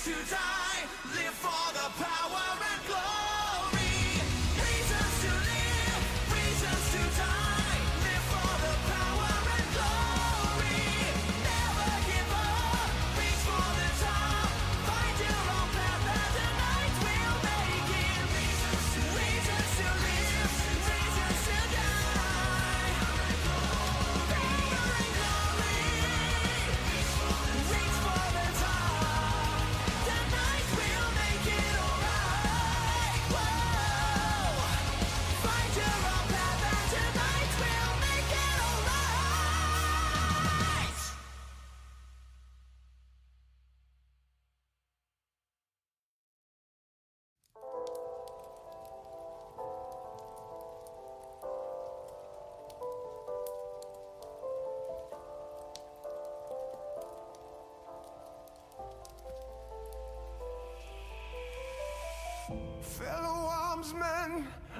to die, live for the power and glory. Reasons to live, reasons to die, live for the power and glory. Never give up, reach for the top, find your own path and the night will make it. Reasons to live, reasons to die, power and glory. Reach for the top, the night will make it alright. Whoa, find your own path and tonight will make it alright. Fellow armsmen,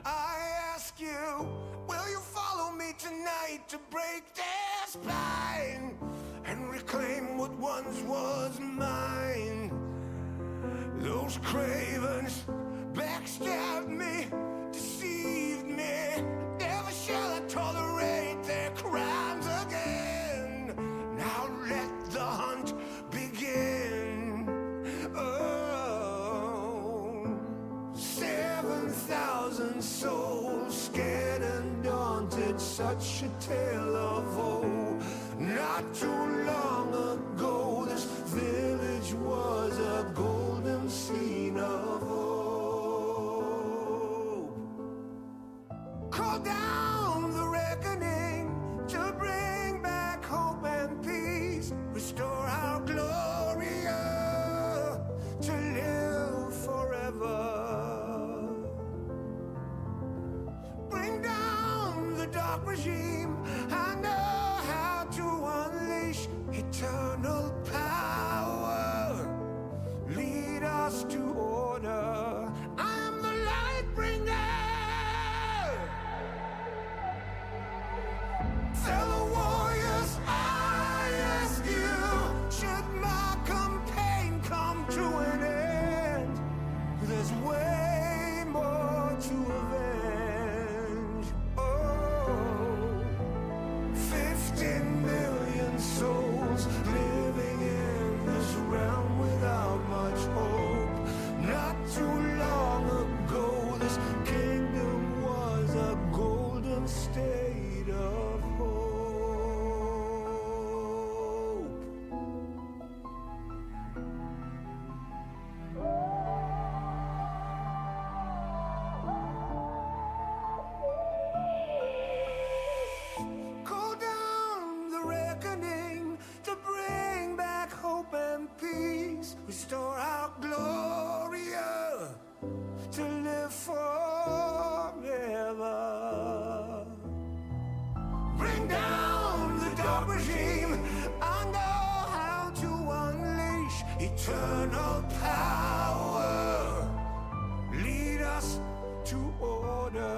I ask you, will you follow me tonight to break their spine and reclaim what once was mine? Those cravens backstabbed me, deceived me. Never shall I tolerate their crimes again. Now let the hunt begin. Oh, 7,000 souls scared and daunted, such a tale of woe. Not too long ago, this village was a golden scene of hope. Call down the reckoning to bring back hope and peace, restore our Gloria to live forever. Bring down the dark regime. I know how to unleash eternal power. Lead us to order. I am the light bringer. Fellow warriors, I ask you, should my campaign come to an end, there's way more to avenge. Oh, 15 million souls living in this realm without much hope. Not too long ago, this kingdom was a golden state of hope. Call down the reckoning to bring back hope and peace, restore our Gloria to live forever. Bring down the dark regime. I know how to unleash eternal power. Lead us to order.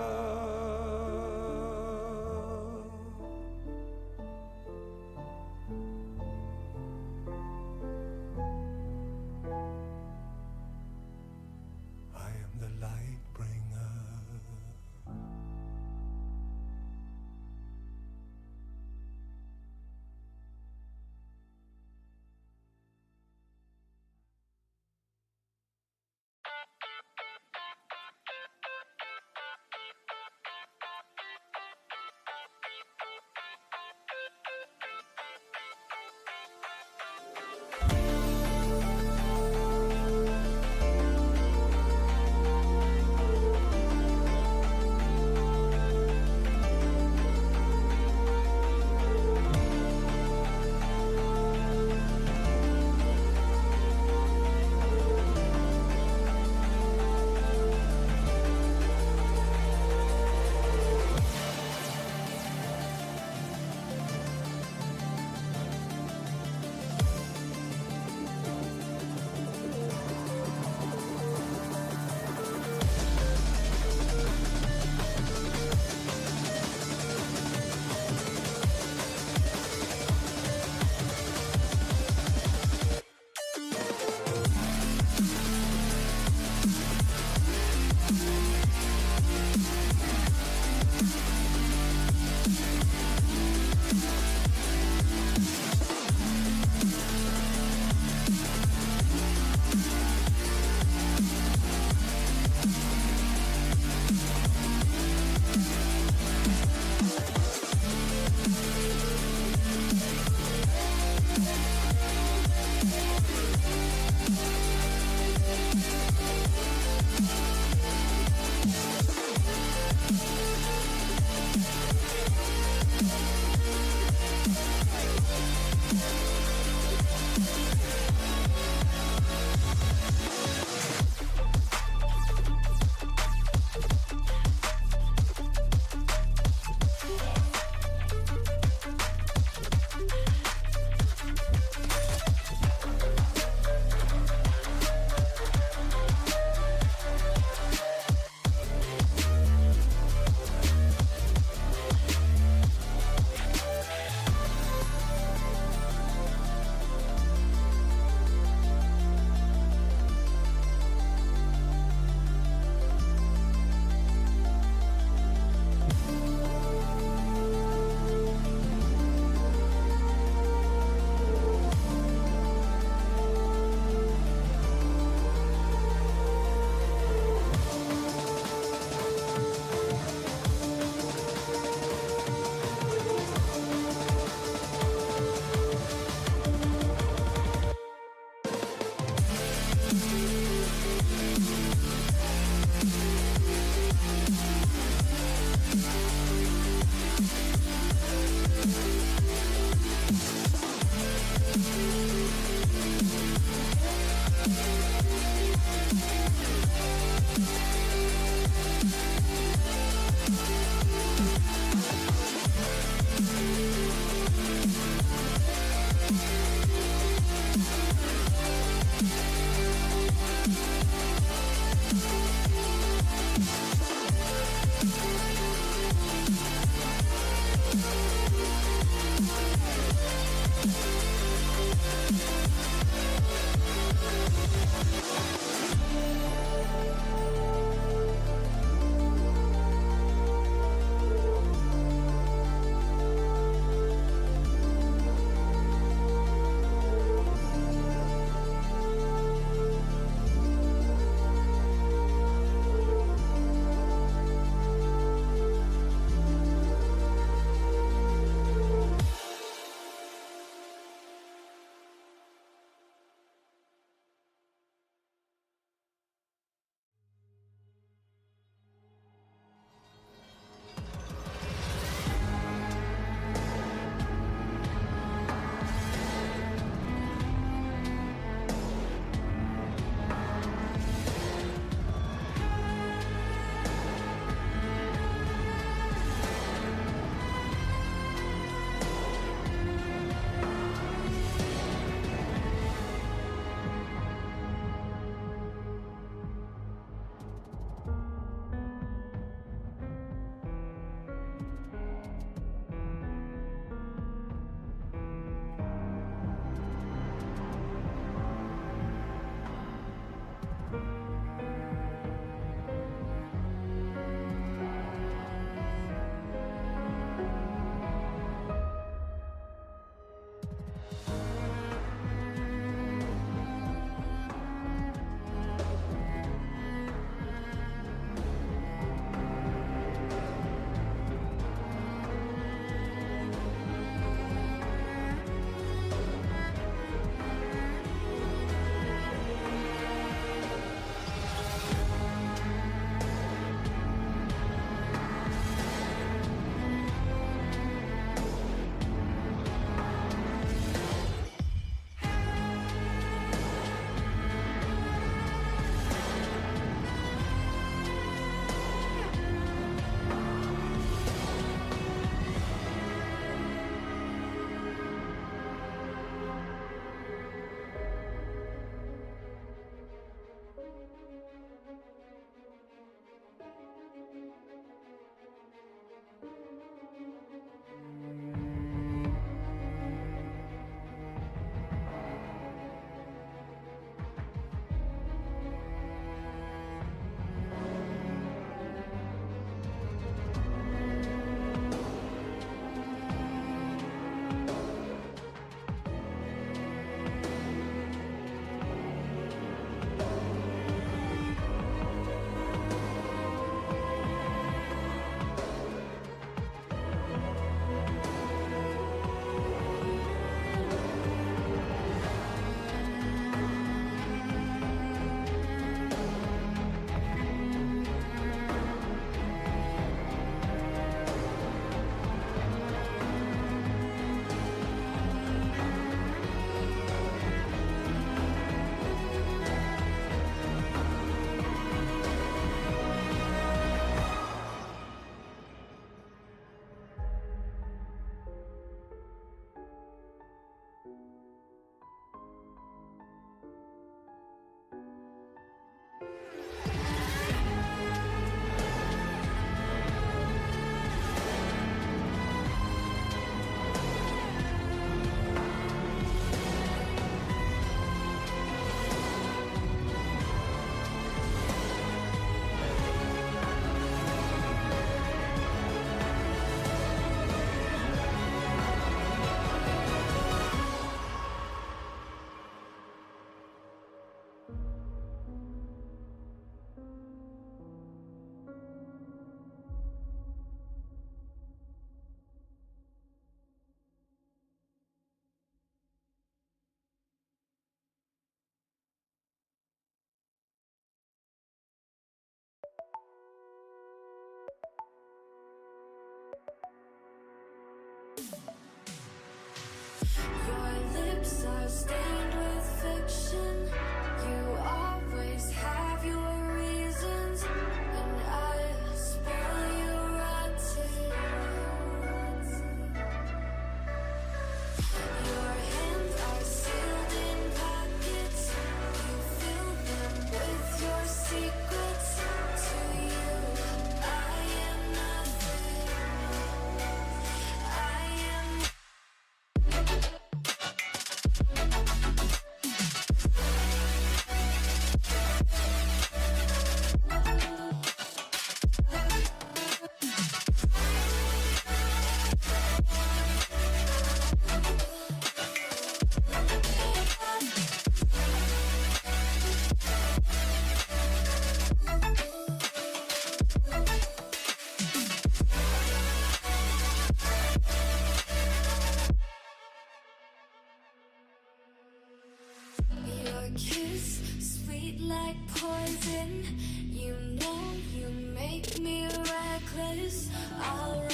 kiss, sweet like poison. You know you make me reckless. I'll run,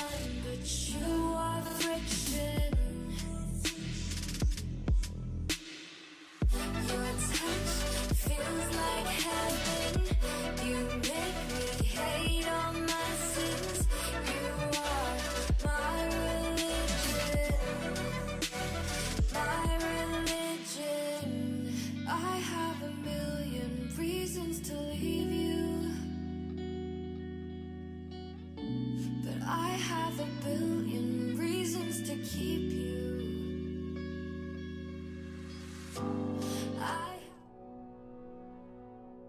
but you are friction. Your touch feels like heaven. You make me hate all my sins. You are my religion. My religion. I have a million reasons to leave you, but I have a billion reasons to keep you.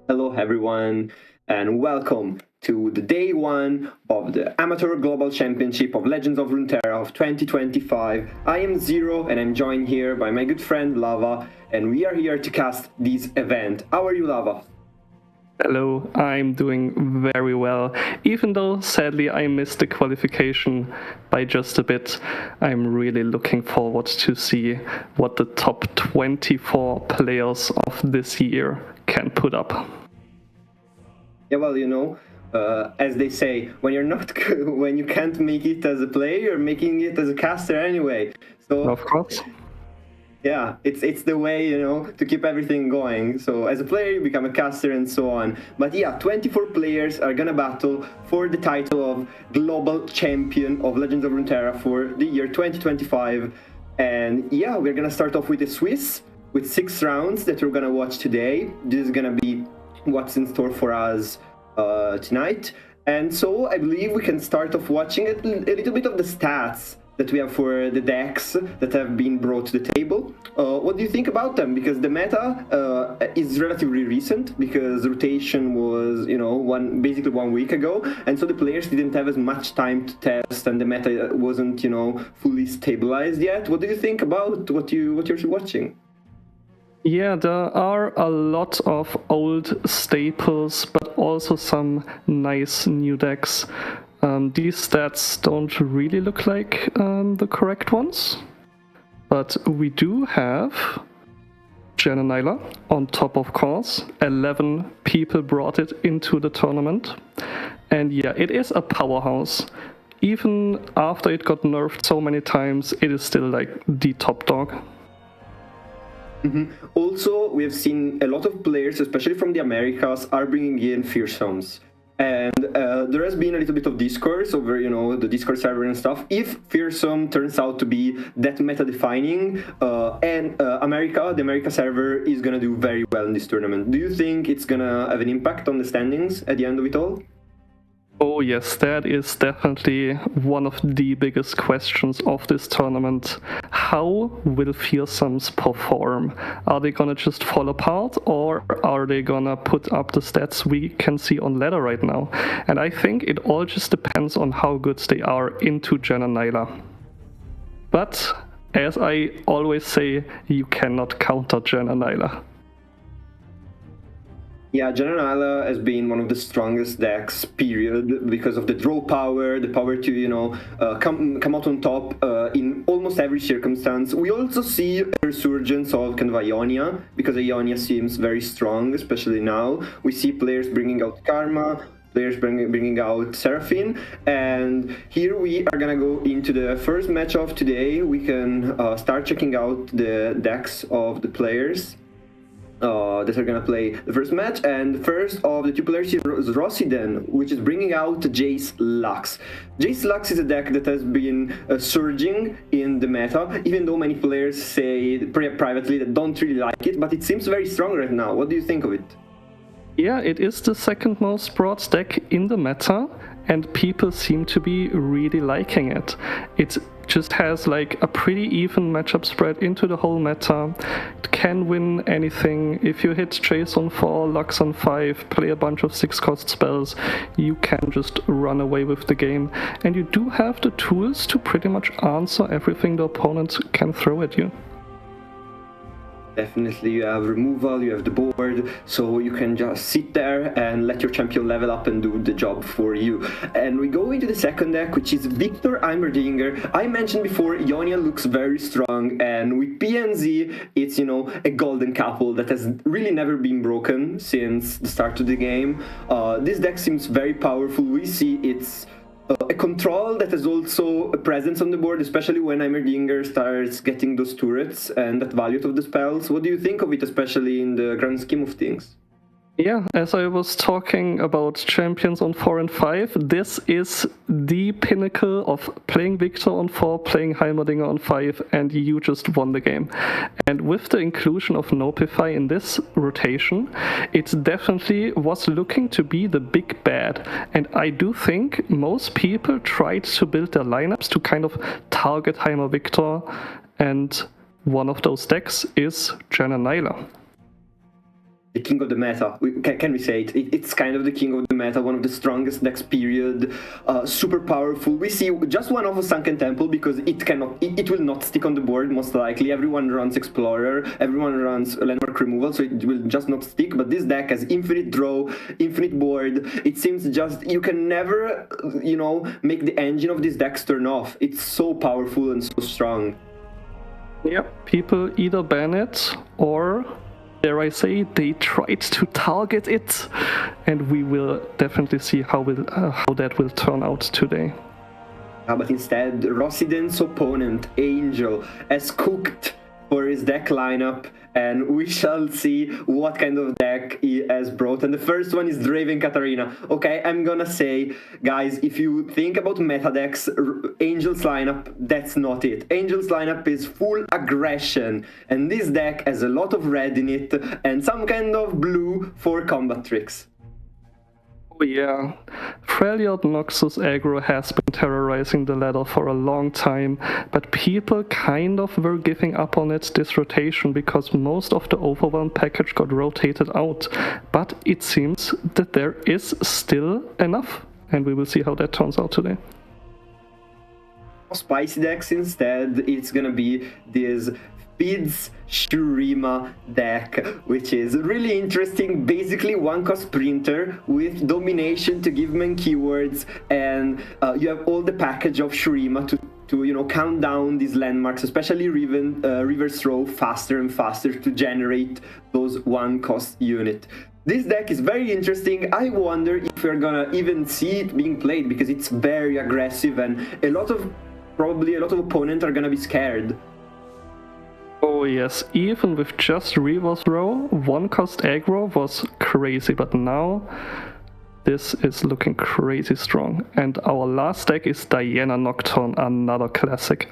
Hello, everyone, and welcome to the day one of the Amateur Global Championship of Legends of Runeterra of 2025. I am Zero, and I'm joined here by my good friend Lava, and we are here to cast this event. How are you, Lava? Hello, I'm doing very well. Even though, sadly, I missed the qualification by just a bit, I'm really looking forward to see what the top 24 players of this year can put up. Yeah, well, as they say, when you can't make it as a player, you're making it as a caster anyway. So Of course. yeah, it's the way, to keep everything going. So as a player, you become a caster and so on. But yeah, 24 players are gonna battle for the title of Global Champion of Legends of Runeterra for the year 2025. And yeah, we're gonna start off with the Swiss, with 6 rounds that we're gonna watch today. This is gonna be what's in store for us tonight. And so I believe we can start off watching a little bit of the stats that we have for the decks that have been brought to the table. What do you think about them? Because the meta is relatively recent, because rotation was, basically 1 week ago, and so the players didn't have as much time to test, and the meta wasn't, fully stabilized yet. What do you think about what you're watching? Yeah, there are a lot of old staples, but also some nice new decks. These stats don't really look like the correct ones, but we do have Jananila on top, of course. 11 people brought it into the tournament, and yeah, it is a powerhouse. Even after it got nerfed so many times, it is still like the top dog. Mm-hmm. Also, we have seen a lot of players, especially from the Americas, are bringing in Fearsomes. And there has been a little bit of discourse over, the Discord server and stuff. If Fearsome turns out to be that meta-defining, and the America server is going to do very well in this tournament. Do you think it's going to have an impact on the standings at the end of it all? Oh yes, that is definitely one of the biggest questions of this tournament. How will Fearsomes perform? Are they gonna just fall apart, or are they gonna put up the stats we can see on ladder right now? And I think it all just depends on how good they are into Jananila. But as I always say, you cannot counter Jananila. Yeah, Jananila has been one of the strongest decks, period, because of the draw power, the power to, come out on top in almost every circumstance. We also see a resurgence of kind of Ionia, because Ionia seems very strong, especially now. We see players bringing out Karma, players bringing out Seraphine, and here we are gonna go into the first match of today. We can start checking out the decks of the players that are gonna play the first match, and the first of the 2 players is Rossiden, which is bringing out Jace Lux. Jace Lux is a deck that has been surging in the meta, even though many players say privately that don't really like it, but it seems very strong right now. What do you think of it? Yeah, it is the second most brought deck in the meta, and people seem to be really liking it. It just has like a pretty even matchup spread into the whole meta. It can win anything. If you hit Chase on 4, Lux on 5, play a bunch of 6-cost spells, you can just run away with the game. And you do have the tools to pretty much answer everything the opponent can throw at you. Definitely, you have removal, you have the board, so you can just sit there and let your champion level up and do the job for you. And we go into the second deck, which is Victor Heimerdinger. I mentioned before, Ionia looks very strong, and with PNZ, it's, a golden couple that has really never been broken since the start of the game. This deck seems very powerful. We see it's a control that has also a presence on the board, especially when Heimerdinger starts getting those turrets and that value of the spells. What do you think of it, especially in the grand scheme of things? Yeah, as I was talking about champions on 4 and 5, this is the pinnacle of playing Victor on 4, playing Heimerdinger on 5, and you just won the game. And with the inclusion of Nopify in this rotation, it definitely was looking to be the big bad. And I do think most people tried to build their lineups to kind of target Heimer Victor, and one of those decks is Janna Nyla. The king of the meta, can we say it? It's kind of the king of the meta, one of the strongest decks, period. Super powerful. We see just one of a Sunken Temple because it will not stick on the board, most likely. Everyone runs Explorer, everyone runs Landmark Removal, so it will just not stick. But this deck has infinite draw, infinite board. It seems just, you can never, make the engine of these decks turn off. It's so powerful and so strong. Yep, people either ban it or, dare I say, they tried to target it, and we will definitely see how that will turn out today. But instead, Rossiden's opponent, Angel, has cooked for his deck lineup, and we shall see what kind of deck he has brought. And the first one is Draven Katarina. Okay, I'm gonna say, guys, if you think about meta decks, Angel's lineup, that's not it. Angel's lineup is full aggression, and this deck has a lot of red in it and some kind of blue for combat tricks. Oh yeah, Freljord Noxus aggro has been terrorizing the ladder for a long time, but people kind of were giving up on it this rotation because most of the Overwhelm package got rotated out. But it seems that there is still enough, and we will see how that turns out today. Spicy decks instead, it's gonna be this Speeds Shurima deck, which is really interesting. Basically, one cost printer with domination to give men keywords, and you have all the package of Shurima to count down these landmarks, especially reverse row, faster and faster to generate those one cost unit. This deck is very interesting. I wonder if we're gonna even see it being played because it's very aggressive, and probably a lot of opponents are gonna be scared. Oh yes, even with just reverse row, one cost aggro was crazy, but now this is looking crazy strong. And our last deck is Diana Nocturne, another classic.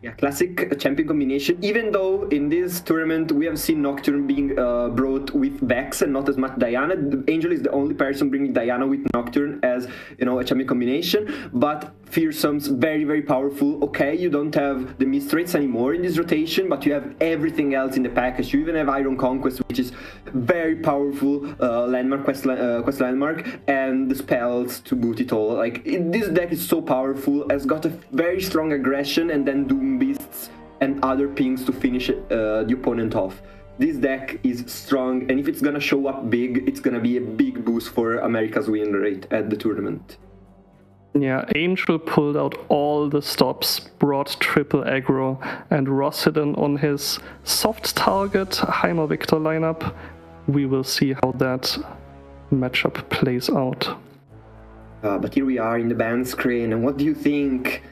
Yeah, classic champion combination, even though in this tournament we have seen Nocturne being brought with Vex and not as much Diana. Angel is the only person bringing Diana with Nocturne as, a champion combination, but Fearsome's very, very powerful. Okay, you don't have the Mistrates anymore in this rotation, but you have everything else in the package. You even have Iron Conquest, which is very powerful landmark, quest landmark, and the spells to boot it all. This deck is so powerful, has got a very strong aggression, and then Doom Beasts and other pings to finish the opponent off. This deck is strong, and if it's gonna show up big, it's gonna be a big boost for America's win rate at the tournament. Yeah, Angel pulled out all the stops, brought triple aggro, and Rossiden on his soft target Heimer Victor lineup. We will see how that matchup plays out. But here we are in the ban screen, and what do you think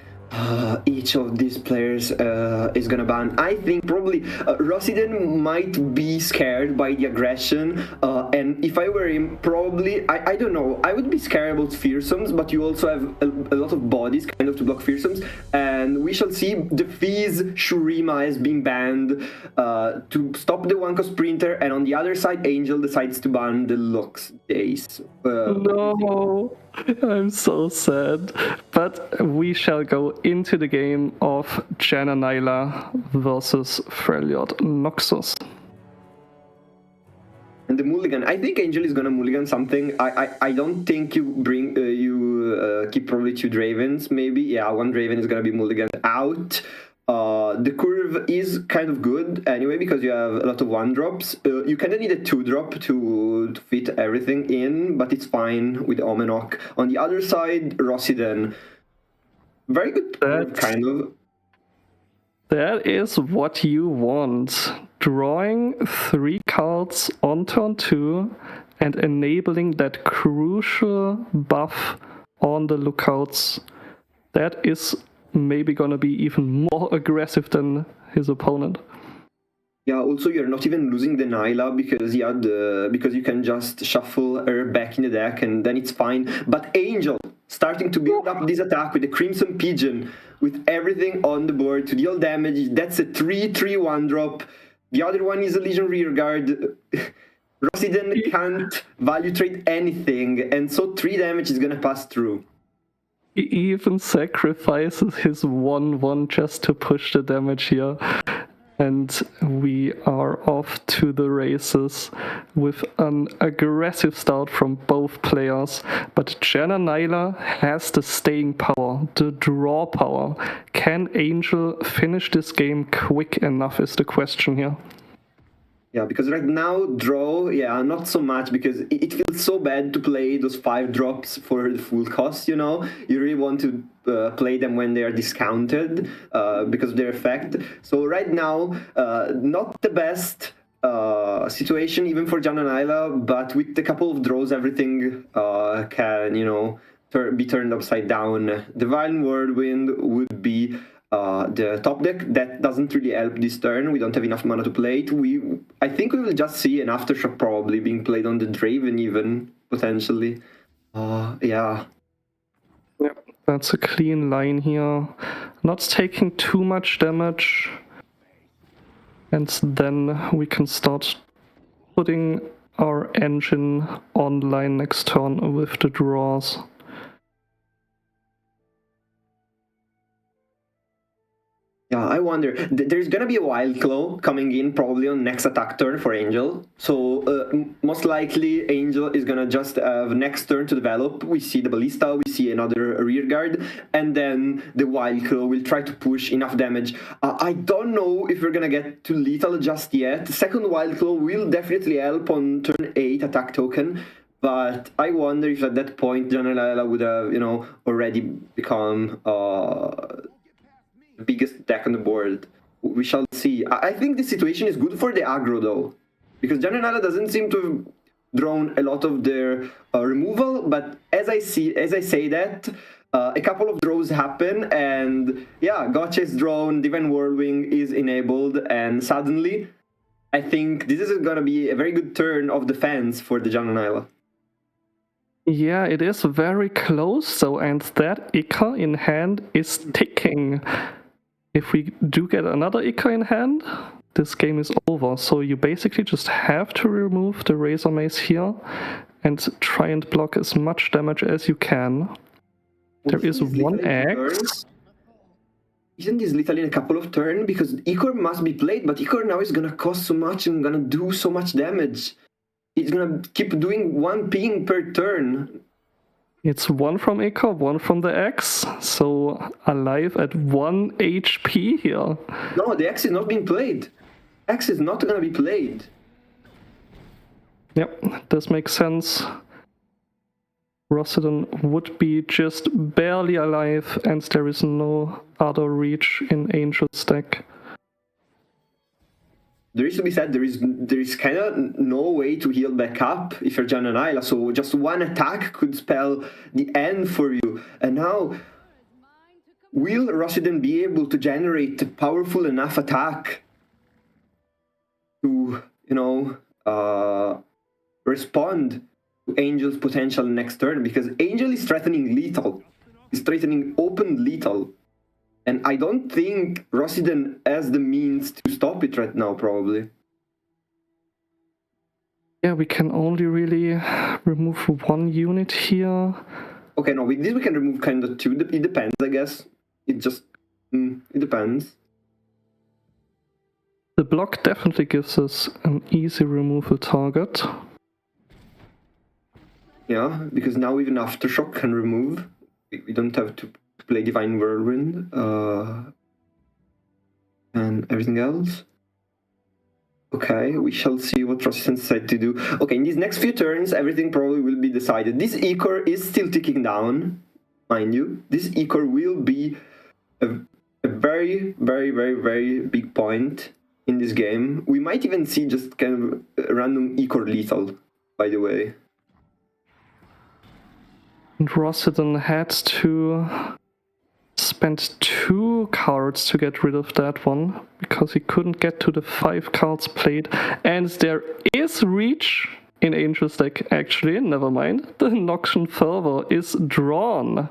each of these players is gonna ban? I think probably Rossiden might be scared by the aggression, and if I were him, probably, I don't know, I would be scared about Fearsomes, but you also have a lot of bodies kind of to block Fearsomes, and we shall see the Fizz Shurima is being banned to stop the one cost printer, and on the other side, Angel decides to ban the Lux Days. No, I'm so sad. But we shall go into the game of Janna Nyla versus Freljord Noxus. And the mulligan, I think Angel is gonna mulligan something. I don't think you keep probably two Dravens, maybe. Yeah, one Draven is gonna be mulliganed out. The curve is kind of good anyway because you have a lot of 1-drops. You kind of need a 2-drop to fit everything in, but it's fine with Omenok. On the other side, Rossiden. Very good curve, kind of. That is what you want. Drawing 3 cards on turn 2 and enabling that crucial buff on the lookouts. That is maybe gonna be even more aggressive than his opponent. Yeah, also you're not even losing the Nyla because because you can just shuffle her back in the deck and then it's fine. But Angel starting to build up this attack with the Crimson Pigeon, with everything on the board to deal damage. That's a 3/3 1-drop. The other one is a Legion Rearguard. Rossiden can't value trade anything, and so 3 damage is gonna pass through. He even sacrifices his 1/1 just to push the damage here. And we are off to the races with an aggressive start from both players. But Janna Nyla has the staying power, the draw power. Can Angel finish this game quick enough is the question here. Yeah, because right now, draw, not so much, because it feels so bad to play those 5 drops for the full cost, you know? You really want to play them when they are discounted because of their effect. So right now, not the best situation even for Janna Nyla, but with a couple of draws, everything can, you know, be turned upside down. Divine Whirlwind would be the top deck. That doesn't really help this turn. We don't have enough mana to play it. I think we will just see an Aftershock probably being played on the Draven even, potentially. Yeah. Yep, that's a clean line here. Not taking too much damage. And then we can start putting our engine online next turn with the draws. Yeah, I wonder. There's gonna be a Wild Claw coming in probably on next attack turn for Angel. So most likely Angel is gonna just have next turn to develop. We see the Ballista, we see another Rearguard, and then the Wild Claw will try to push enough damage. I don't know if we're gonna get to lethal just yet. The second Wild Claw will definitely help on turn 8 attack token. But I wonder if at that point Janna Nyla would have, you know, already become the biggest deck on the board. We shall see. I think the situation is good for the aggro though, because Janna Nyla doesn't seem to have drawn a lot of their removal. But as I say that, a couple of draws happen, and yeah, Gotcha is drawn, Divine Whirlwind is enabled, and suddenly, I think this is gonna be a very good turn of defense for the Janna Nyla. Yeah, it is very close, so and that Ica in hand is ticking. If we do get another Ica in hand, this game is over. So you basically just have to remove the Razor Mace here and try and block as much damage as you can. There is one X. Isn't this literally in a couple of turns? Because Icor must be played, but Icor now is gonna cost so much and gonna do so much damage. It's gonna keep doing 1 ping per turn. It's 1 from Ica, 1 from the X, so alive at 1 HP here. No, the X is not being played. X is not gonna be played. Yep, this makes sense. Rossiden would be just barely alive, and there is no other reach in Angel's deck. There is to be said, there is kind of no way to heal back up if you're Janna Nyla, so just 1 attack could spell the end for you. And now, will Rossiden be able to generate a powerful enough attack to, you know, respond to Angel's potential next turn? Because Angel is threatening lethal. He's threatening open lethal. And I don't think Rossiden has the means to stop it right now, probably. Yeah, we can only really remove 1 unit here. Okay, no, with this we can remove kind of 2. It depends, I guess. It just... it depends. The block definitely gives us an easy removal target. Yeah, because now even Aftershock can remove. We don't have to play Divine Whirlwind. And everything else? Okay, we shall see what Rossiden decided to do. Okay, in these next few turns, everything probably will be decided. This Ecor is still ticking down, mind you. This Ecor will be a very, very, very, very big point in this game. We might even see just kind of a random Ecor lethal, by the way. And Rossiden had to spend 2 cards to get rid of that one, because he couldn't get to the 5 cards played. And there is reach in Angel's deck, actually, never mind. The Noxian Fervor is drawn.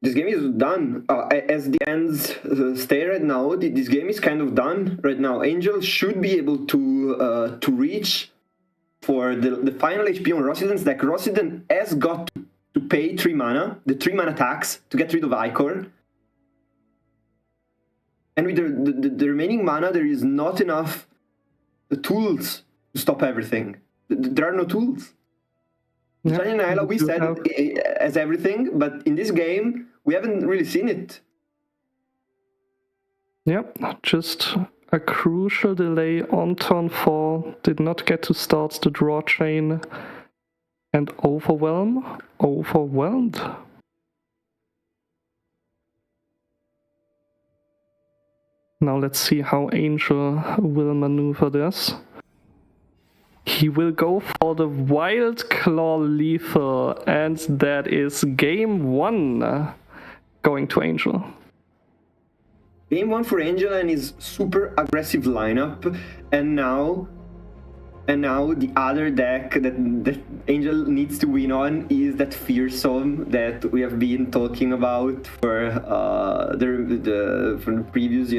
This game is done. As the ends stay right now, this game is kind of done right now. Angel should be able to reach for the final HP on Rossiden's deck. Rossiden has got to pay 3 mana, the 3 mana tax, to get rid of Icor. And with the remaining mana, there is not enough tools to stop everything. There are no tools. Yeah, Giant Nyla, we said as everything, but in this game, we haven't really seen it. Yep, just a crucial delay on turn 4. Did not get to start the draw chain. And overwhelmed. Now let's see how Angel will maneuver this. He will go for the Wild Claw Lethal, and that is game 1 going to Angel. Game 1 for Angel and his super aggressive lineup, and now the other deck that Angel needs to win on is that Fearsome that we have been talking about for from the previous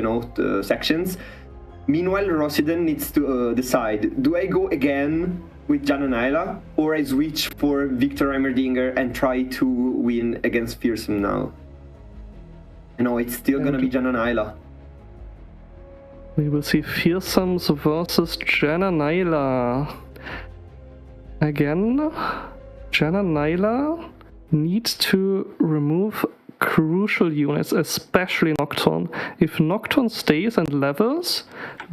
sections. Meanwhile, Rossiden needs to decide: do I go again with Jana Nyla, or I switch for Victor Heimerdinger and try to win against Fearsome now? No, it's still gonna be Jana Nyla. We will see Fearsomes versus Jana Nyla. Again, Jana Nyla needs to remove crucial units, especially Nocturne. If Nocturne stays and levels,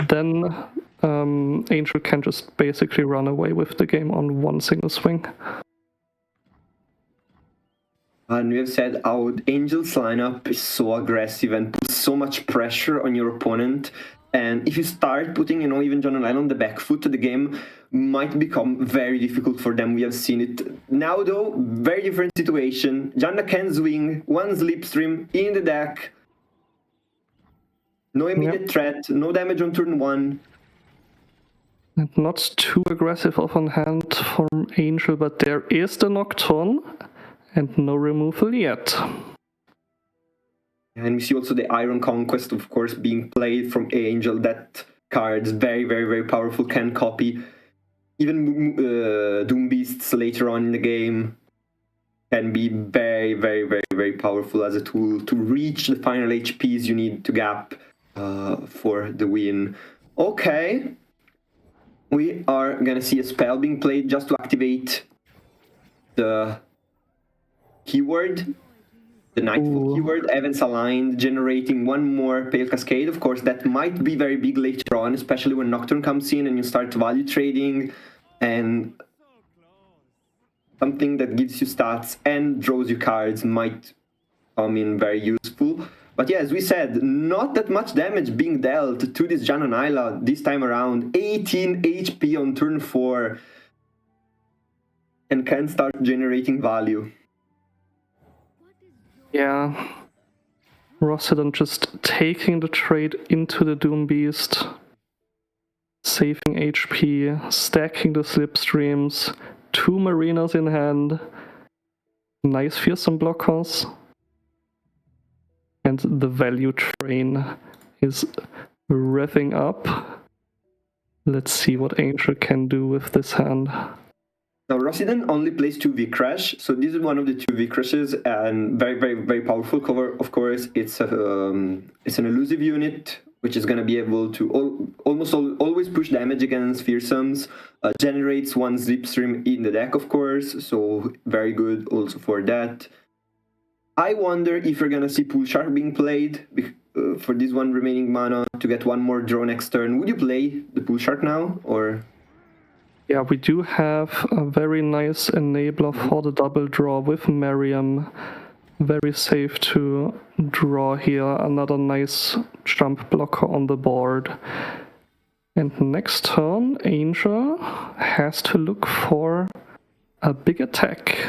then Angel can just basically run away with the game on one single swing. And we have said how Angel's lineup is so aggressive and puts so much pressure on your opponent. And if you start putting, even Jana Nyla on the back foot, the game might become very difficult for them. We have seen it. Now, though, very different situation. Jana can swing, 1 Slipstream in the deck. No immediate threat, no damage on turn 1. And not too aggressive of on hand from Angel, but there is the Nocturne, and no removal yet. And we see also the Iron Conquest, of course, being played from Angel. That card is very, very, very powerful, can copy even Doom Beasts later on in the game. Can be very, very, very, very powerful as a tool to reach the final HPs you need to gap for the win. Okay. We are gonna see a spell being played just to activate the keyword. The Nightfall keyword, Evans aligned, generating 1 more Pale Cascade. Of course, that might be very big later on, especially when Nocturne comes in and you start value trading and something that gives you stats and draws you cards might come in very useful. But yeah, as we said, not that much damage being dealt to this Jana Nyla this time around. 18 HP on turn 4 and can start generating value. Yeah, Rossiden just taking the trade into the Doom Beast, saving HP, stacking the Slipstreams, 2 Marinas in hand, nice fearsome blockers, and the value train is revving up. Let's see what Angel can do with this hand. Now, Rossiden only plays 2 V-Crash, so this is one of the 2 V-Crashes, and very, very, very powerful cover, of course. It's an elusive unit, which is going to be able to almost always push damage against Fearsomes, generates 1 Slipstream in the deck, of course, so very good also for that. I wonder if we're going to see Pool Shark being played, for this one remaining mana to get one more draw next turn. Would you play the Pool Shark now, or? Yeah, we do have a very nice enabler for the double draw with Miriam. Very safe to draw here. Another nice jump blocker on the board. And next turn, Angel has to look for a big attack.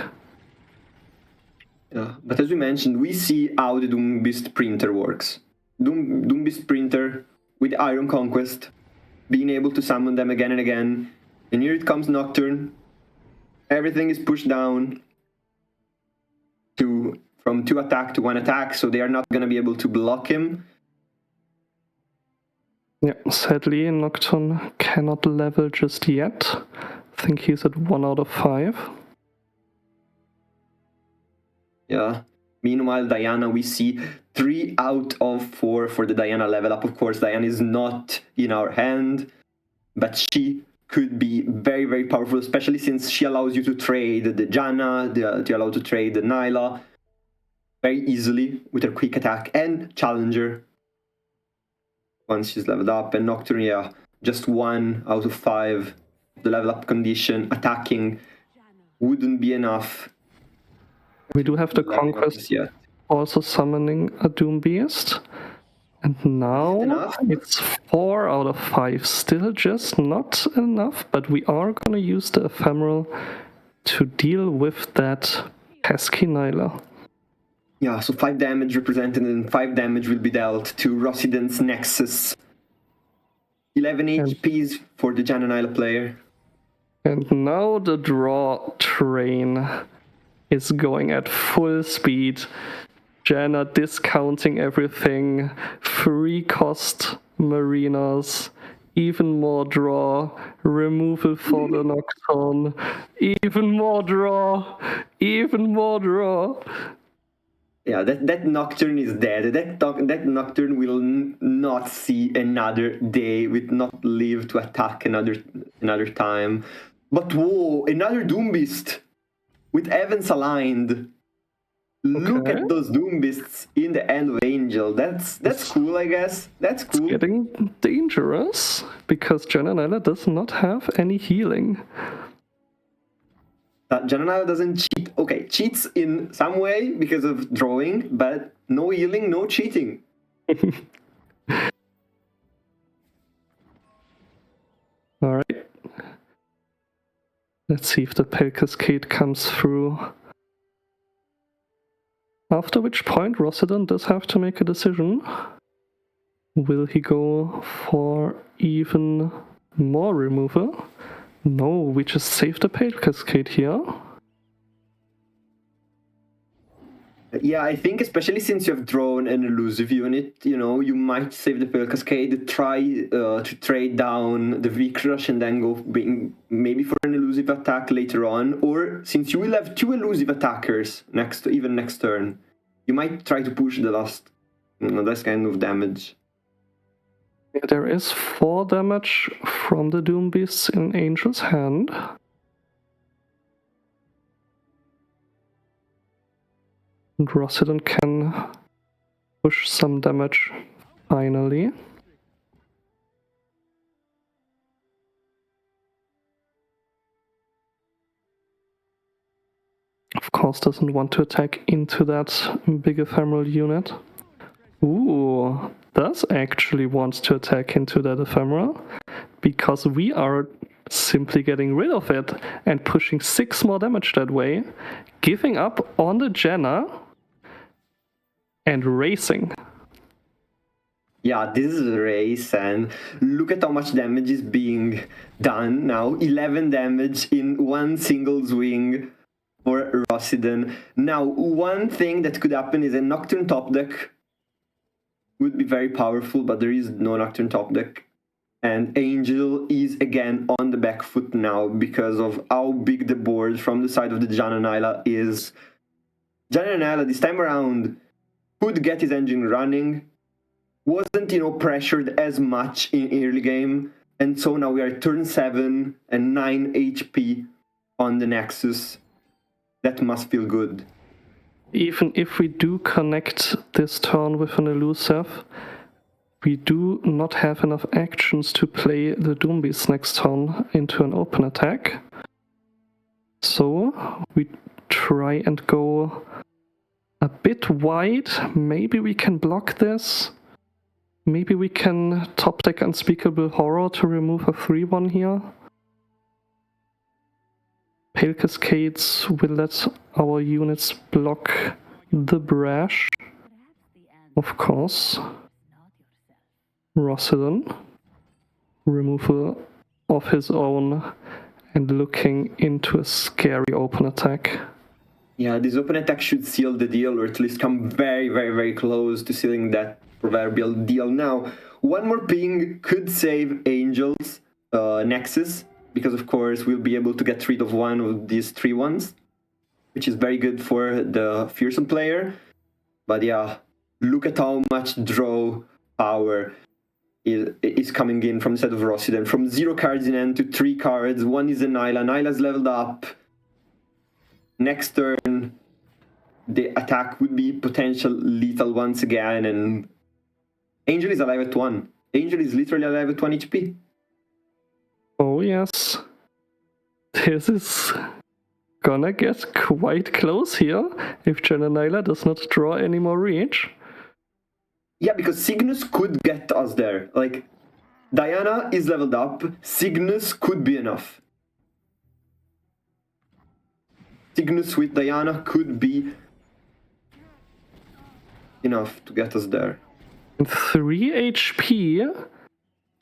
Yeah, but as we mentioned, we see how the Doom Beast printer works. Doom Beast printer with Iron Conquest, being able to summon them again and again. And here it comes Nocturne. Everything is pushed down from 2 attack to 1 attack, so they are not going to be able to block him. Yeah, sadly, Nocturne cannot level just yet. I think he's at 1 out of 5. Yeah. Meanwhile, Diana, we see 3 out of 4 for the Diana level up. Of course, Diana is not in our hand, but she could be very, very powerful, especially since she allows you to trade the Janna, to allow to trade the Nyla very easily with her quick attack and Challenger once she's leveled up. And Nocturne, yeah, just 1 out of 5. The level up condition, attacking wouldn't be enough. We do have the Conquest also summoning a Doom Beast. And now it's 4 out of 5. Still just not enough, but we are gonna use the Ephemeral to deal with that pesky Nyla. Yeah, so 5 damage represented and 5 damage will be dealt to Rossiden's Nexus. 11 HPs for the Janna Nyla player. And now the draw train is going at full speed. Janna discounting everything, free cost marinas, even more draw, removal for the Nocturne, even more draw, even more draw. Yeah, that Nocturne is dead. That Nocturne will not see another day, will not live to attack another time. But whoa, another Doom Beast with Evans aligned. Look at those Doom Beasts in the end of Angel. That's cool, I guess. That's cool. It's getting dangerous because Janna Nyla does not have any healing. Janna Nyla doesn't cheat. Okay, cheats in some way because of drawing, but no healing, no cheating. Alright. Let's see if the Pale Cascade comes through. After which point Rossiden does have to make a decision. Will he go for even more removal? No, we just saved the Pale Cascade here. Yeah, I think especially since you have drawn an elusive unit, you might save the Pale Cascade, try to trade down the V-Crush and then go maybe for an elusive attack later on. Or since you will have 2 elusive attackers next turn, you might try to push the last kind of damage. Yeah, there is 4 damage from the Doom Beasts in Angel's hand. And Rossiden can push some damage finally. Of course, doesn't want to attack into that big ephemeral unit. Ooh, does actually want to attack into that ephemeral because we are simply getting rid of it and pushing 6 more damage that way, giving up on the Janna and racing. Yeah, this is a race, and look at how much damage is being done now. 11 damage in one single swing for Rossiden. Now, one thing that could happen is a Nocturne top deck would be very powerful, but there is no Nocturne top deck. And Angel is again on the back foot now because of how big the board from the side of the Janna Nyla is. Janna Nyla this time around could get his engine running, wasn't, pressured as much in early game, and so now we are turn 7 and 9 HP on the Nexus. That must feel good. even if we do connect this turn with an elusive, we do not have enough actions to play the Doom Beast next turn into an open attack. So we try and go a bit wide. Maybe we can block this. Maybe we can top deck Unspeakable Horror to remove a 3-1 here. Pale Cascades will let our units block the Brash, of course. Rossidon, removal of his own and looking into a scary open attack. Yeah, this open attack should seal the deal, or at least come very, very, very close to sealing that proverbial deal. Now, one more ping could save Angel's Nexus, because of course we'll be able to get rid of one of these 3-1s, which is very good for the Fearsome player. But yeah, look at how much draw power is coming in from the set of Rossidon. From 0 cards in hand to 3 cards. One is a Nyla. Nyla's leveled up. Next turn, the attack would be potential lethal once again, and Angel is alive at 1. Angel is literally alive at 1 HP. Oh yes. This is gonna get quite close here if Nyla does not draw any more reach. Yeah, because Cygnus could get us there. Like, Diana is leveled up. Cygnus could be enough. Cygnus with Diana could be enough to get us there. 3 HP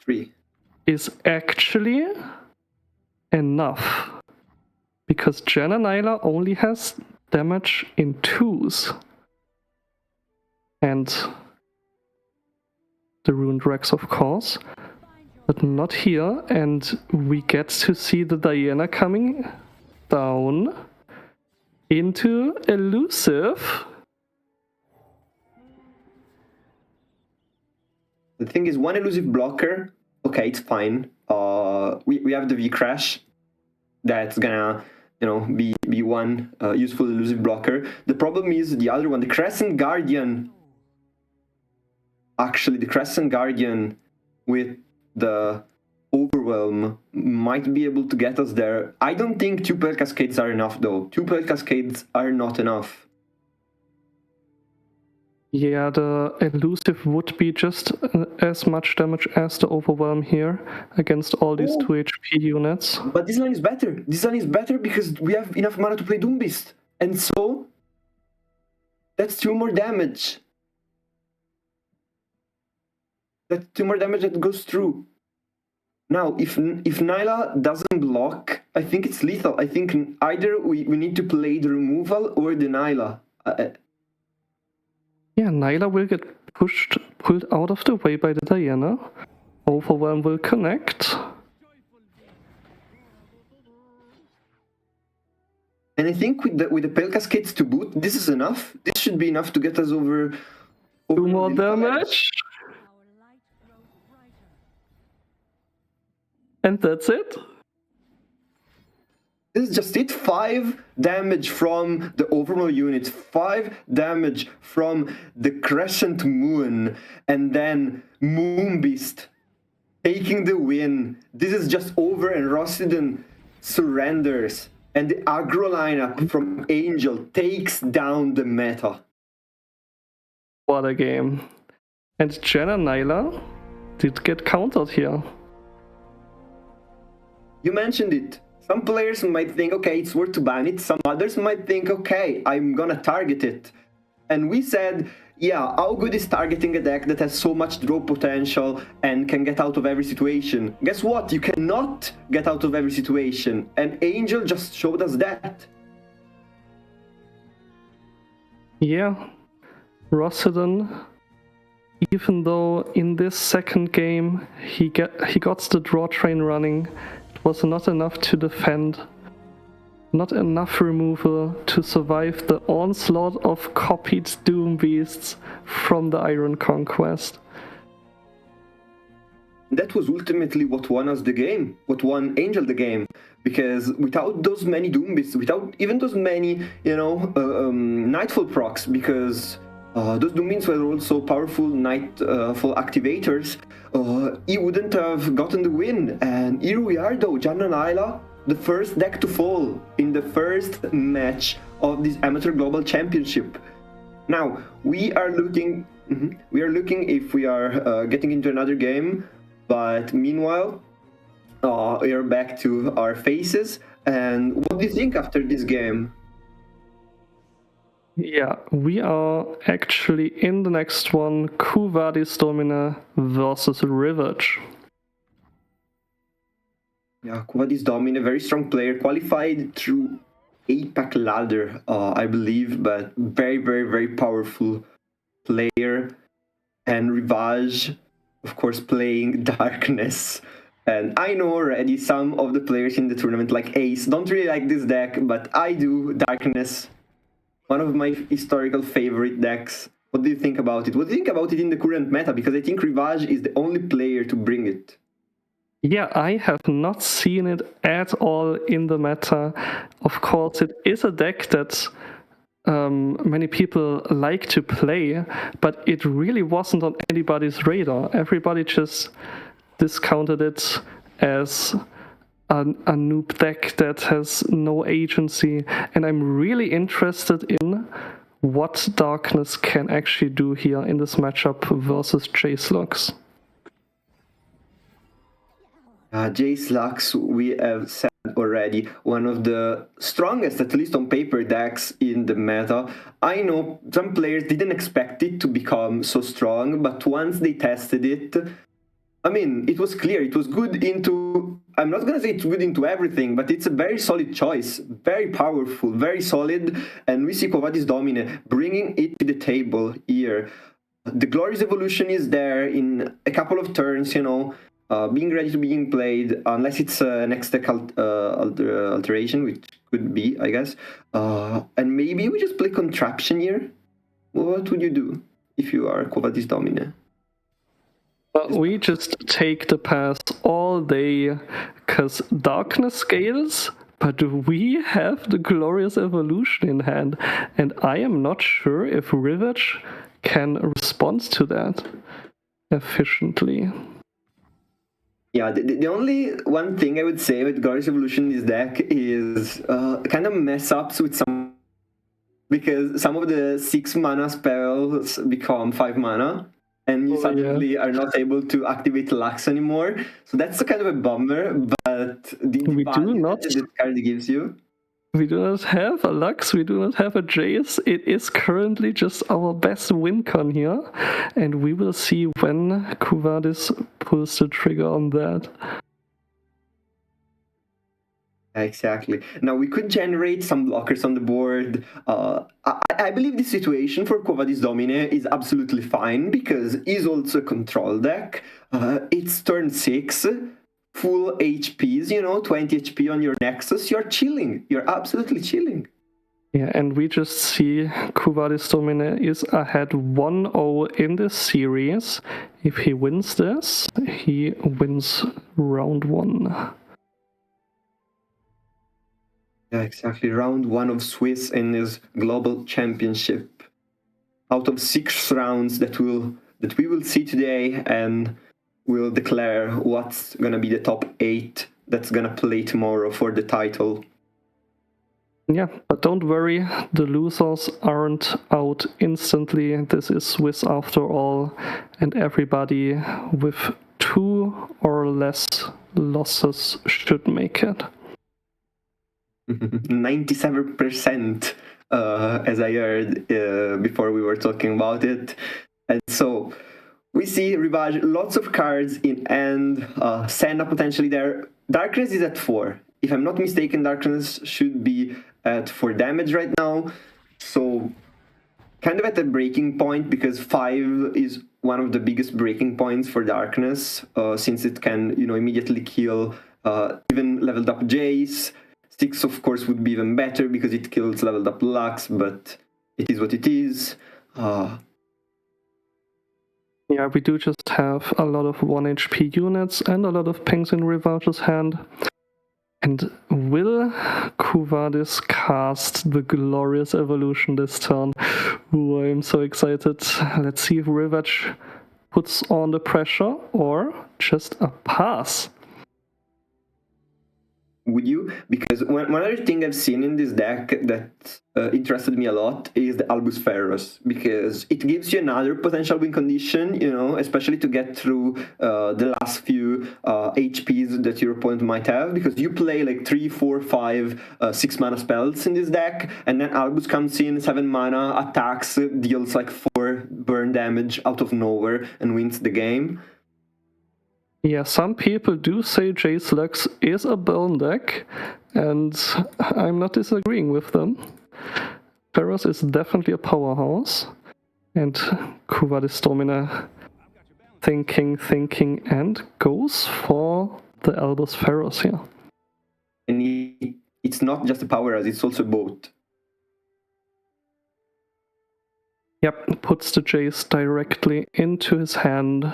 3. is actually enough. Because Nyla only has damage in 2s. And the Ruined Rex, of course. But not here. And we get to see the Diana coming down into elusive. The thing is, one elusive blocker, okay, it's fine. We have the V-Crash. That's gonna, be one useful elusive blocker. The problem is the other one, the Crescent Guardian. Actually, the Crescent Guardian with the Overwhelm might be able to get us there. I don't think 2 Pale Cascades are enough, though. 2 Pale Cascades are not enough. Yeah, the elusive would be just as much damage as the Overwhelm here against all these 2 HP units. But this line is better. This line is better because we have enough mana to play Doom Beast. And so, that's 2 more damage. That's 2 more damage that goes through. Now, if Nyla doesn't block, I think it's lethal. I think either we need to play the removal or the Nyla. Yeah, Nyla will get pulled out of the way by the Diana. Overwhelm will connect. And I think with the Pale Cascades to boot, this is enough. This should be enough to get us over 2 more damage. And that's it. This is just it. 5 damage from the overall units, 5 damage from the Crescent Moon, and then Moon Beast taking the win. This is just over, and Rossidon surrenders, and the aggro lineup from Angel takes down the meta. What a game. And Nyla did get countered here. You mentioned it. Some players might think, okay, it's worth to ban it. Some others might think, okay, I'm gonna target it. And we said, yeah, how good is targeting a deck that has so much draw potential and can get out of every situation? Guess what? You cannot get out of every situation. And Angel just showed us that. Yeah. Rossidon, even though in this second game he got the draw train running, was not enough to defend, not enough removal to survive the onslaught of copied Doom Beasts from the Iron Conquest. That was ultimately what won us the game, what won Angel the game, because without those many Doom Beasts, without even those many, Nightfall procs, because those Doom Beasts were also powerful Nightfall activators, he wouldn't have gotten the win. And here we are though, Jan and Isla, the first deck to fall in the first match of this Amateur Global Championship. Now, we are looking if we are getting into another game, but meanwhile, we are back to our faces. And what do you think after this game? Yeah, we are actually in the next one, Quo Vadis Domine versus Rivage. Yeah, Quo Vadis Domine, a very strong player, qualified through APAC ladder, I believe, but very, very, very powerful player. And Rivage, of course, playing Darkness. And I know already some of the players in the tournament, like Ace, don't really like this deck, but I do. Darkness, one of my historical favorite decks. What do you think about it? What do you think about it in the current meta? Because I think Rivage is the only player to bring it. Yeah, I have not seen it at all in the meta. Of course, it is a deck that many people like to play, but it really wasn't on anybody's radar. Everybody just discounted it as a noob deck that has no agency, and I'm really interested in what Darkness can actually do here in this matchup versus Jace Lux. Jace Lux, we have said already, one of the strongest, at least on paper, decks in the meta. I know some players didn't expect it to become so strong, but once they tested it, I mean, it was clear, it was good into, I'm not gonna say it's good into everything, but it's a very solid choice, very powerful, very solid, and we see Quo Vadis Domine bringing it to the table here. The Glorious Evolution is there in a couple of turns, being ready to being played, unless it's next deck alteration, which could be, I guess. And maybe we just play Contraption here. What would you do if you are Quo Vadis Domine? We just take the pass all day, because Darkness scales, but we have the Glorious Evolution in hand, and I am not sure if Rivage can respond to that efficiently. Yeah, the only one thing I would say with Glorious Evolution in this deck is kind of mess ups with some, because some of the 6 mana spells become 5 mana, and you suddenly are not able to activate Lux anymore. So that's a kind of a bummer, but the value that this card gives you. We do not have a Lux, we do not have a Jace. It is currently just our best win con here, and we will see when Quo Vadis pulls the trigger on that. Exactly. Now we could generate some blockers on the board. I believe the situation for Quo Vadis Domine is absolutely fine, because he's also a control deck. It's turn 6, full HPs, 20 HP on your Nexus. You're chilling. You're absolutely chilling. Yeah, and we just see Quo Vadis Domine is ahead 1-0 in this series. If he wins this, he wins round 1. Yeah, exactly. Round 1 of Swiss in his global championship. Out of 6 rounds that we will see today, and we'll declare what's gonna be the top 8 that's gonna play tomorrow for the title. Yeah, but don't worry, the losers aren't out instantly. This is Swiss after all, and everybody with 2 or less losses should make it. 97%, as I heard before we were talking about it. And so we see Rivage, lots of cards in hand, Senna potentially there. Darkness is at 4. If I'm not mistaken, Darkness should be at 4 damage right now. So kind of at a breaking point, because 5 is one of the biggest breaking points for Darkness, since it can, immediately kill even leveled up Jace. 6, of course, would be even better because it kills leveled up Lux, but it is what it is. Yeah, we do just have a lot of 1 HP units and a lot of pings in Rivage's hand. And will Kuvadis cast the glorious evolution this turn? Ooh, I'm so excited. Let's see if Rivage puts on the pressure or just a pass. Would you? Because one other thing I've seen in this deck that interested me a lot is the Albus Ferros, because it gives you another potential win condition, you know, especially to get through the last few HPs that your opponent might have, because you play like 3, 4, 5, 6 mana spells in this deck, and then Albus comes in, 7 mana, attacks, deals like 4 burn damage out of nowhere, and wins the game. Yeah, some people do say Jace Lux is a burn deck, and I'm not disagreeing with them. Ferros is definitely a powerhouse, and Kuvadis Domina thinking, and goes for the Albus Ferros here. And it's not just a powerhouse, it's also both. Yep, puts the Jace directly into his hand.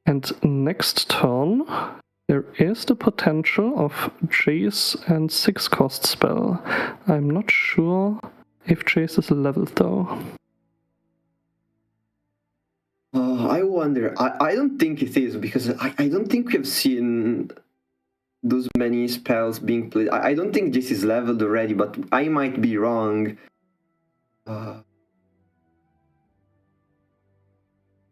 And next turn, there is the potential of Jace and 6-cost spell. I'm not sure if Jace is leveled though. I wonder. I don't think it is, because I don't think we've seen those many spells being played. I don't think Jace is leveled already, but I might be wrong.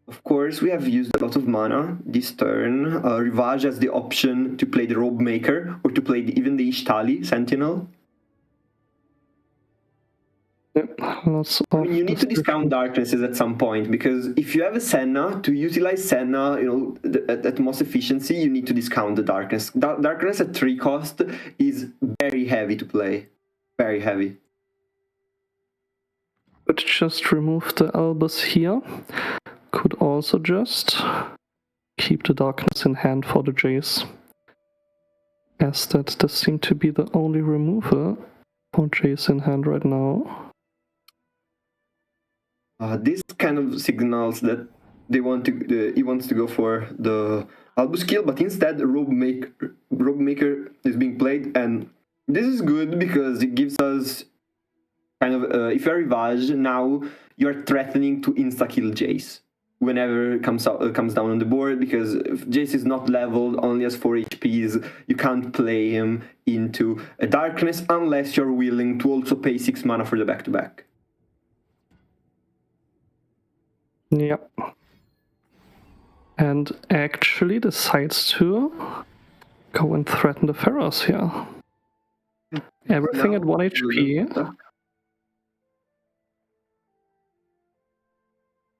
Of course, we have used a lot of mana this turn. Rivage has the option to play the Robe Maker or to play even the Ishtali Sentinel. Yep, lots I mean, you need to discount of Darknesses at some point, because if you have a Senna, to utilize Senna, you know, at most efficiency, you need to discount the Darkness. Darkness at 3 cost is very heavy to play. Very heavy. Could just remove the Albus here. Could also just keep the Darkness in hand for the Jace, as that does seem to be the only removal for Jace in hand right now. This kind of signals that he wants to go for the Albus kill, but instead Robe Maker is being played, and this is good because it gives us kind of, if you're Rivage, now you're threatening to insta-kill Jace whenever it comes down on the board, because if Jace is not leveled, only has 4 HPs, you can't play him into a Darkness unless you're willing to also pay 6 mana for the back-to-back. Yep. And actually decides to go and threaten the Ferros here. Everything at 1 HP.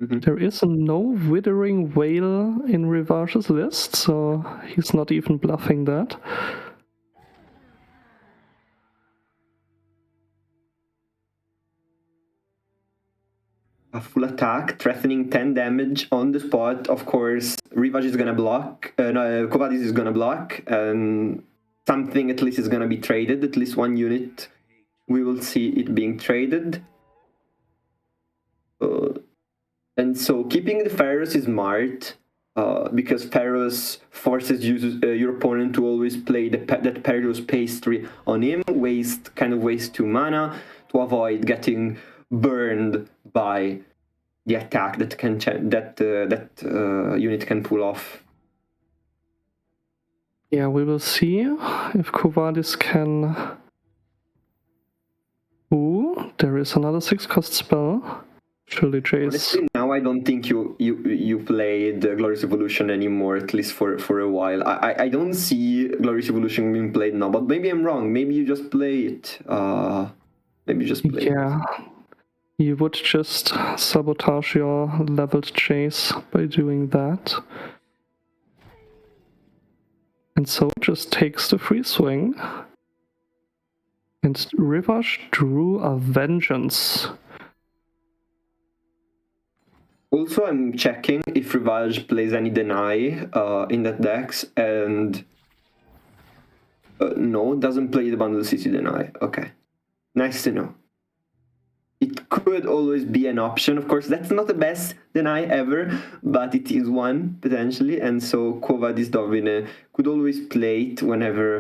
There is no Withering Whale in Rivage's list, so he's not even bluffing that. A full attack, threatening 10 damage on the spot. Of course, Rivage is gonna block, Kuvadis is gonna block, and something at least is gonna be traded, at least 1 unit. We will see it being traded. And so keeping the Ferros is smart, because Ferros forces your opponent to always play that Perilous Pastry on him, waste 2 mana to avoid getting burned by the attack that unit can pull off. Yeah, we will see if Kuvadis can... Ooh, there is another 6-cost spell. Surely Jace. Honestly, now I don't think you play the Glorious Evolution anymore, at least for a while. I don't see Glorious Evolution being played now, but maybe I'm wrong. Maybe you just play it. Maybe you just play it. Yeah. You would just sabotage your leveled Jace by doing that. And so it just takes the free swing. And Rivage drew a Vengeance. Also, I'm checking if Rivage plays any Deny in that dex, and no, doesn't play the Bundle City Deny. Okay, nice to know. it could always be an option. Of course, that's not the best deny ever, but it is one potentially. And so Quo Vadis Domine could always play it whenever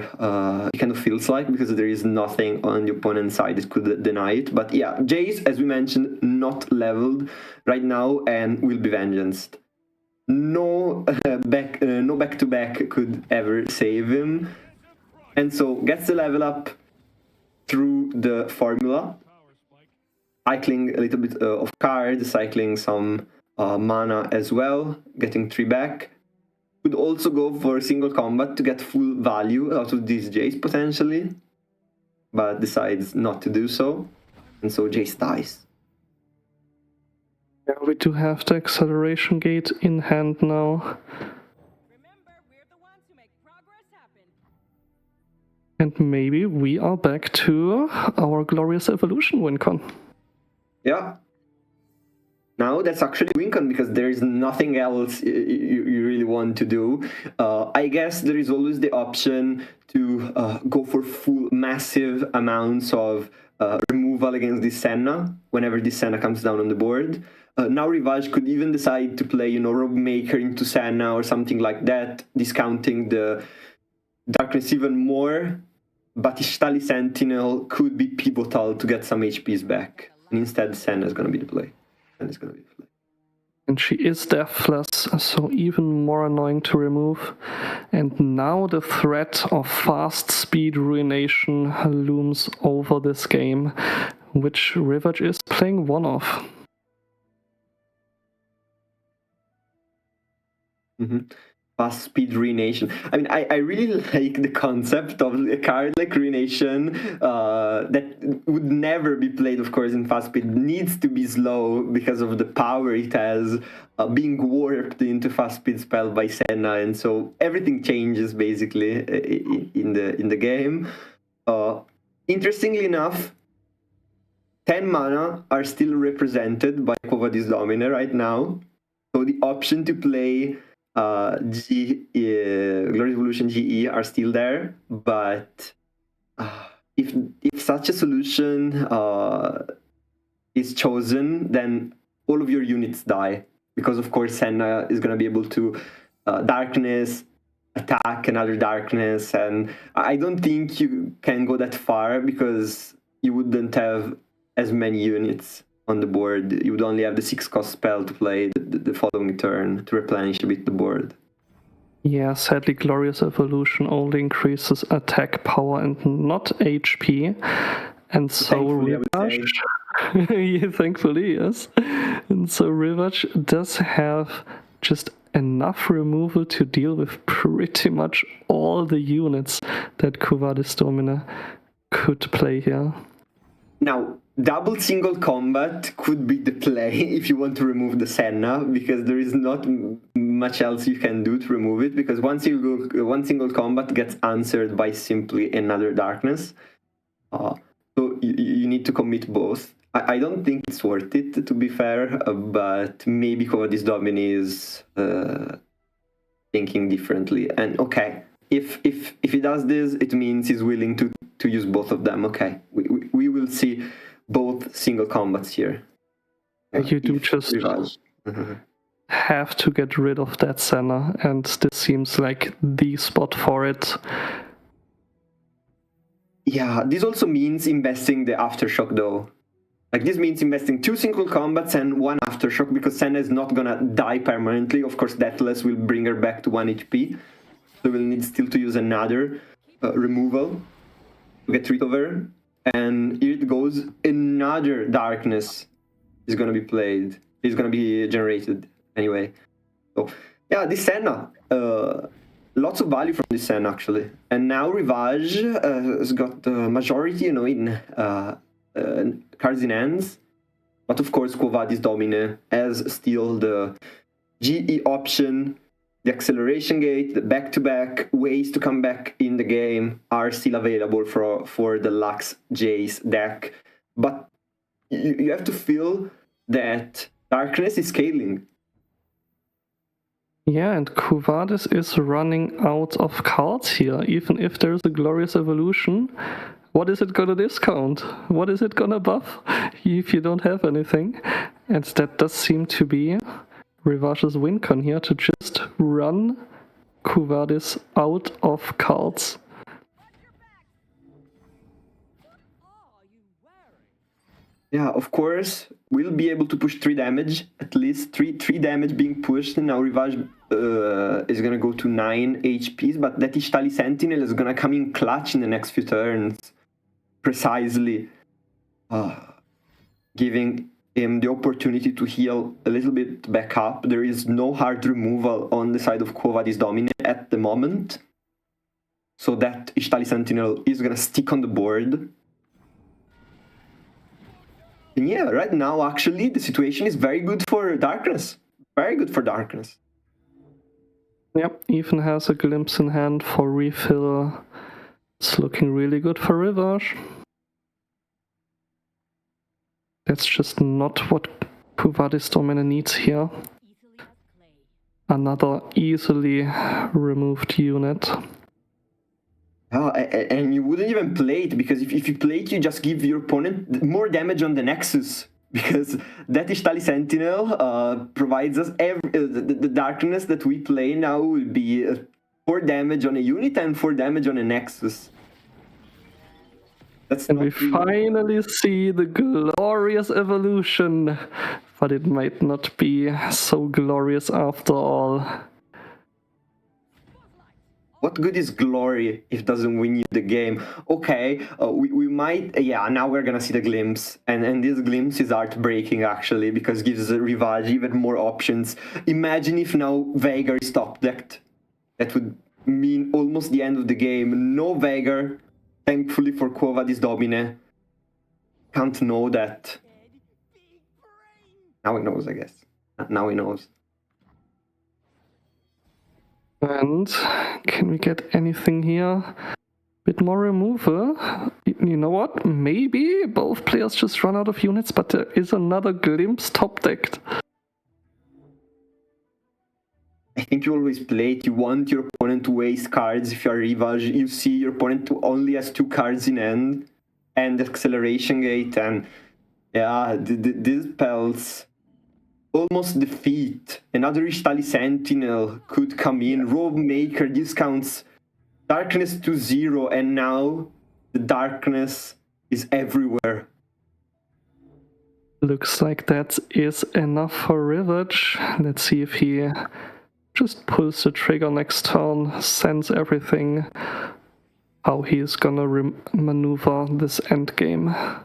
it kind of feels like, because there is nothing on the opponent's side that could deny it. But yeah, Jace, as we mentioned, not leveled right now and will be vengeanced. No back-to-back could ever save him. And so gets the level up through the formula, cycling a little bit of cards, cycling some mana as well, getting 3 back. Could also go for single combat to get full value out of this Jace potentially, but decides not to do so, and so Jace dies. Yeah, we do have the acceleration gate in hand now. Remember, we're the ones who make progress happen. And maybe we are back to our glorious evolution wincon. Yeah. Now that's actually wincon, because there is nothing else you really want to do. I guess there is always the option to go for full massive amounts of removal against this Senna whenever this Senna comes down on the board. Now Rivage could even decide to play, Robe Maker into Senna or something like that, discounting the Darkness even more. But Ishtali Sentinel could be pivotal to get some HPs back. And instead, Senna is going to be the play. And she is deathless, so even more annoying to remove. And now the threat of fast speed ruination looms over this game, which Rivage is playing one of. Fast speed ruination. I mean, I really like the concept of a card like ruination that would never be played, of course, in fast speed. It needs to be slow because of the power it has, being warped into fast speed spell by Senna, and so everything changes basically in the game. Interestingly enough, 10 mana are still represented by Quo Vadis Domine right now, so the option to play Glorious Evolution GE are still there, but if such a solution is chosen, then all of your units die, because of course Senna is going to be able to darkness, attack another darkness, and I don't think you can go that far because you wouldn't have as many units on the board. You would only have the 6-cost spell to play the following turn to replenish a bit the board. Yeah, sadly, Glorious Evolution only increases attack power and not HP. And so Thankfully, I would say. Rivage, yeah, thankfully, yes. And so Rivage does have just enough removal to deal with pretty much all the units that Quo Vadis Domine could play here. Now, double single combat could be the play if you want to remove the Senna, because there is not much else you can do to remove it, because one single combat gets answered by simply another darkness. So you need to commit both. I don't think it's worth it, to be fair, but maybe Quo Vadis Domine is thinking differently. And okay, if he does this, it means he's willing to use both of them. Okay, we will see both single combats here. You do just have to get rid of that Senna, and this seems like the spot for it. Yeah, this also means investing the Aftershock though. Like, this means investing 2 single combats and 1 Aftershock, because Senna is not gonna die permanently. Of course, Deathless will bring her back to 1 HP. So we'll need still to use another removal to get rid of her. And here it goes. Another darkness is gonna be played. Is gonna be generated anyway. So yeah, this Senna. Lots of value from this Senna actually. And now Rivage has got the majority, in cards in hands. But of course, Quo Vadis Domine has still the GE option. The acceleration gate, the back-to-back ways to come back in the game are still available for the Lux Jace deck. But you have to feel that darkness is scaling. Yeah, and Quo Vadis is running out of cards here. Even if there's a Glorious Evolution, What is it gonna discount? What is it gonna buff if you don't have anything? And that does seem to be Rivage's win con here, to just run Quo Vadis out of cards. Yeah, of course, we'll be able to push 3 damage, at least 3 damage being pushed, and now Rivage is gonna go to 9 HPs, but that Ishtali Sentinel is gonna come in clutch in the next few turns, precisely giving him the opportunity to heal a little bit back up. There is no hard removal on the side of Quo Vadis Domine at the moment, so that Ishtali Sentinel is gonna stick on the board. And yeah, right now, actually, the situation is very good for Darkness. Very good for Darkness. Yep, even has a glimpse in hand for refill. It's looking really good for Rivage. That's just not what Quo Vadis Domine needs here. Another easily removed unit. And you wouldn't even play it, because if you play it, you just give your opponent more damage on the Nexus, because that Ishtali Sentinel provides us the Darkness that we play now will be 4 damage on a unit and 4 damage on a Nexus. And we finally see the glorious evolution, but it might not be so glorious after all. What good is glory if it doesn't win you the game? Okay, we might... Yeah, now we're gonna see the glimpse. And this glimpse is heartbreaking, actually, because it gives Rivage even more options. Imagine if now Veigar is top-decked. That would mean almost the end of the game. No Veigar, thankfully for Quo Vadis Domine. Can't know that. Now he knows, I guess. Now he knows. And can we get anything here? Bit more removal. You know what? Maybe both players just run out of units, but there is another glimpse top-decked. I think you always play it. You want your opponent to waste cards. If you are Rivage, you see your opponent only has 2 cards in hand and acceleration gate, and yeah, this spells almost defeat. Another Ishtali Sentinel could come in. Robe Maker discounts Darkness to 0, and now the Darkness is everywhere. Looks like that is enough for Rivage. Let's see if he just pulls the trigger next turn, sends everything, how he's gonna maneuver this endgame.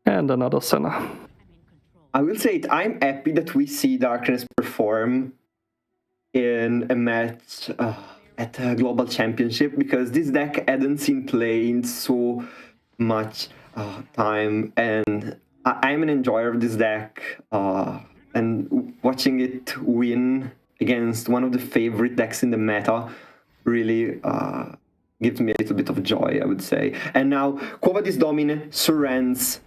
And another Senna. I will say it, I'm happy that we see Darkness perform in a match at a global championship, because this deck hadn't seen play in so much time, and I'm an enjoyer of this deck, and watching it win against one of the favorite decks in the meta really gives me a little bit of joy, I would say. And now Quo Vadis Domine surrenders.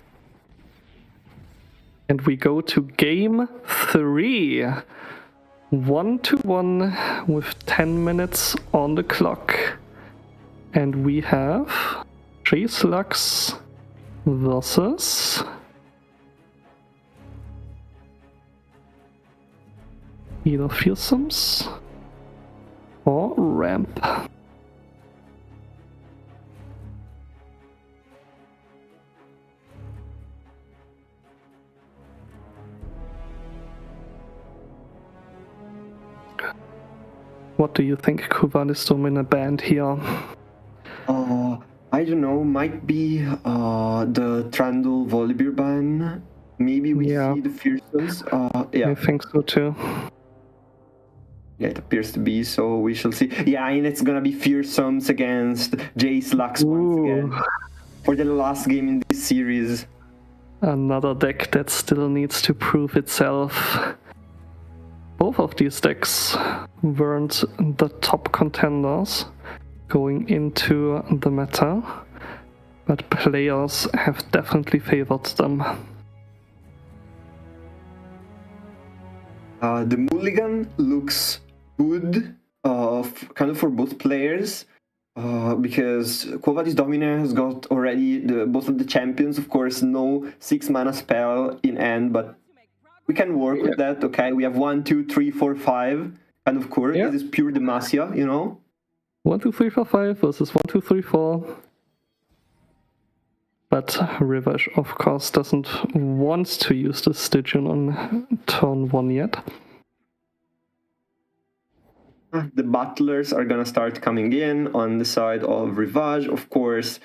And we go to game 3. 1-1 with 10 minutes on the clock. And we have Jace Lux versus either Fearsomes or Ramp. What do you think Quo Vadis Domine banned here? I don't know, might be the Trundle Volibear ban. Maybe we see the Fearsomes. Yeah. I think so too. Yeah, it appears to be, so we shall see. Yeah, and it's gonna be Fearsomes against Jace Lux once again for the last game in this series. Another deck that still needs to prove itself. Both of these decks weren't the top contenders going into the meta, but players have definitely favored them. The Mulligan looks good, kind of for both players. Because Quo Vadis Domine has got already both of the champions, of course, no 6 mana spell in end, but we can work with that, okay? We have 1, 2, 3, 4, 5 kind of core. Yeah. This is pure Demacia, you know? 1, 2, 3, 4, 5 versus 1, 2, 3, 4. But Rivage, of course, doesn't want to use the Stygian on turn 1 yet. The butlers are gonna start coming in on the side of Rivage, of course,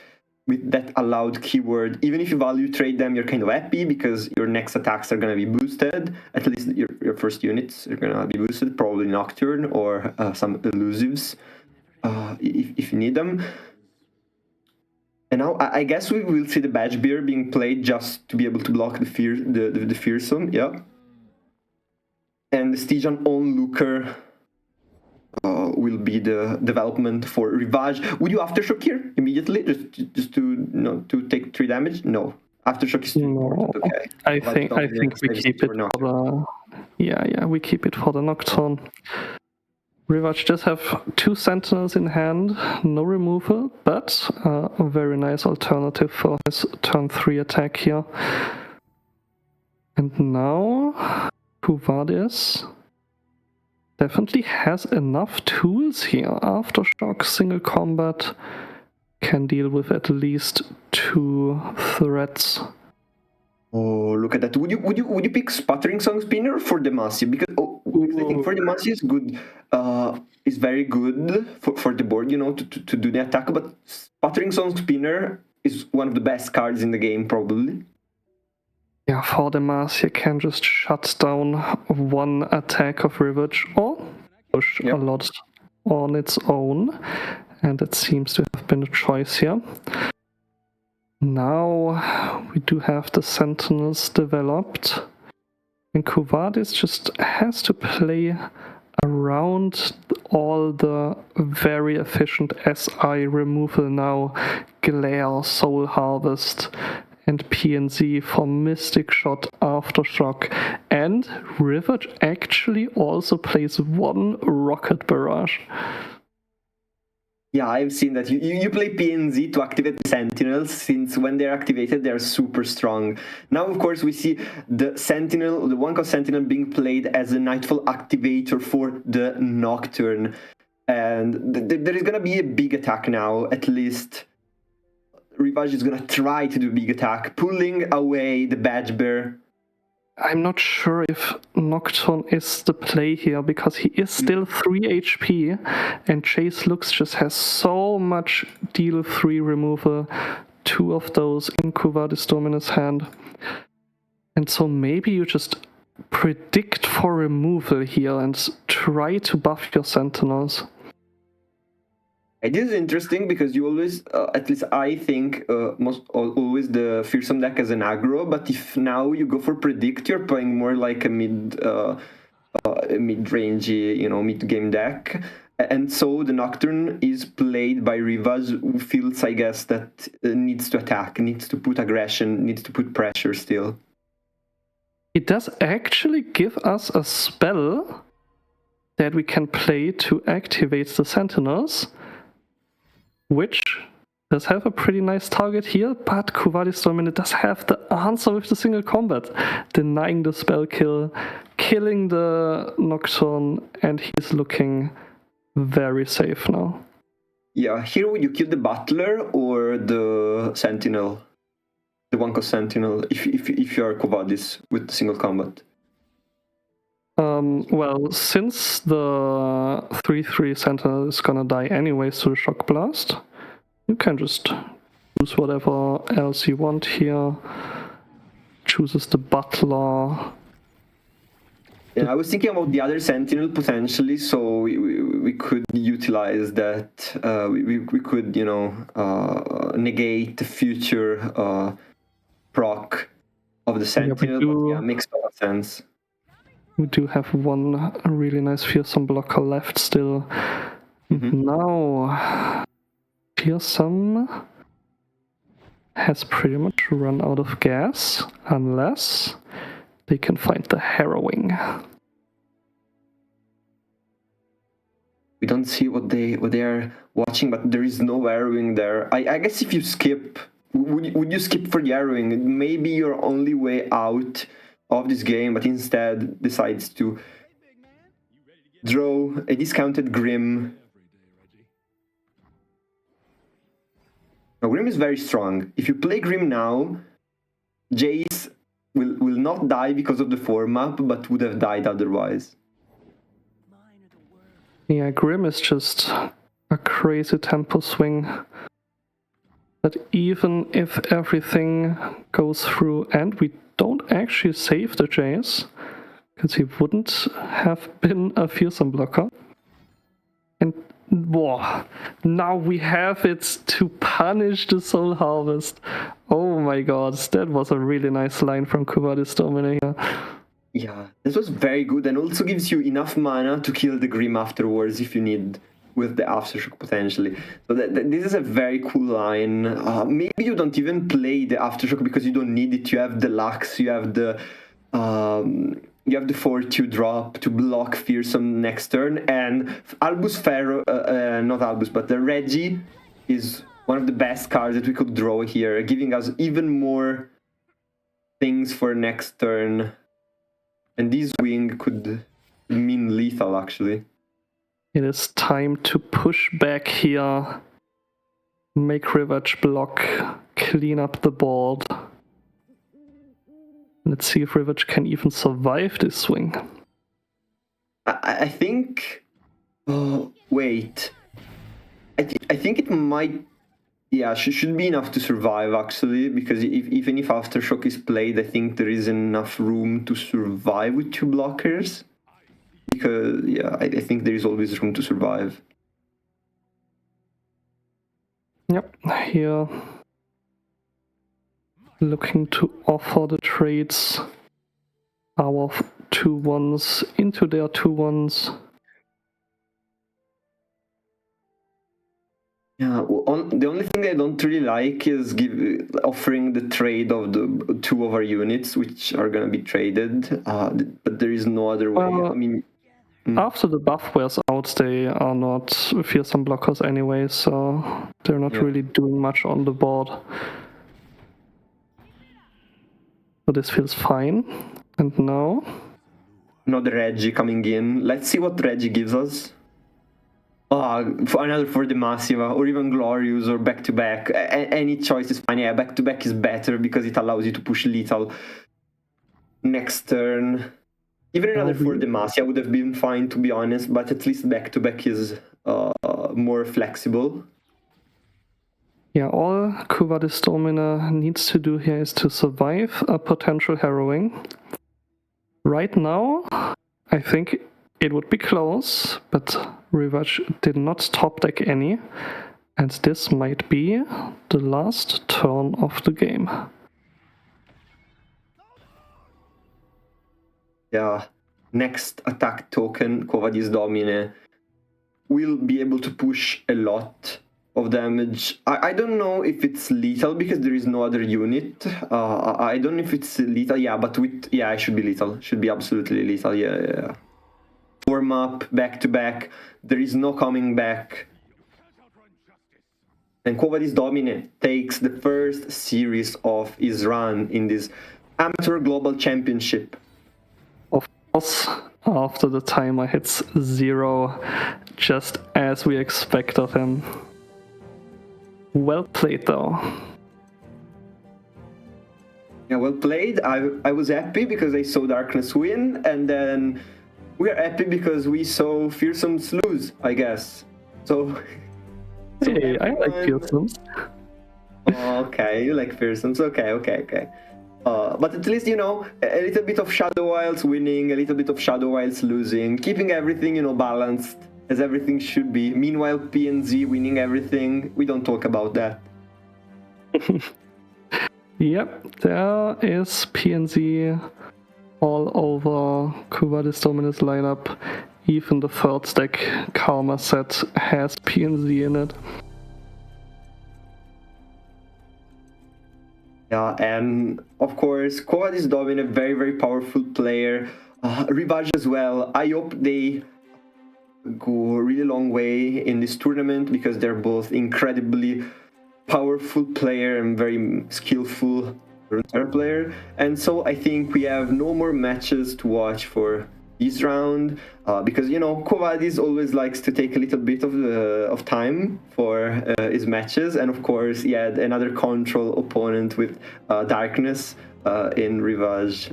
with that allowed keyword. Even if you value trade them, you're kind of happy because your next attacks are gonna be boosted. At least your first units are gonna be boosted, probably Nocturne or some elusives if you need them. And now I guess we will see the Badge Beer being played just to be able to block the Fearsome, yeah. And the Stygian Onlooker will be the development for Rivage. Would you Aftershock here immediately, just to to take 3 damage? No, Aftershock is too important. Okay. I think we keep it for the we keep it for the Nocturne. Rivage does have 2 Sentinels in hand, no removal, but a very nice alternative for his turn 3 attack here. And now Quo Vadis definitely has enough tools here. Aftershock, single combat, can deal with at least 2 threats. Oh, look at that! Would you pick Sputtering Song Spinner for Demacia? Because I think for Demacia is good. Is very good for the board, you know, to do the attack. But Sputtering Song Spinner is one of the best cards in the game, probably. Yeah, for Demacia can just shut down 1 attack of Rivage or push a lot on its own, and it seems to have been a choice here. Now we do have the Sentinels developed, and Quo Vadis just has to play around all the very efficient SI removal now, Glare, Soul Harvest, and PNZ for Mystic Shot, Aftershock, and Rivage actually also plays 1 Rocket Barrage. Yeah, I've seen that. You play PNZ to activate the Sentinels, since when they're activated, they're super strong. Now, of course, we see the Sentinel, the 1-cost Sentinel being played as a Nightfall activator for the Nocturne. And there is going to be a big attack now, at least. Rivage is going to try to do a big attack, pulling away the Badge Bear. I'm not sure if Nocturne is the play here, because he is still 3 HP, and Chase Lux just has so much deal 3 removal, 2 of those in Quo Vadis Dominus hand. And so maybe you just predict for removal here and try to buff your Sentinels. It is interesting because you always, at least I think, always the Fearsome deck as an aggro. But if now you go for Predict, you're playing more like a mid-rangey, you know, mid-game deck. And so the Nocturne is played by Rivage, who feels, I guess, that needs to attack, needs to put aggression, needs to put pressure still. It does actually give us a spell that we can play to activate the Sentinels, which does have a pretty nice target here, but Quo Vadis Domine does have the answer with the single combat, denying the spell kill, killing the Nocturne, and he's looking very safe now. Yeah, here would you kill the Butler or the Sentinel? The 1-cost Sentinel, if you are Quo Vadis with the single combat? Well, since the 3/3 Sentinel is gonna die anyways to the Shock Blast, you can just choose whatever else you want here. Chooses the Butler. Yeah, I was thinking about the other Sentinel potentially, so we could utilize that. We could, you know, negate the future proc of the Sentinel, but yeah, makes a lot of sense. We do have 1 really nice Fearsome blocker left still. Now, Fearsome has pretty much run out of gas, unless they can find the Harrowing. We don't see what they are watching, but there is no arrowing there. I guess if you skip, would you skip for the arrowing? It may be your only way out of this game, but instead decides to draw a discounted Grim. Now, Grim is very strong. If you play Grim now, Jace will not die because of the 4-map, but would have died otherwise. Yeah, Grim is just a crazy tempo swing. But even if everything goes through and we don't actually save the Jace, because he wouldn't have been a fearsome blocker. And whoa, now we have it to punish the Soul Harvest. Oh my god, that was a really nice line from Quo Vadis Domine here. Yeah, this was very good, and also gives you enough mana to kill the Grim afterwards if you need, with the Aftershock potentially. So this is a very cool line. Maybe you don't even play the Aftershock because you don't need it. You have the Lux, you have the 4-2 drop to block Fearsome next turn, and Albus Pharaoh, not Albus, but the Reggie is one of the best cards that we could draw here, giving us even more things for next turn. And this wing could mean lethal, actually. It is time to push back here, make Rivage block, clean up the board. Let's see if Rivage can even survive this swing. I think... Oh, wait. I think it might... Yeah, should be enough to survive, actually, because even if Aftershock is played, I think there is enough room to survive with 2 blockers. Because, yeah, I think there is always room to survive. Yep, here looking to offer the trades our 2-1s into their 2-1s. Yeah, the only thing I don't really like is offering the trade of the 2 of our units, which are going to be traded, but there is no other way. Well, I mean, after the buff wears out, they are not fearsome blockers anyway, so they're not really doing much on the board. So this feels fine. And now? Another Reggie coming in. Let's see what Reggie gives us. Another for the Massiva, or even Glorious, or back-to-back. Any choice is fine. Yeah, back-to-back is better because it allows you to push lethal next turn. Even another for the Massiva would have been fine, to be honest, but at least back-to-back is more flexible. Yeah, all Quo Vadis Domine needs to do here is to survive a potential harrowing. Right now, I think it would be close, but Rivage did not top deck any, and this might be the last turn of the game. Yeah, next attack token, Quo Vadis Domine, will be able to push a lot of damage. I don't know if it's lethal because there is no other unit. I don't know if it's lethal, yeah, but it should be lethal. Should be absolutely lethal, yeah. 4-map, back-to-back, there is no coming back. And Quo Vadis Domine takes the first series of his run in this Amateur Global Championship. Of course, after the timer hits 0, just as we expect of him. Well played, though. Yeah, well played. I was happy because I saw Darkness win, and then we are happy because we saw Fearsomes lose, I guess. So Hey, I like Fearsomes. Okay, you like Fearsomes. Okay. But at least, a little bit of Shadow Wilds winning, a little bit of Shadow Wilds losing, keeping everything, balanced, as everything should be. Meanwhile, PNZ winning everything. We don't talk about that. Yep, there is PNZ all over Quo Vadis Domine's lineup. Even the third stack Karma set has PNZ in it. Yeah, and of course, Quo Vadis Domine, a very, very powerful player. Rivage as well. I hope they go a really long way in this tournament because they're both incredibly powerful player and very skillful player. And so I think we have no more matches to watch for this round because Kovadis always likes to take a little bit of time for his matches, and of course he had another control opponent with Darkness in Rivage.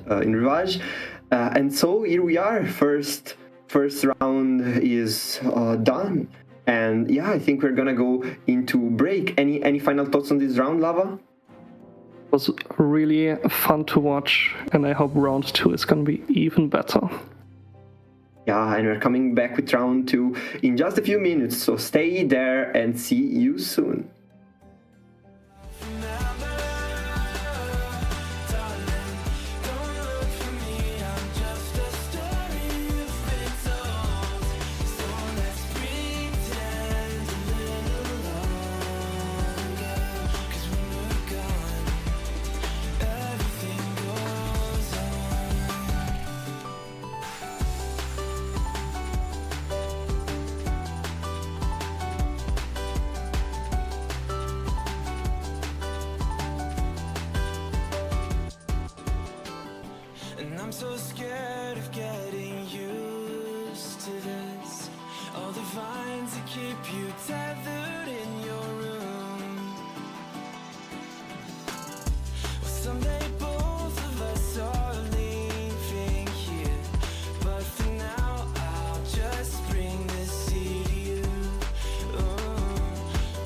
And so here we are. First round is done, and yeah, I think we're gonna go into break. Any final thoughts on this round, Lava? It was really fun to watch, and I hope round 2 is gonna be even better. Yeah, and we're coming back with round 2 in just a few minutes, so stay there and see you soon. And I'm so scared of getting used to this. All the vines that keep you tethered in your room. Well, someday both of us are leaving here, but for now I'll just bring this seed to you.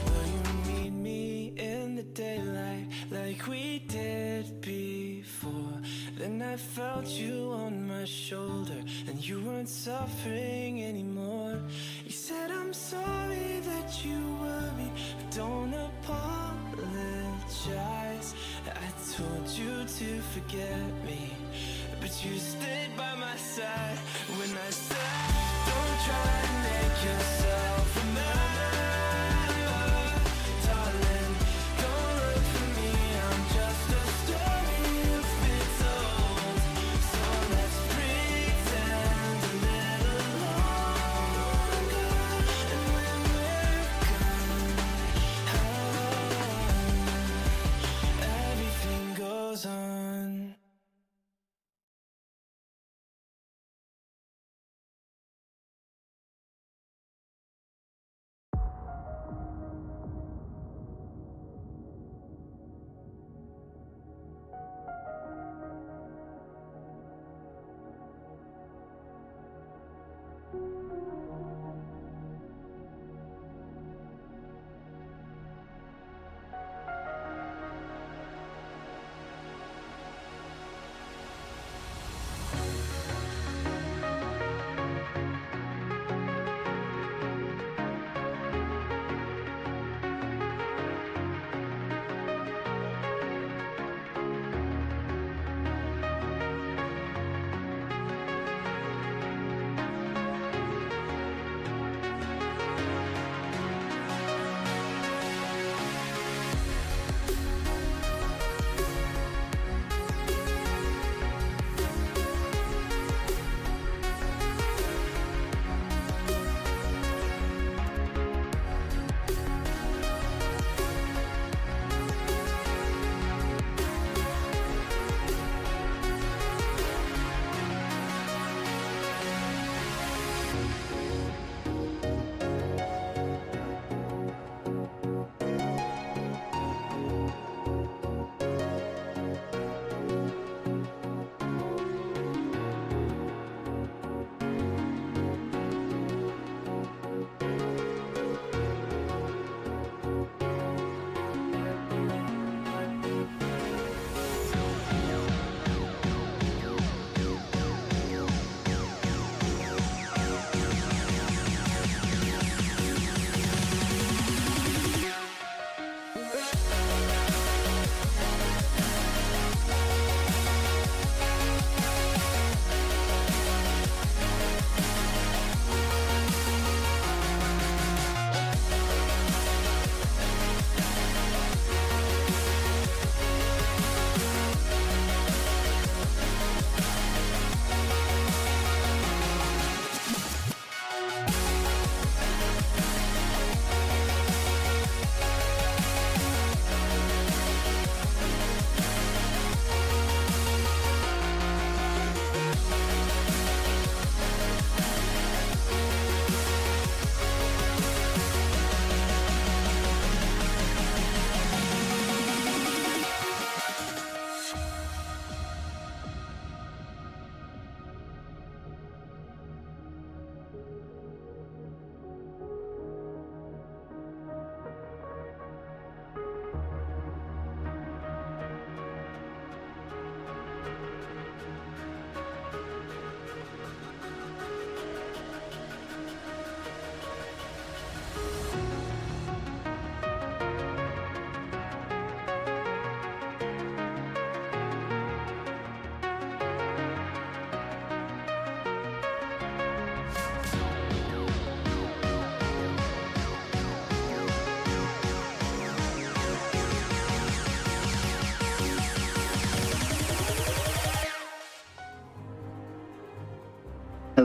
Will you meet me in the daylight like we did before? Then I felt you on my shoulder, and you weren't suffering anymore. You said, I'm sorry that you worried, but don't apologize. I told you to forget me, but you stayed by my side when I said, don't try to make yourself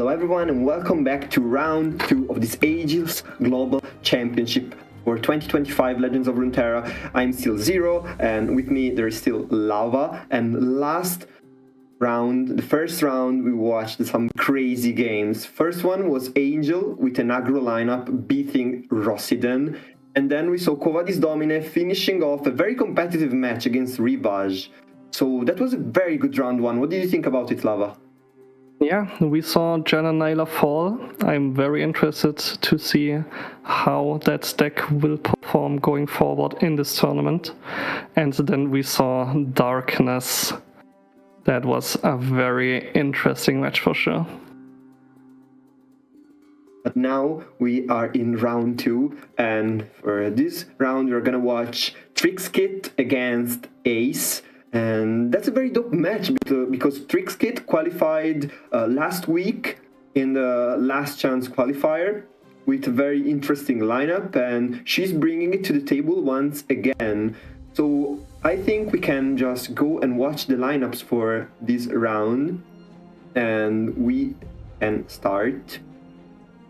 Hello everyone and welcome back to round 2 of this Aegis Global Championship for 2025 Legends of Runeterra. I'm still Zero and with me there is still Lava, and last round, the first round, we watched some crazy games. First one was Angel with an aggro lineup beating Rossiden, and then we saw Kovadis Domine finishing off a very competitive match against Rivage. So that was a very good round 1. What did you think about it, Lava? Yeah, we saw Janna Nyla fall. I'm very interested to see how that deck will perform going forward in this tournament. And then we saw Darkness. That was a very interesting match for sure. But now we are in round 2, and for this round we're gonna watch Trixkit against Ace. And that's a very dope match because Trixkit qualified last week in the last chance qualifier with a very interesting lineup, and she's bringing it to the table once again. So I think we can just go and watch the lineups for this round, and we can start.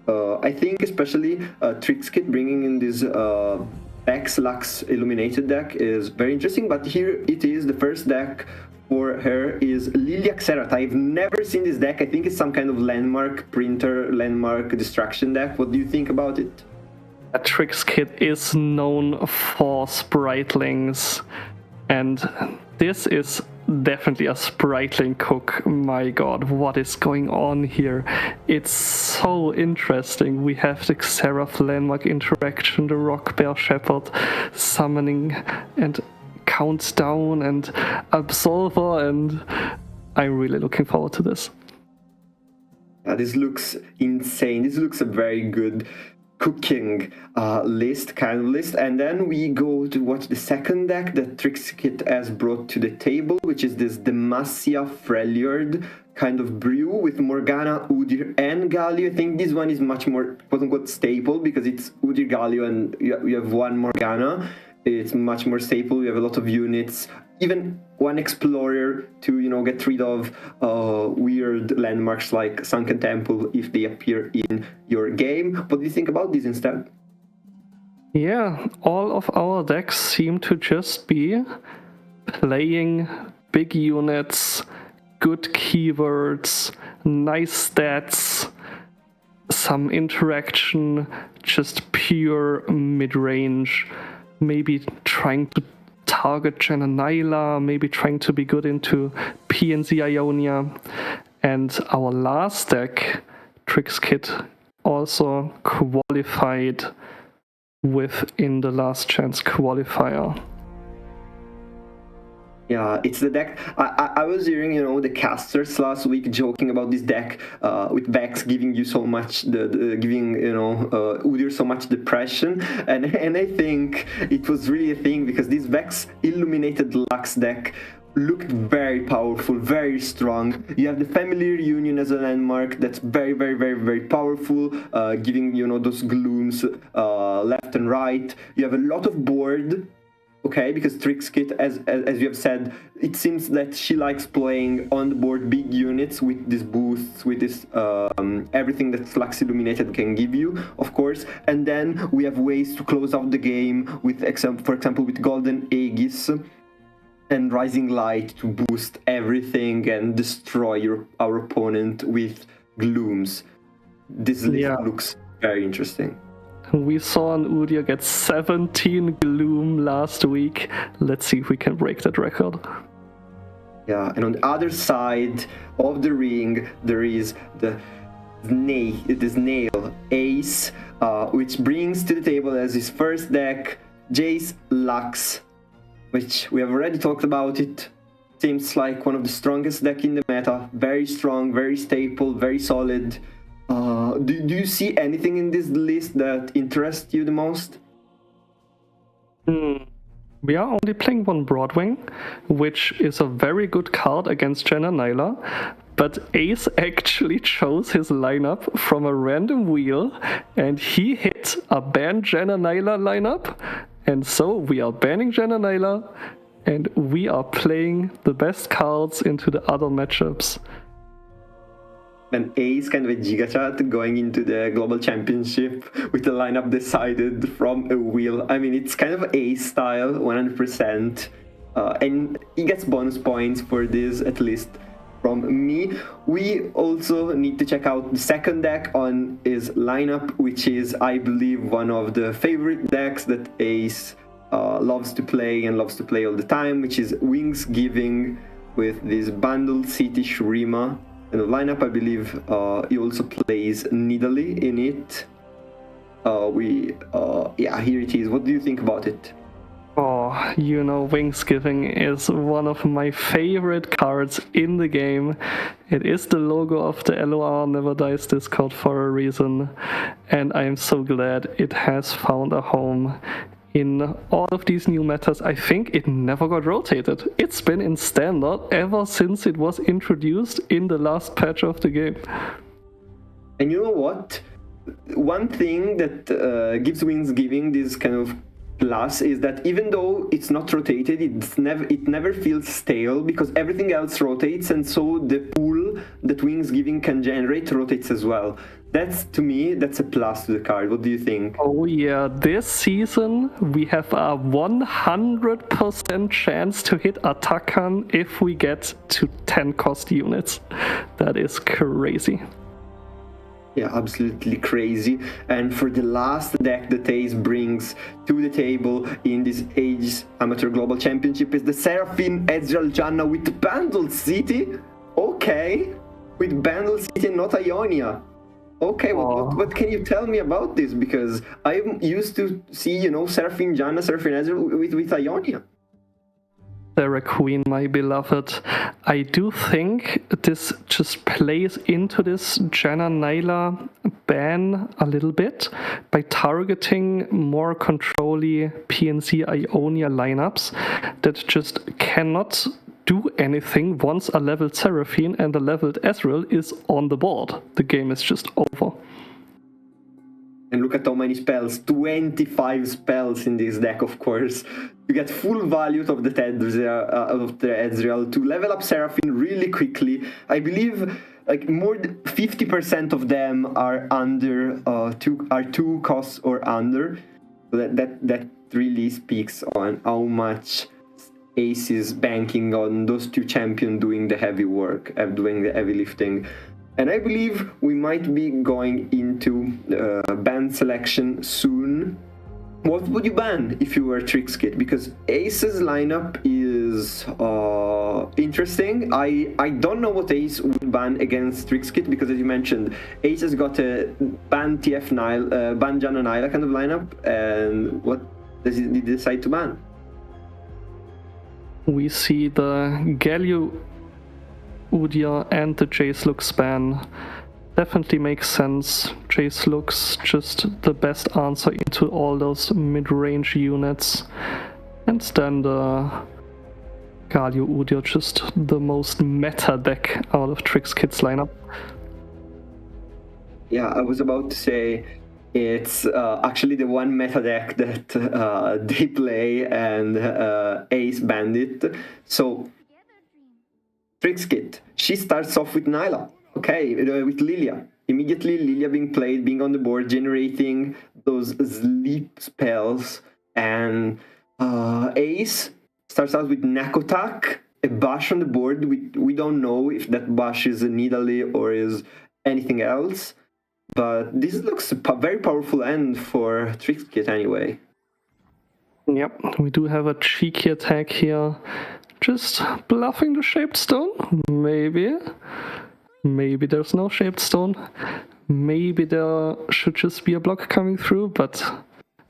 I think especially Trixkit bringing in this X-Lux Illuminated deck is very interesting, but here it is. The first deck for her is Lilia Xerath. I've never seen this deck. I think it's some kind of landmark printer, landmark distraction deck. What do you think about it? Trixkit is known for Spritlings, and this is definitely a Spritling cook. My god, what is going on here? It's so interesting. We have the Xerath landmark interaction, the Rock Bear Shepherd summoning and counts down, and Absolver, and I'm really looking forward to this. This looks insane. This looks a very good cooking kind of list. And then we go to watch the second deck that Trixkit has brought to the table, which is this Demacia Freljord kind of brew with Morgana, Udyr, and Galio. I think this one is much more quote-unquote staple because it's Udyr, Galio, and you have one Morgana. It's much more staple. You have a lot of units, even one Explorer to, you know, get rid of weird landmarks like Sunken Temple if they appear in your game. What do you think about this instead? Yeah, all of our decks seem to just be playing big units, good keywords, nice stats, some interaction, just pure mid-range. Maybe trying to target Janna Nyla, maybe trying to be good into PNC Ionia. And our last deck, Trixkit, also qualified within the last chance qualifier. Yeah, it's the deck. I was hearing, you know, the casters last week joking about this deck with Vex giving you so much, giving, you know, Udyr so much depression, and I think it was really a thing because this Vex Illuminated Lux deck looked very powerful, very strong. You have the Family Reunion as a landmark that's very, very, very, very powerful, giving, you know, those glooms left and right. You have a lot of board. Okay, because Trixkit, as you have said, it seems that she likes playing on the board big units with these boosts, with this everything that Lux Illuminated can give you, of course. And then we have ways to close out the game with, for example, with Golden Aegis and Rising Light to boost everything and destroy our opponent with glooms. This list looks very interesting. We saw an Udyr get 17 Gloom last week. Let's see if we can break that record. Yeah, and on the other side of the ring, there is the Snail Ace, which brings to the table as his first deck Jace Lux, which we have already talked about. It seems like one of the strongest deck in the meta. Very strong, very staple, very solid. Do you see anything in this list that interests you the most? We are only playing one Broadwing, which is a very good card against Janna Nyla, but Ace actually chose his lineup from a random wheel, and he hit a ban Janna Nyla lineup, and so we are banning Janna Nyla, and we are playing the best cards into the other matchups. an ace kind of a gigachat going into the global championship with a lineup decided from a wheel. I mean, it's kind of ace style, 100%. And he gets bonus points for this, at least from me. We also need to check out the second deck on his lineup, which is, I believe, one of the favorite decks that Ace loves to play and loves to play all the time, which is Wings Giving with this Bundle City Shurima. And the lineup, I believe, he also plays Nidalee in it. Yeah, here it is. What do you think about it? Oh, you know, Wingsgiving is one of my favorite cards in the game. It is the logo of the LoR Never Dies Discord for a reason, and I am so glad it has found a home in all of these new metas. I think it never got rotated. It's been in standard ever since it was introduced in the last patch of the game. And you know what? One thing that gives Wingsgiving this kind of plus is that even though it's not rotated, it never feels stale because everything else rotates, and so the pool that Wingsgiving can generate rotates as well. To me, that's a plus to the card. What do you think? Oh yeah, this season we have a 100% chance to hit Attacan if we get to 10 cost units. That is crazy. Yeah, absolutely crazy. And for the last deck that Ace brings to the table in this Aegis Amateur Global Championship is the Seraphine Ezreal Janna with Bundle City. Okay, with Bundle City and not Ionia. Okay, what can you tell me about this? Because I'm used to see, Seraphine Janna, Seraphine Ezreal with Ionia. Sarah Queen, my beloved. I do think this just plays into this Janna Nyla ban a little bit by targeting more controlly PNC Ionia lineups that just cannot do anything once a leveled Seraphine and a leveled Ezreal is on the board. The game is just over. And look at how many spells, 25 spells in this deck, of course. You get full value of the Ezreal to level up Seraphine really quickly. I believe like more than 50% of them are under two costs or under. So that really speaks on how much Ace is banking on those two champions doing the heavy work, doing the heavy lifting. And I believe we might be going into ban selection soon. What would you ban if you were Trixkit? Because Ace's lineup is interesting. I don't know what Ace would ban against Trixkit because, as you mentioned, Ace has got a ban TF Nile, ban Janna Nyla kind of lineup. And what does he decide to ban? We see the Galio Udyr and the Jace Lux ban. Definitely makes sense. Jace Lux just the best answer into all those mid-range units. And then the Galio Udyr, just the most meta deck out of Trixkit's lineup. Yeah, I was about to say it's actually the one meta deck that they play, and Ace banned it. So Trixkit, she starts off with Nyla. Okay, with Lilia. Immediately Lilia being played, being on the board, generating those sleep spells. And Ace starts out with Nakotak, a Bash on the board. We don't know if that Bash is a Nidalee or is anything else. But this looks a very powerful end for Trixkit anyway. Yep, we do have a cheeky attack here. Just bluffing the Shaped Stone? Maybe. Maybe there's no Shaped Stone. Maybe there should just be a block coming through, but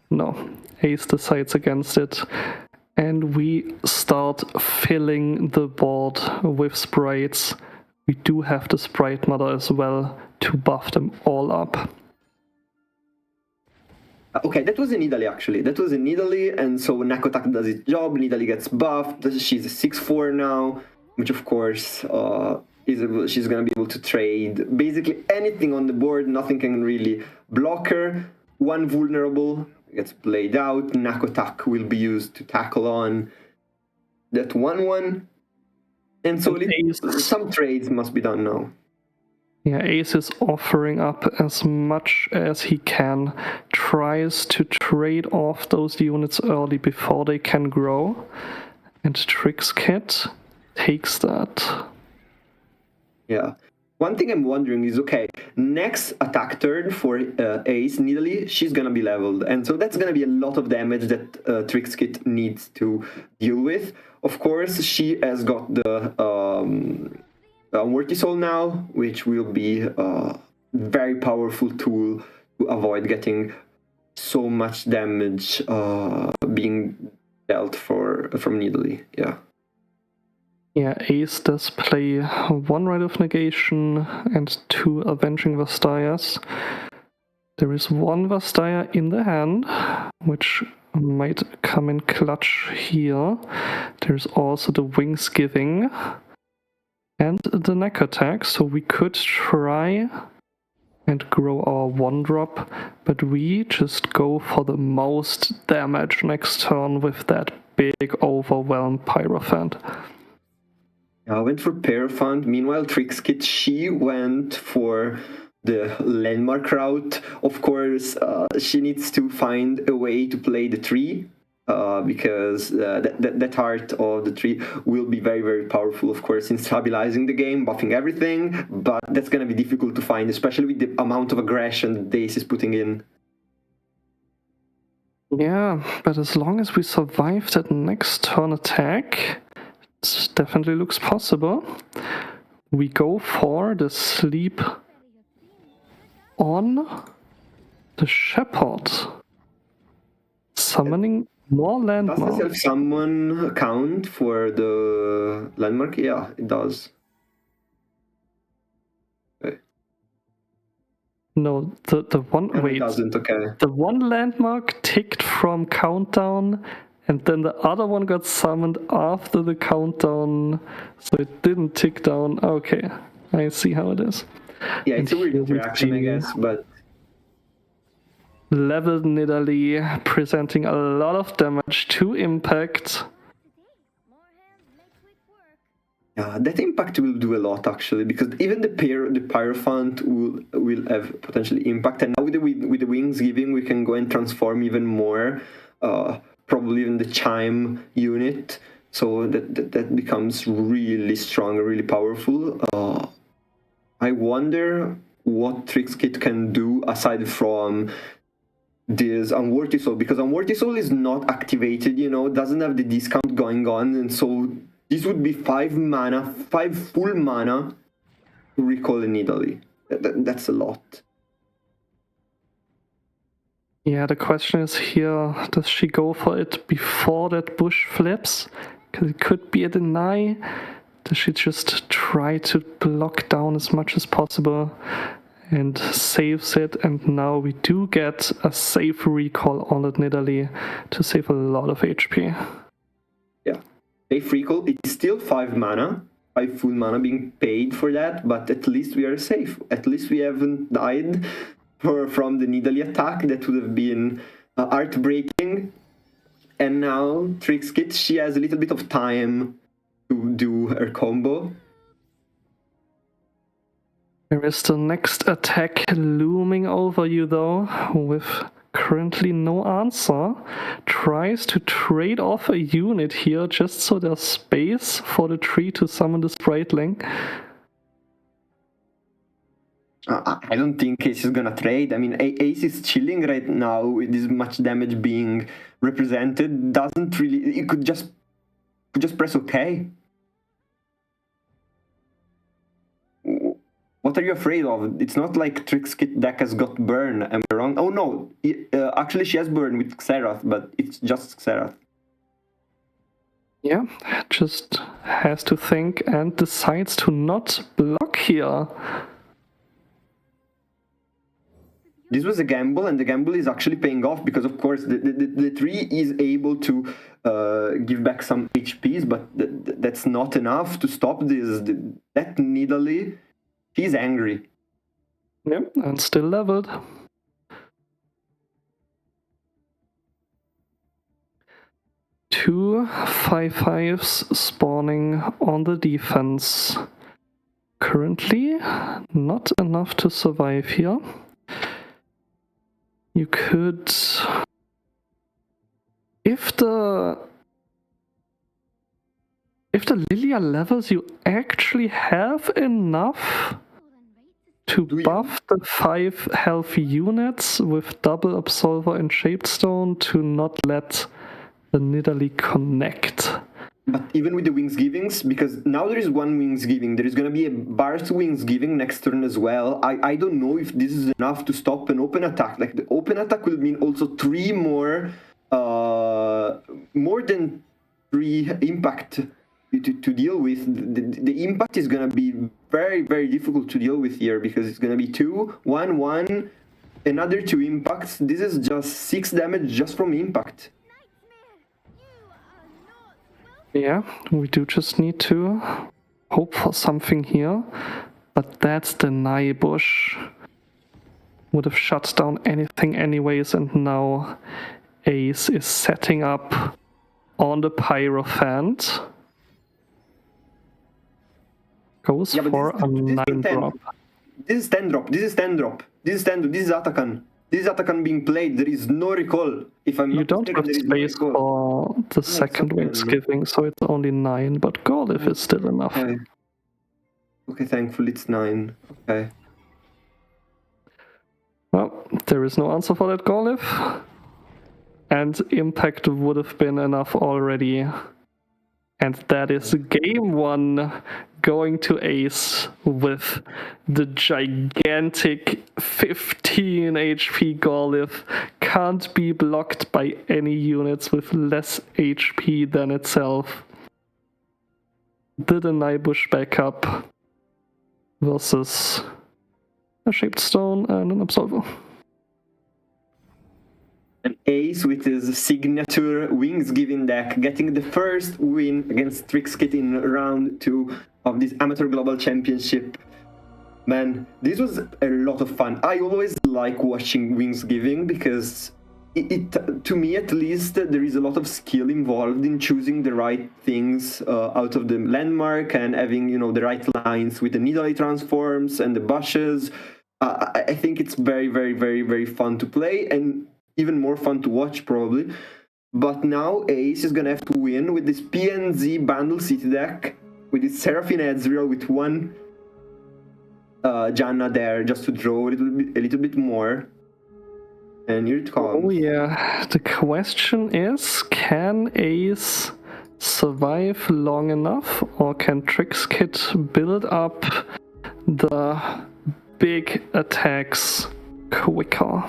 no. Ace decides against it. And we start filling the board with sprites. We do have the Sprite Mother as well to buff them all up. Okay, that was a Nidalee actually. That was a Nidalee, and so Nakotak does its job. Nidalee gets buffed. She's a 6/4 now, which of course she's gonna be able to trade basically anything on the board. Nothing can really block her. One vulnerable gets played out. Nakotak will be used to tackle on that 1/1. And so some trades must be done now. Yeah, Ace is offering up as much as he can, tries to trade off those units early before they can grow, and Trix Kit takes that. Yeah. One thing I'm wondering is, okay, next attack turn for Ace, Nidalee, she's gonna be leveled. And so that's gonna be a lot of damage that Trixkit needs to deal with. Of course, she has got the Unworthy Soul now, which will be a very powerful tool to avoid getting so much damage being dealt from Nidalee. Yeah. Yeah, Ace does play 1 Rite of Negation and 2 Avenging Vastayas. There is 1 Vastaya in the hand, which might come in clutch here. There's also the Wings Giving and the Neck Attack, so we could try and grow our 1-drop, but we just go for the most damage next turn with that big Overwhelm Pyrophant. I went for Paraphant. Meanwhile, Trixkit, she went for the landmark route. Of course, she needs to find a way to play the tree, because that heart of the tree will be very, very powerful, of course, in stabilizing the game, buffing everything, but that's going to be difficult to find, especially with the amount of aggression that Dace is putting in. Yeah, but as long as we survive that next turn attack, it definitely looks possible. We go for the sleep on the Shepherd, summoning more Does the landmarks. self-summon count for the landmark? Yeah, it does. Okay. No, the one, And wait, it doesn't, okay. the one landmark ticked from countdown, and then the other one got summoned after the countdown, so it didn't tick down. Okay, I see how it is. Yeah, it's And a weird here we interaction, I see guess, but leveled Nidalee presenting a lot of damage to impact. yeah, that impact will do a lot, actually, because even the Pyrophant will have potentially impact, and now with the Wings Giving, we can go and transform even more, probably even the Chime unit, so that becomes really strong, really powerful. I wonder what Trixkit can do aside from this Unworthy Soul, because Unworthy Soul is not activated, doesn't have the discount going on, and so this would be 5 full mana to recall a Nidalee. That's a lot. Yeah, the question is here, does she go for it before that bush flips? Because it could be a deny. Does she just try to block down as much as possible and saves it? And now we do get a safe recall on that Nidalee to save a lot of HP. Yeah. Safe recall, it's still 5 full mana being paid for that, but at least we are safe. At least we haven't died from the Nidalee attack. That would have been heartbreaking. And now Trixkit, she has a little bit of time to do her combo. There is the next attack looming over you though, with currently no answer. Tries to trade off a unit here just so there's space for the tree to summon the Spriteling. I don't think Ace is gonna trade. I mean, Ace is chilling right now with this much damage being represented. Doesn't really. You could just press OK. What are you afraid of? It's not like Trixkit deck has got burn. Am I wrong? Oh no, actually she has burn with Xerath, but it's just Xerath. Yeah, just has to think and decides to not block here. This was a gamble, and the gamble is actually paying off because, of course, the tree is able to give back some HPs, but that's not enough to stop this. That Nidalee, she's angry. Yep, and still leveled. Two 5/5s spawning on the defense. currently not enough to survive here. You could... If the Lilia levels, you actually have enough to buff the 5 health units with double Absolver and Shaped Stone to not let the Nidalee connect. But even with the Wings Givings, because now there is one Wings Giving, there is going to be a Barth Wings Giving next turn as well. I don't know if this is enough to stop an open attack. Like, the open attack will mean also 3 more than 3 impact to deal with. The impact is going to be very, very difficult to deal with here, because it's going to be 2, 1, 1, another 2 impacts. This is just 6 damage just from impact. Yeah, we do just need to hope for something here. But that's the Nightbush. Would have shut down anything anyways, and now Ace is setting up on the Pyrophant. Goes for a 9 drop. This is 10 drop. This is 10 drop. This is 10 drop. This is Atakan. This is Atakan being played. There is no recall. If I'm You not don't have mistaken, there is space no recall. for the second okay, Wings Giving, so it's only 9, but Gorlif is still enough. Okay, thankfully it's 9. Okay. Well, there is no answer for that Gorlif. And impact would have been enough already. And that is game 1 going to Ace with the gigantic 15 HP Gorlif. Can't be blocked by any units with less HP than itself. Did a Nightbush backup versus a Shaped Stone and an Absolver. An Ace with his signature Wings Giving deck, getting the first win against Trixkit in round 2 of this Amateur Global Championship. Man, this was a lot of fun. I always like watching Wings Giving because it to me at least, there is a lot of skill involved in choosing the right things out of the landmark and having, you know, the right lines with the Nidalee transforms and the bushes. I think it's very, very, very, very fun to play, and even more fun to watch probably. But now Ace is gonna have to win with this PNZ Bundle City deck, with this Seraphine Ezreal with 1 Janna there just to draw a little bit more. And here it comes. Oh yeah, the question is, can Ace survive long enough, or can Trixkit build up the big attacks quicker?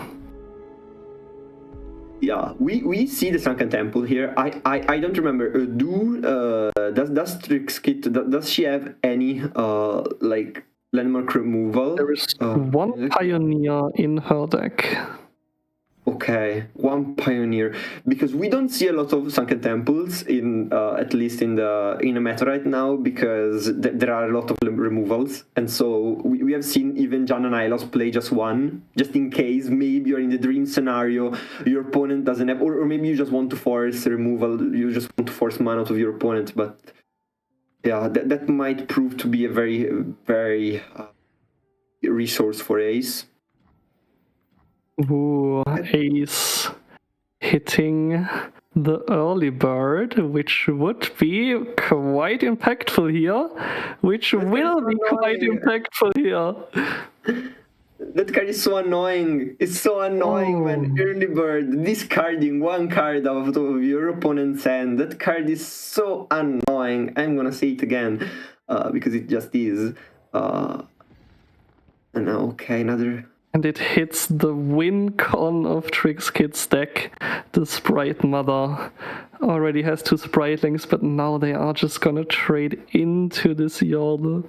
Yeah, we see the Sunken Temple here. I don't remember. Does Trixkit, does she have any like landmark removal? There is 1 Pioneer in her deck. Okay, 1 Pioneer, because we don't see a lot of Sunken Temples in at least in the meta right now, because there are a lot of removals, and so we have seen even Janna and Hylos play just 1, just in case maybe you're in the dream scenario, your opponent doesn't have, or maybe you just want to force removal, you just want to force mana out of your opponent. But yeah, that might prove to be a very, very resource for Ace. Ooh, Ace hitting the early bird, which would be quite impactful here. Which will be quite impactful here. That card is so annoying. It's so annoying when early bird discarding 1 card out of your opponent's hand. That card is so annoying. I'm gonna say it again because it just is. And okay, another. And it hits the win con of Trixkit's deck. The Sprite Mother already has 2 Spritelings, but now they are just gonna trade into this Yordle.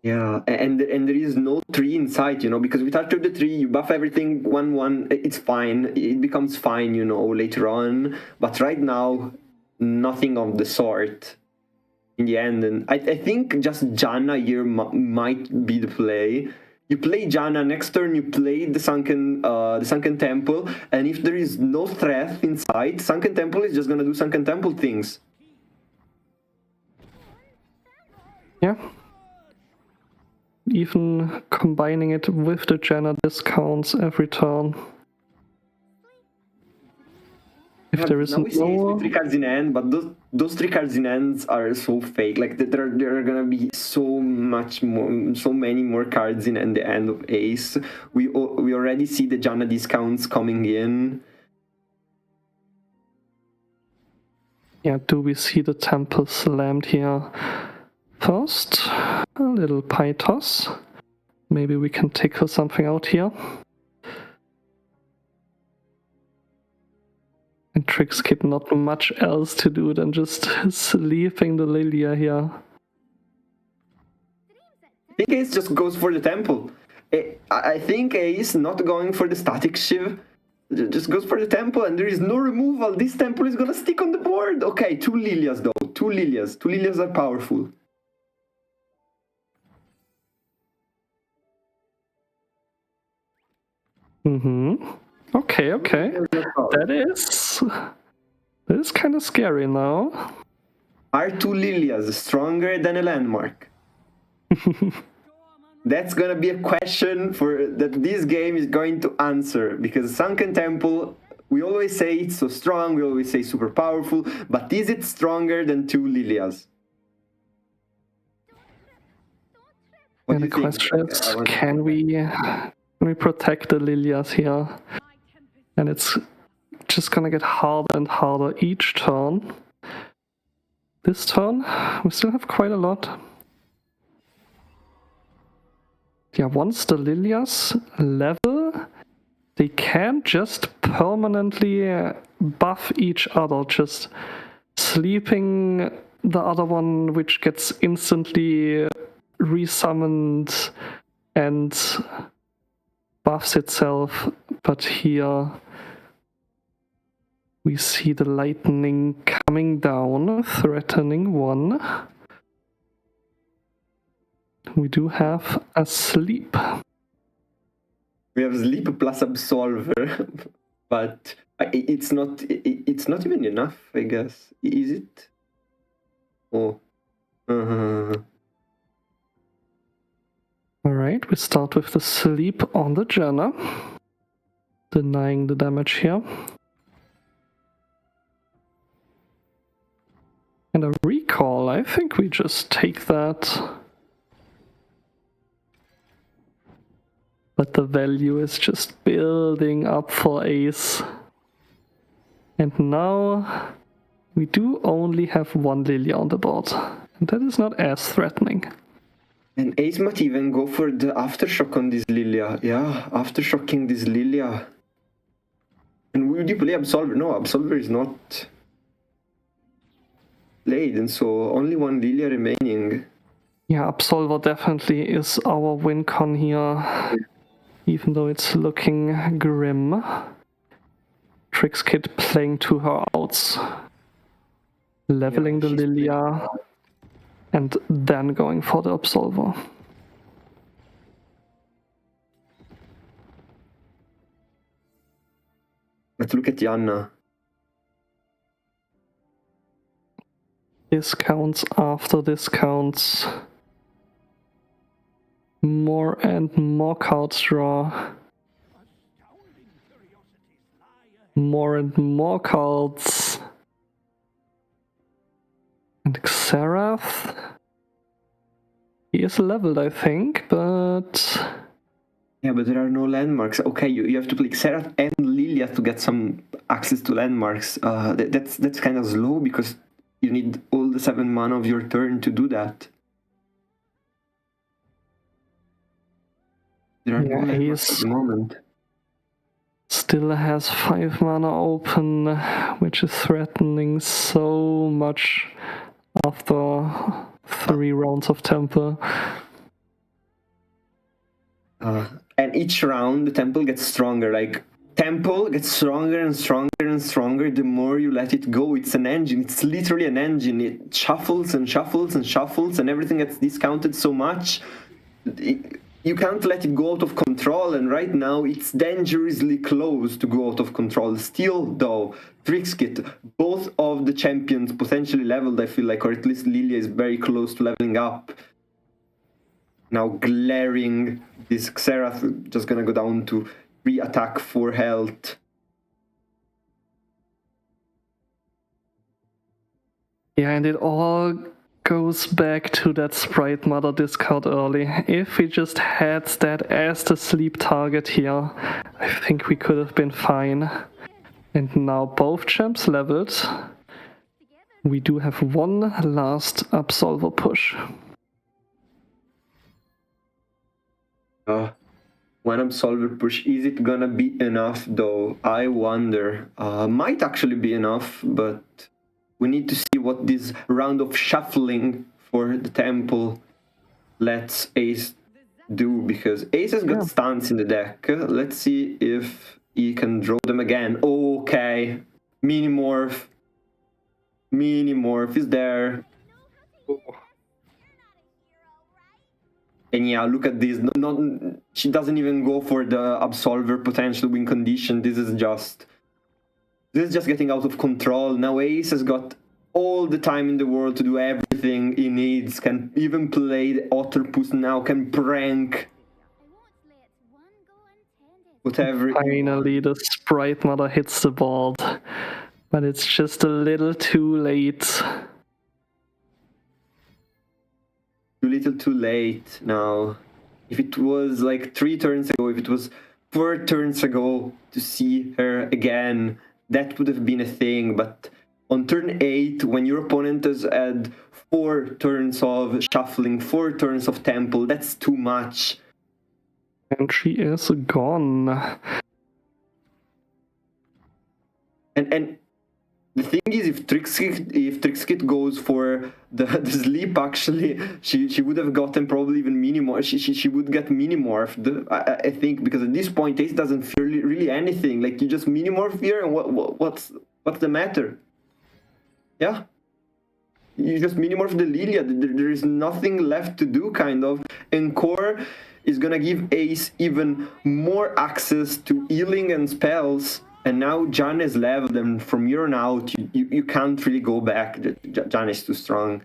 Yeah, and there is no 3 inside, you know, because with Archer the 3, you buff everything 1-1, it's fine. It becomes fine, you know, later on. But right now, nothing of the sort in the end. And I think just Janna here might be the play. You play Janna, next turn you play the Sunken Temple, and if there is no threat inside, Sunken Temple is just gonna do Sunken Temple things. Yeah. even combining it with the Janna discounts every turn. If there is now we see it no... with 3 cards in hand, but those 3 cards in hands are so fake. Like there are gonna be so many more cards in the end of Ace. We already see the Janna discounts coming in. Yeah, do we see the temple slammed here? First, a little pie toss. Maybe we can tickle something out here. And Trix Kid not much else to do than just sleeping the Lilia here. I think Ace just goes for the temple. I think Ace not going for the static shiv. Just goes for the temple and there is no removal. This temple is gonna stick on the board. Okay, 2 Lilias though. 2 Lilias. 2 Lilias are powerful. Okay. That is kind of scary now. Are 2 Lilias stronger than a landmark? That's gonna be a question that this game is going to answer, because Sunken Temple, we always say it's so strong, we always say super powerful, but is it stronger than 2 Lilias? And the question is, can we protect the Lilias here? And it's just gonna get harder and harder each turn. This turn, we still have quite a lot. Yeah, once the Lilias level, they can't just permanently buff each other, just sleeping the other one, which gets instantly resummoned and buffs itself. But here we see the lightning coming down, threatening one. We do have a sleep. We have sleep plus absolver, but it's not even enough, I guess. Is it? Oh. Alright, we start with the sleep on the Janna, denying the damage here. And a recall, I think we just take that. But the value is just building up for Ace. And now we do only have 1 Lilia on the board. And that is not as threatening. And Ace might even go for the Aftershock on this Lilia. Yeah, Aftershocking this Lilia. And would you play Absolver? No, Absolver is not played, and so only 1 Lilia remaining. Yeah, Absolver definitely is our win con here. Even though it's looking grim. Trix Kid playing to her outs. Leveling the Lilia. And then going for the Absolver. Let's look at Janna. Discounts after discounts. More and more cards draw. More and more cards. And Xerath. He is leveled, I think, but... Yeah, but there are no landmarks. Okay, you have to play Xerath and Lilia to get some access to landmarks. That's kind of slow, because you need all the 7 mana of your turn to do that. There are no landmarks at the moment. Still has 5 mana open, which is threatening so much after 3 rounds of Temple. And each round the Temple gets stronger. Like, Temple gets stronger and stronger and stronger the more you let it go. It's an engine. It's literally an engine. It shuffles and shuffles and shuffles, and everything gets discounted so much. You can't let it go out of control, and right now it's dangerously close to go out of control. Still, though, Trix Kid, both of the champions potentially leveled, I feel like, or at least Lilia is very close to leveling up. Now glaring, this Xerath just gonna go down to 3 attack, 4 health. Yeah, and it all goes back to that Sprite Mother discard early. If we just had that as the sleep target here, I think we could have been fine. And now both champs leveled. We do have one last Absolver push. One Absolver push, is it gonna be enough though? I wonder. Might actually be enough, but we need to see what this round of shuffling for the temple lets Ace do, because Ace has got stuns in the deck. Let's see if he can draw them again. Okay, Minimorph. Minimorph is there. And yeah, look at this. She doesn't even go for the Absolver potential win condition. This is just getting out of control. Now Ace has got all the time in the world to do everything he needs. Can even play the Otterpus now. Can prank. Whatever. Finally, the Sprite Mother hits the board. But it's just a little too late. Too little too late now. If it was like 3 turns ago, if it was 4 turns ago to see her again, that would have been a thing. But on turn 8, when your opponent has had 4 turns of shuffling, 4 turns of temple, that's too much. And she is gone. And the thing is, if Trixkit goes for the sleep, actually, she would have gotten probably even Minimorph. She would get Minimorphed, I think, because at this point Ace doesn't fear really anything. Like, you just Minimorph here, and what's the matter? Yeah, you just Minimorph the Lilia. There is nothing left to do, kind of. And Core is gonna give Ace even more access to healing and spells. And now Jan is leveled, and from here on out, you can't really go back. Jan is too strong.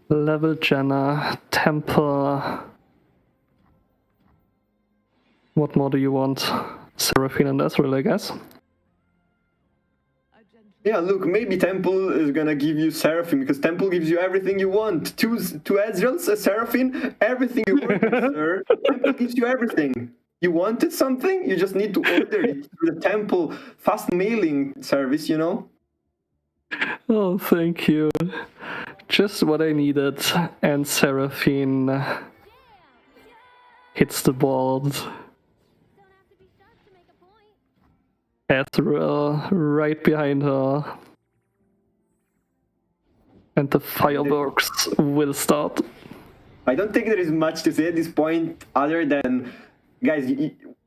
Level Janna, Temple. What more do you want? Seraphine and Ezreal, I guess. Yeah, look, maybe Temple is gonna give you Seraphine, because Temple gives you everything you want. Two Ezreals, a Seraphine, everything you want, sir. Temple gives you everything. You wanted something, you just need to order it through the Temple fast mailing service, you know? Oh, thank you. Just what I needed. And Seraphine hits the board. Ezreal right behind her. And the fireworks will start. I don't think there is much to say at this point other than, guys,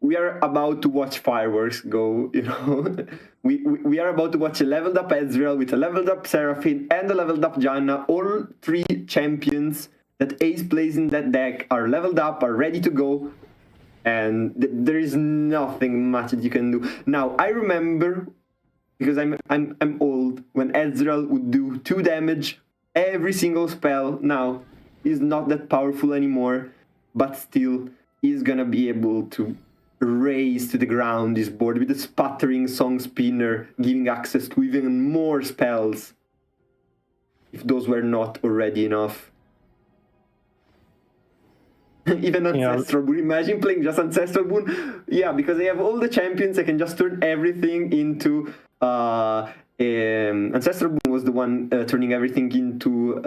we are about to watch fireworks go, you know. we are about to watch a leveled up Ezreal with a leveled up Seraphine and a leveled up Janna. All 3 champions that Ace plays in that deck are leveled up, are ready to go. And there is nothing much that you can do. Now, I remember, because I'm old, when Ezreal would do 2 damage every single spell. Now, he's not that powerful anymore, but still, he's gonna be able to raise to the ground this board with a sputtering Song Spinner, giving access to even more spells, if those were not already enough. Even Ancestral Boon. Imagine playing just Ancestral Boon. Yeah, because I have all the champions, I can just turn everything into... Ancestral Boon was the one turning everything into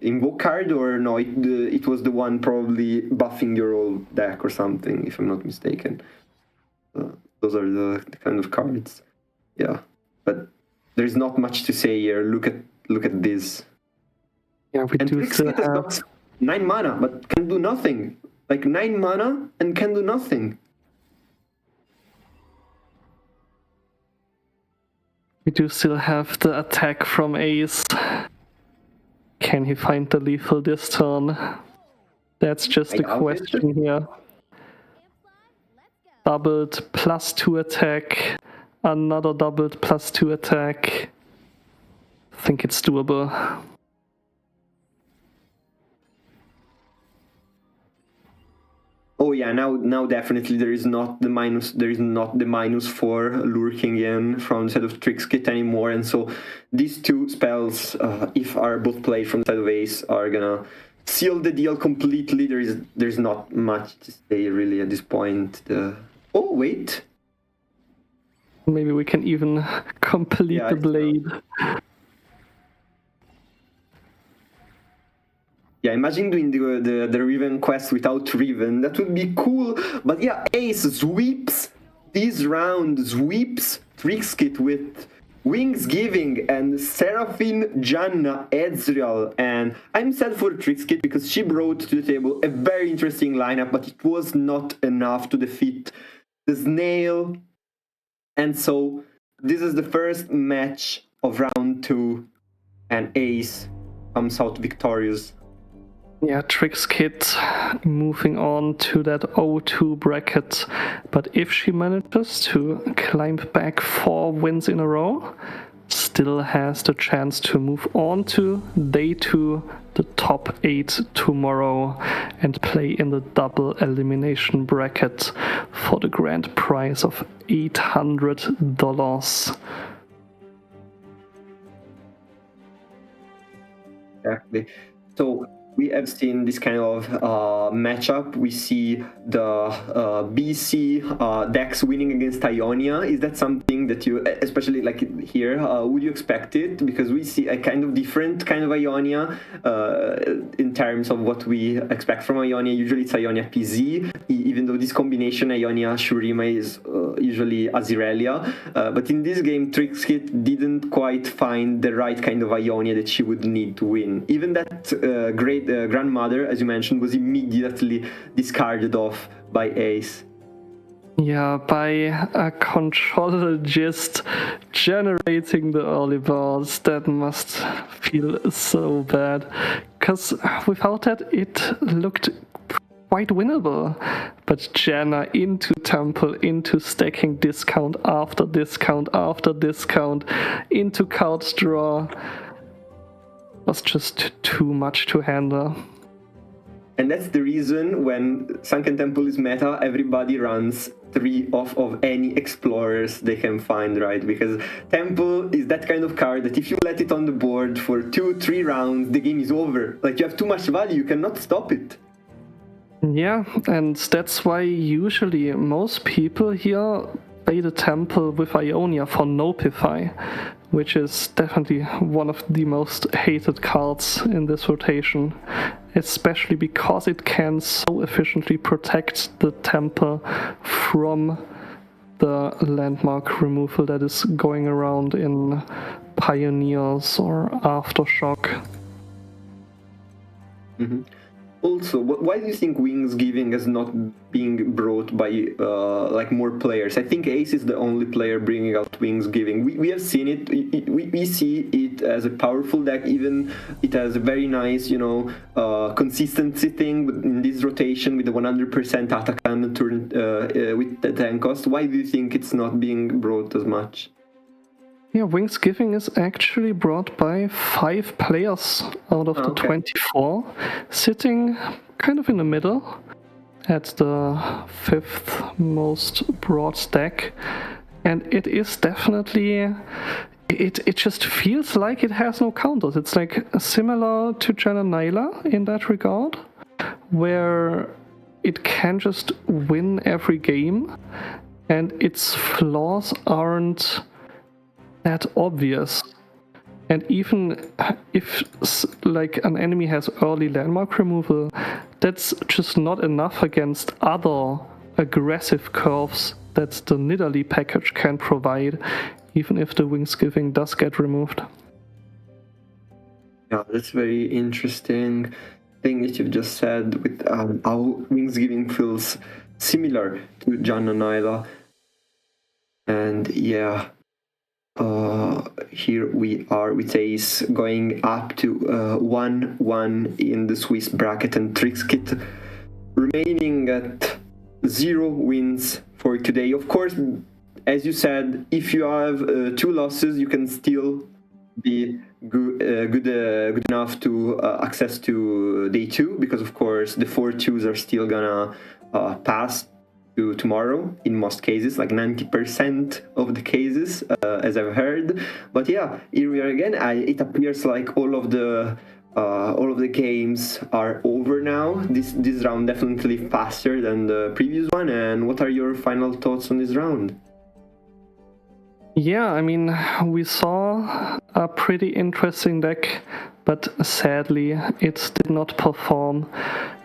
Invoke card, or no, it was the one probably buffing your old deck or something, if I'm not mistaken. Those are the kind of cards. Yeah, but there's not much to say here. Look at this. Yeah, we do still have 9 mana, but can do nothing. Like 9 mana and can do nothing. We do still have the attack from Ace. Can he find the lethal this turn? That's just the question here. Doubled +2 attack. Another doubled +2 attack. I think it's doable. yeah, now definitely there is not the -4 lurking in from the side of Trixkit anymore, and so these two spells, if are both played from the side of Ace, are gonna seal the deal completely. There's not much to say really at this point. Oh wait. Maybe we can even complete Yeah, the it's not. blade. Yeah, imagine doing the Riven quest without Riven. That would be cool. But yeah, Ace sweeps this round, sweeps Trixkit with Wings Giving and Seraphine, Janna, Ezreal. And I'm sad for Trixkit because she brought to the table a very interesting lineup, but it was not enough to defeat the Snail. And so this is the first match of round 2, and Ace comes out victorious. Yeah, Trixkit moving on to that 0-2 bracket. But if she manages to climb back 4 wins in a row, still has the chance to move on to day 2, the top 8 tomorrow, and play in the double elimination bracket for the grand prize of $800. Exactly. So we have seen this kind of matchup. We see the BC decks winning against Ionia. Is that something that you, especially like here, would you expect it? Because we see a kind of different kind of Ionia in terms of what we expect from Ionia. Usually it's Ionia PZ, even though this combination Ionia Shurima is usually Azirelia. But in this game, Trixkit didn't quite find the right kind of Ionia that she would need to win. Even that great grandmother, as you mentioned, was immediately discarded off by Ace. Yeah, by a controller just generating the early balls. That must feel so bad. Because without that, it looked quite winnable. But Janna into Temple, into stacking discount after discount after discount, into card draw, was just too much to handle. And that's the reason when Sunken Temple is meta, everybody runs 3 of any explorers they can find, right? Because Temple is that kind of card that if you let it on the board for 2-3 rounds, the game is over. Like, you have too much value, you cannot stop it. Yeah, and that's why usually most people here play the Temple with Ionia for Nopify, which is definitely one of the most hated cards in this rotation, especially because it can so efficiently protect the Temple from the landmark removal that is going around in Pioneers or Aftershock. Mm-hmm. Also, why do you think Wings Giving is not being brought by like more players? I think Ace is the only player bringing out Wings Giving. We have seen it. We see it as a powerful deck. Even it has a very nice, consistency thing in this rotation with the 100% attack and turn with the tank cost. Why do you think it's not being brought as much? Yeah, Wings Giving is actually brought by 5 players out of the 24, sitting kind of in the middle at the 5th most broad stack. And it is definitely, it just feels like it has no counters. It's like similar to Janna Nyla in that regard, where it can just win every game and its flaws aren't that obvious. And even if like an enemy has early landmark removal, that's just not enough against other aggressive curves that the Nidalee package can provide, even if the Wings Giving does get removed. Yeah, that's very interesting thing that you've just said with how Wings Giving feels similar to Janna Nyla. And yeah, here we are with Ace going up to 1-1 in the Swiss bracket, and Trixkit remaining at 0 wins for today. Of course, as you said, if you have 2 losses, you can still be good enough to access to day 2, because of course the 4 2s are still gonna pass to tomorrow in most cases, like 90% of the cases, as I've heard. But yeah, here we are again. It appears like all of the games are over now. This round definitely faster than the previous one. And what are your final thoughts on this round? Yeah, I mean, we saw a pretty interesting deck, but sadly it did not perform.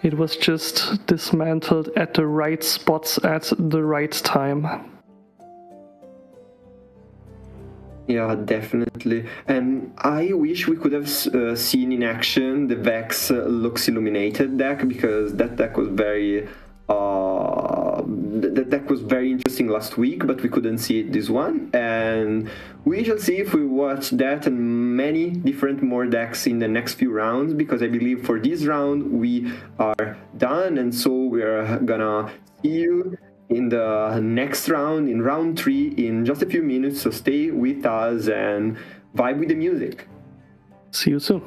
It was just dismantled at the right spots at the right time. Yeah, definitely. And I wish we could have seen in action the Vex Lux Illuminated deck, because that deck was very that deck was very interesting last week, but we couldn't see it this one. And we shall see if we watch that and many different more decks in the next few rounds, because I believe for this round we are done, and so we are gonna see you in the next round, in round 3, in just a few minutes. So stay with us and vibe with the music. See you soon.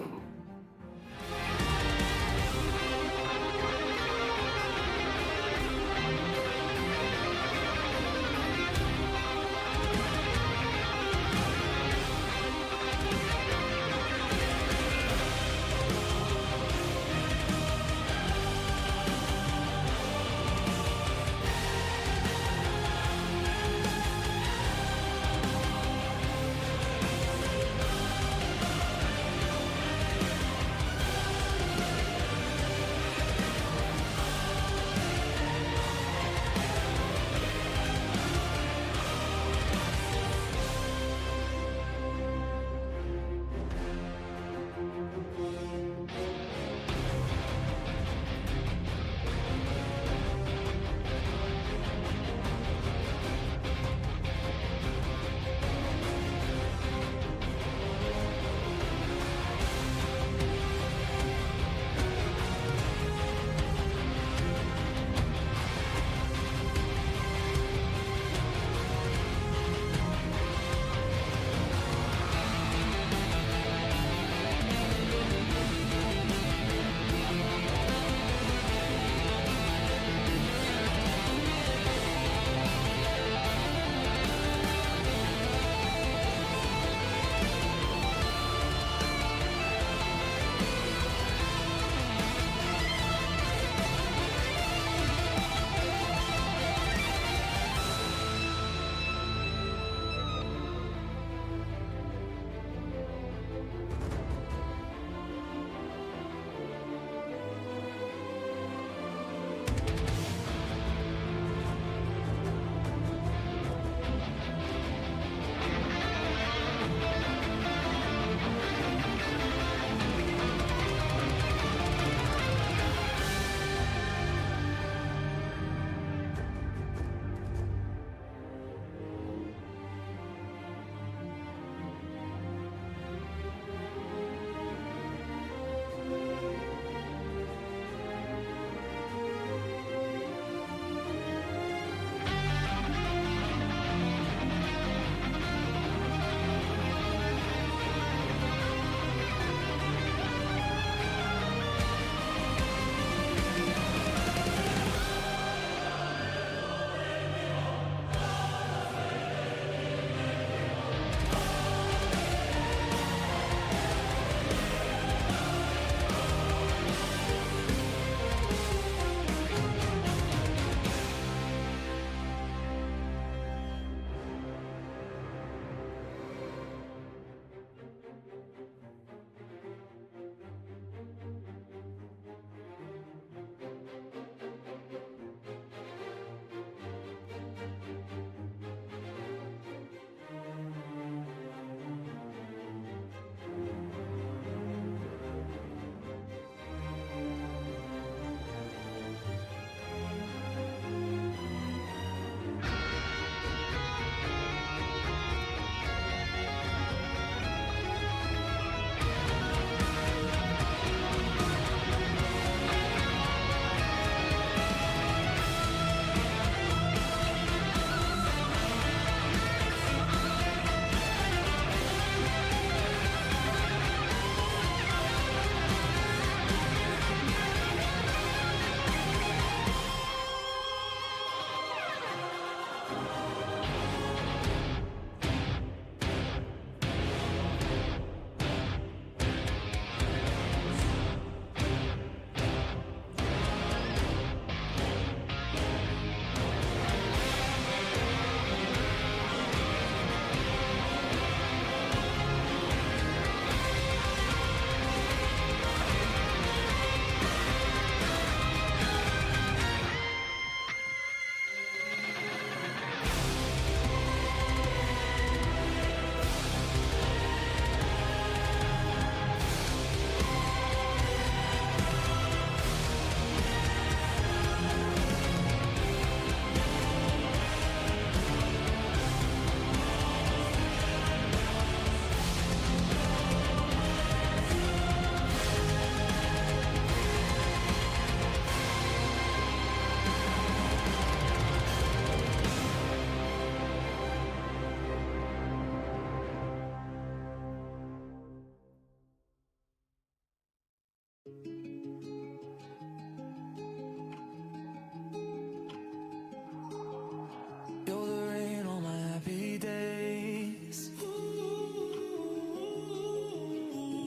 You're the rain on my happy days.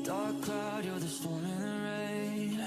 Dark cloud, you're the storm in the rain.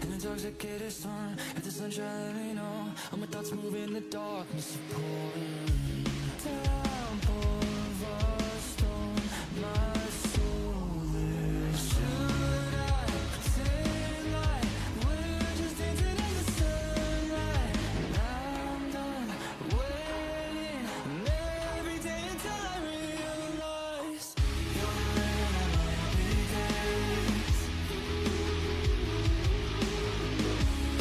In the intoxicated storm, if the sunshine let me know, all my thoughts move in the darkness of pouring downpour of a stone. My soul is. Should I pretend like we're just dancing in the sunlight? And I'm done waiting, and every day until I realize you're the rain on my happy days.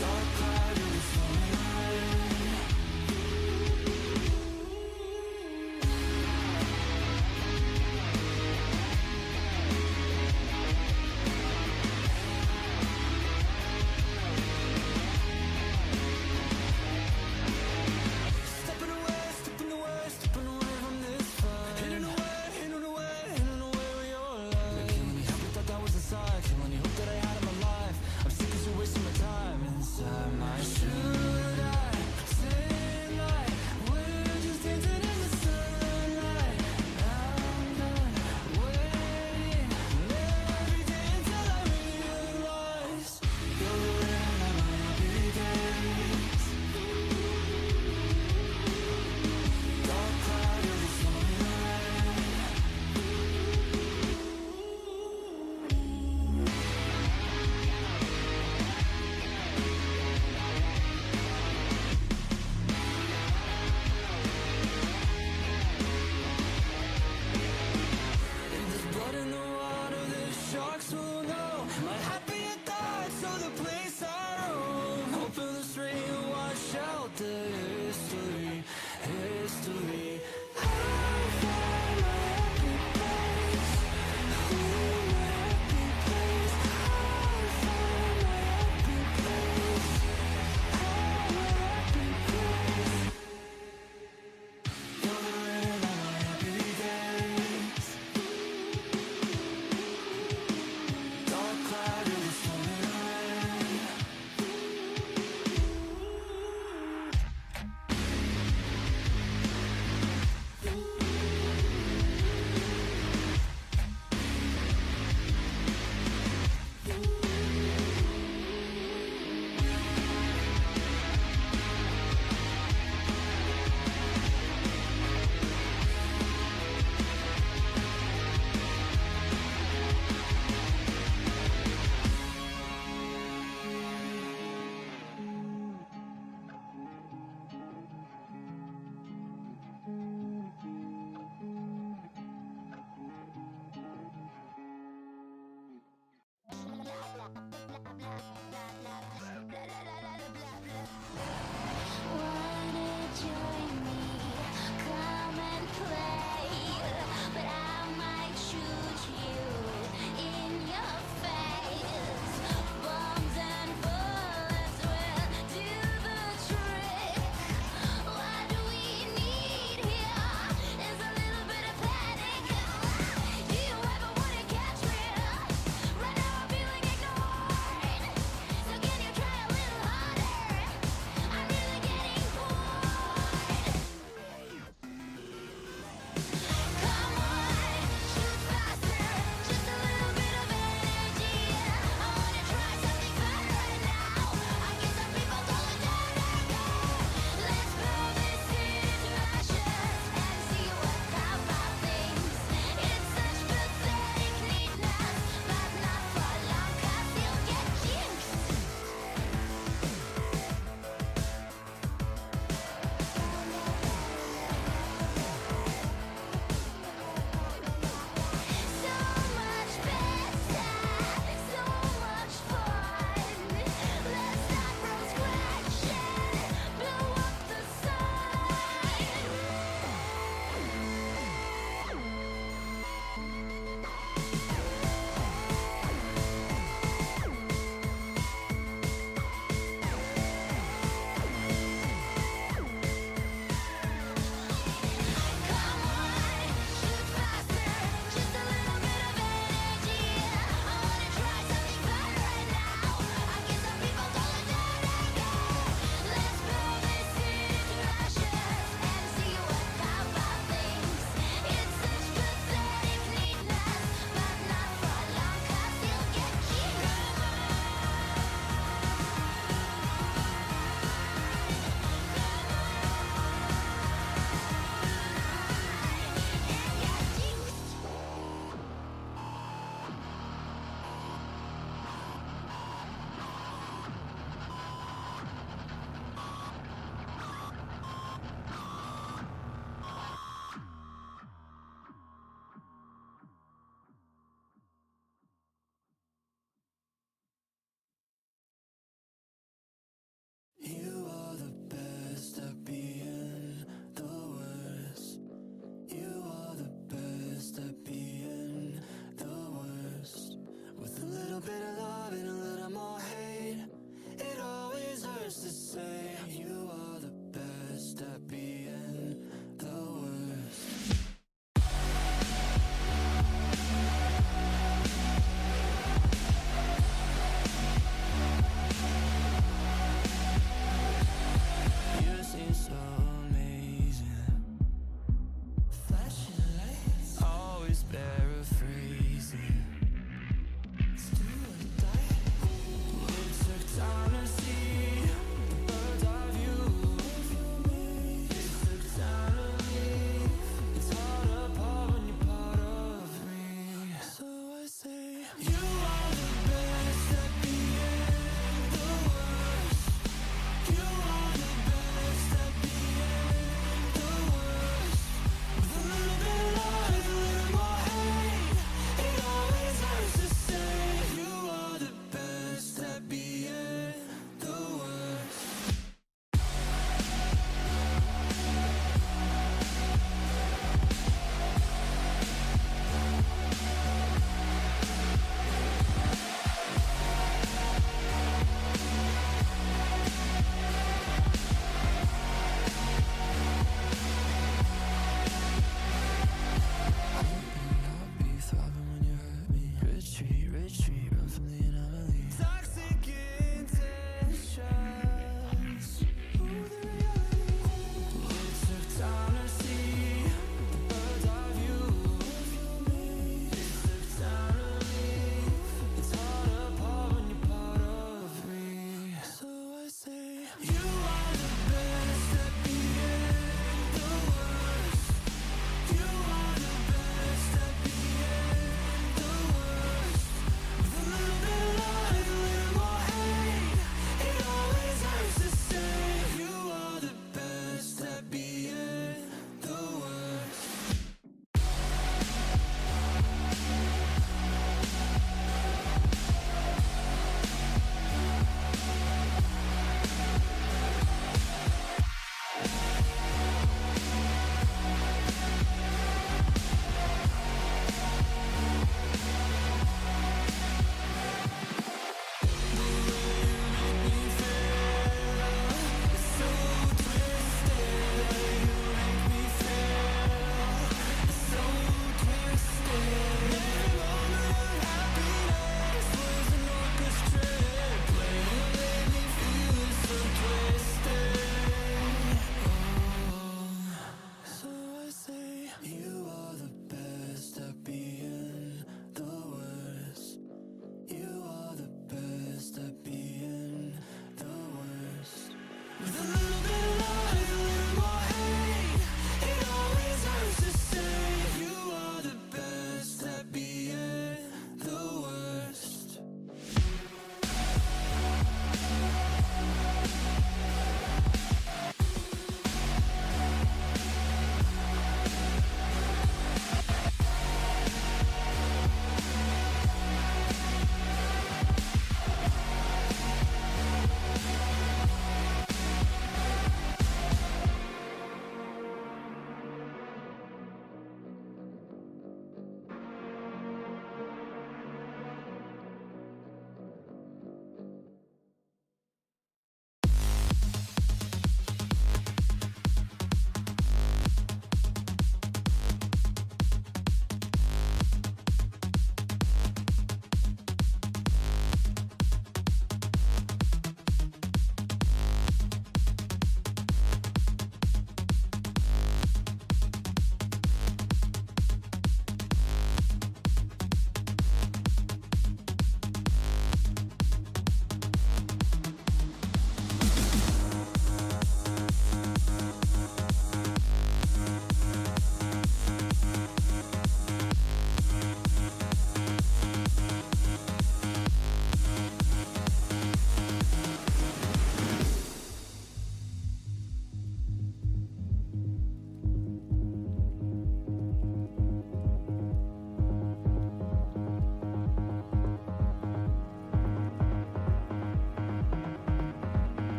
Dark cloud, you're the storm in the rain.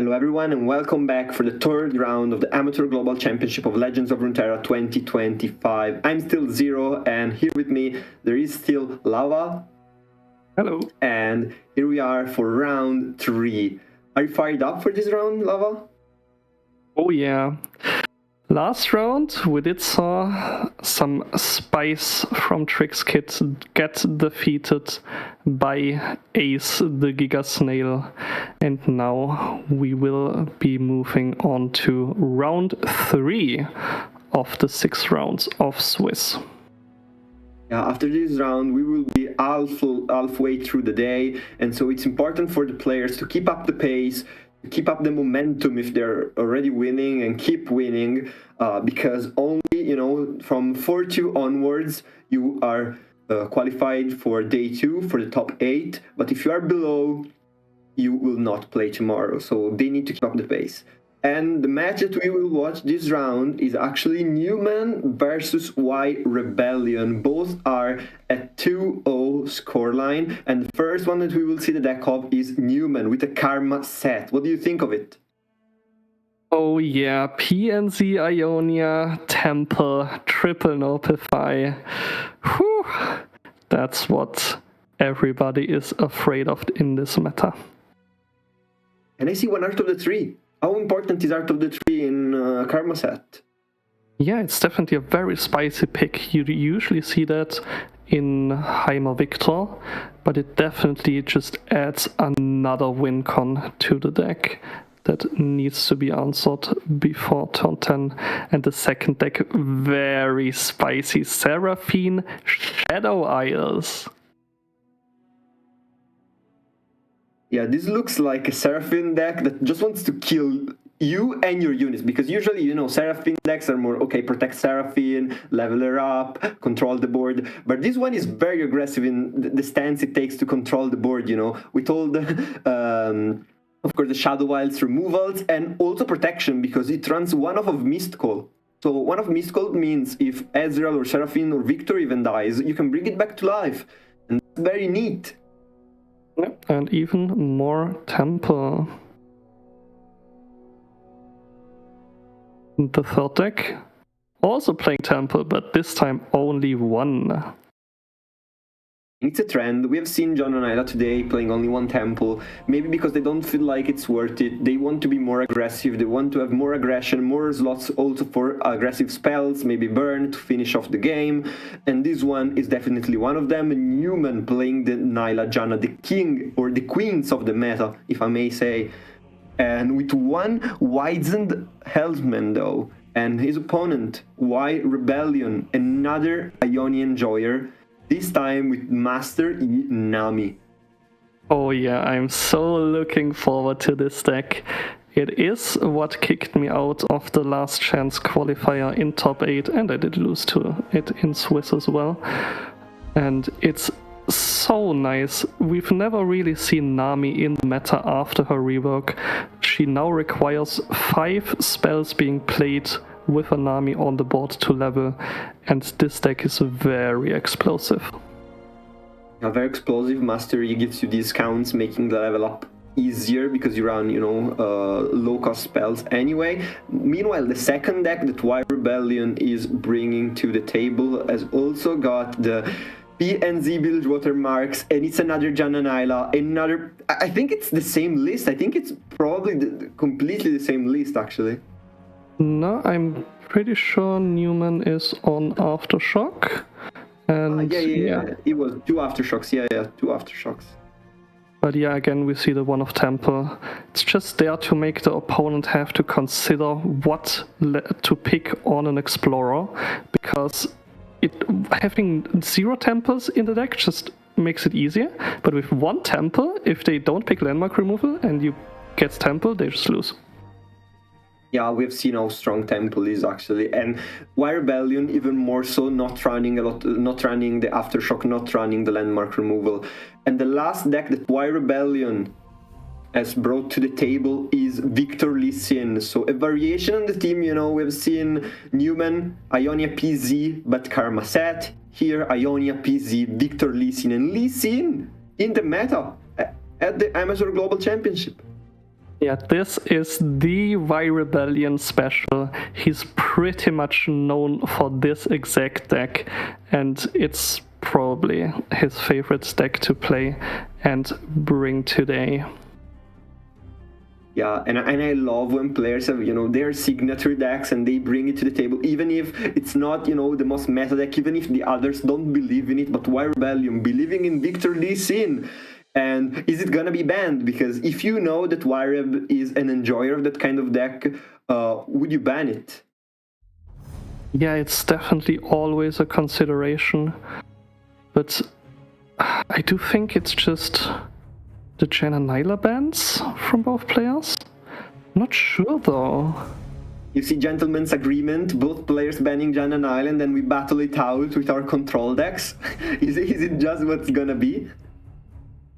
Hello everyone and welcome back for the third round of the Amateur Global Championship of Legends of Runeterra 2025. I'm still Zero and here with me there is still Lava. Hello. And here we are for round 3. Are you fired up for this round, Lava? Oh yeah. Last round we did saw some spice from Trix Kit get defeated by Ace the Giga Snail, and now we will be moving on to round 3 of the 6 rounds of Swiss. Yeah, after this round we will be halfway through the day, and so it's important for the players to keep up the pace, keep up the momentum if they're already winning, and keep winning, because only, from 4-2 onwards you are qualified for day 2 for the top 8, but if you are below you will not play tomorrow, so they need to keep up the pace. And the match that we will watch this round is actually Newman versus Y Rebellion. Both are at 2-0 scoreline, and the first one that we will see the deck of is Newman with a Karma set. What do you think of it? Oh yeah, PNZ Ionia, Temple, Triple Notify. Whew, that's what everybody is afraid of in this meta. And I see one Art of the Tree. How important is Art of the Tree in Karma set? Yeah, it's definitely a very spicy pick. You usually see that in Heimer Victor, but it definitely just adds another win con to the deck that needs to be answered before turn 10. And the second deck, very spicy, Seraphine Shadow Isles. Yeah, this looks like a Seraphine deck that just wants to kill you and your units, because usually, Seraphine decks are more, okay, protect Seraphine, level her up, control the board, but this one is very aggressive in the stance it takes to control the board, with all the, of course, the Shadow Wilds removals, and also protection, because it runs one off of Mistcall. So one of Mistcall means if Ezreal or Seraphine or Victor even dies, you can bring it back to life, and that's very neat. Yep, and even more Temple. The third deck, also playing Temple, but this time only one. It's a trend. We have seen John and Ayla today playing only one Temple, maybe because they don't feel like it's worth it. They want to be more aggressive, they want to have more aggression, more slots also for aggressive spells, maybe burn to finish off the game, and this one is definitely one of them. Newman playing the Nyla Janna, the king or the queens of the meta, if I may say, and with one wizened Helmsman though, and his opponent, Y Rebellion, another Ionian Joyer, this time with Master E Nami. Oh yeah, I'm so looking forward to this deck. It is what kicked me out of the last chance qualifier in top 8, and I did lose to it in Swiss as well. And it's so nice. We've never really seen Nami in the meta after her rework. She now requires 5 spells being played with a Nami on the board to level, and this deck is very explosive. Yeah, very explosive. Master E gives you discounts, making the level up easier because you run, low-cost spells anyway. Meanwhile, the second deck that Y Rebellion is bringing to the table has also got the PNZ build watermarks, and it's another Janna Nyla, another... I think it's the same list. I think it's probably completely the same list, actually. No, I'm pretty sure Newman is on Aftershock. And yeah. It was 2 Aftershocks. Yeah, 2 Aftershocks. But yeah, again, we see the one of Temple. It's just there to make the opponent have to consider what to pick on an Explorer, because having 0 Temples in the deck just makes it easier. But with 1 Temple, if they don't pick landmark removal and you get Temple, they just lose. Yeah, we've seen how strong Temple is actually, and Y Rebellion even more so, not running the Aftershock, not running the landmark removal. And the last deck that Y Rebellion has brought to the table is Victor Lee Sin. So a variation on the team, we've seen Newman, Ionia PZ, but Karma set. Here, Ionia PZ, Victor Lee Sin, and Lee Sin in the meta at the Amateur Global Championship. Yeah, this is the Y Rebellion special. He's pretty much known for this exact deck, and it's probably his favorite deck to play and bring today. Yeah, and I love when players have, their signature decks and they bring it to the table, even if it's not, the most meta deck, even if the others don't believe in it, but Y Rebellion, believing in Victor Lee Sin. And is it gonna be banned? Because if you know that Y-Reb is an enjoyer of that kind of deck, would you ban it? Yeah, it's definitely always a consideration, but I do think it's just the Jananila bans from both players. Not sure though. You see gentleman's agreement, both players banning Jan and Island, and we battle it out with our control decks. Is it just what's gonna be?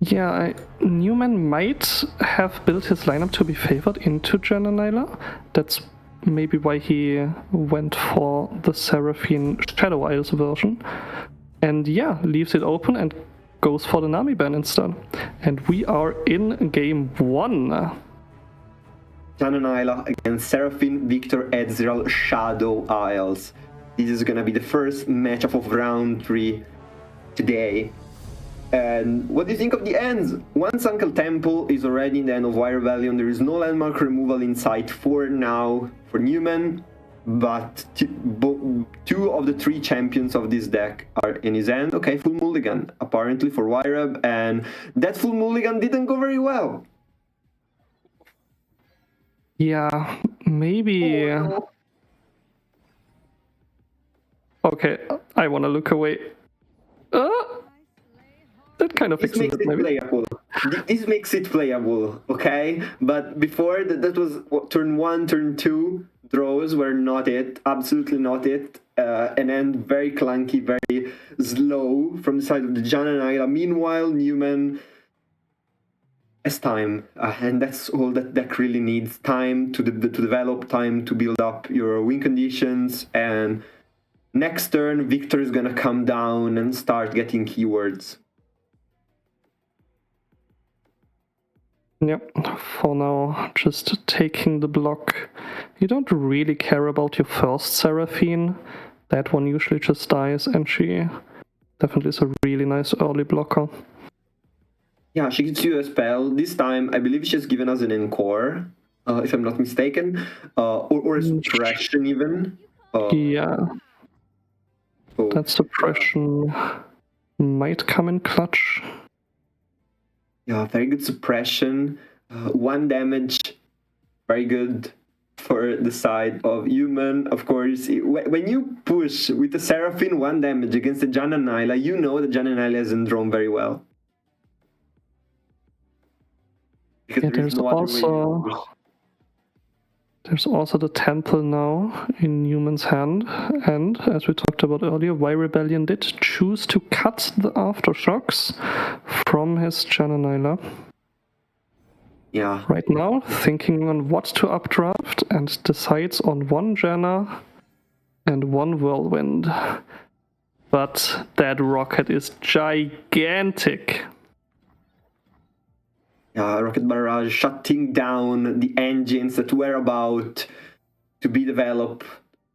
Yeah, Newman might have built his lineup to be favored into Jananila. That's maybe why he went for the Seraphine Shadow Isles version. And yeah, leaves it open and goes for the Nami ban instead. And we are in game 1. Jananila against Seraphine, Victor, Ezreal, Shadow Isles. This is gonna be the first matchup of round 3 today. And what do you think of the ends? Once Uncle Temple is already in the end of Y Rebellion, there is no landmark removal in sight for now for Newman, but two of the 3 champions of this deck are in his end. Okay, full mulligan, apparently for Y-Reb, and that full mulligan didn't go very well. Yeah, maybe... Oh, no. Okay, I wanna look away. That kind of fixes it, maybe. Playable. This makes it playable, okay? But before, that was turn 1, turn 2 draws were not it, absolutely not it. And then very clunky, very slow from the side of the Jan and Ayla. Meanwhile, Newman has time, and that's all that deck really needs. Time to develop, time to build up your win conditions, and next turn, Victor is gonna come down and start getting keywords. Yep, for now, just taking the block. You don't really care about your first Seraphine. That one usually just dies, and she definitely is a really nice early blocker. Yeah, she gives you a spell. This time, I believe she's given us an Encore, if I'm not mistaken, or a suppression even. Yeah, So, that suppression might come in clutch. yeah, very good suppression. 1 damage, very good for the side of human. Of course, when you push with the Seraphine 1 damage against the Jan and Nyla, you know that Jan and Nyla hasn't drawn very well. Because Yeah, there's no other way to push. There's also the Temple now in Newman's hand, and as we talked about earlier, Y Rebellion did choose to cut the aftershocks from his Jananila. Yeah. Right now, thinking on what to updraft, and decides on 1 Janna and 1 Whirlwind. But that rocket is gigantic. Rocket Barrage shutting down the engines that were about to be developed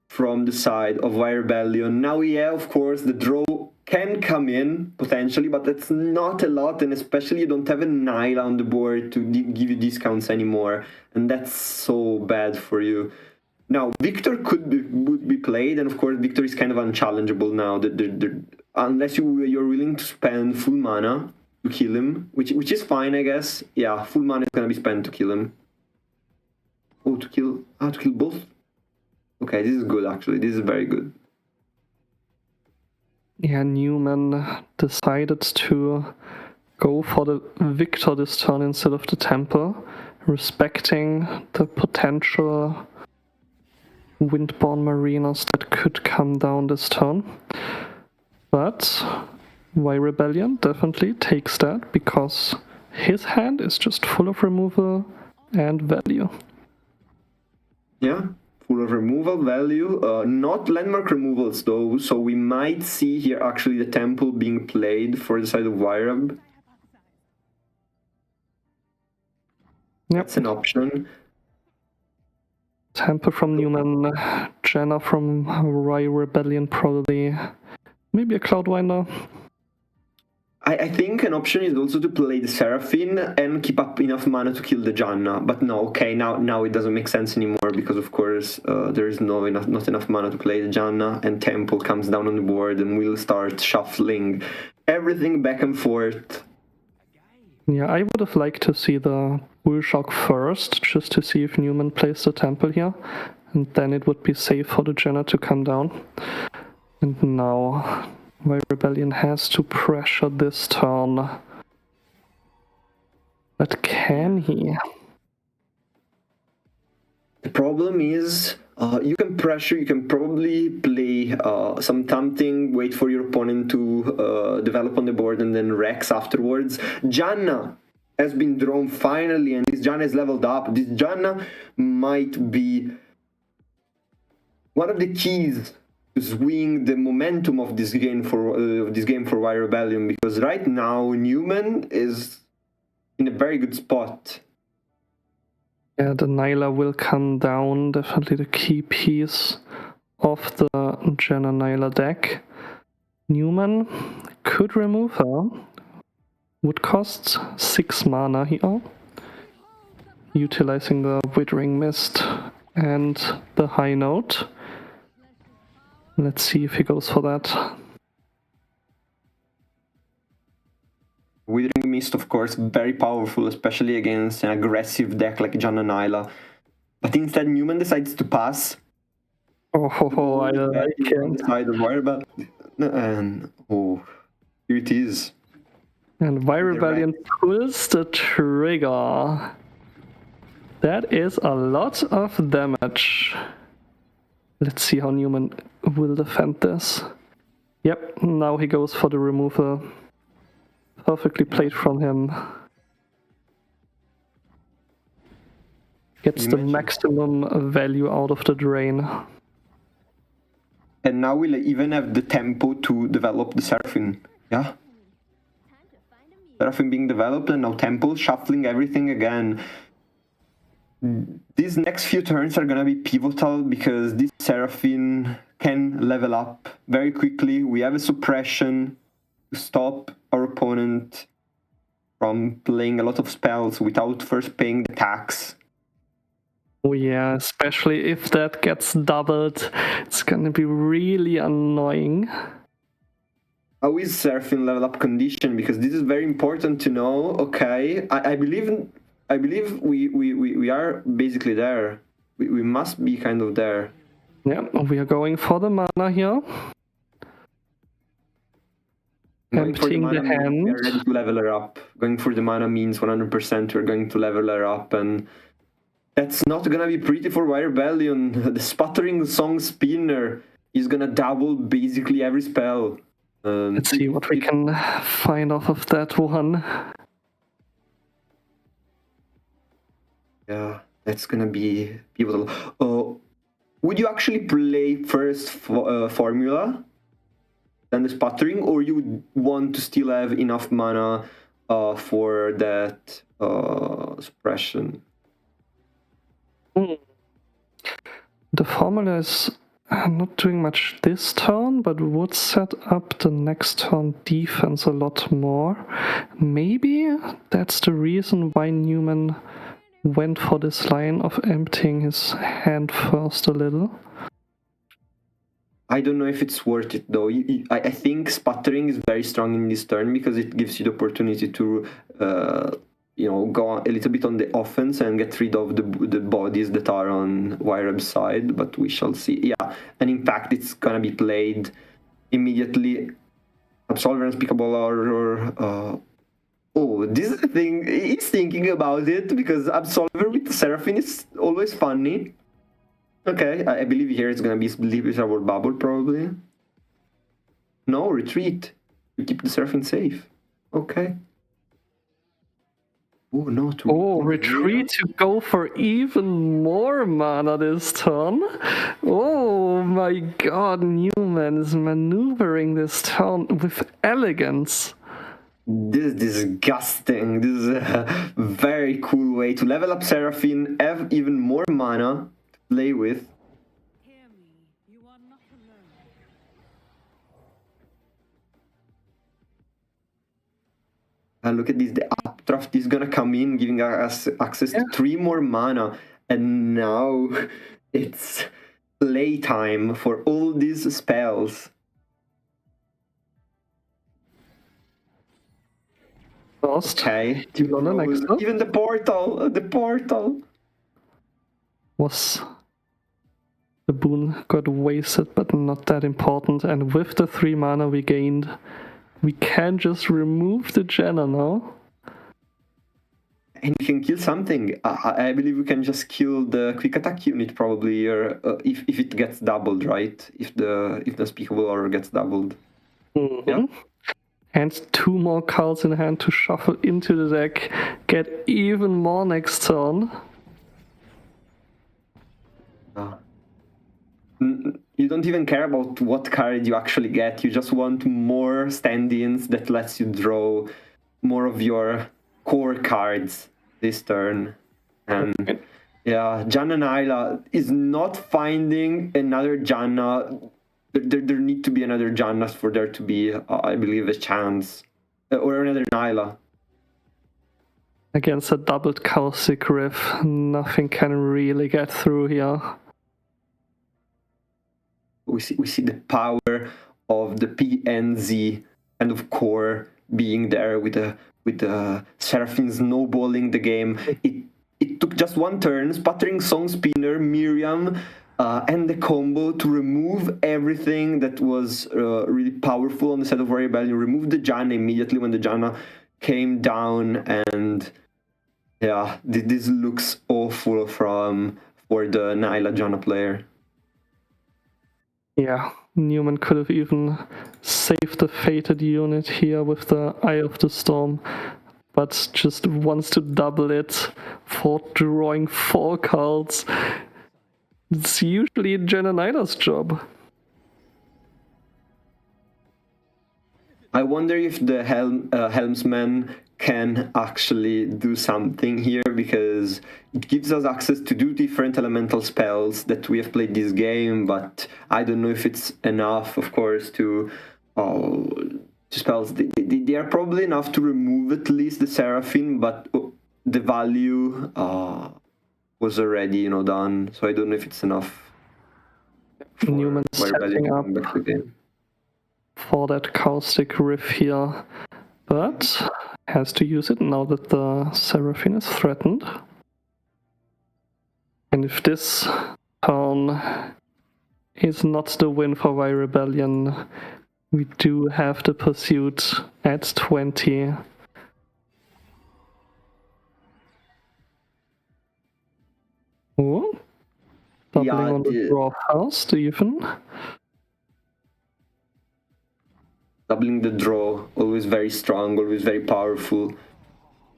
from the side of Y Rebellion. Now, yeah, of course, the draw can come in, potentially, but that's not a lot, and especially you don't have a Nyla on the board to give you discounts anymore, and that's so bad for you. Now, Victor would be played, and of course, Victor is kind of unchallengeable now, unless you're willing to spend full mana to kill him, which is fine, I guess. Yeah, full mana is gonna be spent to kill him. Oh, to kill both? Okay, this is good, actually. This is very good. Yeah, Newman decided to go for the Victor this turn instead of the Temple, respecting the potential Windborne Marinas that could come down this turn. But Y Rebellion definitely takes that, because his hand is just full of removal and value. Yeah, full of removal value. Not landmark removals though, so we might see here actually the Temple being played for the side of Vyrab. That's an option. Temple from Newman, Janna from Rai Rebellion probably. Maybe a Cloudwinder. I think an option is also to play the Seraphine and keep up enough mana to kill the Janna. But no, okay, now it doesn't make sense anymore because of course there is not enough mana to play the Janna, and Temple comes down on the board and will start shuffling everything back and forth. Yeah, I would have liked to see the Bullshock first, just to see if Newman plays the Temple here, and then it would be safe for the Janna to come down. And now my Rebellion has to pressure this turn. But can he? The problem is, you can pressure, you can probably play something, wait for your opponent to develop on the board and then Rex afterwards. Janna has been drawn finally, and this Janna is leveled up. This Janna might be one of the keys to swing the momentum of this game for Wire Rebellion, because right now Newman is in a very good spot. Yeah, the Nyla will come down, definitely the key piece of the Janna Nyla deck. Newman could remove her, would cost 6 mana here, utilizing the Withering Mist and the High Note. Let's see if he goes for that. Withering Mist, of course, very powerful, especially against an aggressive deck like Janna Nyla. But instead, Newman decides to pass. Oh, I like it. Side of Wirebell. And here it is. And Wire Rebellion pulls the trigger. That is a lot of damage. Let's see how Newman will defend this. Yep, now he goes for the removal. Perfectly played from him. Gets the maximum value out of the drain. And now we'll even have the tempo to develop the Seraphine. Yeah? Seraphine being developed, and now Temple shuffling everything again. These next few turns are gonna be pivotal because this Seraphine can level up very quickly. We have a suppression to stop our opponent from playing a lot of spells without first paying the tax. Oh yeah, especially if that gets doubled, it's gonna be really annoying. How is Seraphine level up condition? Because this is very important to know. Okay, I believe we are basically there. We must be kind of there. Yeah, we are going for the mana here. Going for the Emptying the mana means hand. we are ready to level her up. Going for the mana means 100% we're going to level her up, and that's not gonna be pretty for Wire Rebellion. The Sputtering Song Spinner is gonna double basically every spell. Let's see what we can find off of that one. Yeah, that's gonna be pivotal. Would you actually play first Formula, then the Sputtering, or you would want to still have enough mana for that suppression? The Formula is not doing much this turn, but would set up the next turn defense a lot more. Maybe that's the reason why Newman went for this line of emptying his hand first a little. I don't know if it's worth it though. I think Sputtering is very strong in this turn because it gives you the opportunity to go a little bit on the offense and get rid of the bodies that are on Wireb's side, but we shall see. Yeah, and in fact it's gonna be played immediately. Absolver, Unspeakable or this is the thing. He's thinking about it because Absolver with Seraphine is always funny. Okay, I believe here it's gonna be Sleep with our Bubble probably. No, retreat. You keep the Seraphine safe. Okay. Oh no! Retreat to go for even more mana this turn. Oh my god, Newman is maneuvering this turn with elegance. This is disgusting. This is a very cool way to level up Seraphine, have even more mana to play with. Hear me, you are not alone. Look at this, the updraft is gonna come in, giving us access to 3 more mana, and now it's playtime for all these spells. First, Okay, you want an extra? even the portal. Was the boon got wasted, but not that important. And with the 3 mana we gained, we can just remove the Janna now. And we can kill something. I believe we can just kill the quick attack unit probably, or if it gets doubled, right? If the unspeakable order gets doubled. Yeah. And 2 more cards in hand to shuffle into the deck. Get even more next turn. You don't even care about what card you actually get. You just want more stand-ins that lets you draw more of your core cards this turn. And yeah, Janna Nyla is not finding another Janna. There need to be another Janna for there to be, I believe, a chance. Or another Nyla. Against a doubled Caustic Riff, nothing can really get through here. We see the power of the PNZ kind of core being there with the Seraphine snowballing the game. It took just 1 turn, Sputtering Song Spinner, Miriam, and the combo to remove everything that was really powerful on the side of Warrior Rebellion. Remove the Janna immediately when the Janna came down, and yeah, this looks awful for the Nyla Janna player. Yeah, Newman could have even saved the fated unit here with the Eye of the Storm, but just wants to double it for drawing 4 cards. It's usually Janna Nyla's job. I wonder if the Helmsman can actually do something here, because it gives us access to do different elemental spells that we have played this game, but I don't know if it's enough, of course, to spells. They are probably enough to remove at least the Seraphine, but the value was already, done, so I don't know if it's enough. Newman setting up for that Caustic Riff here, but has to use it now that the Seraphine is threatened. And if this turn is not the win for Warrior Rebellion, we do have the pursuit at 20. Oh, doubling on the draw first, even. Doubling the draw, always very strong, always very powerful,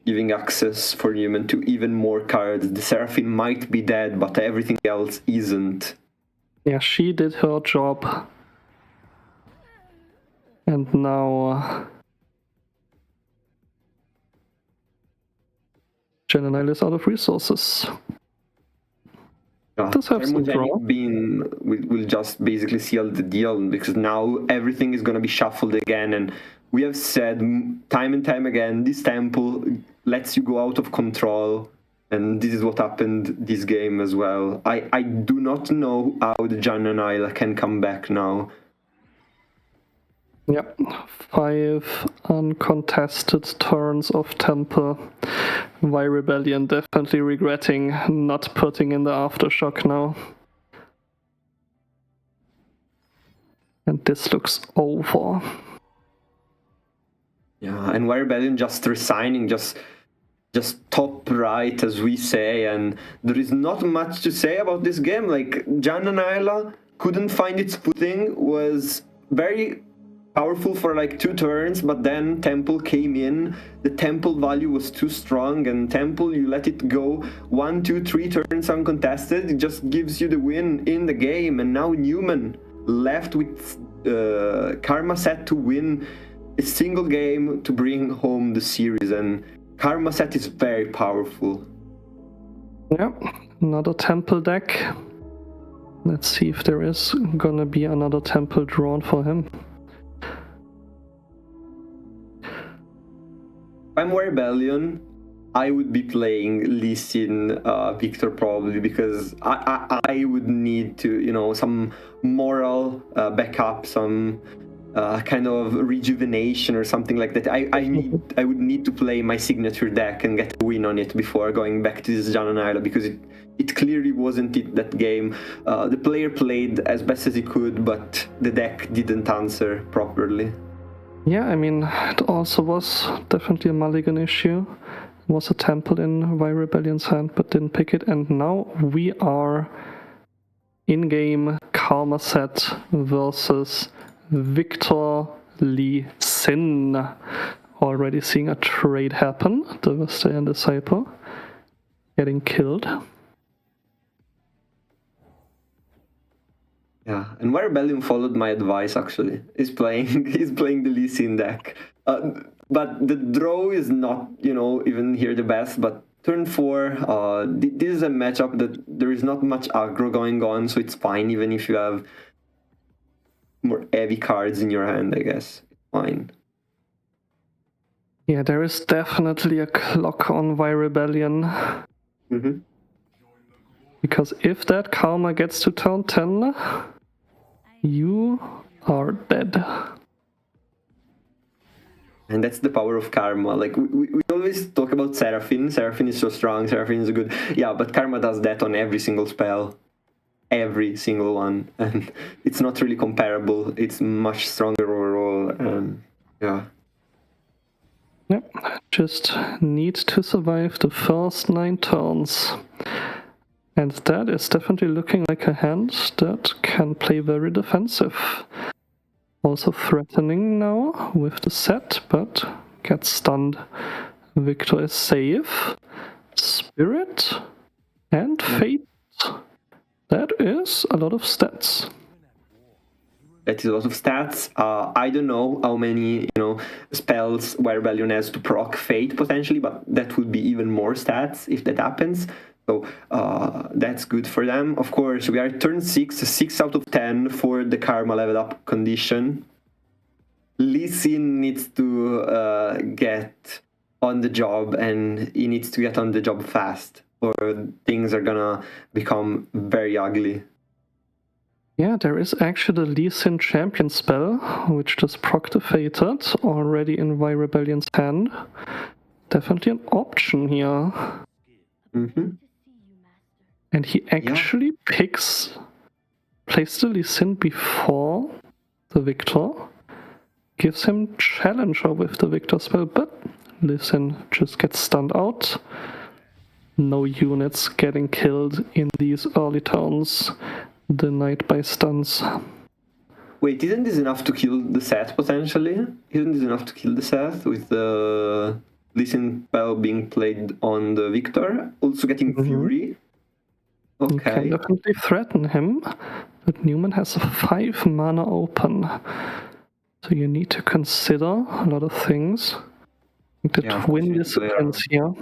giving access for Newman to even more cards. The Seraphine might be dead, but everything else isn't. Yeah, she did her job. And now Janna Nyla is out of resources. Does have some draw. Will just basically seal the deal, because now everything is going to be shuffled again, and we have said time and time again, this temple lets you go out of control, and this is what happened this game as well. I do not know how the Janna Nyla can come back now. Yep, 5 uncontested turns of Temple. Warrior Rebellion definitely regretting not putting in the Aftershock now. And this looks over. Yeah, and Warrior Rebellion just resigning, just top right, as we say, and there is not much to say about this game. Like, Janna Nyla couldn't find its footing, was very powerful for like 2 turns, but then Temple came in. The Temple value was too strong, and Temple, you let it go 1, 2, 3 turns uncontested, it just gives you the win in the game. And now Newman left with Karma set to win a single game to bring home the series, and Karma set is very powerful. Yeah, another temple deck. Let's see if there is gonna be another temple drawn for him. If I'm Rebellion, I would be playing Lee Sin Victor probably, because I would need to, you know, some moral backup, some kind of rejuvenation or something like that. I would need to play my signature deck and get a win on it before going back to this Jananaila, because it clearly wasn't it that game. The player played as best as he could, but the deck didn't answer properly. Yeah, I mean, it also was definitely a mulligan issue. It was a temple in Vi Rebellion's hand, but didn't pick it. And now we are in-game Karma set versus Victor Lee Sin. Already seeing a trade happen. Devastator and Disciple getting killed. Yeah, and my Rebellion followed my advice actually. He's playing the Lee Sin deck. But the draw is not, you know, even here the best, but turn 4, this is a matchup that there is not much aggro going on, so it's fine even if you have more heavy cards in your hand, I guess. It's fine. Yeah, there is definitely a clock on Vi Rebellion. Mm-hmm. Because if that Karma gets to turn 10, you are dead. And that's the power of Karma. Like, we always talk about Seraphine. Seraphine is so strong, Seraphine is good. Yeah, but Karma does that on every single spell. Every single one. And it's not really comparable. It's much stronger overall. Yeah. Yep, just need to survive the first 9 turns. And that is definitely looking like a hand that can play very defensive. Also threatening now with the set, but gets stunned. Victor is safe. Spirit and Fate. That is a lot of stats. That is a lot of stats. I don't know how many, you know, spells where Rebellion has to proc Fate potentially, but that would be even more stats if that happens. So that's good for them. Of course, we are turn 6 out of 10 for the Karma level up condition. Lee Sin needs to get on the job, and he needs to get on the job fast, or things are gonna become very ugly. Yeah, there is actually the Lee Sin champion spell, which just proctivated already in Vi Rebellion's hand. Definitely an option here. Mm-hmm. And he actually plays the Lee Sin before the Victor. Gives him Challenger with the Victor spell, but Lee Sin just gets stunned out. No units getting killed in these early turns. Denied by stuns. Wait, isn't this enough to kill the set potentially? Isn't this enough to kill the set with the Lee Sin spell being played on the Victor? Also getting Fury? You can definitely threaten him, but Newman has a 5 mana open. So you need to consider a lot of things. The twin disciplines here.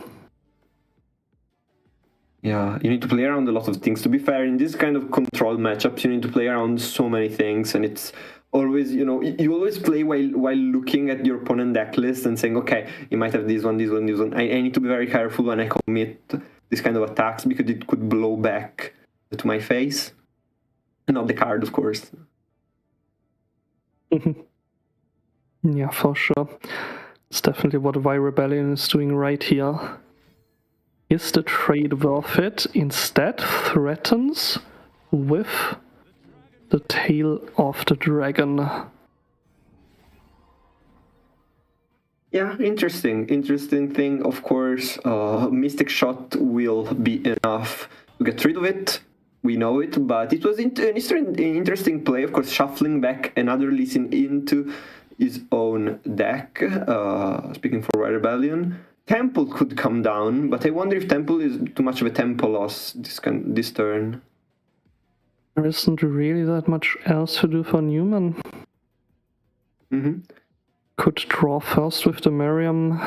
Yeah, you need to play around a lot of things. To be fair, in this kind of control matchups, you need to play around so many things, and it's always, you know, you always play while looking at your opponent deck list and saying, okay, you might have this one. I need to be very careful when I commit this kind of attacks, because it could blow back to my face. And not the card, of course. Yeah, for sure. It's definitely what Vi Rebellion is doing right here. Is the trade worth it? Instead threatens with the tail of the dragon. Yeah, interesting thing. Of course, Mystic Shot will be enough to get rid of it. We know it, but it was an interesting play. Of course, shuffling back another Lee Sin into his own deck. Speaking for Rebellion. Temple could come down, but I wonder if Temple is too much of a tempo loss this turn. There isn't really that much else to do for Newman. could draw first with the Miriam.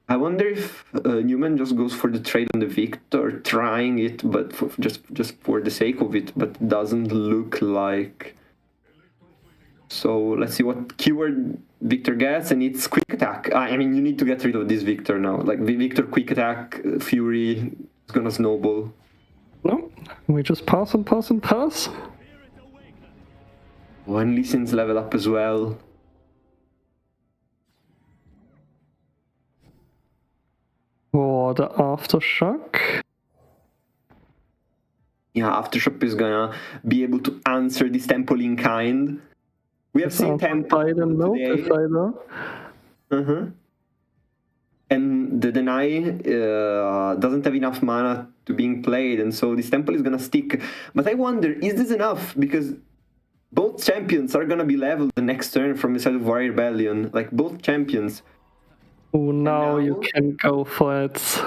I wonder if Newman just goes for the trade on the Victor, trying it, but just for the sake of it, but doesn't look like. So let's see what keyword Victor gets, and it's quick attack. I mean, you need to get rid of this Victor now. Like Victor quick attack, Fury is gonna snowball. No, we just pass and pass and pass. One Lee Sin's level up as well. Oh, the Aftershock. Yeah, Aftershock is gonna be able to answer this temple in kind. We have seen temple today. And the deny doesn't have enough mana to being played, and so this temple is gonna stick. But I wonder, is this enough? Because both champions are gonna be leveled the next turn from the side of Warrior Rebellion. Like both champions. Oh, now you can go for it.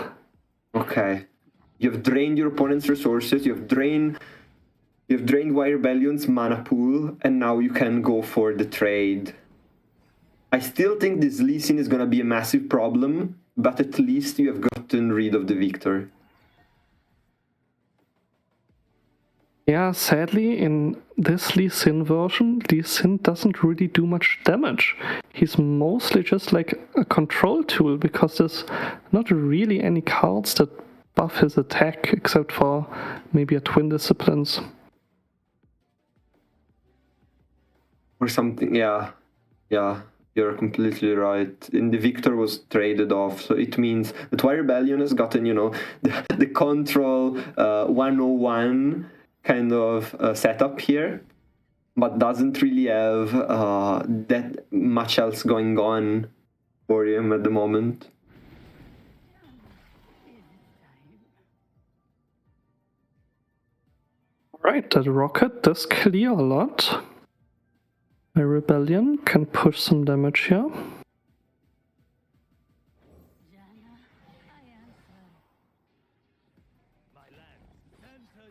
Okay. You have drained your opponent's resources, you have drained Warrior Rebellion's mana pool, and now you can go for the trade. I still think this Lee Sin is gonna be a massive problem, but at least you have gotten rid of the Victor. Yeah, sadly, in this Lee Sin version, Lee Sin doesn't really do much damage. He's mostly just like a control tool, because there's not really any cards that buff his attack, except for maybe a Twin Disciplines. Or something, yeah. You're completely right. And the Victor was traded off, so it means that Warrior Rebellion has gotten, the control 101 kind of setup here, but doesn't really have that much else going on for him at the moment. Right, that rocket does clear a lot. My Rebellion can push some damage here.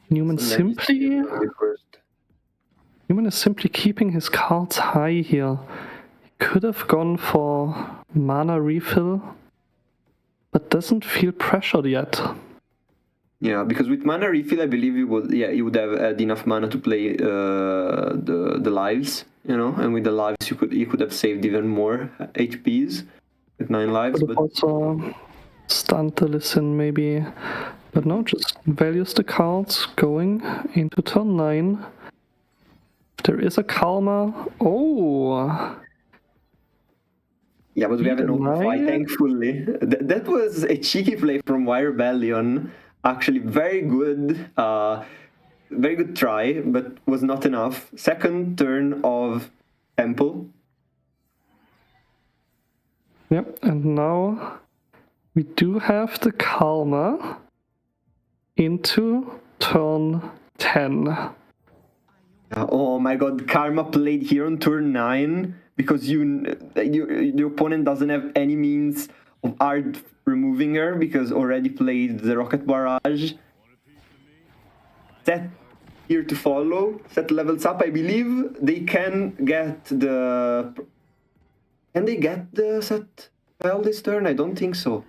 Newman is simply keeping his cards high here. He could have gone for mana refill, but doesn't feel pressured yet. Yeah, because with mana refill, I believe he would have had enough mana to play the lives, and with the lives you could have saved even more HPs with 9 lives. Could have also stunned the Lee Sin maybe, but no, just values the cards going into turn 9. There is a Karma. Oh! Yeah, but we have an open fight, thankfully. That was a cheeky play from Warrior Rebellion. Actually, very good try, but was not enough. Second turn of Temple. Yep, and now we do have the Karma into turn 10. Oh my god, Karma played here on turn 9 because your opponent doesn't have any means of art removing her because already played the Rocket Barrage. Set here to follow. Set levels up. I believe they can get the... Can they get the set spell this turn? I don't think so.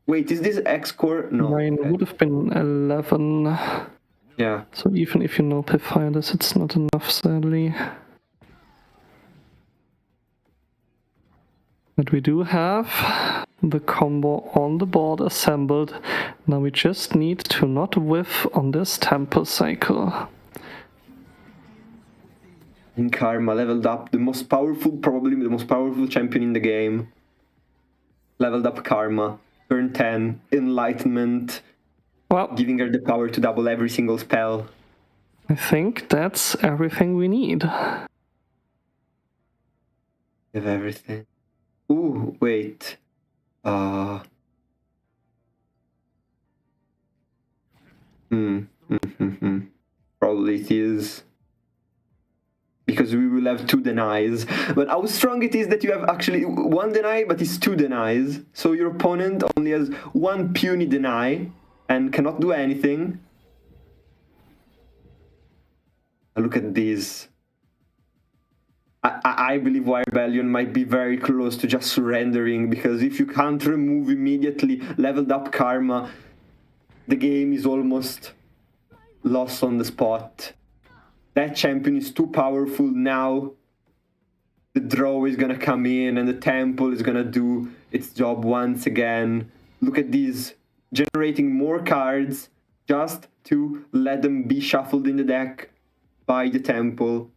Wait, is this X-Core? No. 9 would have been 11. Yeah. So even if you nullify this, it's not enough, sadly. But we do have the combo on the board assembled. Now we just need to not whiff on this Temple cycle. And Karma leveled up, probably the most powerful champion in the game. Leveled up Karma, turn 10, Enlightenment, well, giving her the power to double every single spell. I think that's everything we need. Have everything. Ooh, wait. Probably it is. Because we will have 2 denies. But how strong it is that you have actually 1 deny, but it's 2 denies. So your opponent only has 1 puny deny and cannot do anything. Look at this. I believe Rebellion might be very close to just surrendering, because if you can't remove immediately leveled up Karma, the game is almost lost on the spot. That champion is too powerful now. The draw is gonna come in and the temple is gonna do its job once again. Look at these, generating more cards just to let them be shuffled in the deck by the temple.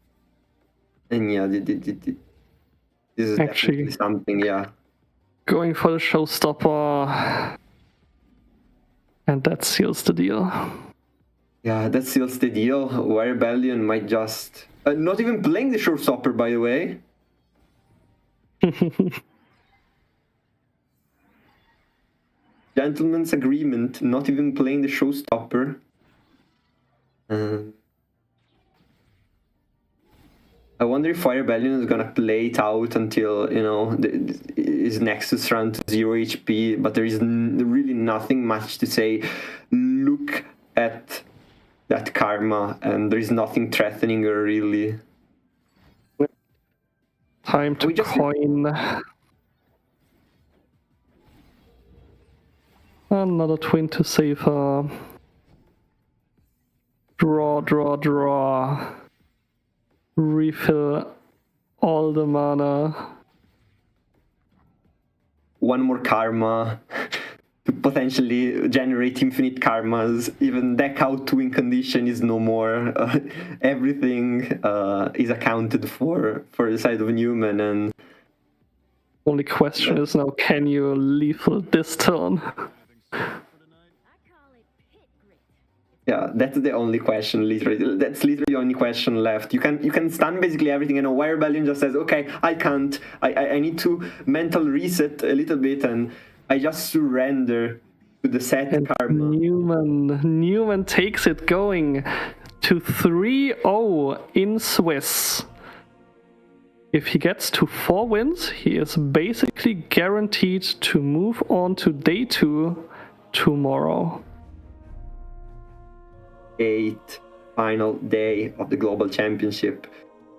And yeah, this is Actually, definitely something, yeah. going for the showstopper. And that seals the deal. Yeah, that seals the deal. Rebellion might just... not even playing the showstopper, by the way. Gentleman's agreement, not even playing the showstopper. I wonder if Rebellion is gonna play it out until, you know, his Nexus run to 0 HP, but there is really nothing much to say. Look at that Karma, and there is nothing threatening her, really. Time to coin. Another twin to save her. Draw, draw, draw. Refill all the mana. One more Karma to potentially generate infinite Karmas. Even deck out to win condition is no more. Everything is accounted for the side of Newman, and only question is now, can you lethal this turn? yeah, that's the only question, literally. That's literally the only question left. You can stun basically everything, and Rebellion just says, okay, I can't. I need to mental reset a little bit, and I just surrender to the set and Karma. Newman takes it, going to 3-0 in Swiss. If he gets to 4 wins, he is basically guaranteed to move on to day 2 tomorrow. 8th final day of the Global Championship.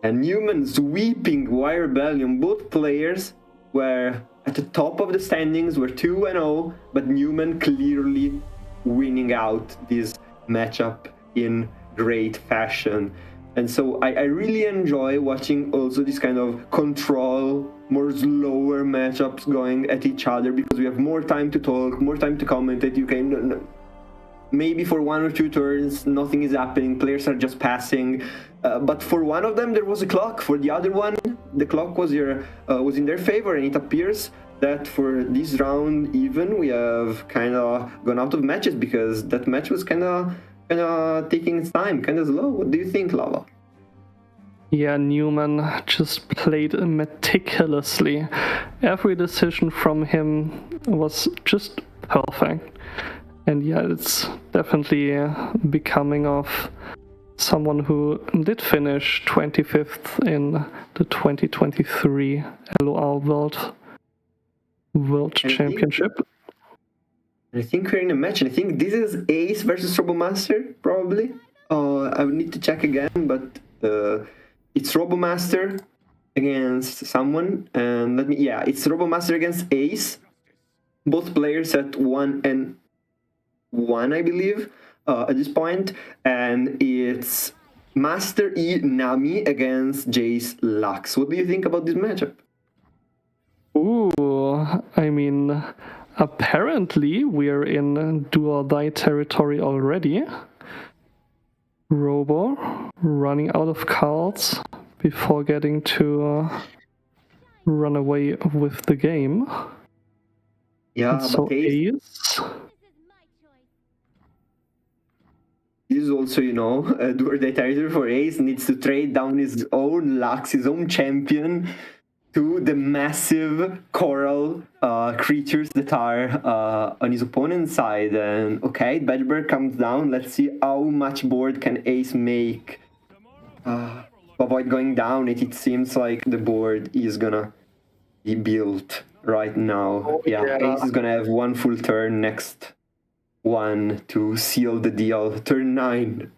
And Newman sweeping Rebellion. Both players were at the top of the standings, were 2-0, but Newman clearly winning out this matchup in great fashion. And so I really enjoy watching also this kind of control, more slower matchups going at each other, because we have more time to talk, more time to commentate. You can maybe for 1 or 2 turns nothing is happening, players are just passing, but for one of them there was a clock. For the other one, the clock was in their favor, and it appears that for this round even we have kind of gone out of matches, because that match was kind of taking its time, kind of slow. What do you think, Lava? Yeah, Newman just played meticulously. Every decision from him was just perfect. And yeah, it's definitely becoming of someone who did finish 25th in the 2023 LoR World Championship. I think we're in a match, and I think this is Ace versus Robomaster, probably. I would need to check again, but it's Robomaster against someone, and it's Robomaster against Ace. Both players at 1-1, I believe, at this point, and it's Master E Nami against Jace Lux. What do you think about this matchup? Ooh, I mean, apparently we're in do or die territory already. Robo running out of cards before getting to run away with the game. Yeah, and so but Ace... This is also, do or die territory for Ace. Needs to trade down his own Lux, his own champion, to the massive coral creatures that are on his opponent's side. And okay, Bedbird comes down. Let's see how much board can Ace make to avoid going down. It seems like the board is gonna be built right now. Yeah, Ace is gonna have 1 full turn next one to seal the deal. Turn 9.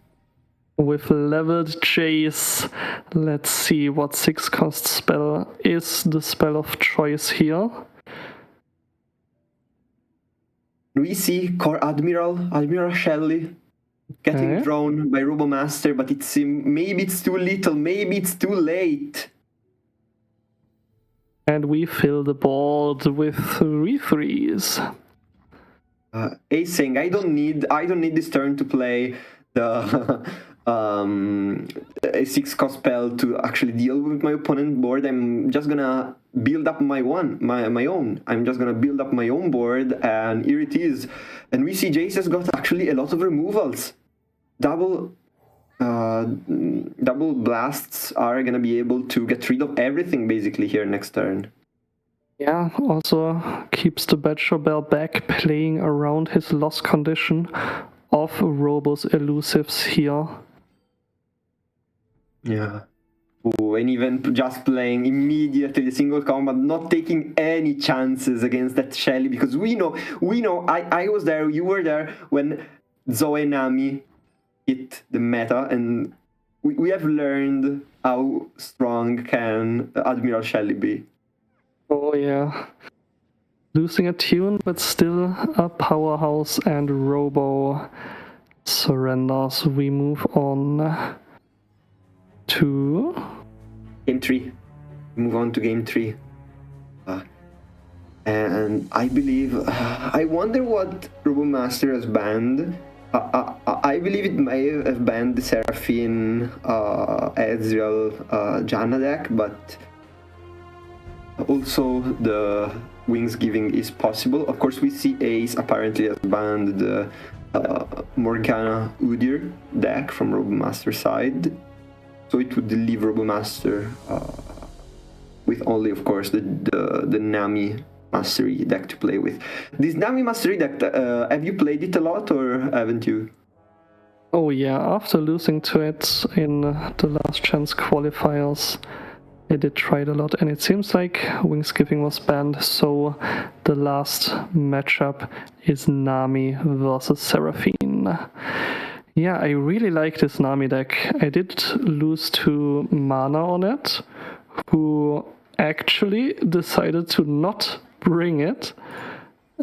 with leveled Chase. Let's see what 6-cost spell is the spell of choice here. We see Core Admiral Shelley getting Okay. drawn by Robomaster, but maybe it's too little, maybe it's too late. And we fill the board with 3/3s. Ace saying, I don't need this turn to play the a 6-cost spell to actually deal with my opponent board. I'm just gonna build up my own. I'm just gonna build up my own board, and here it is. And we see Jace has got actually a lot of removals. Double blasts are gonna be able to get rid of everything basically here next turn. Yeah, also keeps the Badger Bell back, playing around his loss condition of Robo's elusives here. Yeah. Ooh, and even just playing immediately the single combat, not taking any chances against that Shelly, because we know, I was there, you were there when Zoe and Nami hit the meta, and we have learned how strong can Admiral Shelly be. Oh yeah. Losing a tune, but still a powerhouse, and Robo surrenders. We move on to Game 3. Move on to Game 3. And I believe, I wonder what Robomaster has banned. I believe it may have banned the Seraphine, Ezreal, Janna deck, but also the Wings Giving is possible. Of course, we see Ace apparently has banned the Morgana Udyr deck from Robomaster side. So it would leave Robomaster with only, of course, the Nami Mastery deck to play with. This Nami Mastery deck, have you played it a lot or haven't you? oh yeah, after losing to it in the last chance qualifiers, I did try it a lot, and it seems like Wingsgiving was banned, so the last matchup is Nami versus Seraphine. Yeah, I really like this Nami deck. I did lose to Mana on it, who actually decided to not bring it.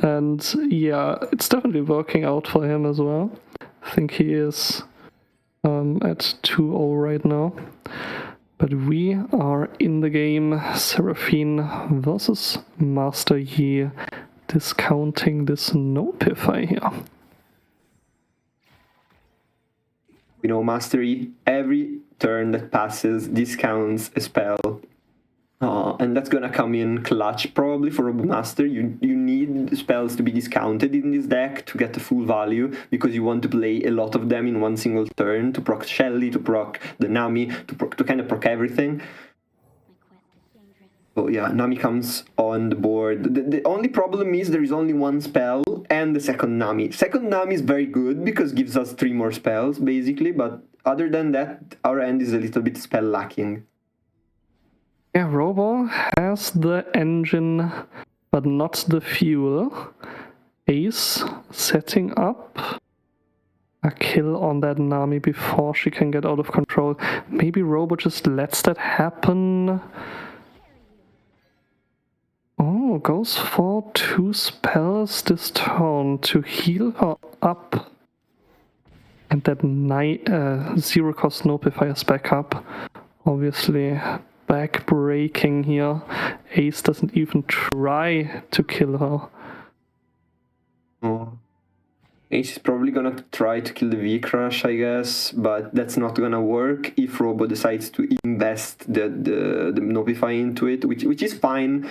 And yeah, it's definitely working out for him as well. I think he is at 2-0 right now. But we are in the game, Seraphine versus Master Yi, discounting this Nopify here. You know, Mastery, every turn that passes discounts a spell. And that's gonna come in clutch probably for Robomaster. You need spells to be discounted in this deck to get the full value, because you want to play a lot of them in one single turn, to proc Shelly, to proc the Nami, to kind of proc everything. So yeah, Nami comes on the board. The only problem is there is only one spell and the second Nami. Second Nami is very good because it gives us 3 more spells basically, but other than that, our end is a little bit spell lacking. Yeah, Robo has the engine, but not the fuel. Ace setting up a kill on that Nami before she can get out of control. Maybe Robo just lets that happen. Oh, goes for 2 spells this turn to heal her up. And that 0-cost Nopify is back up. Obviously, back-breaking here. Ace doesn't even try to kill her. Oh. Ace is probably gonna try to kill the V-Crush, I guess, but that's not gonna work if Robo decides to invest the Nopify into it, which is fine.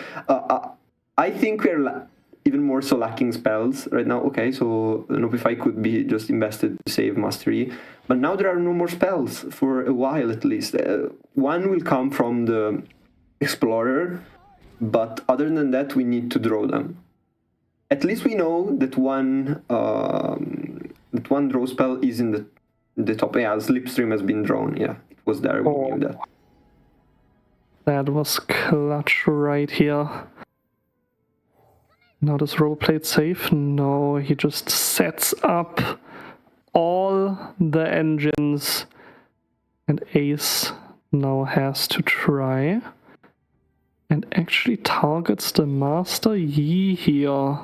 I think we're even more so lacking spells right now. Okay, so Nopify could be just invested to save Mastery, but now there are no more spells for a while at least. One will come from the Explorer, but other than that, we need to draw them. At least we know that one draw spell is in the top. Yeah, Slipstream has been drawn. Yeah, it was there. We knew that. That was clutch right here. Now does Robo play it safe? No, he just sets up all the engines And Ace now has to try and actually targets the Master Yi here.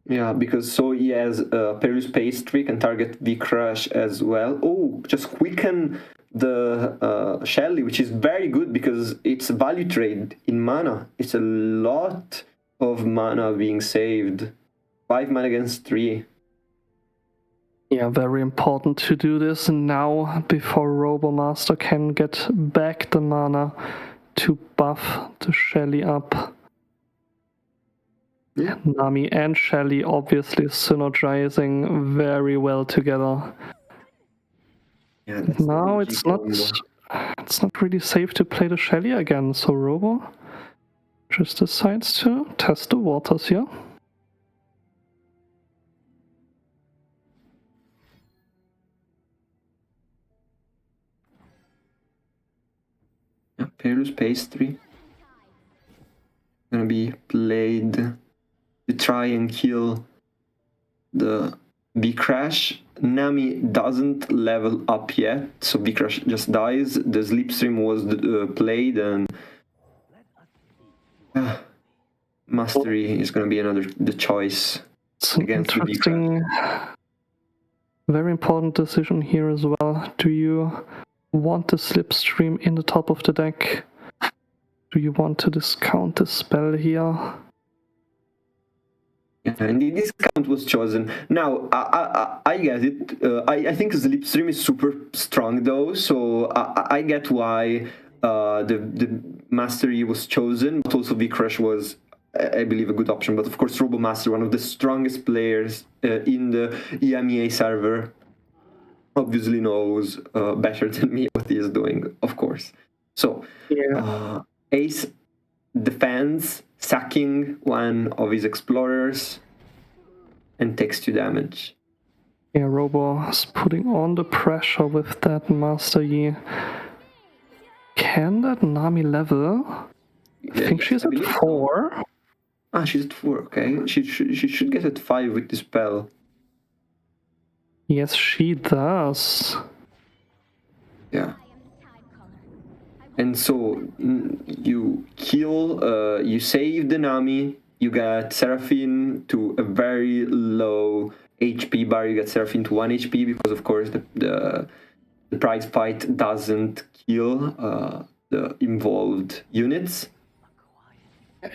Yeah, because so he has Perilous Pastry, can target the Crush as well. Oh, just quicken the Shelly, which is very good because it's a value trade in mana. It's a lot of mana being saved. 5 mana against 3. Yeah, very important to do this now before Robomaster can get back the mana to buff the Shelly up. Yeah. Nami and Shelly obviously synergizing very well together. Yeah, that's Now the it's combo. not really safe to play the Shelly again, so Robo just decides to test the waters here. Yeah, Perilous Pastry. Gonna be played to try and kill the B-Crash. Nami doesn't level up yet, so B-Crash just dies. The Slipstream was played, and Mastery is going to be the choice It's an against the B-Crash. interesting, very important decision here as well. Do you want the Slipstream in the top of the deck? Do you want to discount the spell here? Yeah, and the discount was chosen. Now, I get it. I think Slipstream is super strong though, so I get why the Mastery was chosen, but also V-Crush was, I believe, a good option. But of course, Robomaster, one of the strongest players in the EMEA server, obviously knows better than me what he is doing, of course. So, Yeah. Ace defends, sacking one of his explorers, and takes 2 damage. Yeah, Robo is putting on the pressure with that Master Yi. Can that Nami level? I think she's at 4. So. Ah, she's at 4, okay. She should get at 5 with the spell. Yes, she does. Yeah. And so you kill, you save the Nami, you get Seraphine to a very low HP bar, you get Seraphine to 1 HP because of course the prize fight doesn't kill the involved units.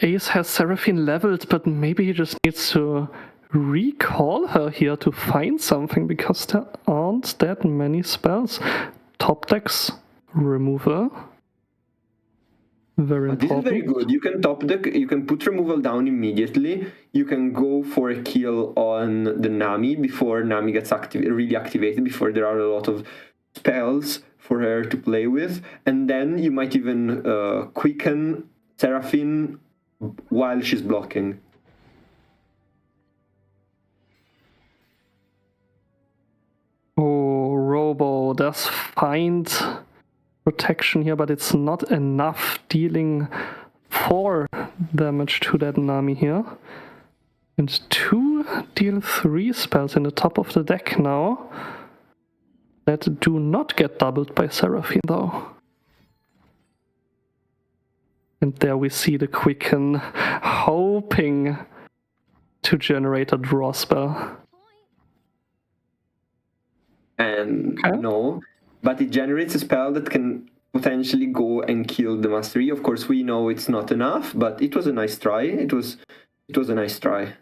Ace has Seraphine leveled, but maybe he just needs to recall her here to find something because there aren't that many spells. Top decks, removal. Very This is important. very good. You can top deck, you can put removal down immediately. You can go for a kill on the Nami before Nami gets really activated, before there are a lot of spells for her to play with. And then you might even quicken Seraphine while she's blocking. Oh, Robo does find protection here, but it's not enough, dealing 4 damage to that Nami here. And 2 deal 3 spells in the top of the deck now that do not get doubled by Seraphine though. And there we see the Quicken, hoping to generate a draw spell. And Okay. no, but it generates a spell that can potentially go and kill the Mastery. Of course, we know it's not enough, but it was a nice try. It was a nice try.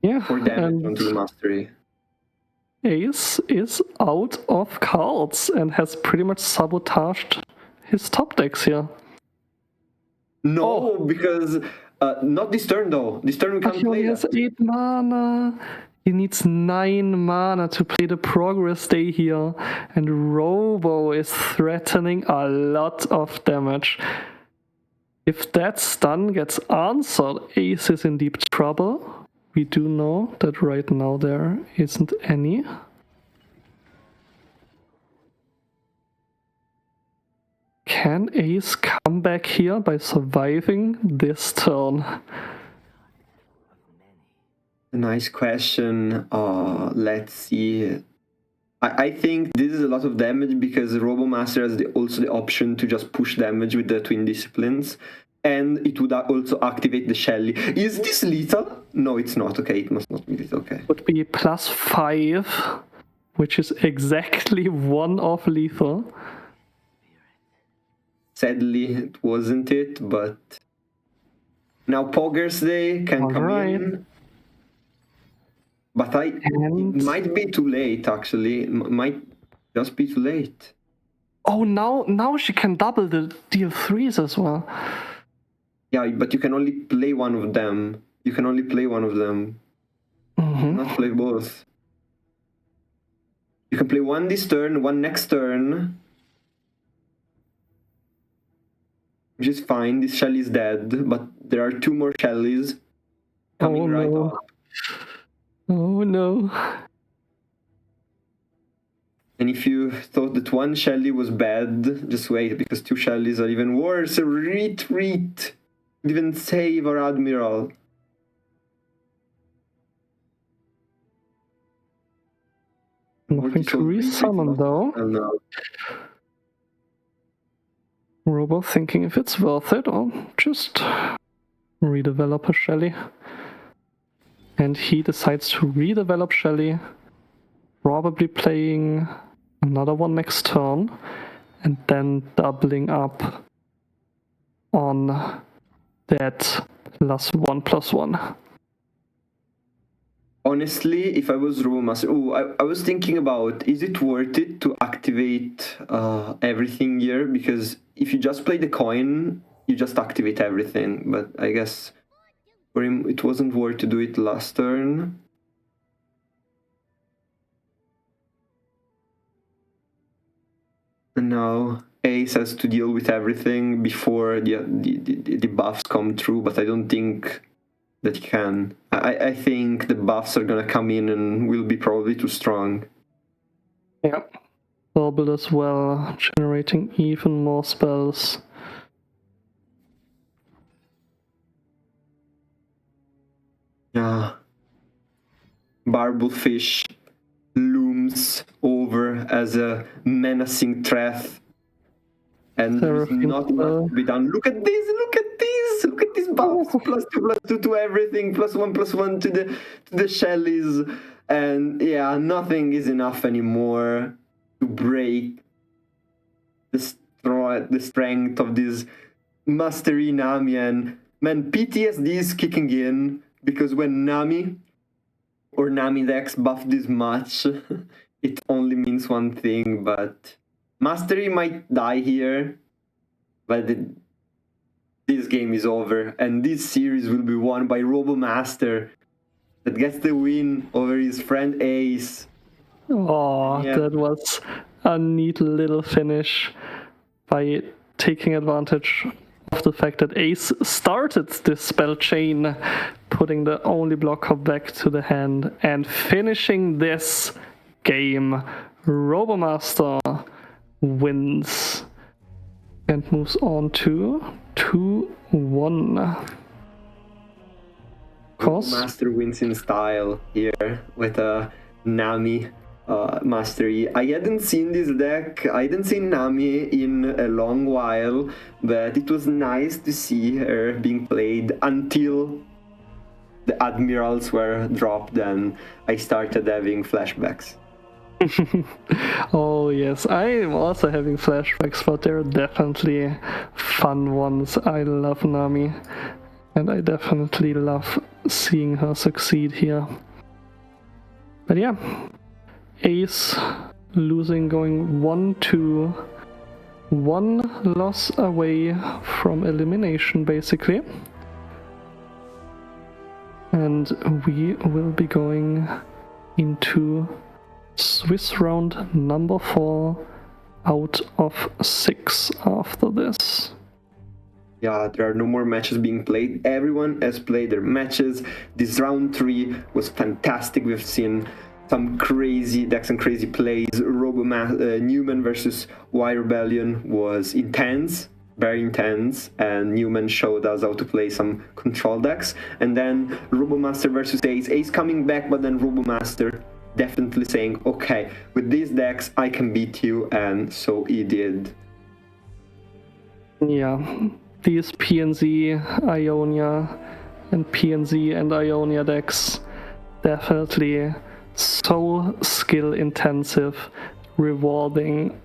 Yeah, 4 damage and onto the Mastery. Ace is out of cards and has pretty much sabotaged his top decks here. No, because not this turn though. This turn we But can't he only play has that. 8 mana. He needs 9 mana to play the Progress Day here. And Robo is threatening a lot of damage. If that stun gets answered, Ace is in deep trouble. We do know that right now there isn't any. Can Ace come back here by surviving this turn? A nice question. Let's see. I think this is a lot of damage because Robomaster has also the option to just push damage with the Twin Disciplines. And it would also activate the Shelly. Is this lethal? No, it's not. Okay, it must not be lethal. Okay. Would be +5, which is exactly 1 of lethal. Sadly, it wasn't it, but now Poggers Day can come in. But it might be too late, actually. Might just be too late. Oh, now she can double the deal 3s as well. Yeah, but you can only play one of them. You can only play one of them. Not play both. You can play one this turn, one next turn. Which is fine. This Shelly is dead, but there are 2 more Shellys coming right up. Oh no. And if you thought that one Shelly was bad, just wait, because 2 Shellys are even worse. Retreat! Even save our Admiral. Nothing to resummon though. No. Robo thinking if it's worth it or just redevelop a Shelly. And he decides to redevelop Shelly, probably playing another one next turn, and then doubling up on that +1/+1. Honestly, if I was Robomaster, I was thinking about, is it worth it to activate everything here? Because if you just play the coin, you just activate everything. But I guess for him, it wasn't worth to do it last turn. And now Ace has to deal with everything before the buffs come through, but I don't think that he can. I think the buffs are gonna come in and will be probably too strong. Yeah. Bubble as well, generating even more spells. Yeah. Barbelfish looms over as a menacing threat. And there's not much to be done. Look at this, look at this, look at this buffs. +2/+2 to everything, +1/+1 to the Shellys. And yeah, nothing is enough anymore to break the strength of this Mastery Nami. And man, PTSD is kicking in, because when Nami or Nami decks buff this much, it only means one thing, but Mastery might die here, but this game is over, and this series will be won by Robomaster that gets the win over his friend Ace. Oh, Yeah. That was a neat little finish by taking advantage of the fact that Ace started this spell chain, putting the only blocker back to the hand, and finishing this game. Robomaster wins and moves on to 2-1. Robomaster wins in style here with a Nami mastery. I hadn't seen this deck, I hadn't seen Nami in a long while, but it was nice to see her being played until the admirals were dropped, and I started having flashbacks. Oh yes, I'm also having flashbacks, but they're definitely fun ones. I love Nami, and I definitely love seeing her succeed here. But yeah, Ace losing, going 1-2, 1 loss away from elimination basically. And we will be going into Swiss round number 4 out of 6 after this. Yeah, there are no more matches being played. Everyone has played their matches. This round 3 was fantastic. We've seen some crazy decks and crazy plays. Newman versus Y Rebellion was intense. very intense, and Newman showed us how to play some control decks. And then Robomaster versus Ace. Ace coming back, but then Robomaster definitely saying, okay, with these decks I can beat you, and so he did. Yeah, these PNZ Ionia and PNZ and Ionia decks definitely so skill intensive, rewarding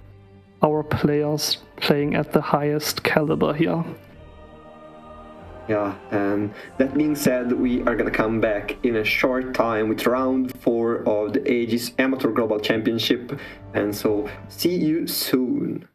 our players playing at the highest caliber here. Yeah, and that being said, we are gonna come back in a short time with round 4 of the Aegis Amateur Global Championship, and so see you soon.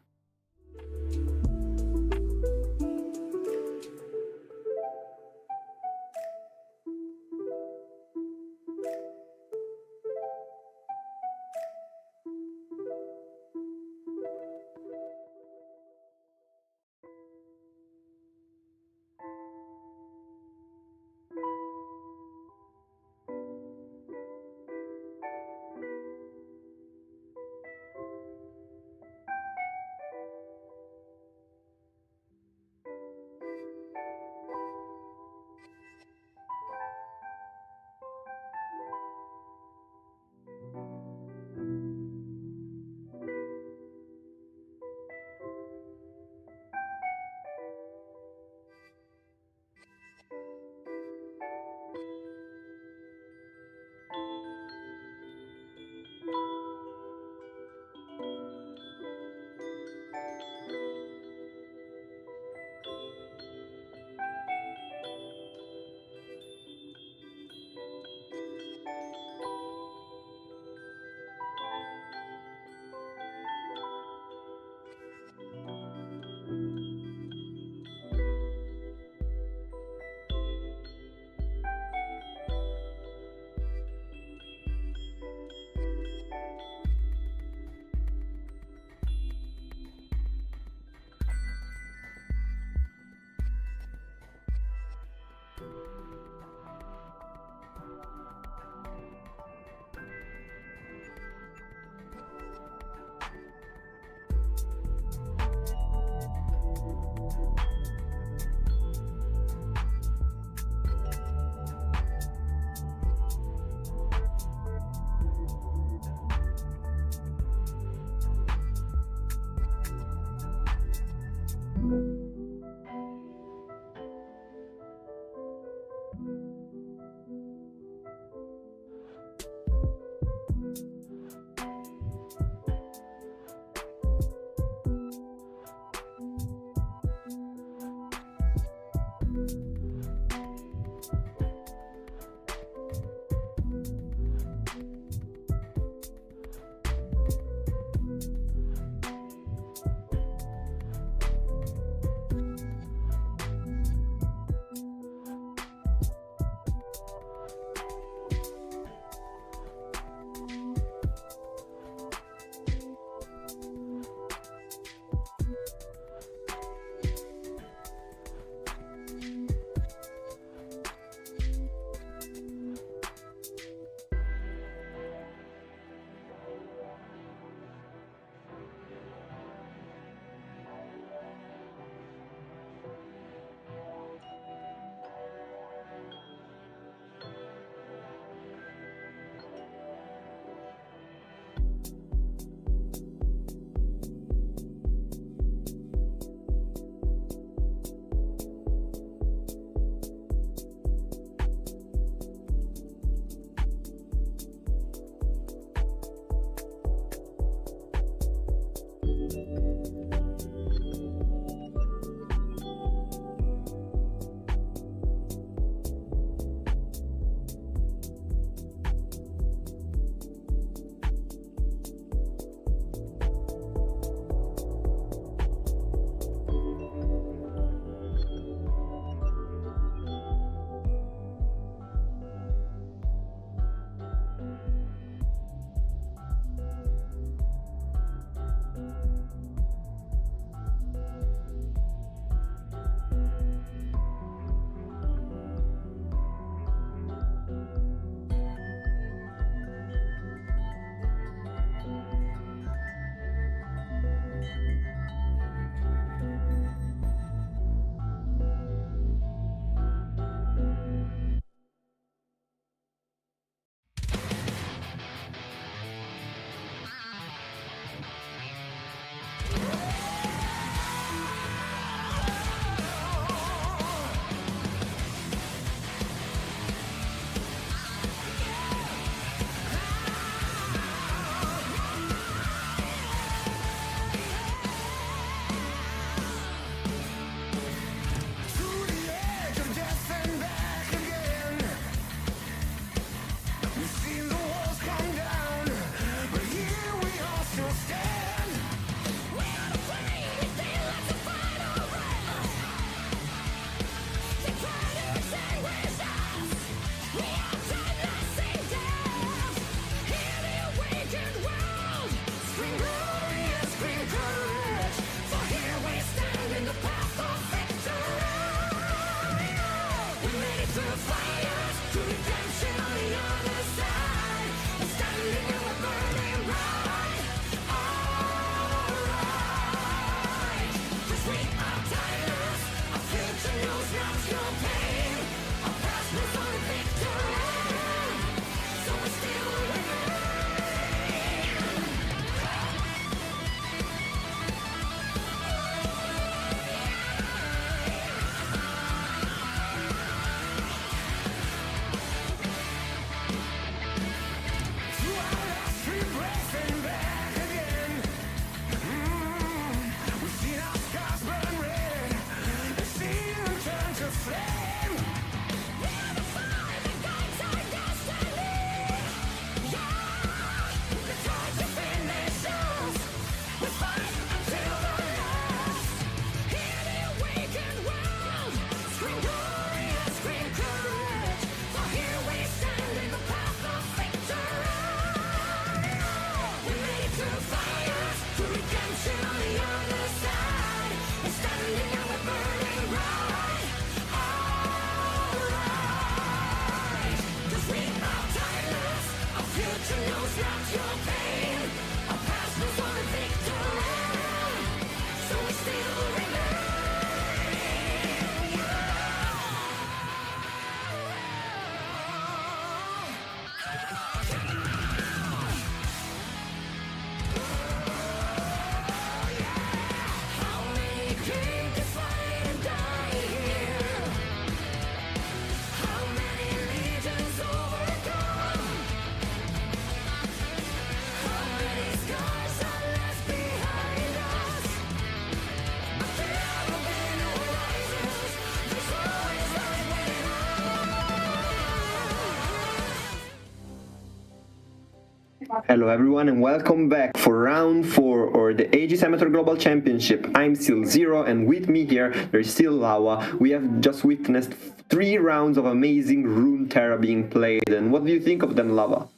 Hello everyone and welcome back for round 4 or the Aegis Amateur Global Championship. I'm still Zero and with me here there is still Lava. We have just witnessed 3 rounds of amazing Runeterra being played, and what do you think of them, Lava?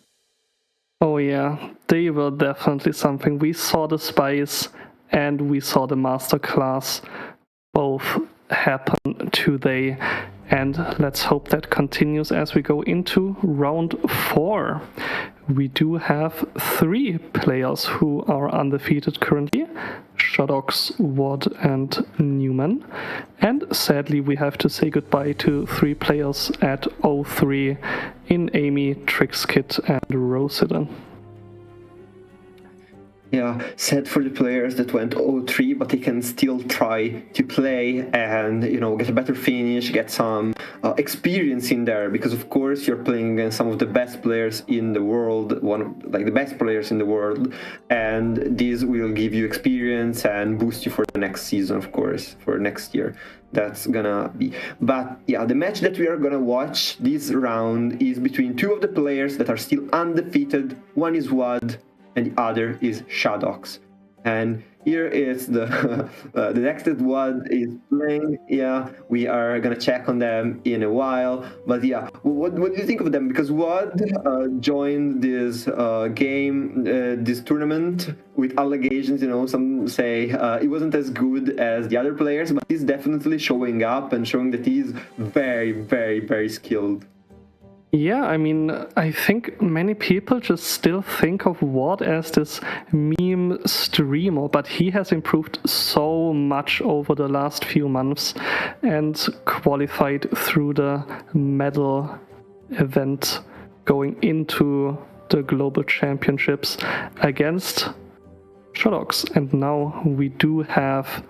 Oh yeah, they were definitely something. We saw the spice and we saw the masterclass both happen today, and let's hope that continues as we go into round 4. We do have 3 players who are undefeated currently: Shadox, Wad, and Newman. And sadly, we have to say goodbye to 3 players at 0-3 in Amy, Trixkit, and Rosidon. Yeah, sad for the players that went 0-3, but they can still try to play and, get a better finish, get some experience in there, because of course you're playing against some of the best players in the world, the best players in the world, and this will give you experience and boost you for the next season, of course, for next year. That's gonna be. But yeah, the match that we are gonna watch this round is between 2 of the players that are still undefeated. One is Wad and the other is Shadox. And here is the the deck that Wad is playing. Yeah, we are gonna check on them in a while. But yeah, what do you think of them? Because Wad joined this this tournament with allegations. Some say it wasn't as good as the other players, but he's definitely showing up and showing that he's very, very, very skilled. Yeah, I mean, I think many people just still think of Ward as this meme streamer, but he has improved so much over the last few months and qualified through the medal event going into the global championships against Shadox. And now we do have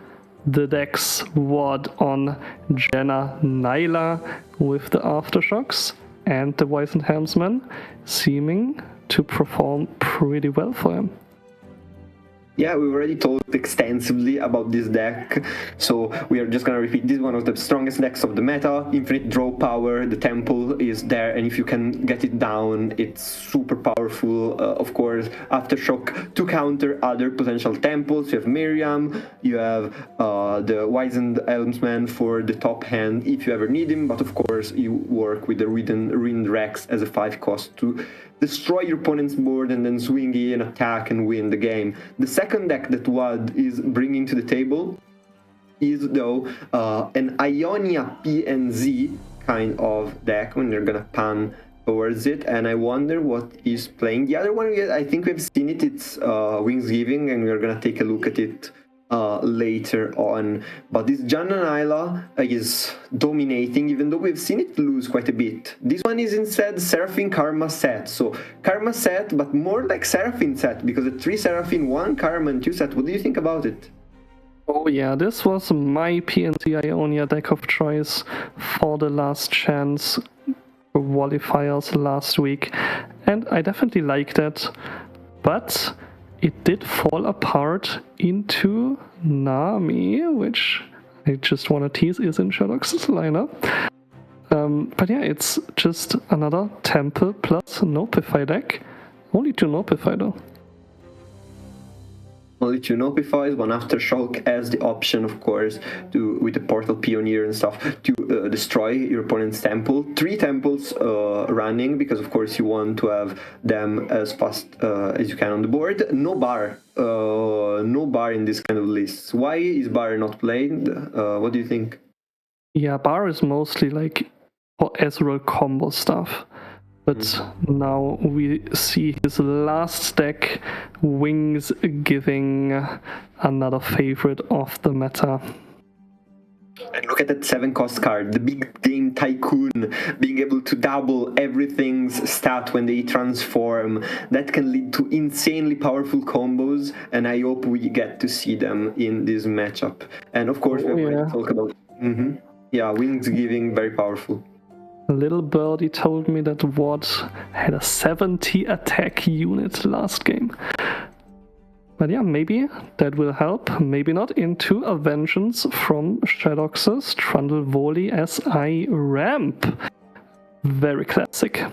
the decks Ward on Jenna Nyla with the Aftershocks, and the Wizened Helmsman seeming to perform pretty well for him. Yeah, we already talked extensively about this deck, so we are just gonna repeat. This is one of the strongest decks of the meta. Infinite draw power, the temple is there, and if you can get it down, it's super powerful. Of course, Aftershock to counter other potential temples. You have Miriam, you have the Wizened Helmsman for the top hand if you ever need him, but of course you work with the Rin Rex as a 5 cost to destroy your opponent's board and then swing in, attack, and win the game. The second deck that Wad is bringing to the table is, though, an Ionia PNZ kind of deck when you're gonna pan towards it, and I wonder what he's playing. The other one, I think we've seen it, it's Wingsgiving, and we're gonna take a look at it later on. But this Jenna Nyla is dominating, even though we've seen it lose quite a bit. This one is instead Seraphine Karma set. So Karma set, but more like Seraphine set, because a 3 Seraphine, 1 Karma, and 2 set. What do you think about it? Oh yeah, this was my PNC Ionia deck of choice for the last chance qualifiers last week, and I definitely like that. But it did fall apart into Nami, which I just want to tease is in Shadox's lineup. But yeah, it's just another Temple plus Nopify deck. Only 2 Nopify though. Only 2 Nopifies, 1 Aftershock as the option, of course, with the Portal Pioneer and stuff, to destroy your opponent's temple. 3 temples running, because of course you want to have them as fast as you can on the board. No bar. No bar in this kind of lists. Why is bar not played? What do you think? Yeah, bar is mostly like for Ezreal combo stuff. But now we see his last deck, Wings, giving another favorite of the meta. And look at that 7 cost card, the big game Tycoon, being able to double everything's stat when they transform. That can lead to insanely powerful combos, and I hope we get to see them in this matchup. And of course, we're going to talk about... Yeah, Wings giving, very powerful. Little Birdie told me that Ward had a 70 attack unit last game. But yeah, maybe that will help, maybe not, into a vengeance from Shadox's Trundle Volley as I ramp. Very classic.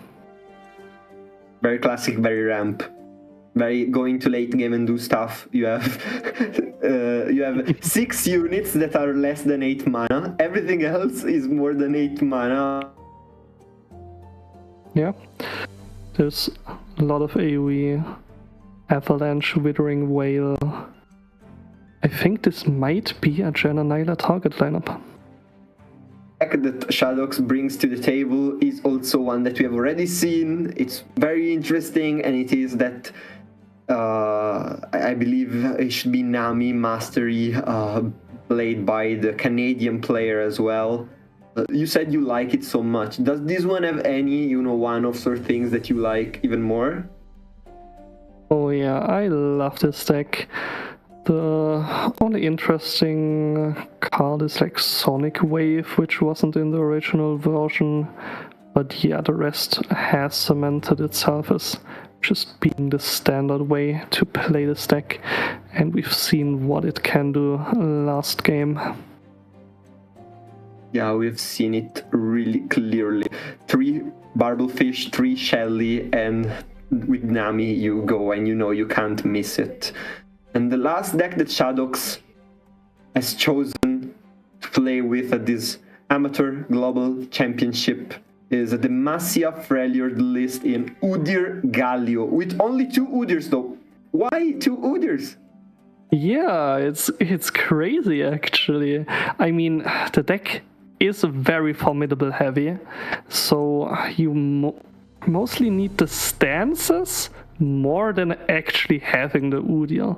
Very classic, very ramp. very going to late game and do stuff. You have you have 6 units that are less than 8 mana. Everything else is more than 8 mana. Yeah, there's a lot of AoE, Avalanche, Withering Whale. I think this might be a Janna Nyla target lineup. That Shadox brings to the table is also one that we have already seen. It's very interesting, and it is that I believe it should be Nami Mastery, played by the Canadian player as well. You said you like it so much. Does this one have any, one-offs or things that you like even more? Oh yeah, I love this deck. The only interesting card is like Sonic Wave, which wasn't in the original version. But yeah, the rest has cemented itself as just being the standard way to play this deck. And we've seen what it can do last game. Yeah, we've seen it really clearly. 3 Barblefish, 3 Shelly, and with Nami you go and you can't miss it. And the last deck that Shadox has chosen to play with at this Amateur Global Championship is a Demacia Freljord list in Udyr Galio, with only 2 Udyrs though. Why 2 Udyrs? Yeah, it's crazy actually. I mean, the deck is very formidable heavy, so you mostly need the stances more than actually having the Udyr.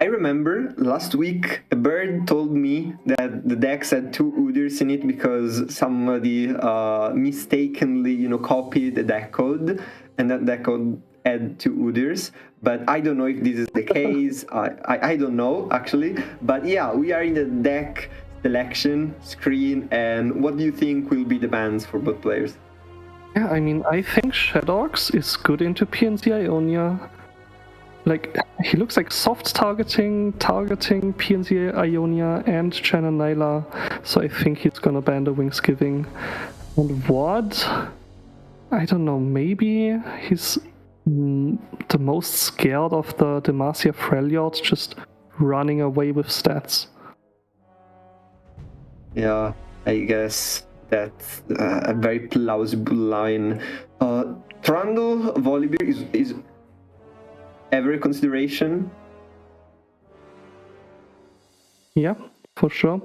I remember last week a bird told me that the decks had 2 Udyrs in it because somebody mistakenly, copied the deck code, and that deck code had 2 Udyrs. But I don't know if this is the case. I don't know actually. But yeah, we are in the deck selection screen, and what do you think will be the bans for both players? Yeah, I mean, I think Shadox is good into PNC Ionia. Like, he looks like soft targeting PNC Ionia and Janna Nyla, so I think he's gonna ban the Wingsgiving. And what? I don't know, maybe he's the most scared of the Demacia Freljord just running away with stats. Yeah, I guess that's a very plausible line. Trundle Volibear is ever a consideration? Yeah, for sure.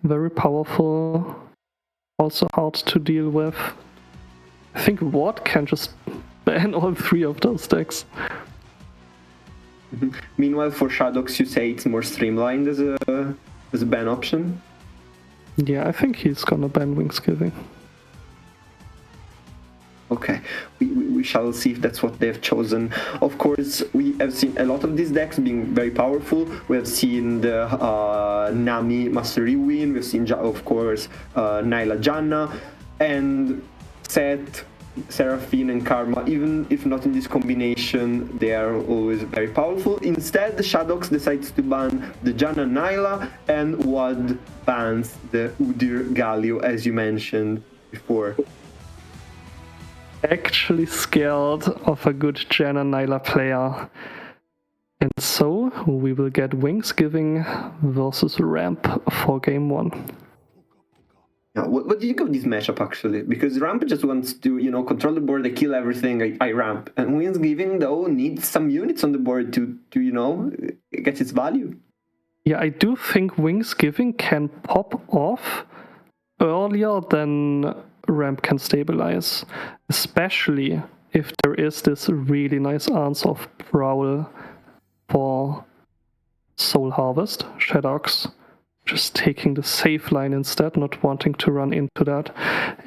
Very powerful. Also hard to deal with. I think Ward can just ban all 3 of those decks. Mm-hmm. Meanwhile, for Shadox, you say it's more streamlined as a ban option? Yeah, I think he's gonna ban Wingsgiving. Okay, we shall see if that's what they've chosen. Of course, we have seen a lot of these decks being very powerful. We have seen the Nami Mastery win, we've seen, of course, Nyla Janna, and Seth, Seraphine, and Karma. Even if not in this combination, they are always very powerful. Instead, the Shadox decides to ban the Janna Nyla, and Wad bans the Udyr Galio, as you mentioned before. Actually scared of a good Janna Nyla player. And so we will get Wingsgiving versus Ramp for game 1. Yeah, what do you think of this matchup actually? Because Ramp just wants to, control the board, they kill everything, I ramp. And Wingsgiving though needs some units on the board to get its value. Yeah, I do think Wingsgiving can pop off earlier than Ramp can stabilize, especially if there is this really nice answer of Prowl for Soul Harvest. Shadox just taking the safe line instead, not wanting to run into that.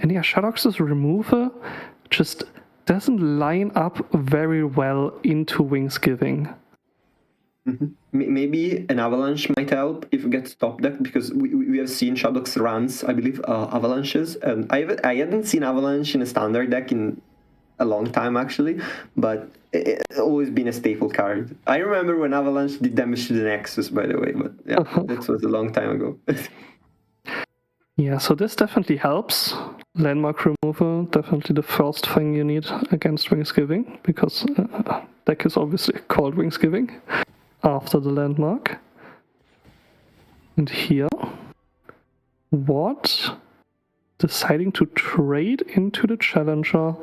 And yeah, Shadox's removal just doesn't line up very well into Wingsgiving. Mm-hmm. Maybe an Avalanche might help if we get stopped that, because we have seen Shadox runs, I believe, Avalanches, and I hadn't seen Avalanche in a standard deck in a long time actually, but it's always been a staple card. I remember when Avalanche did damage to the Nexus, by the way, but yeah, that was a long time ago. Yeah, so this definitely helps. Landmark removal, definitely the first thing you need against Wingsgiving, because deck is obviously called Wingsgiving after the landmark. And here, what? Deciding to trade into the Challenger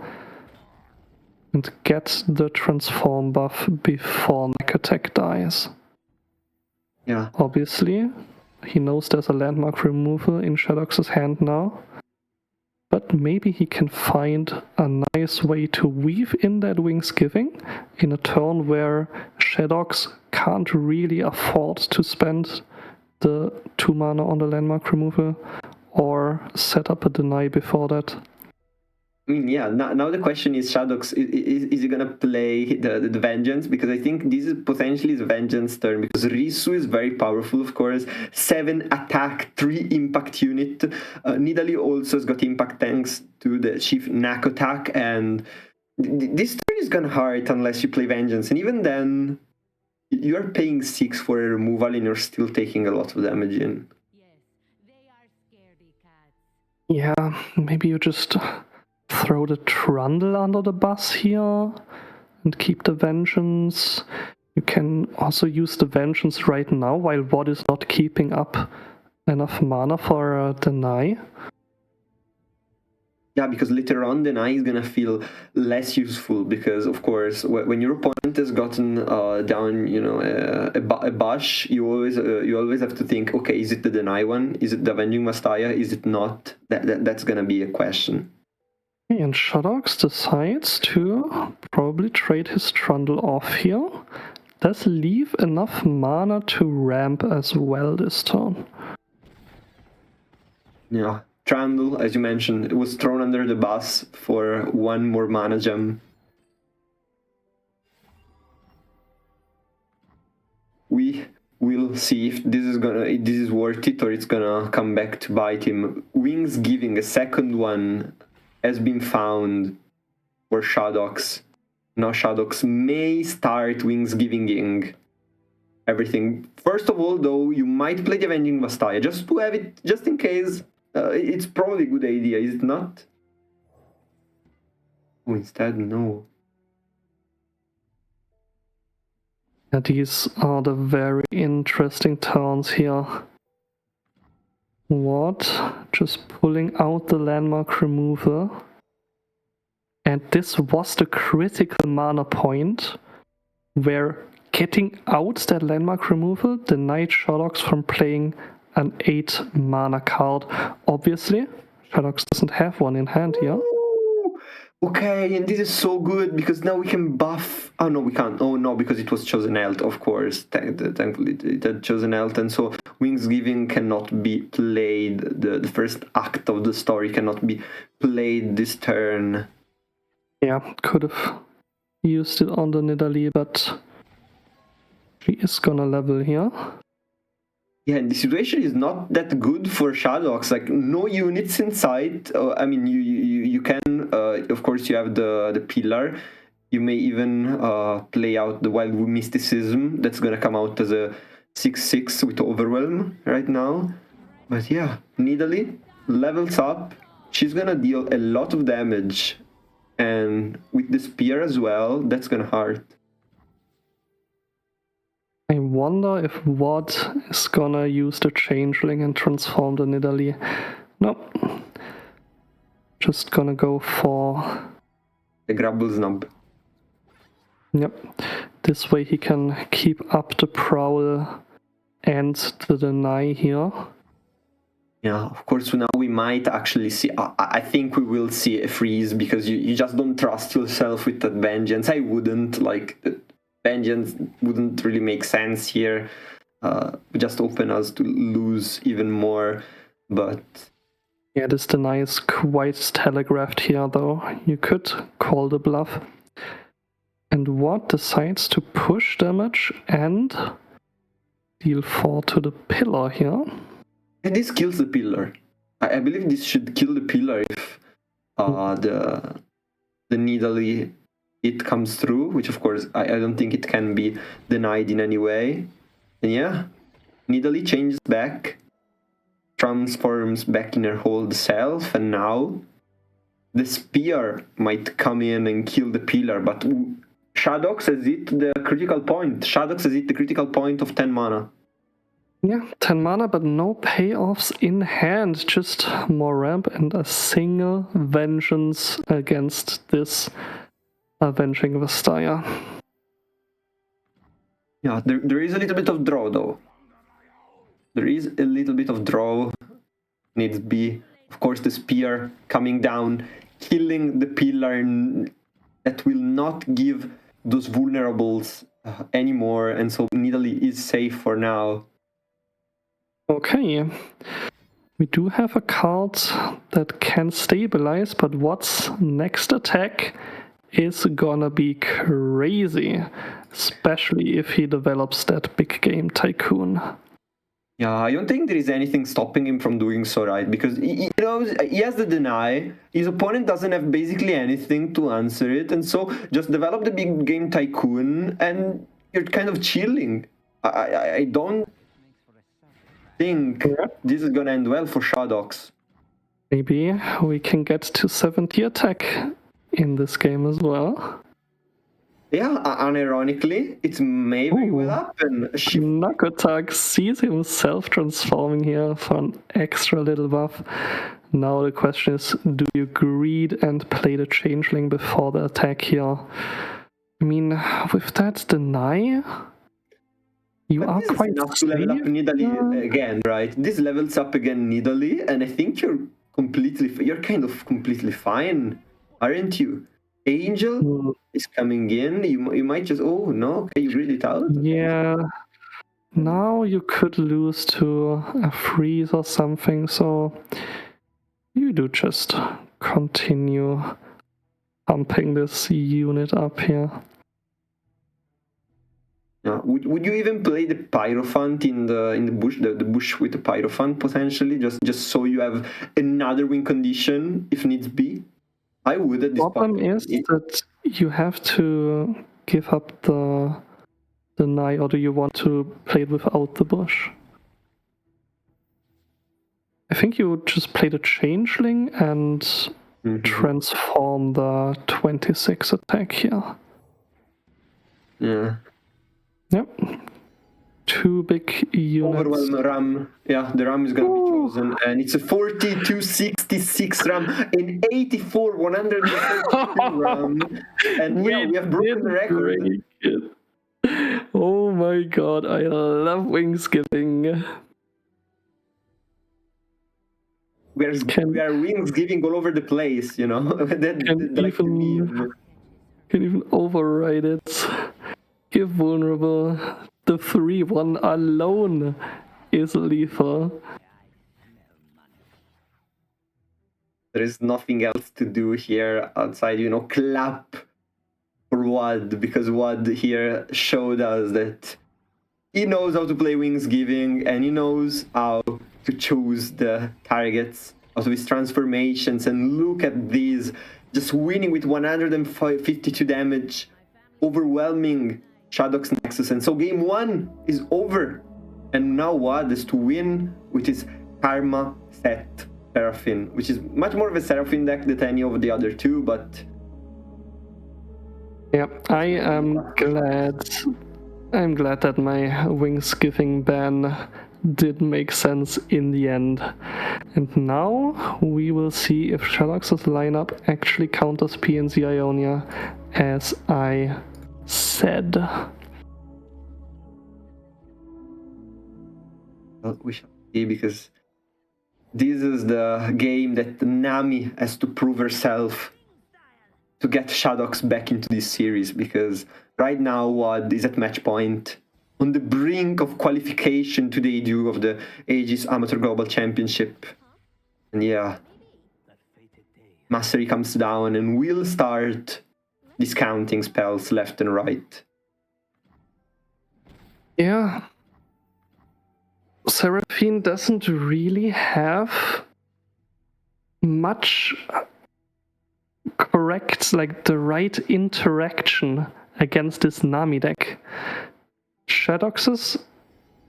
and get the transform buff before neck attack dies. Yeah. Obviously, he knows there's a landmark removal in Shadox's hand now, but maybe he can find a nice way to weave in that Wingsgiving in a turn where Shadox can't really afford to spend the 2 mana on the landmark removal or set up a deny before that. I mean, yeah, now the question is, Shadox, is he going to play the Vengeance? Because I think this is potentially his Vengeance turn, because Risu is very powerful, of course. 7 attack, 3 impact unit. Nidalee also has got impact thanks to the Chief Knack attack, and this turn is going to hurt unless you play Vengeance. And even then, you're paying 6 for a removal and you're still taking a lot of damage in. Yeah, maybe you just throw the Trundle under the bus here and keep the Vengeance. You can also use the Vengeance right now while Ward is not keeping up enough mana for a deny. Yeah, because later on deny is gonna feel less useful, because of course when your opponent has gotten down, you know, a bush, you always have to think, okay, is it the deny one? Is it the Avenging Mastaya? Is it not? That's gonna be a question. And Shadox decides to probably trade his Trundle off here. Does leave enough mana to ramp as well this turn. Yeah, Trundle, as you mentioned, was thrown under the bus for 1 more mana gem. We will see if this is worth it or it's gonna come back to bite him. Wingsgiving, a second one, has been found for Shadox. Now Shadox may start Wingsgiving everything. First of all, though, you might play the Avenging Mastaya just to have it, just in case. It's probably a good idea, is it not? Oh, instead, no. Yeah, these are the very interesting turns here. What? Just pulling out the landmark removal. And this was the critical mana point where getting out that landmark removal denied Shadox from playing an 8 mana card. Obviously, Shadox doesn't have one in hand here. Ooh, okay, and this is so good because now we can buff. Oh no, we can't. Oh no, because it was chosen Elt, of course. Thankfully, it had chosen Elt, and so Wingsgiving cannot be played. The first act of the story cannot be played this turn. Yeah, could have used it on the Nidalee, but she is gonna level here. Yeah, and the situation is not that good for Shadox. Like, no units in sight. I mean, you can, of course, you have the pillar. You may even play out the Wild Mysticism. That's gonna come out as a 6/6 with Overwhelm right now. But yeah, Nidalee levels up. She's gonna deal a lot of damage. And with the spear as well, that's gonna hurt. I wonder if Ward is gonna use the Changeling and transform the Nidalee. Nope. Just gonna go for The Grubble Snub. Yep. This way he can keep up the Prowl and the Deny here. Yeah, of course, now we might actually see, I think we will see a freeze, because you just don't trust yourself with that Vengeance. I wouldn't, like, Vengeance wouldn't really make sense here. Just open us to lose even more, but... Yeah, this Deny is quite telegraphed here, though. You could call the bluff. And Ward decides to push damage and deal 4 to the pillar here. And this kills the pillar. I believe this should kill the pillar if the Nidalee it comes through, which of course I don't think it can be denied in any way. And yeah, Nidalee changes back. transforms back in her old self, and now the spear might come in and kill the pillar, but Shadox has hit the critical point. Shadox has hit the critical point of 10 mana. Yeah, 10 mana, but no payoffs in hand. Just more ramp and a single vengeance against this Avenging Vastaya. Yeah, there is a little bit of draw, though. There is a little bit of draw. Needs be, of course, the spear coming down, killing the pillar that will not give those vulnerables anymore, and so Nidalee is safe for now. Okay. We do have a card that can stabilize, but what's next attack is gonna be crazy, especially if he develops that big game tycoon. Yeah, I don't think there is anything stopping him from doing so, right? Because he knows he has the deny. His opponent doesn't have basically anything to answer it, and so just develop the big game tycoon, and you're kind of chilling. I don't think this is gonna end well for Shadox. Maybe we can get to 70 attack in this game as well. Yeah, unironically, it maybe will happen. Nakotak sees himself transforming here for an extra little buff. Now the question is, do you greed and play the changeling before the attack here? I mean, with that deny, you are This is quite enough to level up Nidalee again, right? This levels up again Nidalee, and I think you're kind of completely fine, aren't you? Angel is coming in. You might just, oh no, okay, you read it out. Yeah. Now you could lose to a freeze or something, so you do just continue pumping this unit up here. Yeah. Would you even play the Pyrophant in the bush, the bush with the Pyrophant potentially, just so you have another win condition if needs be? I would at this point. The problem is that you have to give up the deny, or do you want to play it without the bush? I think you would just play the changeling and transform the 26 attack here. Yeah. Yep. Two big units. Overwhelm Ram. Yeah, the Ram is going to be chosen. And it's a 4266 Ram and 84 132 Ram. And yeah, we have broken the record. Oh my god, I love Wingsgiving. We are Wingsgiving all over the place, you know? Can even override it. Give vulnerable. The 3-1 alone is lethal. There is nothing else to do here outside, you know, clap for Wad, because Wad here showed us that he knows how to play Wingsgiving, and he knows how to choose the targets of his transformations. And look at these, just winning with 152 damage, overwhelming Shadox Nexus. And so game 1 is over, and now Wad is to win with his Karma set Seraphine, which is much more of a Seraphine deck than any of the other two, but yeah, I am glad that my Wingsgiving ban did make sense in the end. And now we will see if Shadox's lineup actually counters PNC Ionia, as I said. Well, we shall see, because this is the game that Nami has to prove herself to get Shadox back into this series, because right now Wad is at match point, on the brink of qualification to the debut of the Aegis Amateur Global Championship. And yeah, Mastery comes down and will start discounting spells left and right. Yeah. Seraphine doesn't really have much the right interaction against this Nami deck. Shadox's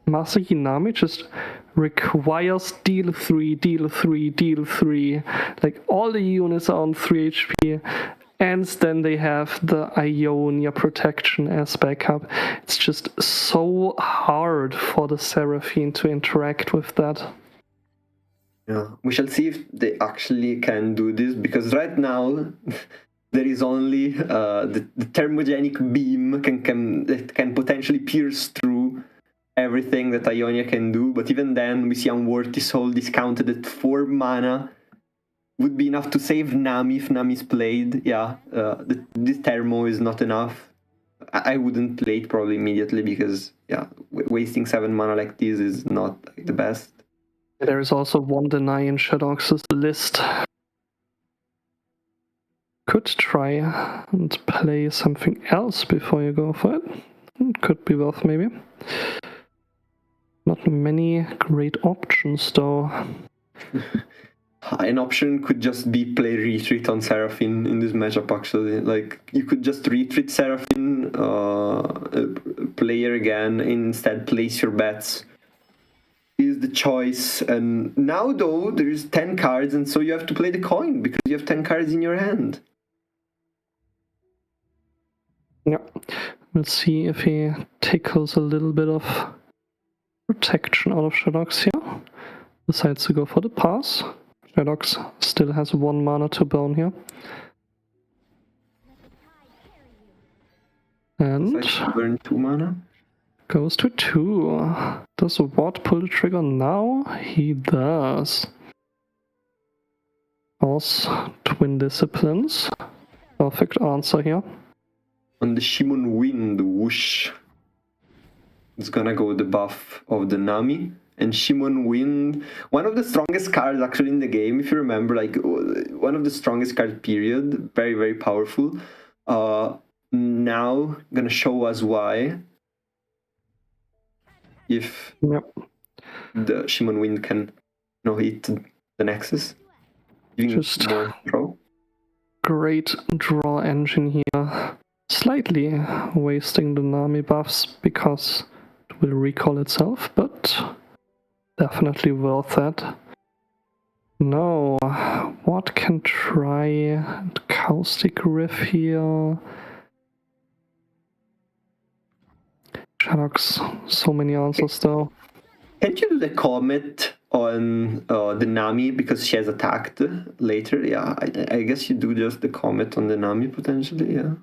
Masaki Nami just requires deal 3, deal 3, deal 3. Like all the units are on 3 HP, and then they have the Ionia protection as backup. It's just so hard for the Seraphine to interact with that. Yeah, we shall see if they actually can do this, because right now there is only the thermogenic beam that can potentially pierce through everything that Ionia can do, but even then we see Unworthy Soul discounted at 4 mana. Would be enough to save Nami if Nami's played. Yeah, this thermo is not enough. I wouldn't play it probably immediately, because yeah, wasting 7 mana like this is not like, the best. There is also one deny in Shadox's list. Could try and play something else before you go for it. It could be worth maybe. Not many great options though. An option could just be play retreat on Seraphine in this matchup actually. Like, you could just retreat Seraphine, player again, instead place your bets. Is the choice. And now though, there is 10 cards, and so you have to play the coin because you have 10 cards in your hand. Yeah, we'll see if he tickles a little bit of protection out of Shadox here. Decides to go for the pass. Shadox still has 1 mana to burn here. And Decides to burn 2 mana. Goes to 2. Does Watt pull the trigger now? He does. Force Twin Disciplines. Perfect answer here. On the Shimon Wind, whoosh. It's gonna go the buff of the Nami. And Shimon Wind, one of the strongest cards actually in the game, if you remember, like one of the strongest card period. Very, very powerful. Now, gonna show us why. If the Shimon Wind can hit the Nexus. Just more draw. Great draw engine here. Slightly wasting the Nami buffs because it will recall itself, but definitely worth that. No, what can try Caustic Riff here? Shadox, so many answers though. Can't you do the Comet on the Nami because she has attacked later? Yeah, I guess you do just the Comet on the Nami potentially, yeah.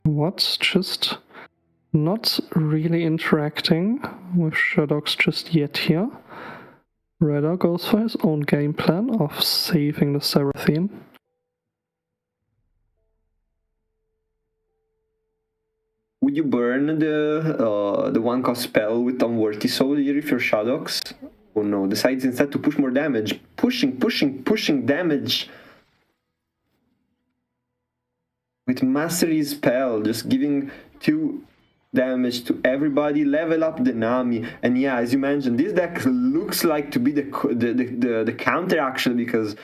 What's just not really interacting with Shadox just yet here. Redder goes for his own game plan of saving the Seraphine. Would you burn the 1-cost spell with Unworthy Soul here if you're Shadox? Oh no, decides instead to push more damage. Pushing damage. With Mastery Spell, just giving 2 damage to everybody, level up the Nami. And yeah, as you mentioned, this deck looks like to be the counter actually, because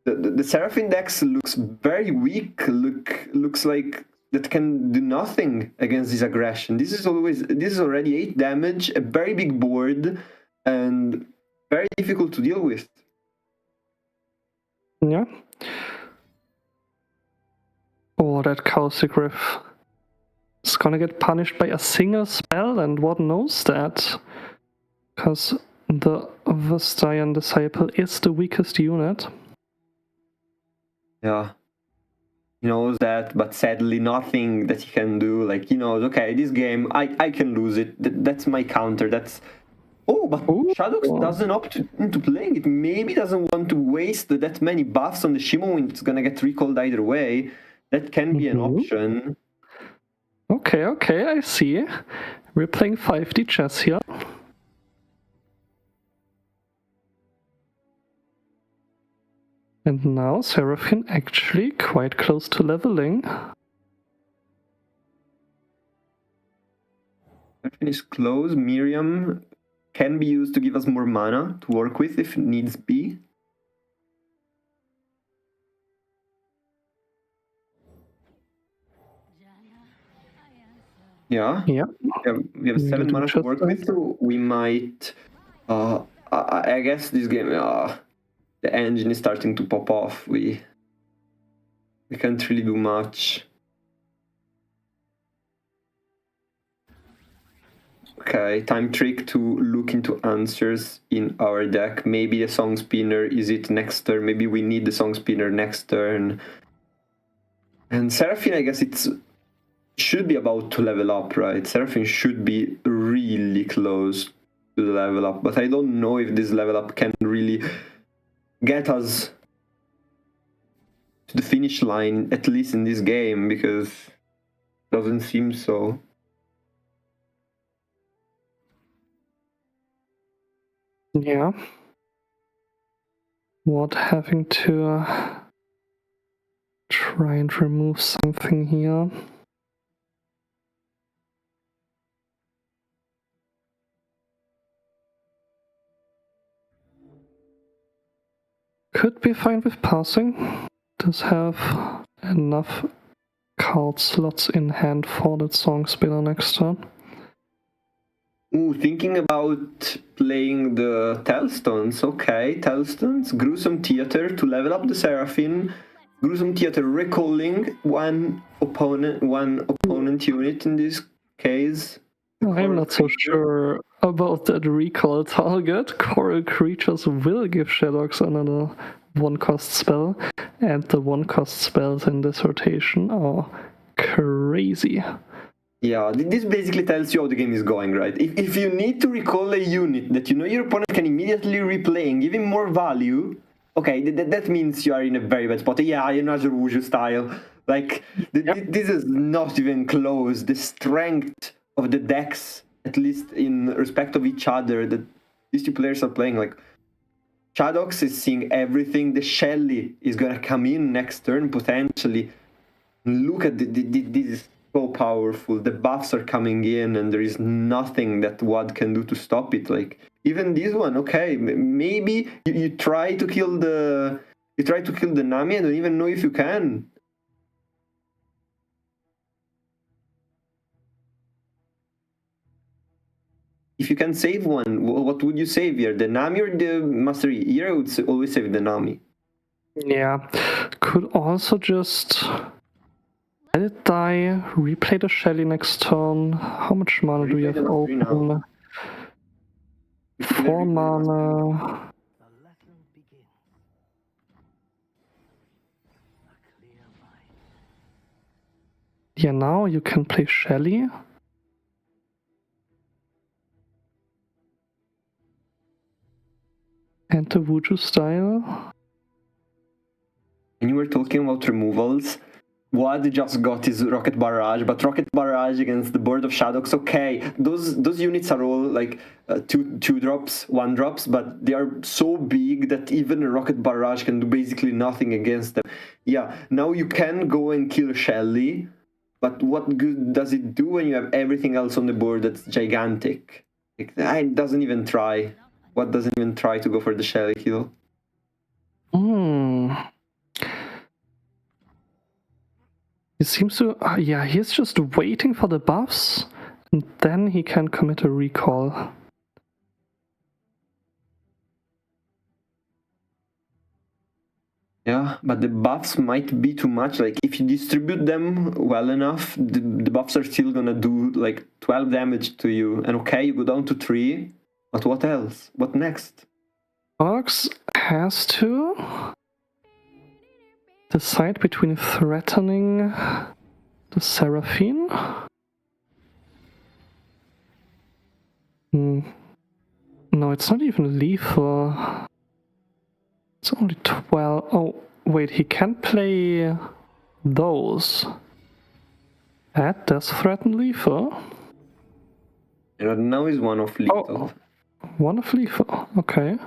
the Seraphine decks looks very weak, looks like that can do nothing against this aggression. This is already 8 damage, a very big board, and very difficult to deal with. Yeah. Oh, that Caustic Riff is gonna get punished by a single spell, and what knows that? Because the Vastayan Disciple is the weakest unit. Yeah. He knows that, but sadly nothing that he can do. Like, he knows, okay, this game, I can lose it. That's my counter. That's... Oh, but Shadox doesn't opt into playing it. Maybe doesn't want to waste that many buffs on the Shimon when it's gonna get recalled either way. That can be an option. Okay, I see. We're playing 5D chess here. And now Seraphine actually quite close to leveling. Seraphine is close. Miriam can be used to give us more mana to work with if needs be. Yeah. Yeah. We have 7 mana to work with, so we might. I guess this game, the engine is starting to pop off. We can't really do much. Okay, time trick to look into answers in our deck. Maybe a song spinner, is it next turn? Maybe we need the song spinner next turn. And Seraphine, I guess should be about to level up, right? Seraphine should be really close to the level up, but I don't know if this level up can really get us to the finish line, at least in this game, because it doesn't seem so. Yeah. What, having to try and remove something here? Could be fine with passing. Does have enough card slots in hand for that song spinner next turn. Ooh, thinking about playing the Tellstones. Okay, Tellstones, Gruesome Theater to level up the Seraphine. Gruesome Theater recalling one opponent unit in this case. I'm not so sure about that recall target. Coral Creatures will give Shadowx another 1-cost spell, and the 1-cost spells in this rotation are crazy. Yeah, this basically tells you how the game is going, right? If you need to recall a unit that you know your opponent can immediately replay and give him more value, okay, that means you are in a very bad spot. Yeah, another Wuju style. Like, this is not even close. The strength of the decks, at least in respect of each other, that these two players are playing, like, Shadox is seeing everything. The Shelly is gonna come in next turn, potentially. Look at this is so powerful. The buffs are coming in, and there is nothing that WAD can do to stop it. Like, even this one, okay, maybe you try to kill the Nami. I don't even know if you can. If you can save one, what would you save here? The Nami or the Mastery? Here I would always save the Nami. Yeah, could also just let it die, replay the Shelly next turn. How much mana do we have open? 4 mana. Yeah, now you can play Shelly. And the Wuju style. And you were talking about removals. WAD just got his Rocket Barrage, but Rocket Barrage against the board of Shadows, okay, those units are all like 2-drops, 1-drops, but they are so big that even a Rocket Barrage can do basically nothing against them. Yeah, now you can go and kill Shelly, but what good does it do when you have everything else on the board that's gigantic? Like, it doesn't even try. WAD doesn't even try to go for the Shelly kill. He seems to, yeah, he's just waiting for the buffs, and then he can commit a recall. Yeah, but the buffs might be too much. Like, if you distribute them well enough, the buffs are still gonna do like 12 damage to you. And okay, you go down to 3, but what else? What next? Ox has to decide between threatening the Seraphine. No, it's not even lethal. It's only 12. Oh, wait, he can play those. That does threaten lethal. And now is one of lethal. Oh, one of lethal. Okay.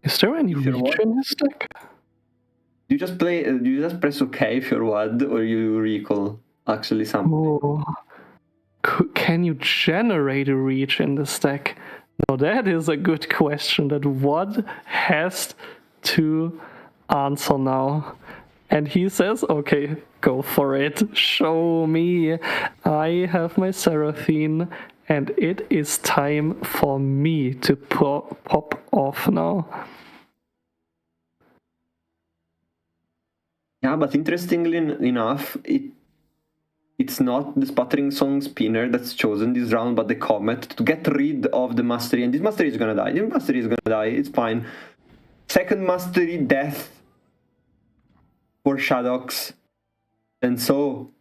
Is there any reach in his deck? Do you just press OK if you're WAD, or you recall actually something? Oh. Can you generate a reach in this deck? Now that is a good question that WAD has to answer now. And he says, okay, go for it. Show me. I have my Seraphine, and it is time for me to pop off now. Yeah, but interestingly enough, it's not the Sputtering Song Spinner that's chosen this round, but the Comet to get rid of the Mastery. And this Mastery is gonna die. This Mastery is gonna die. It's fine. Second Mastery death for Shadox. And so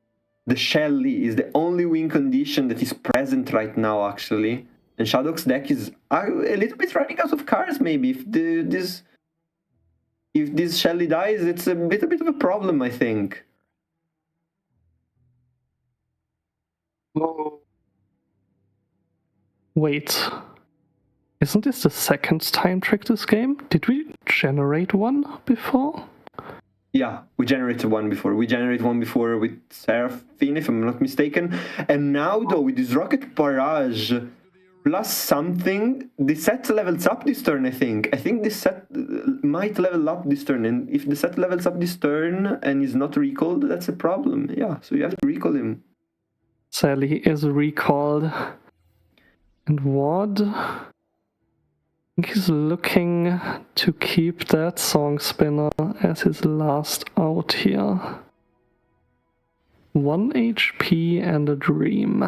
the Shelly is the only win condition that is present right now, actually. And Shadox deck is a little bit running out of cards, maybe. If this Shelly dies, it's a bit of a problem, I think. Wait. Isn't this the second time trick this game? Did we generate one before? Yeah, we generated one before. We generated one before with Seraphine, if I'm not mistaken. And now, though, with this Rocket Barrage plus something, the set levels up this turn, I think. I think this set might level up this turn. And if the set levels up this turn and is not recalled, that's a problem. Yeah, so you have to recall him. Sadly, he is recalled. And Ward, I think he's looking to keep that Song Spinner as his last out here. 1 HP and a Dream.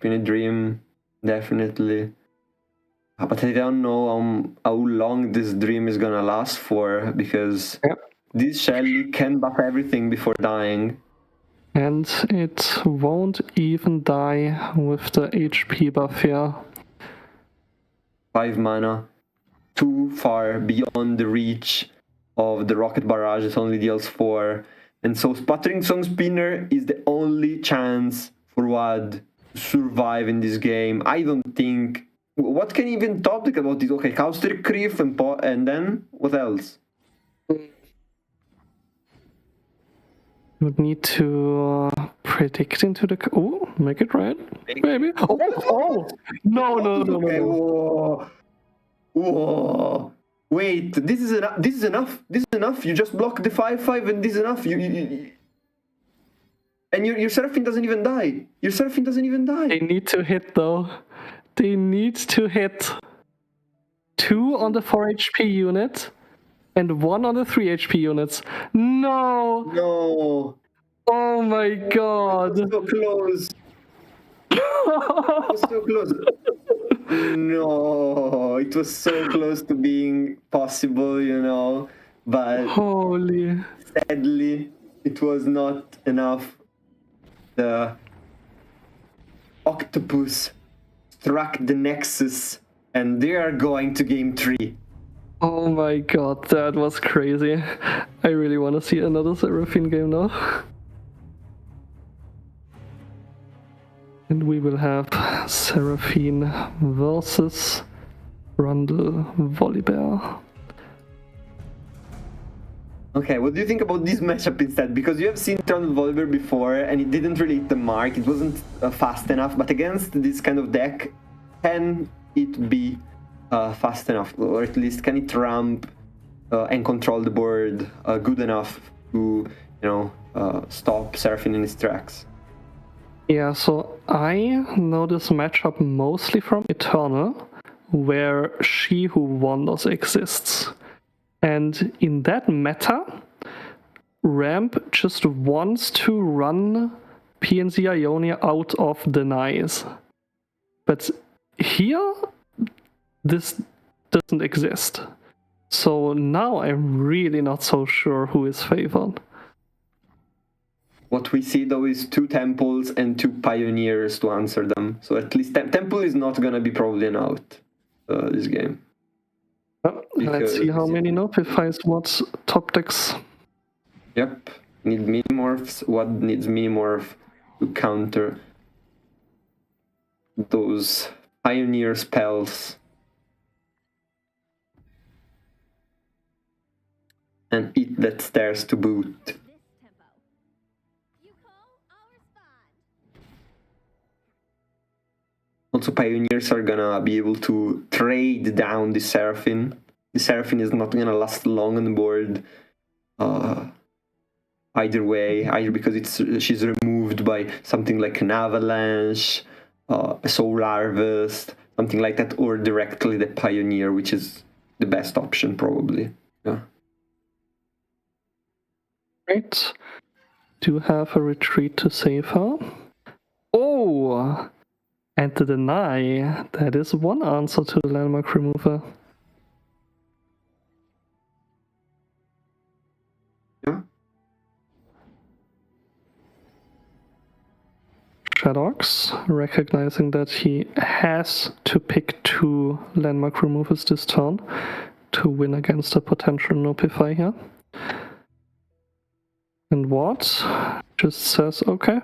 Been a dream, definitely. But I don't know how long this dream is gonna last for, because this Shelly can buff everything before dying. And it won't even die with the HP buff here. 5 mana. Too far beyond the reach of the Rocket Barrage. It only deals 4. And so Sputtering Song Spinner is the only chance for WAD to survive in this game. I don't think... What can you even talk about this? Okay, Caustic Reef and then what else? Would need to predict into the... Oh, make it right. Maybe. Oh! No. Okay, whoa. Whoa. Wait, this is enough. This is enough. This is enough. You just block the 5/5 and this is enough. And your Seraphine doesn't even die. Your Seraphine doesn't even die. They need to hit, though. They need to hit. 2 on the 4 HP unit and 1 on the 3 HP units. No! No. Oh my god! So close. So close. No, it was so close to being possible, but Holy. sadly, it was not enough. The Octopus struck the Nexus, and they are going to game 3. Oh my god, that was crazy. I really want to see another Seraphine game now. And we will have Seraphine versus Rundle Volibear. Okay, what do you think about this matchup instead? Because you have seen Rundle Volibear before, and it didn't really hit the mark. It wasn't fast enough, but against this kind of deck, can it be fast enough? Or at least can it ramp and control the board good enough to, stop Seraphine in its tracks? Yeah, so I know this matchup mostly from Eternal, where She Who Wanders exists. And in that meta, Ramp just wants to run PNC Ionia out of denies. But here, this doesn't exist. So now I'm really not so sure who is favored. What we see though is 2 Temples and 2 Pioneers to answer them. So at least Temple is not gonna be probably an out this game. Well, let's see how many notifies what top decks. Yep, need Minimorphs. What needs Minimorph to counter those Pioneer spells? And eat that stairs to boot. Also, Pioneers are gonna be able to trade down the Seraphine the Seraphine is not gonna last long on the board. Either way, either because she's removed by something like an Avalanche, a Soul Harvest, something like that, or directly the Pioneer, which is the best option probably. Yeah. Right. Do have a retreat to save her. Oh! And the deny. That is one answer to the landmark remover. Yeah. Shadox, recognizing that he has to pick 2 landmark removers this turn to win against a potential Nopify here. And what? Just says, okay.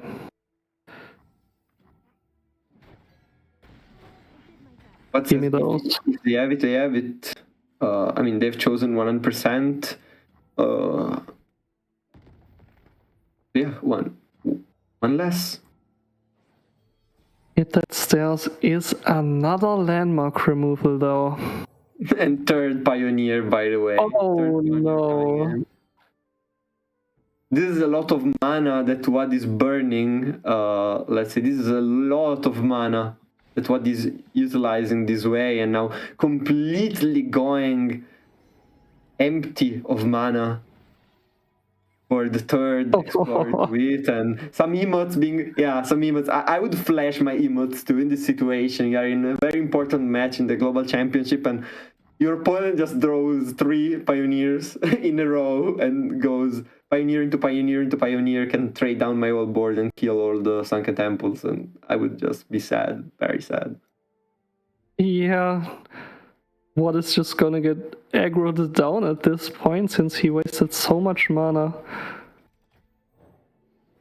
But Give me those. if they have it, they have it. I mean, they've chosen 100%. Yeah, one less. Hit that stairs is another landmark removal though. And third Pioneer, by the way. Oh Third Pioneer no. coming in. This is a lot of mana that what is burning. Let's say this is a lot of mana that what is utilizing this way, and now completely going empty of mana for the third exploit with, and some emotes being, some emotes. I would flash my emotes too in this situation. You are in a very important match in the global championship, and your opponent just draws 3 Pioneers in a row and goes Pioneer into Pioneer into Pioneer, can trade down my whole board and kill all the Sunken Temples, and I would just be sad, very sad. Yeah. What is just gonna get aggroed down at this point since he wasted so much mana?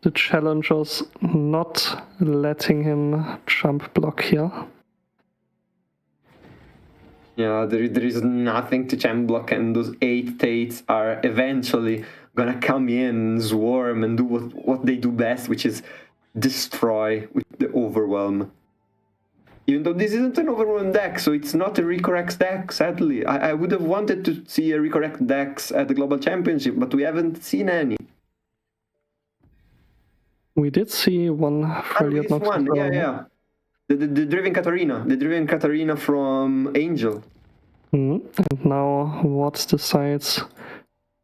The challengers not letting him jump block here. Yeah, there is nothing to champ block, and those 8 Tates are eventually gonna come in, swarm, and do what they do best, which is destroy with the Overwhelm. Even though this isn't an Overwhelm deck, so it's not a Recorrex deck, sadly. I would have wanted to see a Recorrex decks at the Global Championship, but we haven't seen any. We did see one Freljord Nox. One, yeah. The Driven Katarina from Angel. And now Watts decides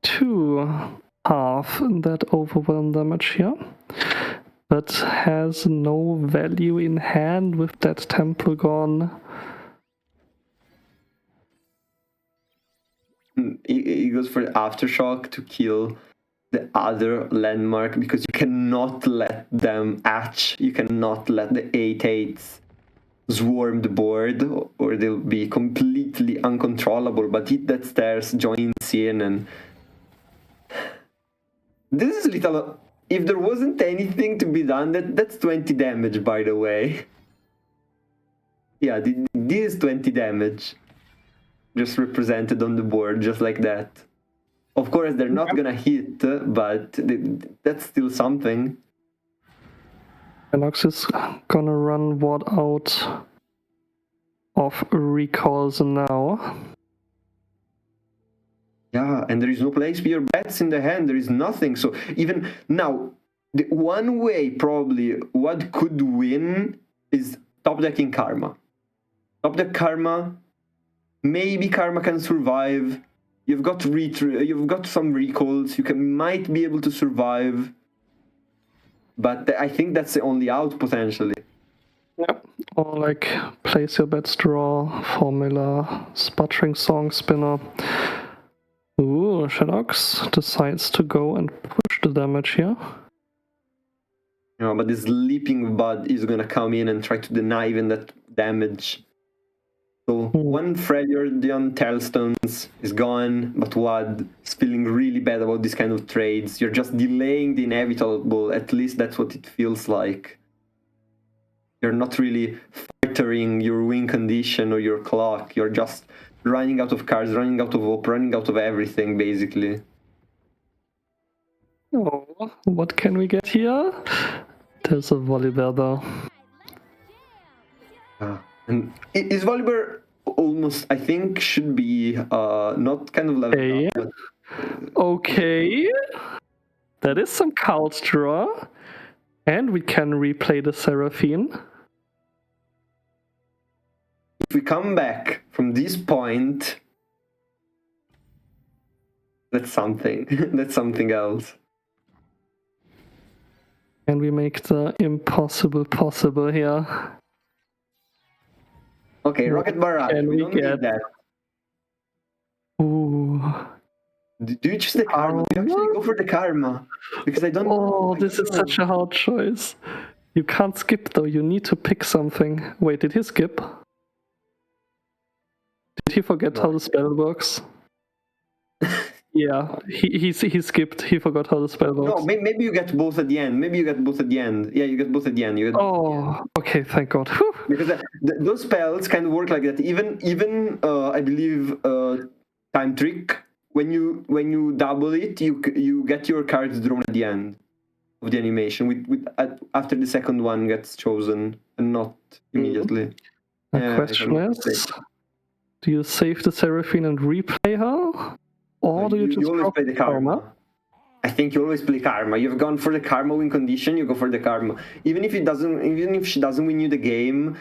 to halve that overwhelm damage here, but has no value in hand with that temple gone. He goes for the Aftershock to kill the other landmark, because you cannot let them hatch. You cannot let the 8/8s swarm the board, or they'll be completely uncontrollable. But hit that stairs, joins in, and this is a little. If there wasn't anything to be done, that's 20 damage, by the way. Yeah, this is 20 damage, just represented on the board, just like that. Of course, they're not gonna hit, but that's still something. Enox is gonna run Ward out of recalls now. Yeah, and there is no place for your bets in the hand. There is nothing. So even now, the one way probably what could win is top decking Karma. Top deck Karma. Maybe Karma can survive. You've got some recalls. You might be able to survive. But I think that's the only out potentially. Yep. Or like place your bets draw, formula, sputtering song spinner. Ooh, Shadox decides to go and push the damage here. Yeah, but this Leaping Bud is gonna come in and try to deny even that damage. So one Freljordian Tailstones is gone, but Wad is feeling really bad about this kind of trades. You're just delaying the inevitable, at least that's what it feels like. You're not really filtering your win condition or your clock, you're just running out of cards, running out of hope, running out of everything, basically. Oh, what can we get here? There's a Volibear though. And is Volibear almost, I think, should be not kind of leveled Okay. up, but Okay. That is some card draw. And we can replay the Seraphine. if we come back from this point, that's something. That's something else. And we make the impossible possible here. Okay, Rocket Barrage. can We we don't need get? that. Ooh. Do you choose the karma? Do you actually go for the karma? Because I don't. Oh, I this don't is know. such a hard choice. You can't skip though, you need to pick something. Wait, did he skip? Did he forget how the spell works? Yeah, he skipped. He forgot how the spell works. No, maybe you get both at the end. Maybe you get both at the end. Yeah, you get both at the end. You get Oh, okay, thank God. Whew. because those spells kind of work like that. Even I believe time trick. When you double it, you get your cards drawn at the end of the animation. After the second one gets chosen and not immediately. The Yeah, question if I'm not is, do you save the Seraphine and replay her? Or do you just always drop play the karma. I think you always play karma. You've gone for the karma win condition. You go for the karma. Even if she doesn't win you the game,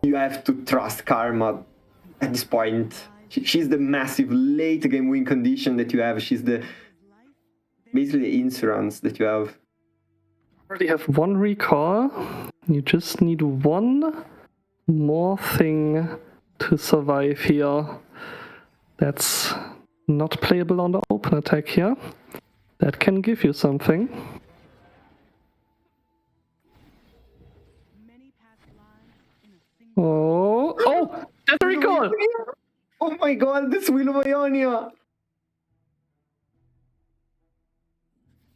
you have to trust karma. At this point, she's the massive late game win condition that you have. She's basically the insurance that you have. already have one recall. You just need one more thing to survive here. That's not playable on the open attack here. That can give you something. Oh, that's a recall! Oh my god, this Wheel of Ionia!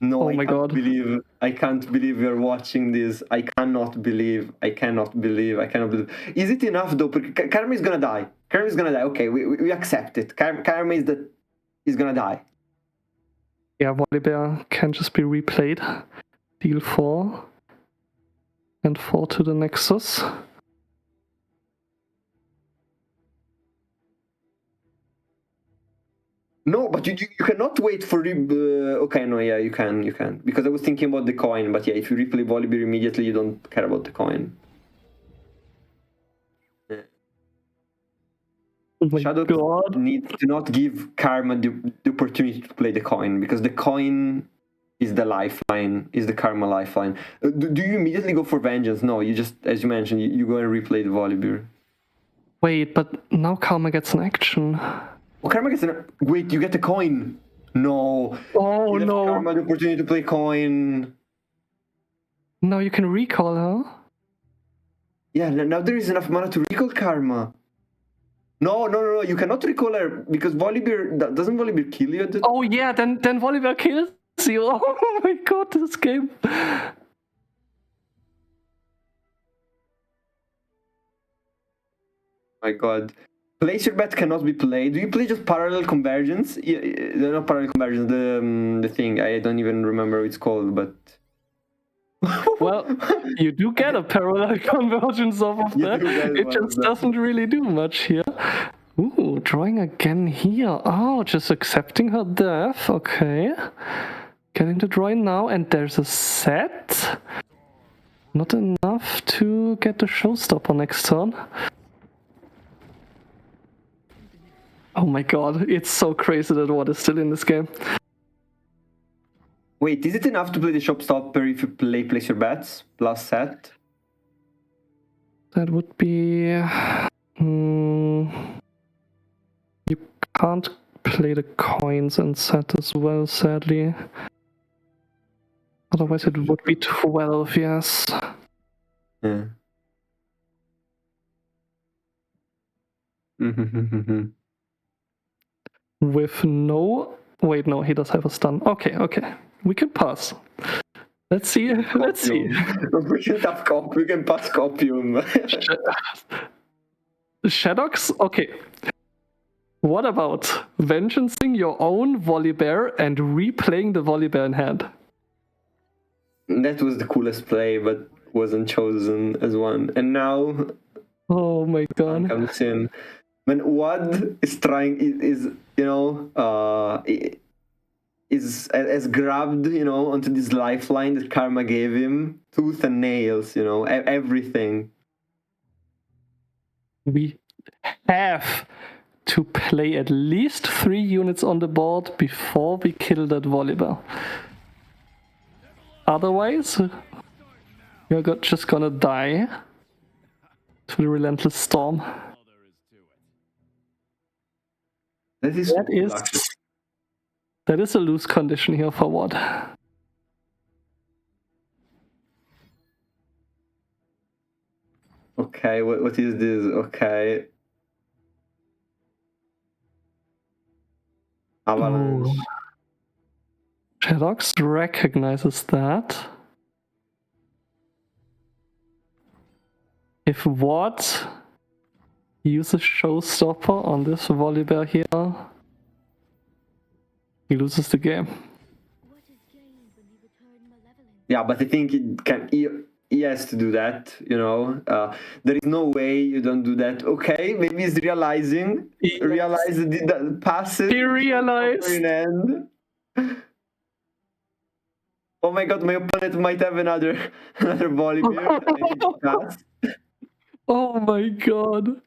No, Oh I my can't God. believe I can't believe we're watching this. I cannot believe. Is it enough though? Because Karma is gonna die. Karma is gonna die. Okay, we accept it. Karma is gonna die. Yeah, Volibear can just be replayed. Deal 4. And 4 to the Nexus. No, but you cannot wait for okay, no, yeah, you can because I was thinking about the coin, but yeah, if you replay Volibear immediately, you don't care about the coin. Oh my Shadow God. needs to not give Karma the opportunity to play the coin because the coin is the lifeline, is the Karma lifeline. Do you immediately go for Vengeance? No, you just, as you mentioned, you go and replay the Volibear. Wait, but now Karma gets an action. Oh, Karma gets wait, you get the coin. No. Oh You give no. Karma the opportunity to play coin. Now you can recall her. Yeah, now there is enough mana to recall Karma. No, you cannot recall her because Volibear, doesn't Volibear kill you? Oh yeah, then Volibear kills you. Oh my God, this game. My god. Place your bet cannot be played. Do you play just parallel convergence? Yeah, not parallel convergence, the thing. I don't even remember what it's called, but... Well, you do get a parallel convergence off of You that. do get It one of just them. doesn't really do much here. Ooh, drawing again here. Oh, just accepting her death. Okay. Getting the drawing now, and there's a set. Not enough to get the showstopper next turn. Oh my god, it's so crazy that what is still in this game. Wait, is it enough to play the showstopper if you place your bets plus set? That would be... you can't play the coins and set as well, sadly. Otherwise it would be 12, yes. Yeah. With no... Wait, no, he does have a stun. Okay. We can pass. Let's see. We can tap cop. We can pass copium. Shadox? Okay. What about vengeancing your own Volibear and replaying the Volibear in hand? That was the coolest play, but wasn't chosen as one. And now Oh my god. comes in. When Wad is trying, is you know, has grabbed, you know, onto this lifeline that Karma gave him, tooth and nails, you know, everything. We have to play at least 3 units on the board before we kill that Volibear. Otherwise, you're just gonna die to the relentless storm. That is a loose condition here for what? Okay, what is this? Okay. Avalanche. Oh. Shadox recognizes that. If what uses Showstopper on this Volibear here, he loses the game. Yeah, but I think it can. He has to do that, you know. There is no way you don't do that. Okay, maybe he's realizing that passes. He realized. In end. Oh my god, my opponent might have another Volibear. I need to pass. Oh my god.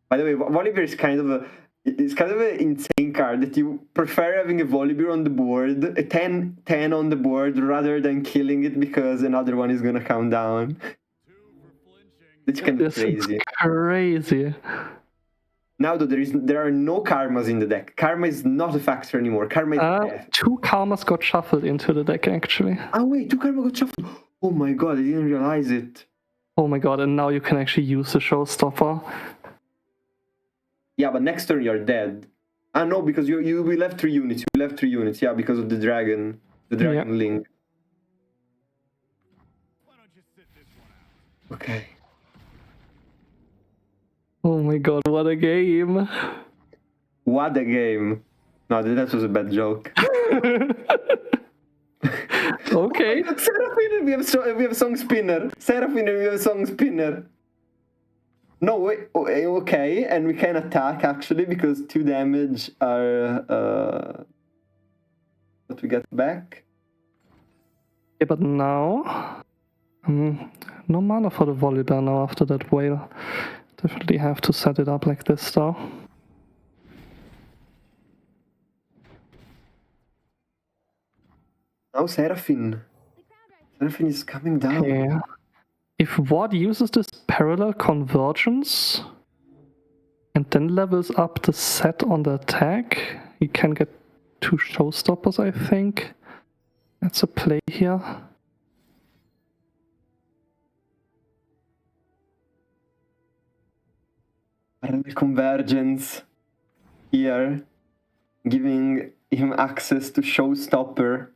By the way, Volibear is kind of an insane card that you prefer having a Volibear on the board, a 10 on the board, rather than killing it because another one is gonna come down. It's kind of crazy. Crazy. Now though, there are no karmas in the deck. Karma is not a factor anymore. Karma is death. 2 karmas got shuffled into the deck actually. Oh wait, 2 karma got shuffled. Oh my god, I didn't realize it. Oh my god, and now you can actually use the Showstopper. Yeah, but next turn you're dead. Ah no, because you will have 3 units. You will have 3 units, yeah, because of the dragon link. Okay. Oh my god, what a game. What a game. No, that was a bad joke. Okay. Seraphine, we have Song Spinner. Seraphine, we have Song Spinner. No, wait, okay, and we can attack actually because 2 damage are what we get back. Yeah, but now no mana for the Volibear now after that whale. Definitely have to set it up like this though. Now Seraphine. Seraphine is coming down. Yeah. If Ward uses this parallel convergence and then levels up the set on the attack, he can get 2 Showstoppers, I think. That's a play here. Parallel convergence here, giving him access to Showstopper.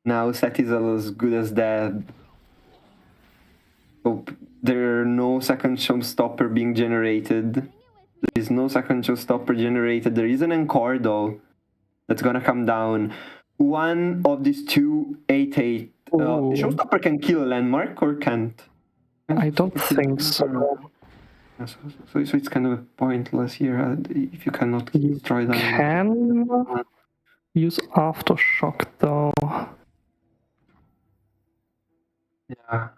Now set is as good as dead. So there are no second Showstopper being generated. There is no second Showstopper generated. There is an Encore though that's gonna come down. One of these 2 8/8. The Showstopper can kill a landmark or can't? I don't think so. So it's kind of pointless here if you cannot destroy them. Can use Aftershock though. Yeah.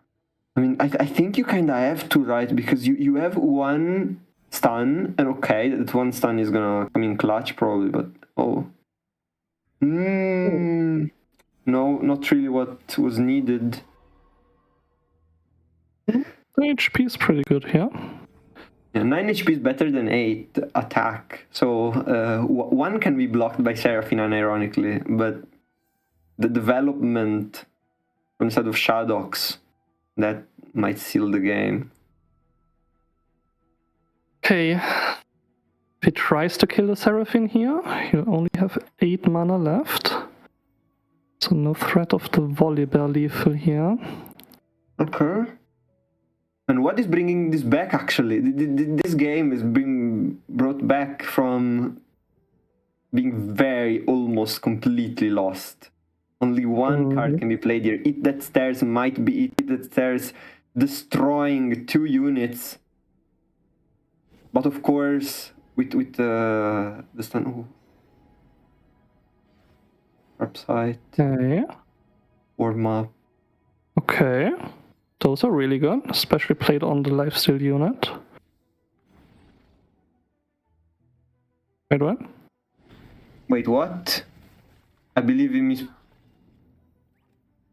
I mean, I think you kind of have to, right? Because you have 1 stun, and okay, that 1 stun is gonna come in clutch probably, but oh. No, not really what was needed. The HP is pretty good here. Yeah, 9 HP is better than 8 attack. So 1 can be blocked by Seraphine, ironically, but the development from the side of Shadox, that might seal the game. Okay. If he tries to kill the Seraphine here, you only have 8 mana left. So no threat of the Volibear lethal here. Okay. And what is bringing this back actually? This game is being brought back from being very almost completely lost. Only one card can be played here. Eat That Stairs might be it. Eat That Stairs destroying 2 units. But of course, with the stun. Oh. Website. Okay. Warm up. Okay. Those are really good, especially played on the lifesteal unit. Wait, what? Wait, what? I believe he missed.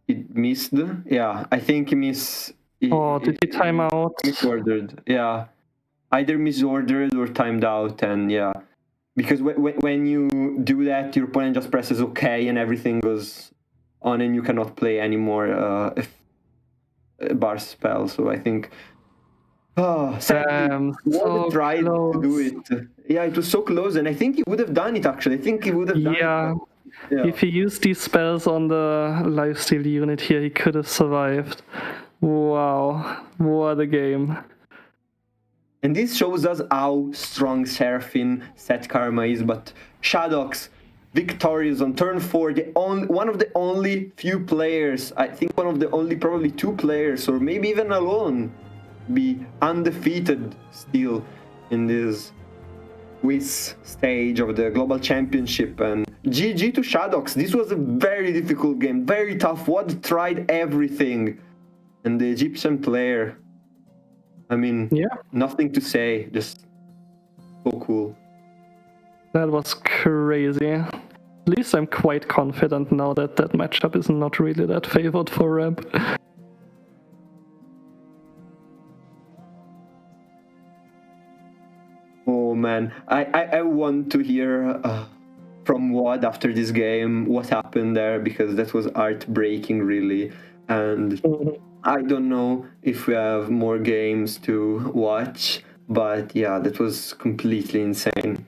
It missed. Yeah, I think he missed. Oh, did he time out? Misordered. Yeah, either misordered or timed out, and yeah, because when you do that, your opponent just presses OK and everything goes on, and you cannot play anymore if bar spell. So I think. Oh, sadly, so tried close. to do it. Yeah, it was so close, and I think he would have done it. Actually, I think he would have done Yeah. it. Yeah. If he used these spells on the lifesteal unit here, he could have survived. Wow, what a game. And this shows us how strong Seraphine set Karma is, but Shadox victorious on turn 4, one of the only few players, I think one of the only probably 2 players, or maybe even alone, be undefeated still in this quiz stage of the Global Championship. And GG to Shadox. This was a very difficult game, very tough. What tried everything, and the Egyptian player, I mean, Yeah. nothing to say, just so cool. That was crazy. At least I'm quite confident now that that matchup is not really that favored for Ramp. Oh man, I want to hear from Wad after this game what happened there, because that was heartbreaking really, and I don't know if we have more games to watch, but yeah, that was completely insane.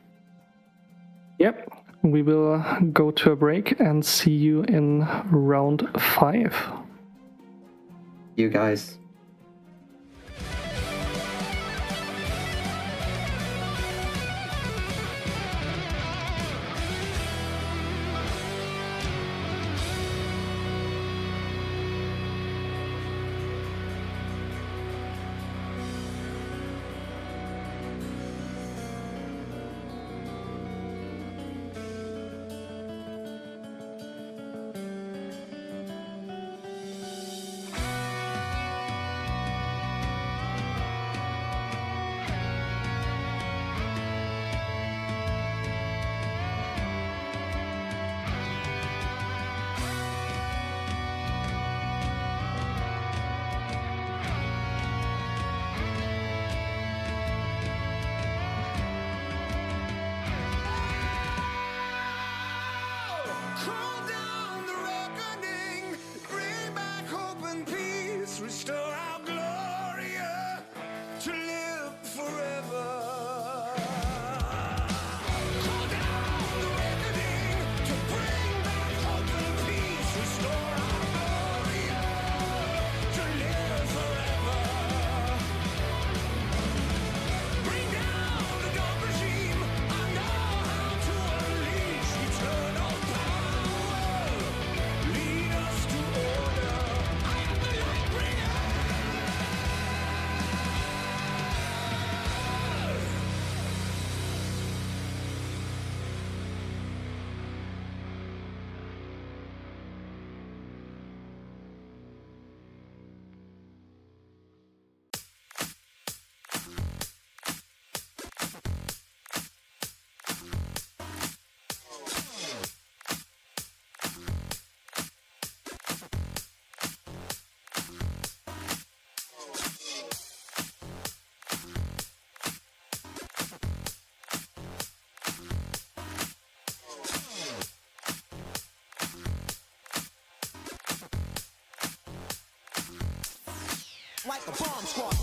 Yep, we will go to a break and see you in round 5. You guys. Call down the reckoning, bring back hope and peace, restore our Gloria to live forever. Call down the reckoning to bring back hope and peace, restore our Gloria to live forever. Bring down the dark regime, I know how to unleash eternal power. Lead us to order. I am the light bringer. Like a bomb squad.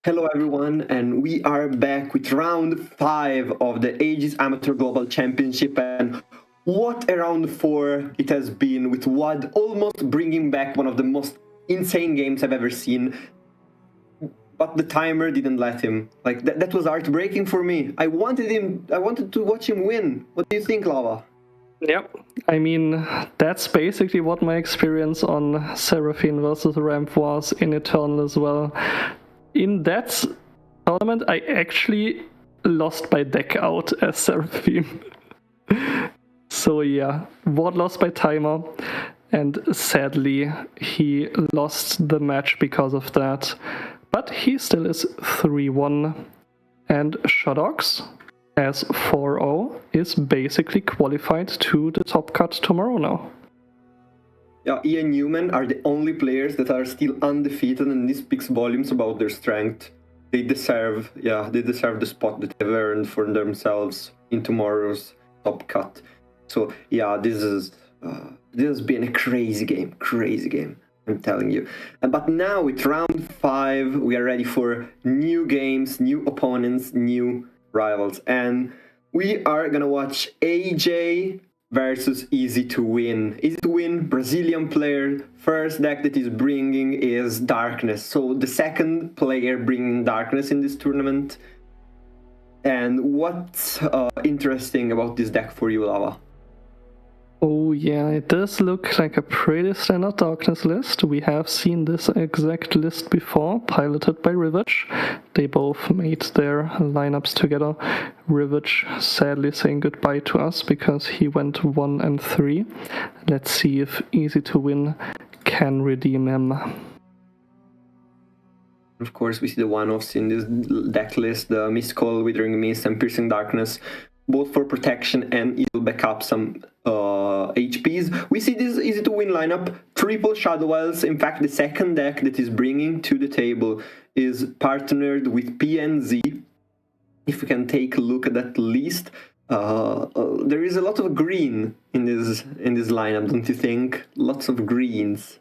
Hello everyone, and we are back with round 5 of the Aegis Amateur Global Championship, and what a round 4 it has been, with WAD almost bringing back one of the most insane games I've ever seen, but the timer didn't let him. Like, that was heartbreaking for me. I wanted to watch him win. What do you think, Lava? Yep, I mean, that's basically what my experience on Seraphine versus Ramp was in Eternal as well. In that tournament, I actually lost my deck out as Seraphine. So yeah, Ward lost by timer, and sadly, he lost the match because of that. But he still is 3-1, and Shadox, as 4-0, is basically qualified to the top cut tomorrow now. Yeah, Ian Newman are the only players that are still undefeated, and this speaks volumes about their strength. They deserve the spot that they've earned for themselves in tomorrow's top cut. So yeah, this has been a crazy game, I'm telling you. But now with round 5, we are ready for new games, new opponents, new rivals, and we are gonna watch AJ versus Easy to Win. Easy to Win, Brazilian player. First deck that he's bringing is Darkness. So the second player bringing Darkness in this tournament. And what's interesting about this deck for you, Lava? Oh yeah, it does look like a pretty standard Darkness list. We have seen this exact list before, piloted by Rivage. They both made their lineups together. Rivage sadly saying goodbye to us because he went 1 and 3. Let's see if Easy to Win can redeem him. Of course, we see the one-offs in this deck list, the Mist Call, Withering Mist, and Piercing Darkness, both for protection and heal back up some HPs. We see this easy to win lineup, triple Shadow Isles. In fact, the second deck that is bringing to the table is partnered with PNZ. If we can take a look at that list, there is a lot of green in this lineup, don't you think? Lots of greens.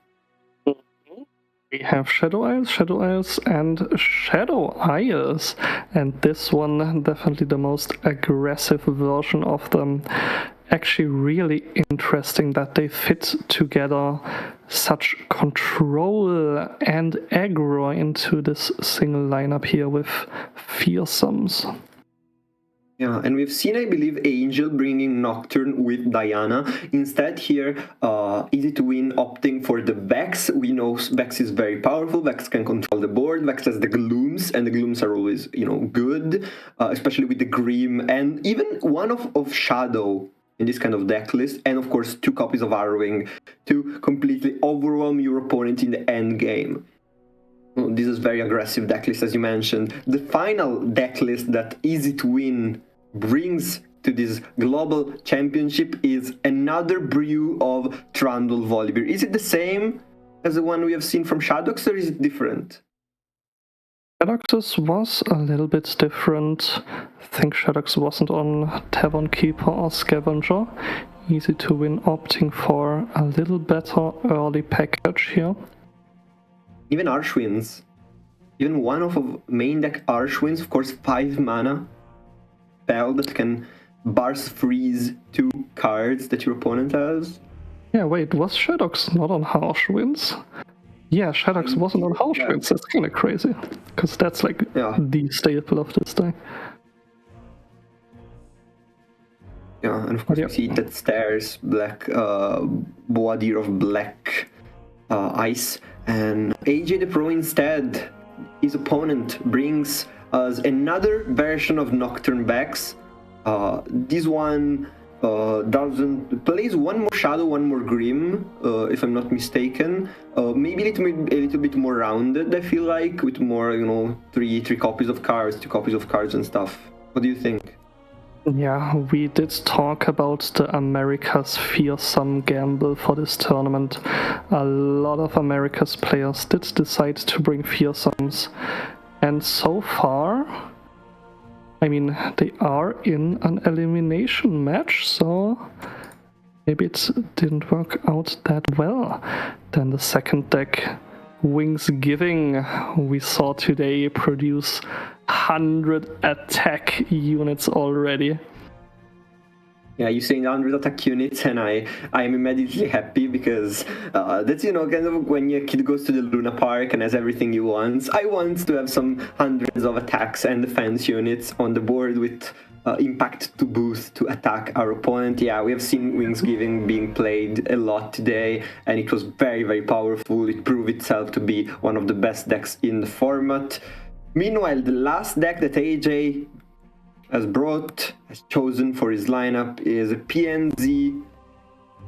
We have Shadow Isles, and Shadow Isles. And this one, definitely the most aggressive version of them. Actually really interesting that they fit together such control and aggro into this single lineup here with fearsomes. Yeah, and we've seen, I believe, Angel bringing Nocturne with Diana. Instead here, easy to win opting for the Vex. We know Vex is very powerful. Vex can control the board. Vex has the Glooms, and the Glooms are always, good, especially with the Grim, and even one of Shadow in this kind of deck list, and of course 2 copies of Arrowing to completely overwhelm your opponent in the end game. This is very aggressive deck list, as you mentioned. The final deck list that Easy to Win brings to this global championship is another brew of Trundle Volibear. Is it the same as the one we have seen from Shadows, or is it different? Shadows was a little bit different. I think Shadows wasn't on Tavern Keeper or Scavenger. Easy to Win opting for a little better early package here. Even Archwinds. Even one of main deck Archwinds, of course, 5 mana spell that can Bars freeze 2 cards that your opponent has. Yeah, wait, was Shadows not on Archwinds? Yeah, Shadows wasn't on Archwinds. That's kind of crazy, because that's like the staple of this deck. Yeah, and of course you see that stairs, black body of black ice. And AJ the Pro instead, his opponent brings us another version of Nocturne Vex. This one plays one more Shadow, one more Grim, if I'm not mistaken. Maybe a little bit more rounded, I feel like, with more, three copies of cards, 2 copies of cards and stuff. What do you think? Yeah, we did talk about the America's fearsome gamble for this tournament. A lot of America's players did decide to bring fearsomes, and so far, I mean, they are in an elimination match, so maybe it didn't work out that well. Then the second deck, Wings Giving, we saw today produce 100 attack units already. Yeah, you say 100 attack units, and I am immediately happy, because that's, kind of when your kid goes to the Luna Park and has everything he wants. I want to have some hundreds of attacks and defense units on the board with impact to boost to attack our opponent. Yeah, we have seen Wings Giving being played a lot today, and it was very, very powerful. It proved itself to be one of the best decks in the format. Meanwhile, the last deck that AJ has chosen for his lineup is a PNZ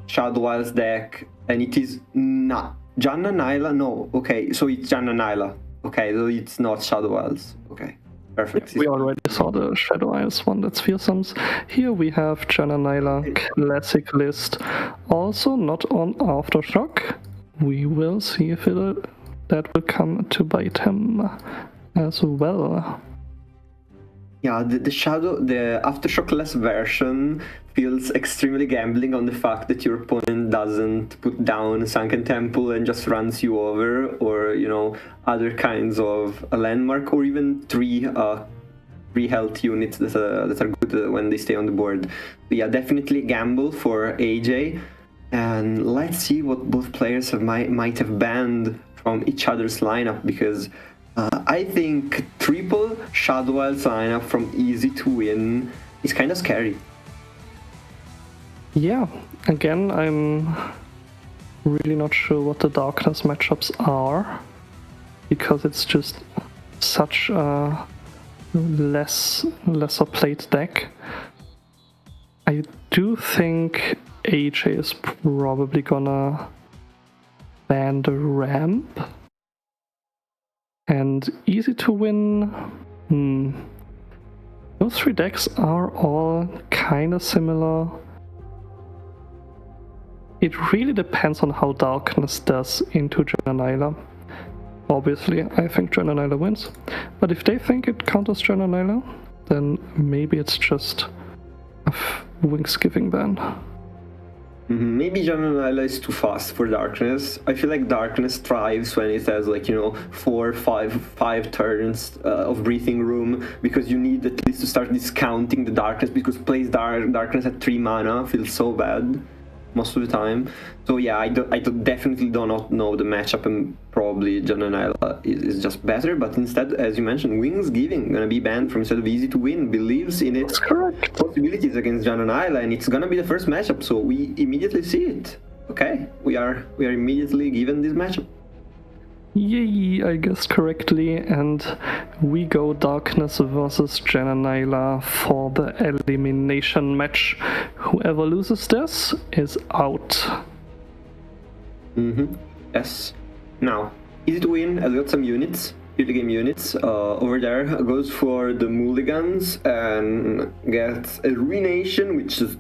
Shadow Isles deck, and it is not Janna Nyla. No, okay, so it's Janna Nyla. Okay, so it's not Shadow Isles. Okay, perfect. We already saw the Shadow Isles one, that's fearsomes. Here we have Janna Nyla, classic list. Also not on Aftershock. We will see if that will come to bite him as well. Yeah, the Aftershock-less version feels extremely gambling on the fact that your opponent doesn't put down Sunken Temple and just runs you over, or, other kinds of a landmark, or even 3 health units that are good when they stay on the board. But yeah, definitely a gamble for AJ. And let's see what both players might have banned from each other's lineup, because I think triple Shadow Isles lineup from Easy to Win is kind of scary. Yeah, again, I'm really not sure what the Darkness matchups are, because it's just such a lesser played deck. I do think AJ is probably gonna ban the ramp. And Easy to Win, those 3 decks are all kind of similar. It really depends on how Darkness does into Jananyla. Obviously, I think Jananyla wins. But if they think it counters Jananyla, then maybe it's just a Wings-giving ban. Maybe Jananyla is too fast for Darkness. I feel like Darkness thrives when it has like, 4, 5 turns of breathing room, because you need at least to start discounting the Darkness, because plays Darkness at 3 mana feels so bad most of the time. So yeah, I definitely do not know the matchup, and probably Jananyla is just better. But instead, as you mentioned, Wings Giving gonna be banned from instead of Easy to Win, believes in its possibilities against Jananyla, and it's gonna be the first matchup, so we immediately see it. Okay, we are immediately given this matchup. Yay, I guessed correctly, and we go Darkness versus Jananyla for the elimination match. Whoever loses this is out. Yes. Now, Easy to Win has got some units, early game units. Over there goes for the Mulligans and gets a Ruination, which just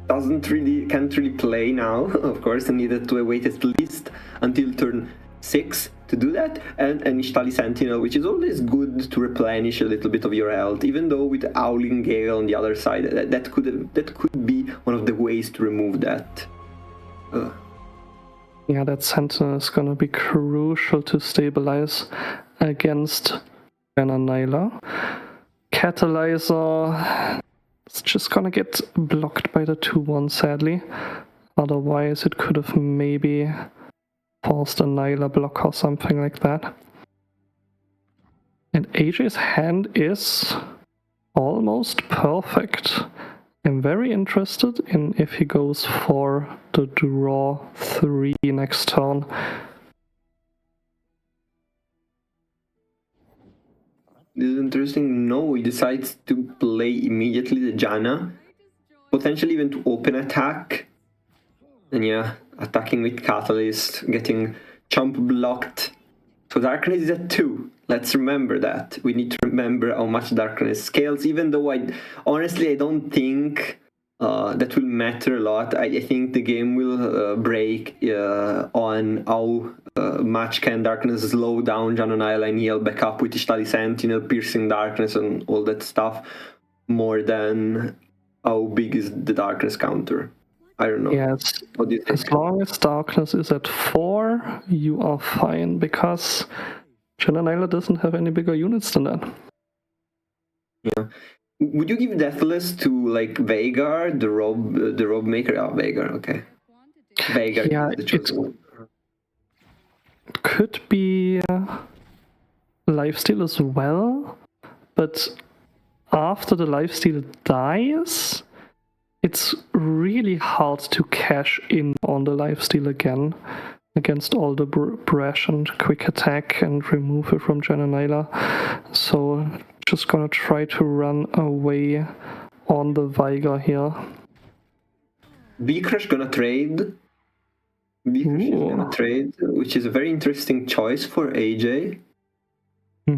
can't really play now, of course, and needed to wait at least until turn 6 to do that, and an Ishtali Sentinel, which is always good to replenish a little bit of your health, even though with Howling Gale on the other side, that could be one of the ways to remove that. Yeah, that Sentinel is gonna be crucial to stabilize against Jananyla. Catalyzer is just gonna get blocked by the 2-1, sadly. Otherwise, it could have maybe forced a Nyla block or something like that. And AJ's hand is almost perfect. I'm very interested in if he goes for the draw 3 next turn. This is interesting. No, he decides to play immediately the Janna, potentially even to open attack. And yeah, attacking with Catalyst, getting chump blocked. So Darkness is at 2. Let's remember that. We need to remember how much Darkness scales, even though I don't think that will matter a lot. I think the game will break on how much can Darkness slow down Jananyla and heal back up with Ishtali Sentinel, Piercing Darkness and all that stuff, more than how big is the Darkness counter. I don't know. Yes, What do you think? as long as Darkness is at 4, you are fine, because Jananyla doesn't have any bigger units than that. Yeah. Would you give Deathless to like Veigar, the rob maker? Oh, Veigar, okay. Veigar Yeah, is the chosen one. It could be lifesteal as well, but after the lifesteal dies, it's really hard to cash in on the lifesteal again against all the brash and quick attack and remove it from Jananyla. So just gonna try to run away on the Veigar here. Vcrush gonna trade. Vcrush is gonna trade, which is a very interesting choice for AJ. I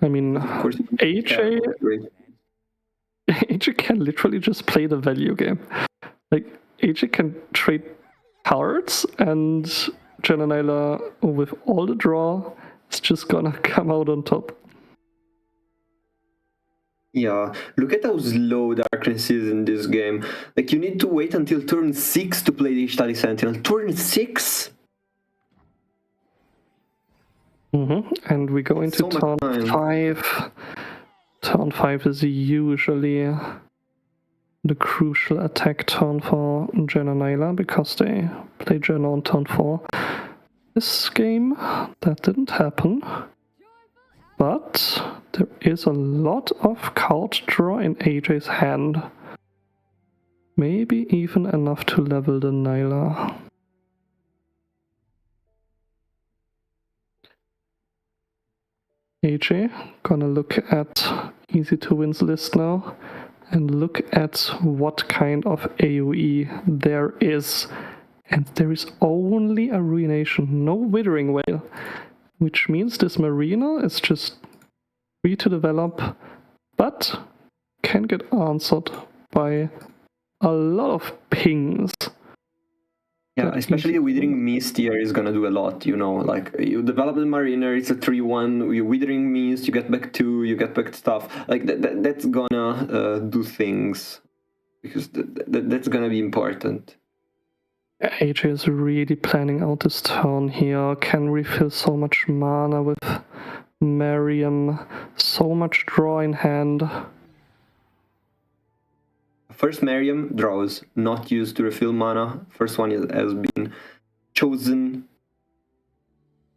mean, Of course, AJ can literally just play the value game. Like, AJ can trade cards, and Jananyla, with all the draw, is just gonna come out on top. Yeah, look at how slow Darkness is in this game. Like, you need to wait until turn 6 to play the Ishtali Sentinel. Turn 6? And we go into So much turn time. 5. Turn 5 is usually the crucial attack turn for Jananyla, because they play Janna on turn 4. This game, that didn't happen. But there is a lot of card draw in AJ's hand. Maybe even enough to level the Nyla. AJ, gonna look at Easy to Win's list now and look at what kind of AoE there is. And there is only a Ruination, no Withering Wail. Which means this Marina is just free to develop, but can get answered by a lot of pings. Yeah, especially the Withering Mist here is gonna do a lot, you know, like you develop the Mariner, it's a 3-1, you Withering Mist, you get back 2, you get back stuff, like that's gonna do things, because that's gonna be important. AJ is really planning out this turn here, can refill so much mana with Mariam, so much draw in hand. First Mariam draws, not used to refill mana. First one has been chosen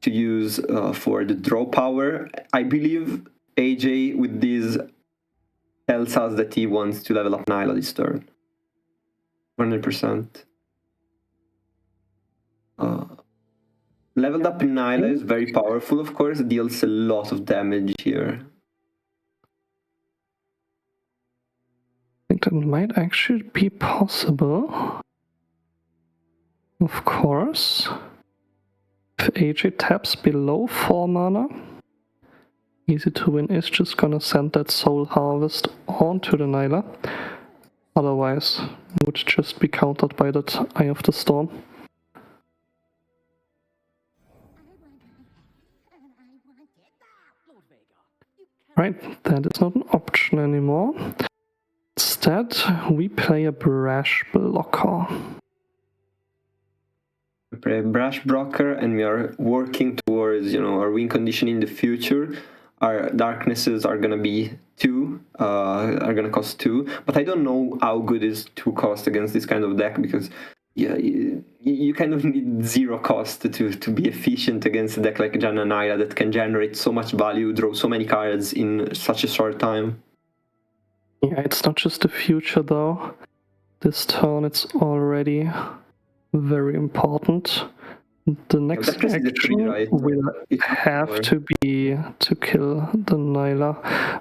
to use for the draw power. I believe AJ with this tells us that he wants to level up Nyla this turn. 100%. Leveled up Nyla is very powerful, of course, deals a lot of damage here. I think that might actually be possible. Of course. If AJ taps below 4 mana, Easy to Win is just gonna send that Soul Harvest onto the Nyla. Otherwise, it would just be countered by that Eye of the Storm. Right, that is not an option anymore. Instead, we play a Brash Blocker. We play a Brash Blocker, and we are working towards, you know, our win condition in the future. Our darknesses are gonna be 2, are gonna cost 2, but I don't know how good is 2 cost against this kind of deck, because yeah, you kind of need 0 cost to be efficient against a deck like Janna Nyla that can generate so much value, draw so many cards in such a short time. Yeah, it's not just the future though. This turn it's already very important. The next action will have to be to kill the Nyla.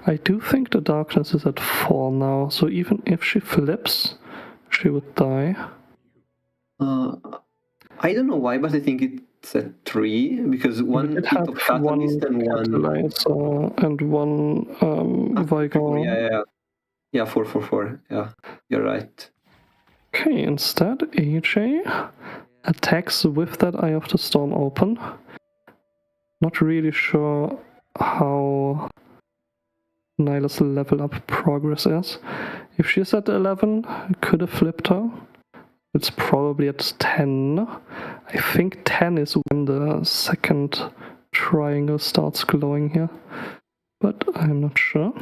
I do think the darkness is at 4 now, so even if she flips, she would die. I don't know why, but I think it's at 3, because one hit of Catalyst and one Vigon. Yeah, 4. Yeah, you're right. Okay, instead AJ attacks with that Eye of the Storm open. Not really sure how Nyla's level up progress is. If she's at 11, could have flipped her. It's probably at 10. I think 10 is when the second triangle starts glowing here, but I'm not sure.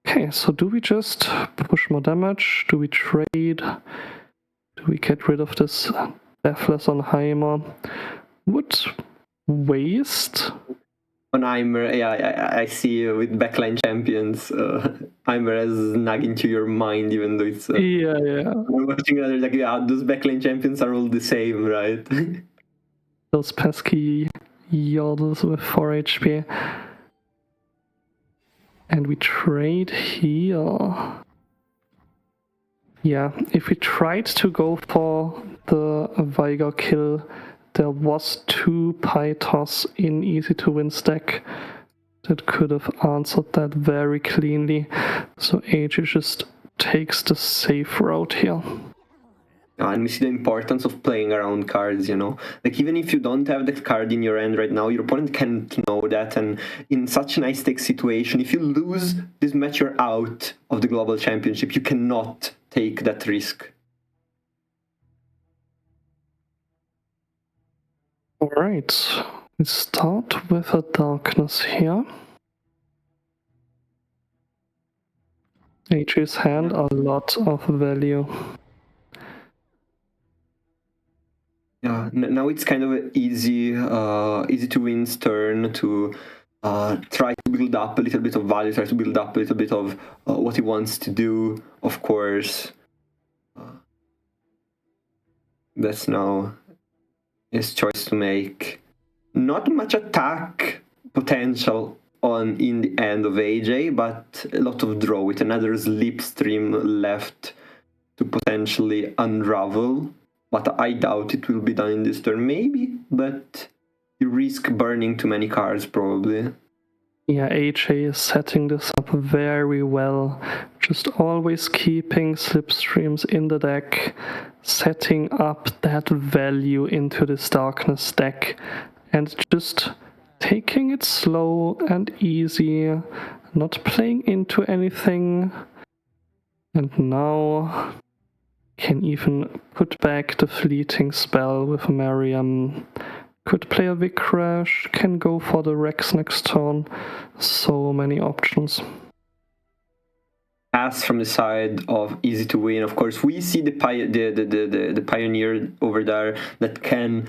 Okay, so do we just push more damage? Do we trade? Do we get rid of this Deathless on Heimer? Would waste? On Heimer, yeah, I see with backline champions, Heimer has snug into your mind, even though it's... yeah. We're watching another, like, yeah, those backline champions are all the same, right? Those pesky Yordles with 4 HP. And we trade here. Yeah, if we tried to go for the Vigor kill, there was 2 Pythos in Easy to Win stack that could have answered that very cleanly. So AJ just takes the safe route here. And we see the importance of playing around cards, you know. Like, even if you don't have the card in your hand right now, your opponent can't know that. And in such an high-stakes situation, if you lose this match, you're out of the Global Championship. You cannot take that risk. Alright, we start with a darkness here. AJ's hand, a lot of value. Yeah, now it's kind of an easy to win's turn to try to build up a little bit of value, try to build up a little bit of what he wants to do, of course. That's now his choice to make. Not much attack potential in the end of AJ, but a lot of draw with another Slipstream left to potentially unravel. But I doubt it will be done in this turn, maybe, but you risk burning too many cards, probably. Yeah, AJ is setting this up very well. Just always keeping slipstreams in the deck, setting up that value into this darkness deck, and just taking it slow and easy, not playing into anything. And now can even put back the fleeting spell with Miriam. Could play a Vikrash, can go for the Rex next turn. So many options. As from the side of easy to win, of course, we see the Pioneer over there that can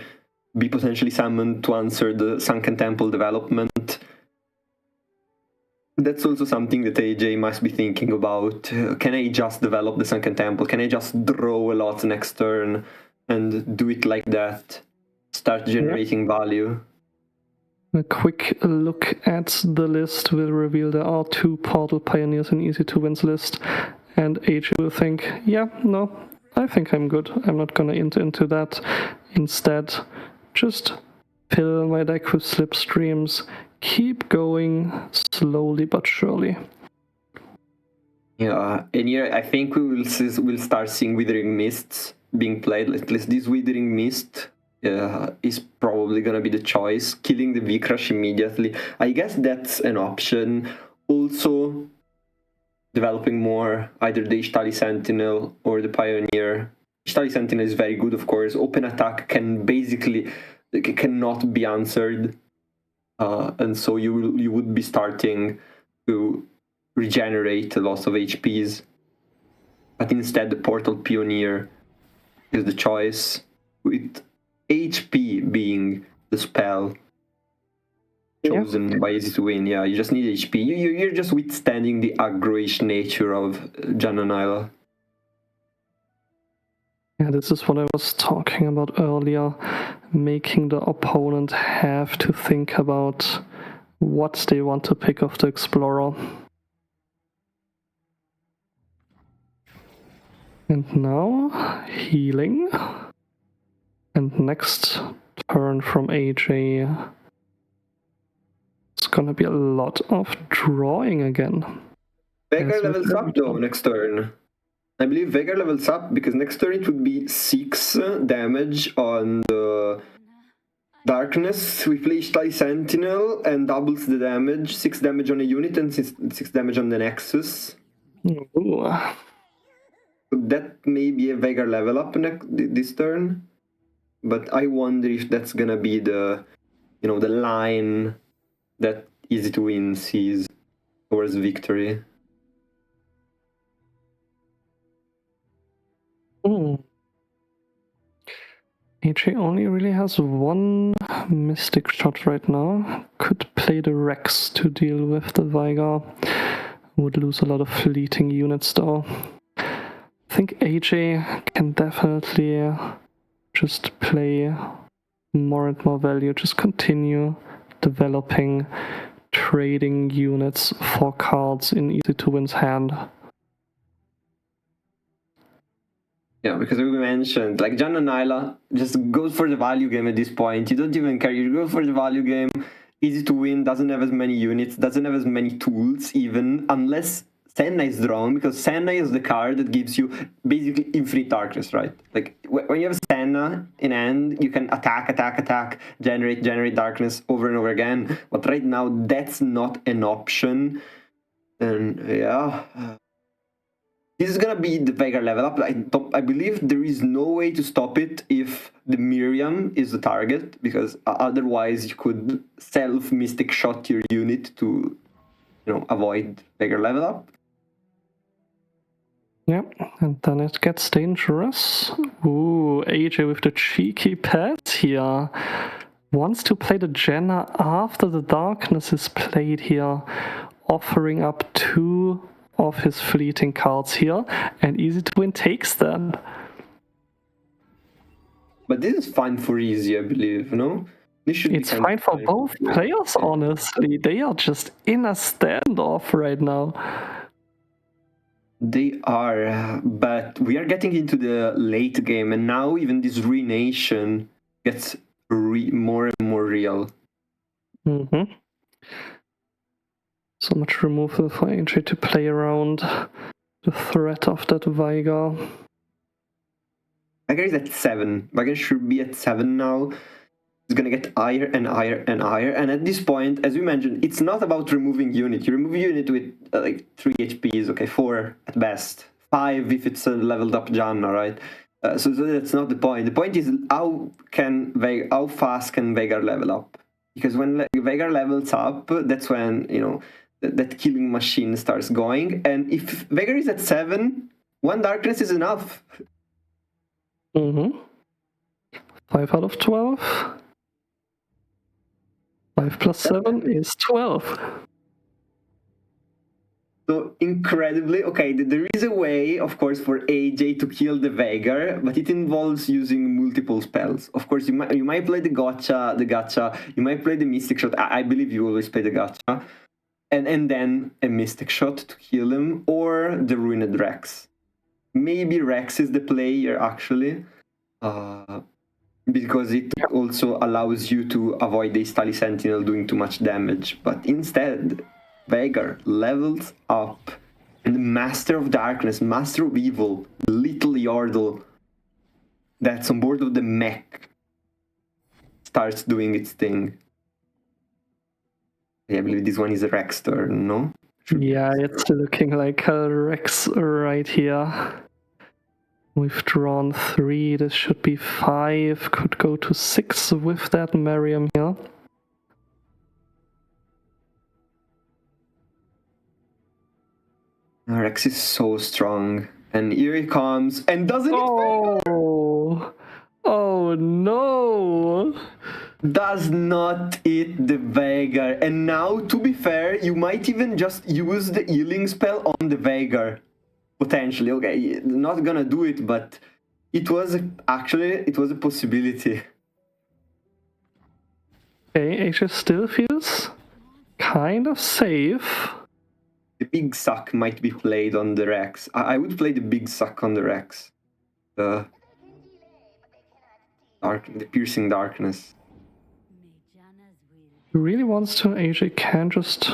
be potentially summoned to answer the Sunken Temple development. That's also something that AJ must be thinking about. Can I just develop the Sunken Temple? Can I just draw a lot next turn and do it like that? Start generating value. A quick look at the list will reveal there are 2 Portal Pioneers in Easy to Win's list, and AJ will think, yeah, no, I think I'm good. I'm not gonna into that. Instead, just fill my deck with slipstreams, keep going slowly but surely. Yeah, and here I think we'll start seeing Withering Mists being played. At least this Withering Mist is probably gonna be the choice. Killing the Vikrash immediately. I guess that's an option. Also, developing more either the Ishtali Sentinel or the Pioneer. Ishtali Sentinel is very good, of course. Open attack cannot be answered, and so you would be starting to regenerate a lot of HPs. But instead, the Portal Pioneer is the choice, with HP being the spell chosen by Easy to Win. Yeah, you just need HP. You're just withstanding the aggro-ish nature of Jananila. Yeah, this is what I was talking about earlier, making the opponent have to think about what they want to pick of the Explorer. And now, healing. And next turn from AJ, it's gonna be a lot of drawing again. Veigar levels up though next turn. I believe Veigar levels up because next turn it would be 6 damage on the Darkness. We play Ishtali Sentinel and doubles the damage. 6 damage on a unit and 6 damage on the Nexus. Ooh. That may be a Veigar level up this turn. But I wonder if that's gonna be the line that Easy to Win sees towards victory. AJ only really has 1 Mystic Shot right now. Could play the Rex to deal with the Veigar. Would lose a lot of fleeting units though. I think AJ can definitely just play more and more value, just continue developing, trading units for cards in Easy to Win's hand. Yeah, because we mentioned, like, Jananila just goes for the value game at this point. You don't even care, you go for the value game. Easy to Win, doesn't have as many units, doesn't have as many tools even, unless Senna is drawn, because Senna is the card that gives you basically infinite darkness, right? Like, when you have Senna in hand, you can attack, generate darkness over and over again. But right now, that's not an option. And yeah, this is gonna be the Veigar level up. I believe there is no way to stop it if the Miriam is the target, because otherwise you could self-Mystic Shot your unit to, avoid Veigar level up. Yeah, and then it gets dangerous. Ooh, AJ with the cheeky pet here. Wants to play the Jenna after the Darkness is played here, offering up 2 of his fleeting cards here, and Easy to Win takes them. But this is fine for Easy, I believe, no? This should It's fine for both players, honestly. They are just in a standoff right now. They are, but we are getting into the late game, and now even this Renation gets more and more real. Mm-hmm. So much removal for AJ to play around the threat of that Veigar. Veigar is at 7. Veigar should be at 7 now. It's gonna get higher and higher and higher. And at this point, as we mentioned, it's not about removing unit. You remove unit with like 3 HPs, okay, 4 at best. 5 if it's a leveled up Janna, right? So that's not the point. The point is how fast can Veigar level up? Because when Veigar levels up, that's when, you know, that killing machine starts going. And if Veigar is at 7, 1 darkness is enough. 5 out of 12. 5 plus 7 is 12. So incredibly, okay, there is a way, of course, for AJ to kill the Veigar, but it involves using multiple spells. Of course, you might play the gacha, you might play the Mystic Shot. I believe you always play the gacha. And then a Mystic Shot to kill him, or the Ruined Rex. Maybe Rex is the play here, actually, because it also allows you to avoid the Stally Sentinel doing too much damage. But instead, Veigar levels up, and the Master of Darkness, Master of Evil, little Yordle that's on board of the mech starts doing its thing. Yeah, I believe this one is a Rex turn, no? Yeah, it's looking like a Rex right here. We've drawn 3, this should be 5, could go to 6 with that Miriam here. Rex is so strong. And here he comes, and doesn't it fail? Oh no! Does not hit the Veigar. And now, to be fair, you might even just use the healing spell on the Veigar. Potentially. Okay, not gonna do it, but it was a possibility. Okay, Aegis still feels kind of safe. The big suck might be played on the Rex. I would play the big suck on the Rex. The piercing darkness. He really wants to. AJ can just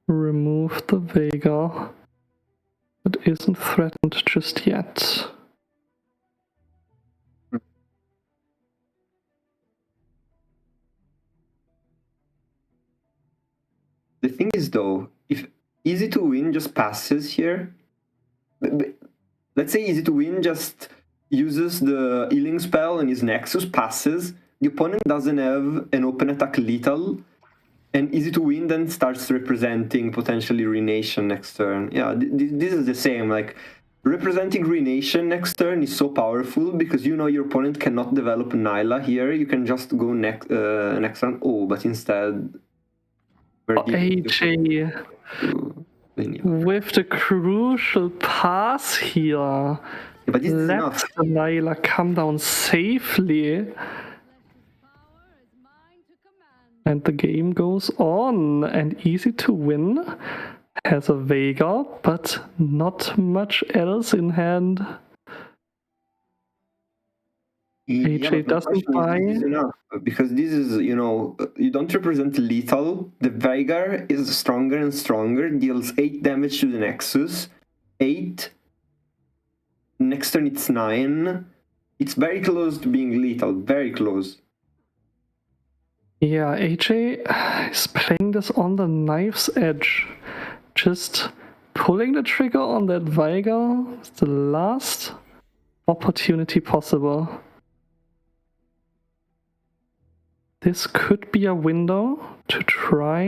remove the Veigar, but isn't threatened just yet. The thing is, though, if Easy to Win just passes here, let's say Easy to Win just uses the healing spell and his Nexus passes, the opponent doesn't have an open attack lethal, and Easy to Win then starts representing potentially Ruination next turn. Yeah, this is the same, like, representing Ruination next turn is so powerful because you know your opponent cannot develop Nyla here, you can just go next turn. Oh, but instead... AJ with the crucial pass here. Yeah, but this is let enough. the Nyla come down safely. And the game goes on, and Easy to Win has a Veigar, but not much else in hand. AJ doesn't buy. Because this is, you know, you don't represent lethal. The Veigar is stronger and stronger, deals 8 damage to the Nexus. 8. Next turn it's 9. It's very close to being lethal, very close. Yeah, AJ is playing this on the knife's edge. Just pulling the trigger on that Veigar is the last opportunity possible. This could be a window to try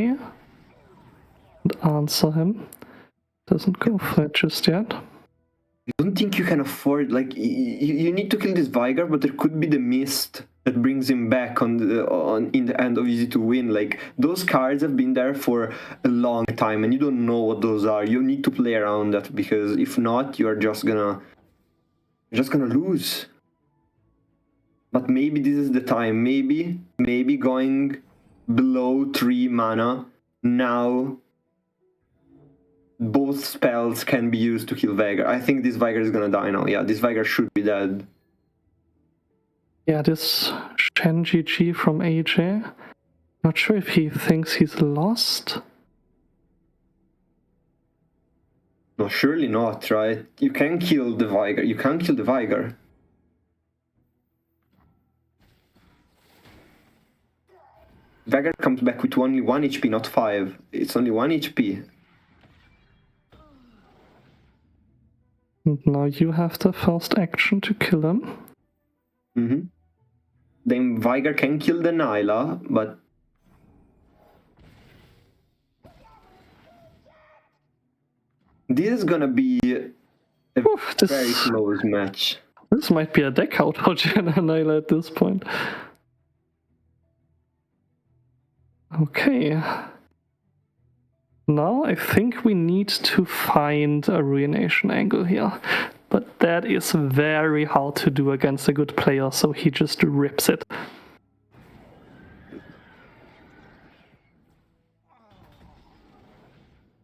and answer him. Doesn't go for it just yet. I don't think you can afford, like, you need to kill this Veigar, but there could be the mist that brings him back in the end of Easy to Win. Like, those cards have been there for a long time, and you don't know what those are. You need to play around that, because if not, you're just gonna lose. But maybe this is the time. Maybe going below 3 mana now. Both spells can be used to kill Veigar. I think this Veigar is gonna die now. Yeah, this Veigar should be dead. Yeah, this Shen GG from AJ. Not sure if he thinks he's lost. No, surely not, right? You can kill the Viger. You can't kill the Viger. Viger comes back with only 1 HP, not 5. It's only 1 HP. And now you have the first action to kill him. Then Viger can kill the Nyla, but this is gonna be a Oof, very close match. This might be a deck out for Jenna Nyla at this point. Okay. Now I think we need to find a ruination angle here. But that is very hard to do against a good player, so he just rips it.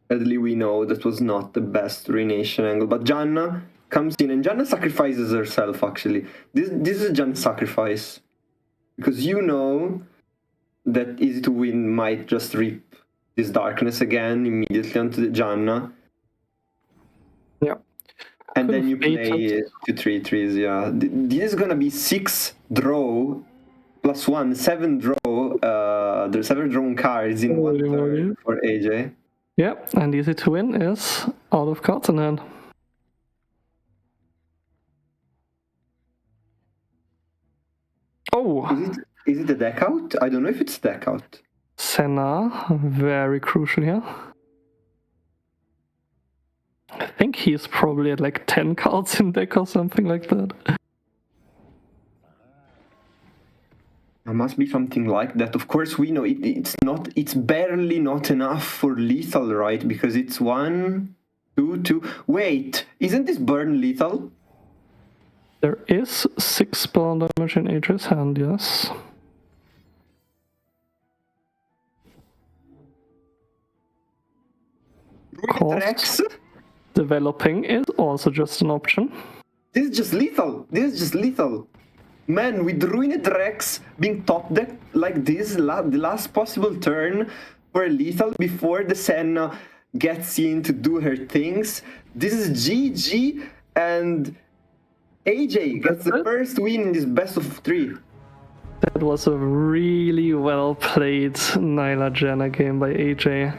Sadly, we know that was not the best ruination angle, but Janna comes in and Janna sacrifices herself, actually. This is Janna's sacrifice. Because you know that Easy to Win might just rip this darkness again immediately onto the Janna. Yeah. And then you Could've play baited. to 3/3s, yeah. This is gonna be 6 draw plus 1, 7 draw. There's 7 drawn cards in one Holy moly. turn for AJ. Yeah, and Easy to Win is out of cards in hand. Oh, Is it a deck out? I don't know if it's deck out. Senna, very crucial here. I think he's probably at like 10 cards in deck or something like that. There must be something like that. Of course, we know it's barely not enough for lethal, right? Because it's 1, 2, 2. Wait, isn't this burn lethal? There is 6 burn damage in Aegis hand, yes. Cost. Rex? Developing is also just an option. This is just lethal. This is just lethal. Man, with Ruined Rex being top deck like this, the last possible turn for a lethal before the Senna gets in to do her things, this is GG, and AJ gets the first win in this best of 3. That was a really well played Nyla Jenna game by AJ.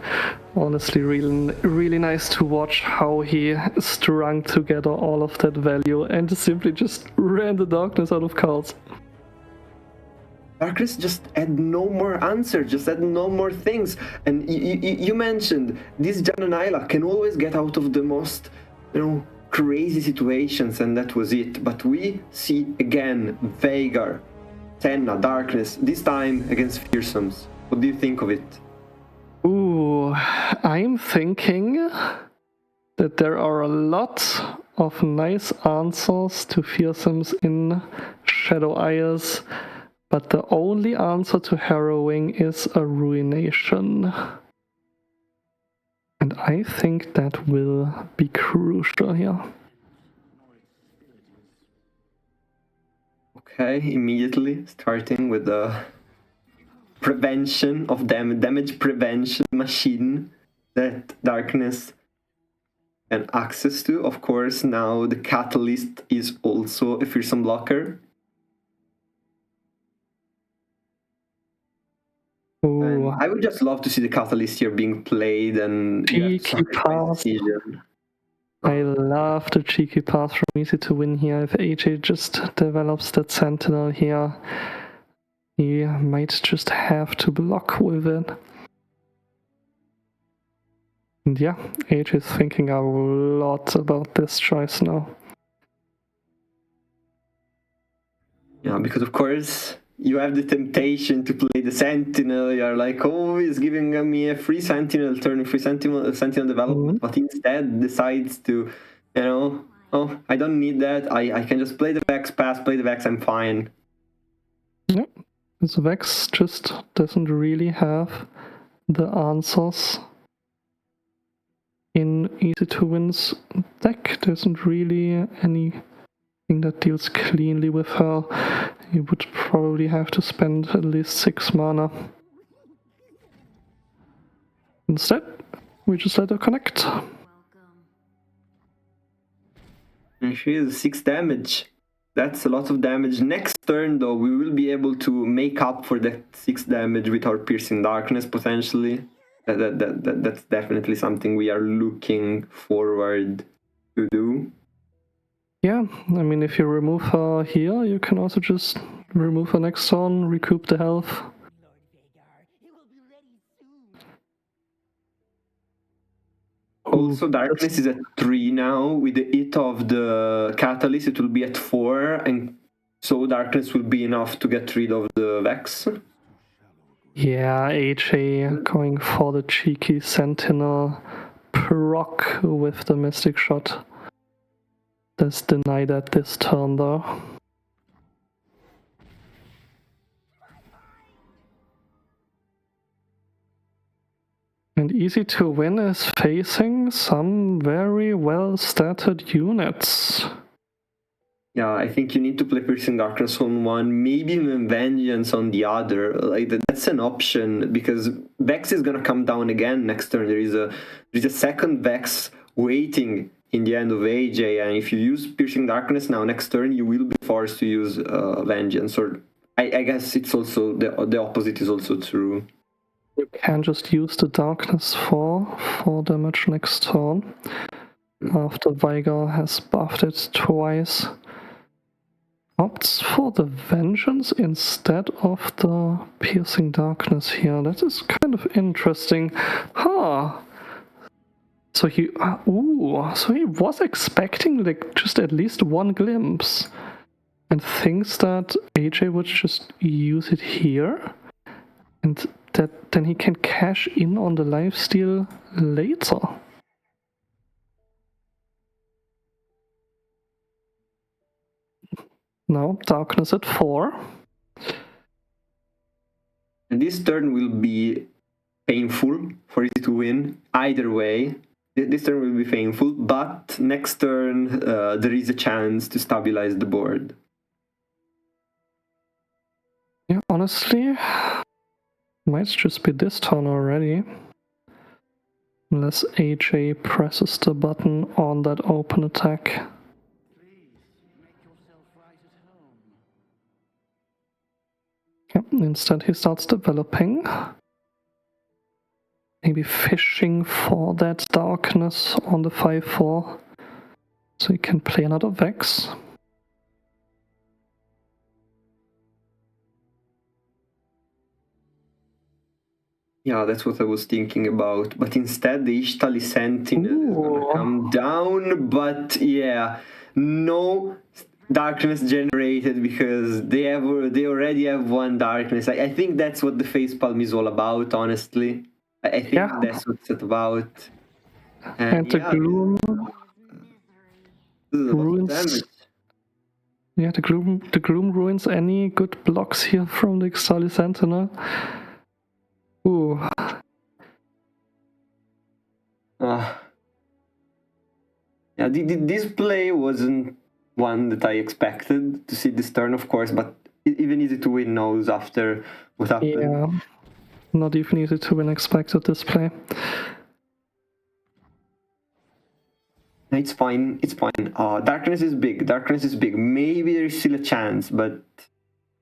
Honestly, really nice to watch how he strung together all of that value and simply just ran the darkness out of cards. Darkness just had no more answers, just had no more things. And you mentioned this Jan and Nyla can always get out of the most, crazy situations, and that was it. But we see again Veigar, Senna, Darkness, this time against Fearsomes. What do you think of it? Ooh, I'm thinking that there are a lot of nice answers to Fearsomes in Shadow Isles, but the only answer to Harrowing is a Ruination. And I think that will be crucial here. Okay, immediately starting with the prevention of damage prevention machine that Darkness can access to. Of course, now the Catalyst is also a fearsome blocker. And Ooh, I would just love to see the Catalyst here being played and cheeky pass. I love the cheeky pass from Easy to Win here. If AJ just develops that Sentinel here, he might just have to block with it. And yeah, AJ is thinking a lot about this choice now. Yeah, because of course you have the temptation to play the Sentinel. You're like, oh, he's giving me a free Sentinel turn, free Sentinel development, but instead decides to, oh, I don't need that. I can just play the Vex, play the Vex, I'm fine. Yep, this Vex just doesn't really have the answers in Easy to Win's deck. There isn't really anything that deals cleanly with her. You would probably have to spend at least 6 mana. Instead, we just let her connect. And she is 6 damage. That's a lot of damage. Next turn, though, we will be able to make up for that 6 damage with our Piercing Darkness, potentially. That's definitely something we are looking forward to do. Yeah, I mean, if you remove her here, you can also just remove her next turn, recoup the health. Also, Darkness is at 3 now. With the hit of the Catalyst, it will be at 4, and so Darkness will be enough to get rid of the Vex. Yeah, AJ going for the cheeky Sentinel proc with the Mystic Shot. Let's deny that this turn though. And Easy to Win is facing some very well statted units. Yeah, I think you need to play Piercing Darkness on one, maybe even Vengeance on the other. Like that's an option because Vex is gonna come down again next turn. There is a second Vex waiting in the end of AJ, and if you use Piercing Darkness now next turn, you will be forced to use Vengeance. Or I guess it's also the opposite is also true. You can just use the Darkness for 4 damage next turn. After Vigar has buffed it twice. Opts for the Vengeance instead of the Piercing Darkness here. That is kind of interesting. Huh. So he was expecting like just at least one glimpse and thinks that AJ would just use it here and that then he can cash in on the lifesteal later. Now Darkness at 4. And this turn will be painful for it to win either way. This turn will be painful, but next turn there is a chance to stabilize the board. Yeah, honestly, might just be this turn already. Unless AJ presses the button on that open attack. Yep, instead he starts developing. Maybe fishing for that Darkness on the 5-4. So he can play another Vex. Yeah, that's what I was thinking about. But instead, the Ishtali Sentinel is gonna come down. But yeah, no Darkness generated because they already have one Darkness. I think that's what the facepalm is all about, honestly. I think that's what it's about. And the Gloom this is a lot of ruins. damage. Yeah, the Gloom ruins any good blocks here from the Ixtali Sentinel. Ooh. Yeah, this play wasn't one that I expected to see this turn, of course, but even Easy to Win knows after what happened. Yeah, not even Easy to Win expected this play. It's fine, it's fine. Darkness is big, Maybe there's still a chance, but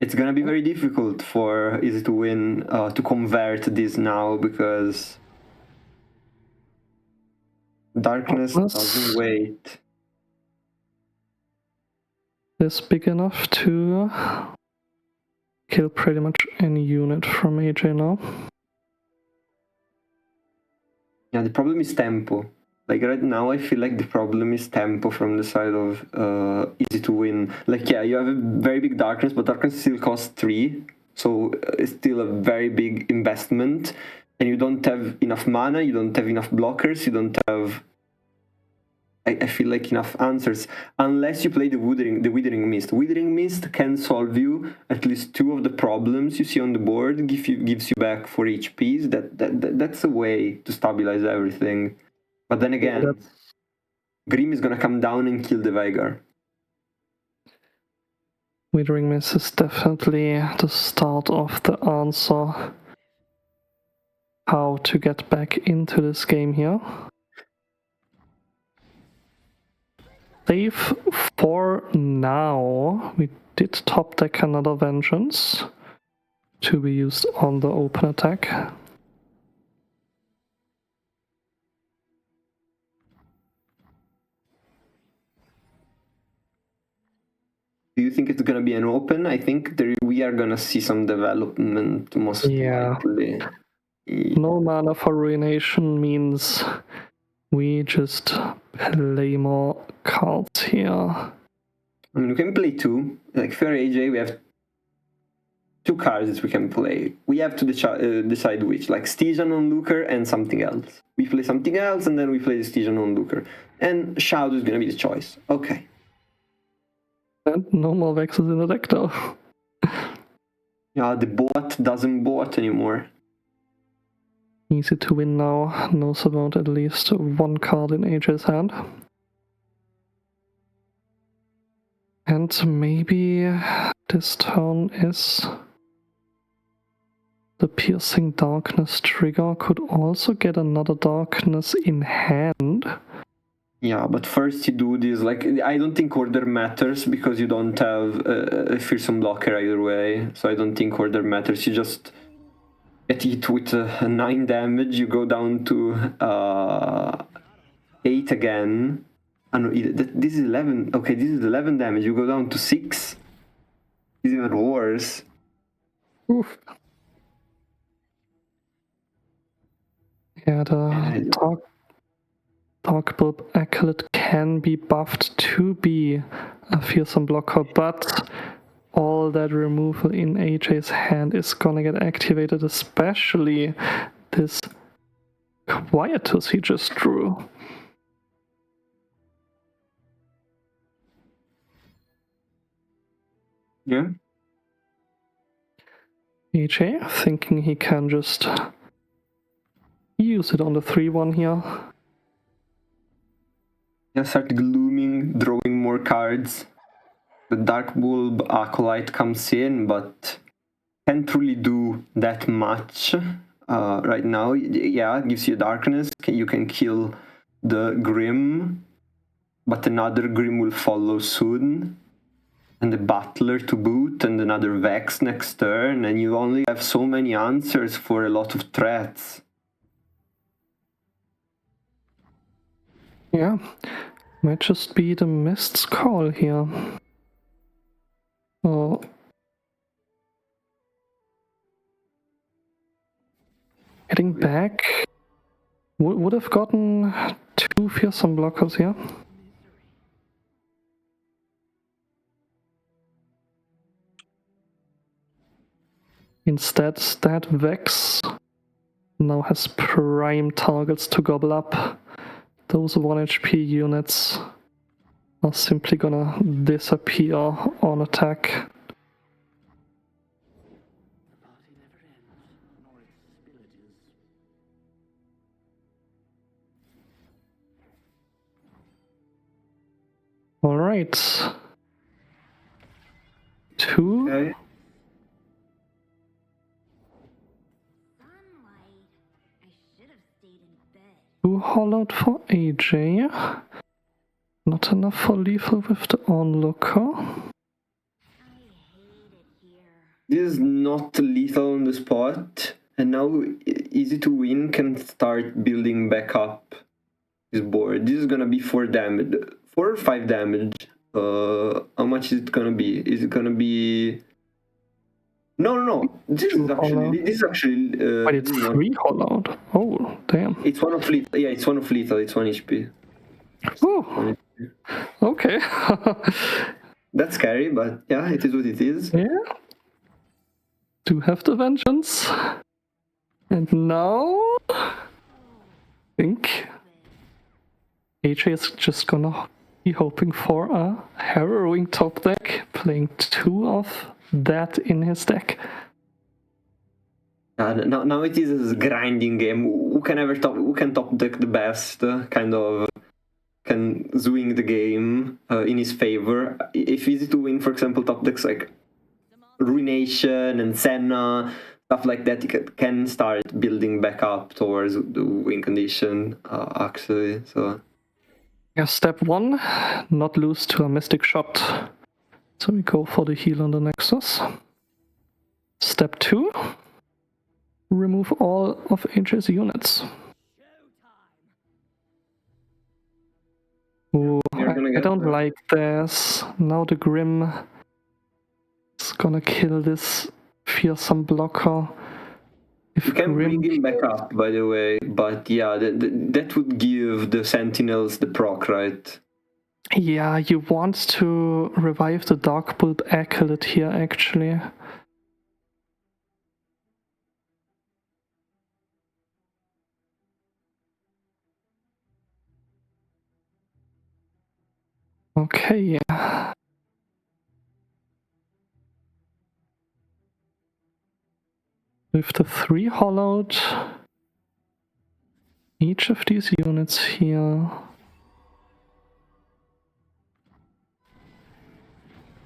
it's gonna be very difficult for Easy to Win to convert this now because Darkness doesn't wait. Is big enough to kill pretty much any unit from AJ now. Yeah, the problem is tempo. Like right now, I feel like the problem is tempo from the side of Easy to Win. Like, yeah, you have a very big Darkness, but Darkness still costs 3, so it's still a very big investment. And you don't have enough mana, you don't have enough blockers, you don't have, I feel like, enough answers. Unless you play the Withering Mist. Withering Mist can solve you at least 2 of the problems you see on the board, gives you back 4 HPs. That's a way to stabilize everything. But then again, Grim is gonna come down and kill the Vigar. Withering Mist is definitely the start of the answer. How to get back into this game here. safe for now. We did top deck another Vengeance to be used on the open attack. Do you think it's gonna be an open? I think we are gonna see some development most likely. No mana for Ruination means we just play more cards here. I mean, we can play two. Like for AJ, we have two cards that we can play. We have to decide which, like Stygian Onlooker and something else. We play something else and then we play the Stygian Onlooker. And Shadow is gonna be the choice. Okay. And no more Vexes in the deck though. Yeah, the bot doesn't bot anymore. Easy to win now. Knows about at least one card in AJ's hand. And maybe this turn is the Piercing Darkness trigger. Could also get another Darkness in hand. Yeah, but first you do this, like, I don't think order matters because you don't have a fearsome blocker either way, so I don't think order matters. You just get hit with 9 damage, you go down to 8 again. No, this is 11. Okay, this is 11 damage, you go down to 6. It's even worse. Oof. Yeah, the Dark Bulb Acolyte can be buffed to be a fearsome blocker, but all that removal in AJ's hand is gonna get activated, especially this Quietus he just drew. Yeah. AJ thinking he can just use it on the 3-1 here. Yeah, start glooming, drawing more cards. The Dark Bulb Acolyte comes in, but can't really do that much right now. Yeah, it gives you darkness. You can kill the Grim, but another Grim will follow soon. And the Butler to boot, and another Vex next turn, and you only have so many answers for a lot of threats. Yeah, might just be the Mist's call here. Oh. Getting back. Would have gotten 2 fearsome blockers here. Instead, that Vex now has prime targets to gobble up. Those 1 HP units are simply gonna disappear on attack. Alright. 2. Okay. Too hollowed for AJ. Not enough for lethal with the onlooker. This is not lethal on the spot, and now Easy to Win can start building back up his board. This is gonna be 4 damage, 4 or 5 damage. How much is it gonna be? Is it gonna be? No. This is actually. Wait, it's 3 hollowed. Oh, damn. It's one of lethal. Yeah, it's one of lethal. It's 1 HP. Oh, okay. That's scary, but yeah, it is what it is. Yeah. Do have the Vengeance. And now I think AJ is just gonna be hoping for a harrowing top deck, playing 2 of that in his deck. Now it is a grinding game. Who can top deck the best? Kind of can swing the game in his favor. If Easy to Win, for example, top decks like Ruination and Senna, stuff like that, you can start building back up towards the win condition. Actually, so Yeah, step 1, not lose to a Mystic Shot. So we go for the heal on the Nexus. Step 2, remove all of AJ's units. Ooh, You're gonna I get don't that. like this. Now the Grim is gonna kill this fearsome blocker. If You can Grim bring him back up, by the way, but yeah, that would give the Sentinels the proc, right? Yeah, you want to revive the Dark Bulb Acolyte here, actually. Okay, yeah. With the 3 hollowed, each of these units here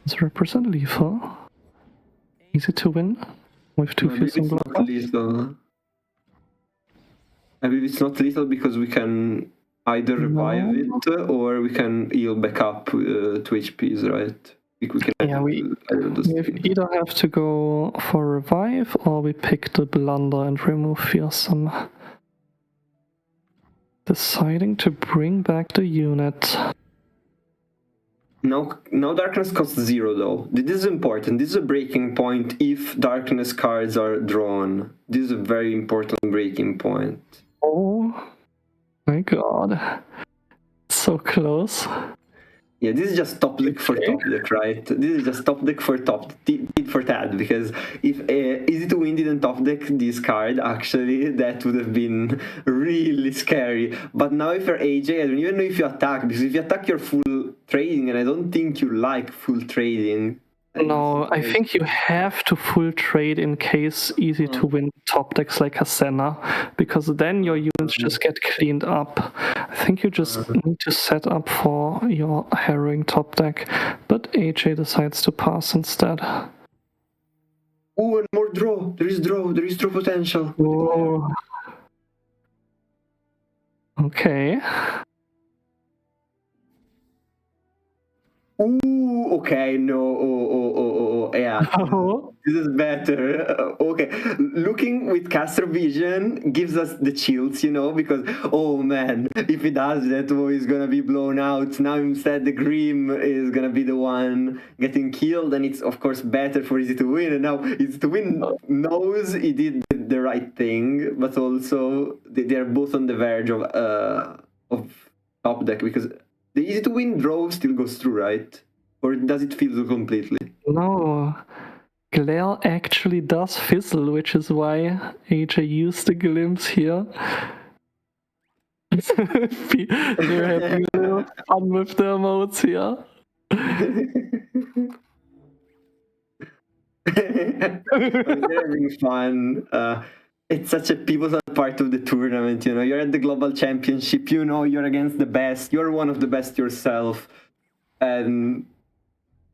is represent lethal. Easy to win with 2 I believe fearsome it's not blockers. lethal. I believe it's not lethal because we can either revive No. it or we can heal back up to HPs, right? We can Yeah, we either of those We things. either have to go for revive or we pick the blunder and remove fearsome. Deciding to bring back the unit. Now darkness costs 0 though. This is important. This is a breaking point if darkness cards are drawn. This is a very important breaking point. Oh my god. So close. Yeah, this is just top deck for top deck, right? This is just top deck for top, tit for tat, because if Easy to Win didn't top deck this card, actually, that would have been really scary. But now if you're AJ, I don't even know if you attack, because if you attack, you're full trading, and I don't think you like full trading. No, I think you have to full trade in case Easy to Win top decks like Hasena, because then your units just get cleaned up. I think you just need to set up for your harrowing top deck, but AJ decides to pass instead. Oh, and more draw. There is draw potential. Oh. Okay. Ooh, okay, no, yeah. This is better. Okay, looking with caster vision gives us the chills, because, oh man, if he does that, he's gonna be blown out. Now instead the Grim is gonna be the one getting killed, and it's of course better for Easy to Win, and now Easy to Win knows he did the right thing, but also they're both on the verge of top deck, because the Easy to Win draw still goes through, right? Or does it fizzle completely? No. Glare actually does fizzle, which is why AJ used the glimpse here. They're having a little fun with their modes here. They're having fun. It's such a pivotal part of the tournament, You're at the global championship, you're against the best. You're one of the best yourself. And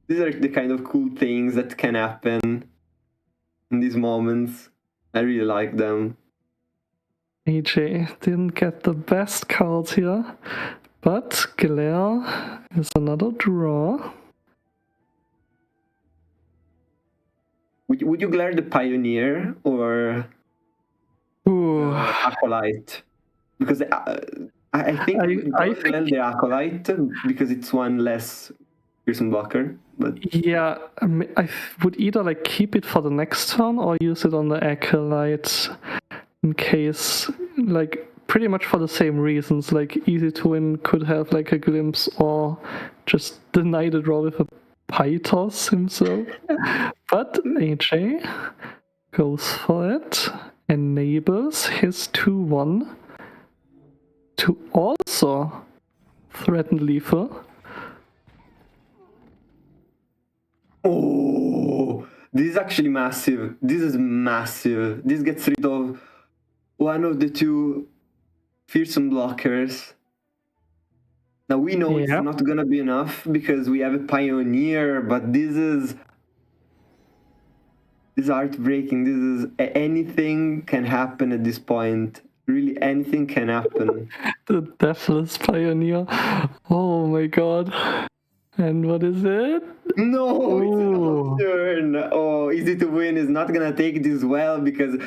these are the kind of cool things that can happen in these moments. I really like them. AJ didn't get the best cards here, but Glare is another draw. Would you glare the Pioneer or Acolyte? Because I think I think the Acolyte because it's one less Pearson blocker. But yeah, I would either keep it for the next turn or use it on the Acolyte in case, pretty much for the same reasons. Easy to Win could have a glimpse or just deny the draw with a Pythos himself. But AJ goes for it, enables his 2/1 to also threaten lethal. oh, this is actually massive. This is massive. This gets rid of one of the 2 fearsome blockers. Now we know it's not gonna be enough because we have a Pioneer, but this is heartbreaking. This is anything can happen at this point. Really, anything can happen. The Deathless Pioneer. Oh my god. And what is it? No, it's an Ooh. turn. Oh, Easy to Win is not gonna take this well because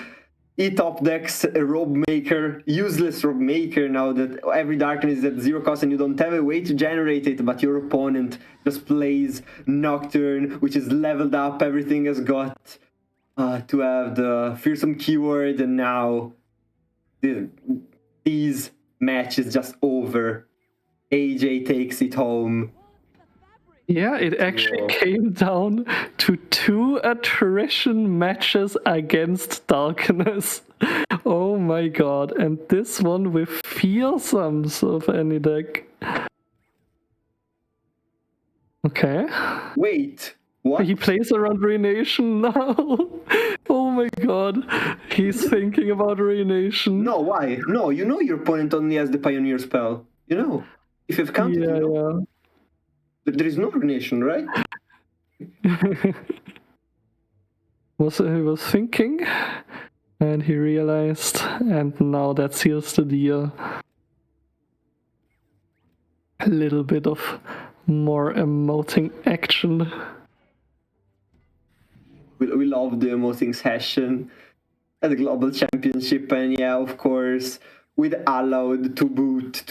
he top decks a Robe Maker, useless Robe Maker now that every darkness is at 0 cost and you don't have a way to generate it, but your opponent just plays Nocturne, which is leveled up, everything has got to have the Fearsome Keyword, and now these match is just over. AJ takes it home. Yeah, it actually Whoa. came down to 2 attrition matches against Darkness. Oh my god, and this one with fearsomes of any deck. Okay. Wait, what? He plays around Ruination now. Oh my god. He's thinking about Ruination. No, why? No, you know your opponent only has the Pioneer spell. You know. If you've counted, Yeah, you know. There is no Ruination, right? He was thinking, and he realized, and now that seals the deal. A little bit of more emoting action. We love the emoting session at the Global Championship, and yeah, of course, with allowed to boost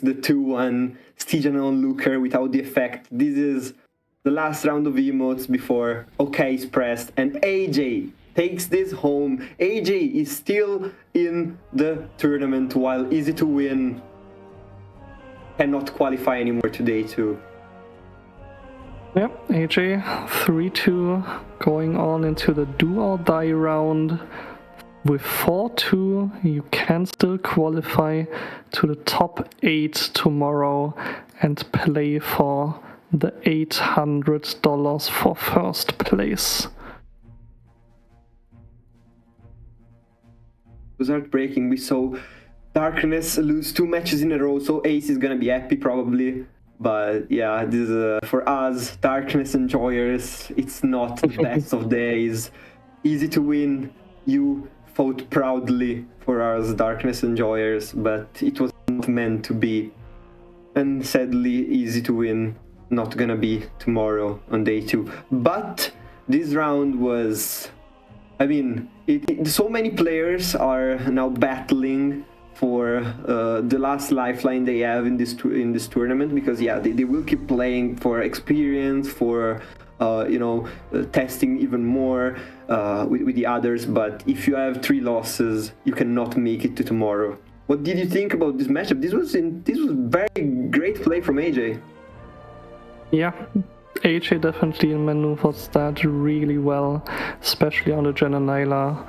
the 2-1 Stygian Onlooker without the effect. This is the last round of emotes before OK is pressed, and AJ takes this home. AJ is still in the tournament while Easy to Win cannot qualify anymore today too. Yep, AJ 3-2 going on into the do or die round. With 4-2, you can still qualify to the top 8 tomorrow and play for the $800 for first place. It was heartbreaking. We saw Darkness lose 2 matches in a row, so Ace is gonna be happy probably. But yeah, this for us, Darkness enjoyers, it's not the best of days. Easy to Win. You fought proudly for us, Darkness enjoyers, but it was not meant to be. And sadly, Easy to Win not gonna be tomorrow on day 2. But this round was, I mean, so many players are now battling for the last lifeline they have in this tournament, because yeah, they will keep playing for experience, for testing even more with the others. But if you have 3 losses, you cannot make it to tomorrow. What did you think about this matchup? This was very great play from AJ. Yeah, AJ definitely maneuvers that really well, especially on the Jananila,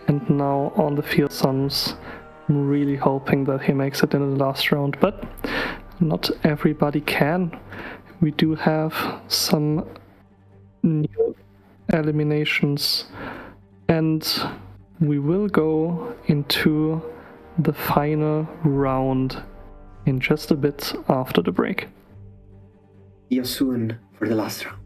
and now on the fearsomes. I'm really hoping that he makes it in the last round, but not everybody can. We do have some new eliminations, and we will go into the final round in just a bit after the break. See you soon for the last round.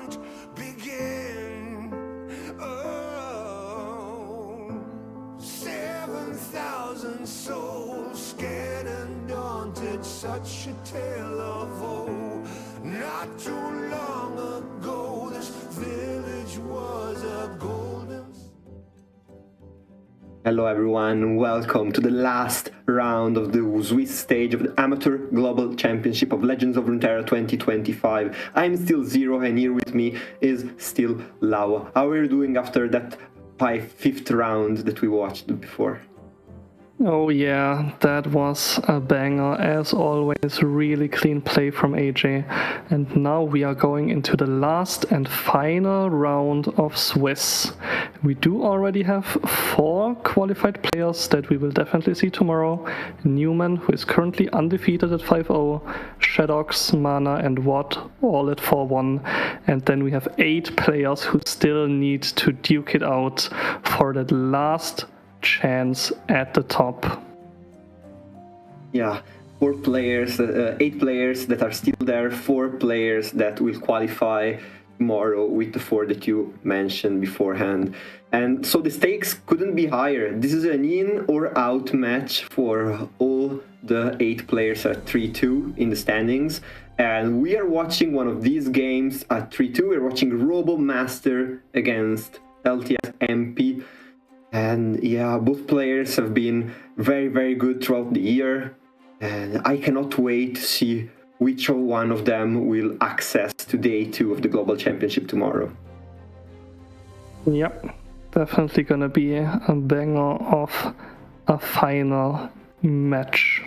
hunt begin. Oh, 7,000 souls scared and daunted, such a tale of woe. Not too long ago, this village was a golden. Hello everyone, welcome to the last round of the Swiss stage of the Amateur Global Championship of Legends of Runeterra 2025. I'm still Zero and here with me is still Lawa. How are you doing after that fifth round that we watched before? Oh yeah, that was a banger. As always, really clean play from AJ. And now we are going into the last and final round of Swiss. We do already have 4 qualified players that we will definitely see tomorrow. Newman, who is currently undefeated at 5-0, Shadox, Mana and Watt, all at 4-1. And then we have 8 players who still need to duke it out for that last chance at the top. Yeah, 8 players that are still there, 4 players that will qualify tomorrow with the 4 that you mentioned beforehand. And so the stakes couldn't be higher. This is an in or out match for all the 8 players at 3-2 in the standings. And we are watching one of these games at 3-2. We're watching Robo Master against LTS MP. And yeah, both players have been very, very good throughout the year. And I cannot wait to see which one of them will access to day 2 of the Global Championship tomorrow. Yep, definitely gonna be a banger of a final match.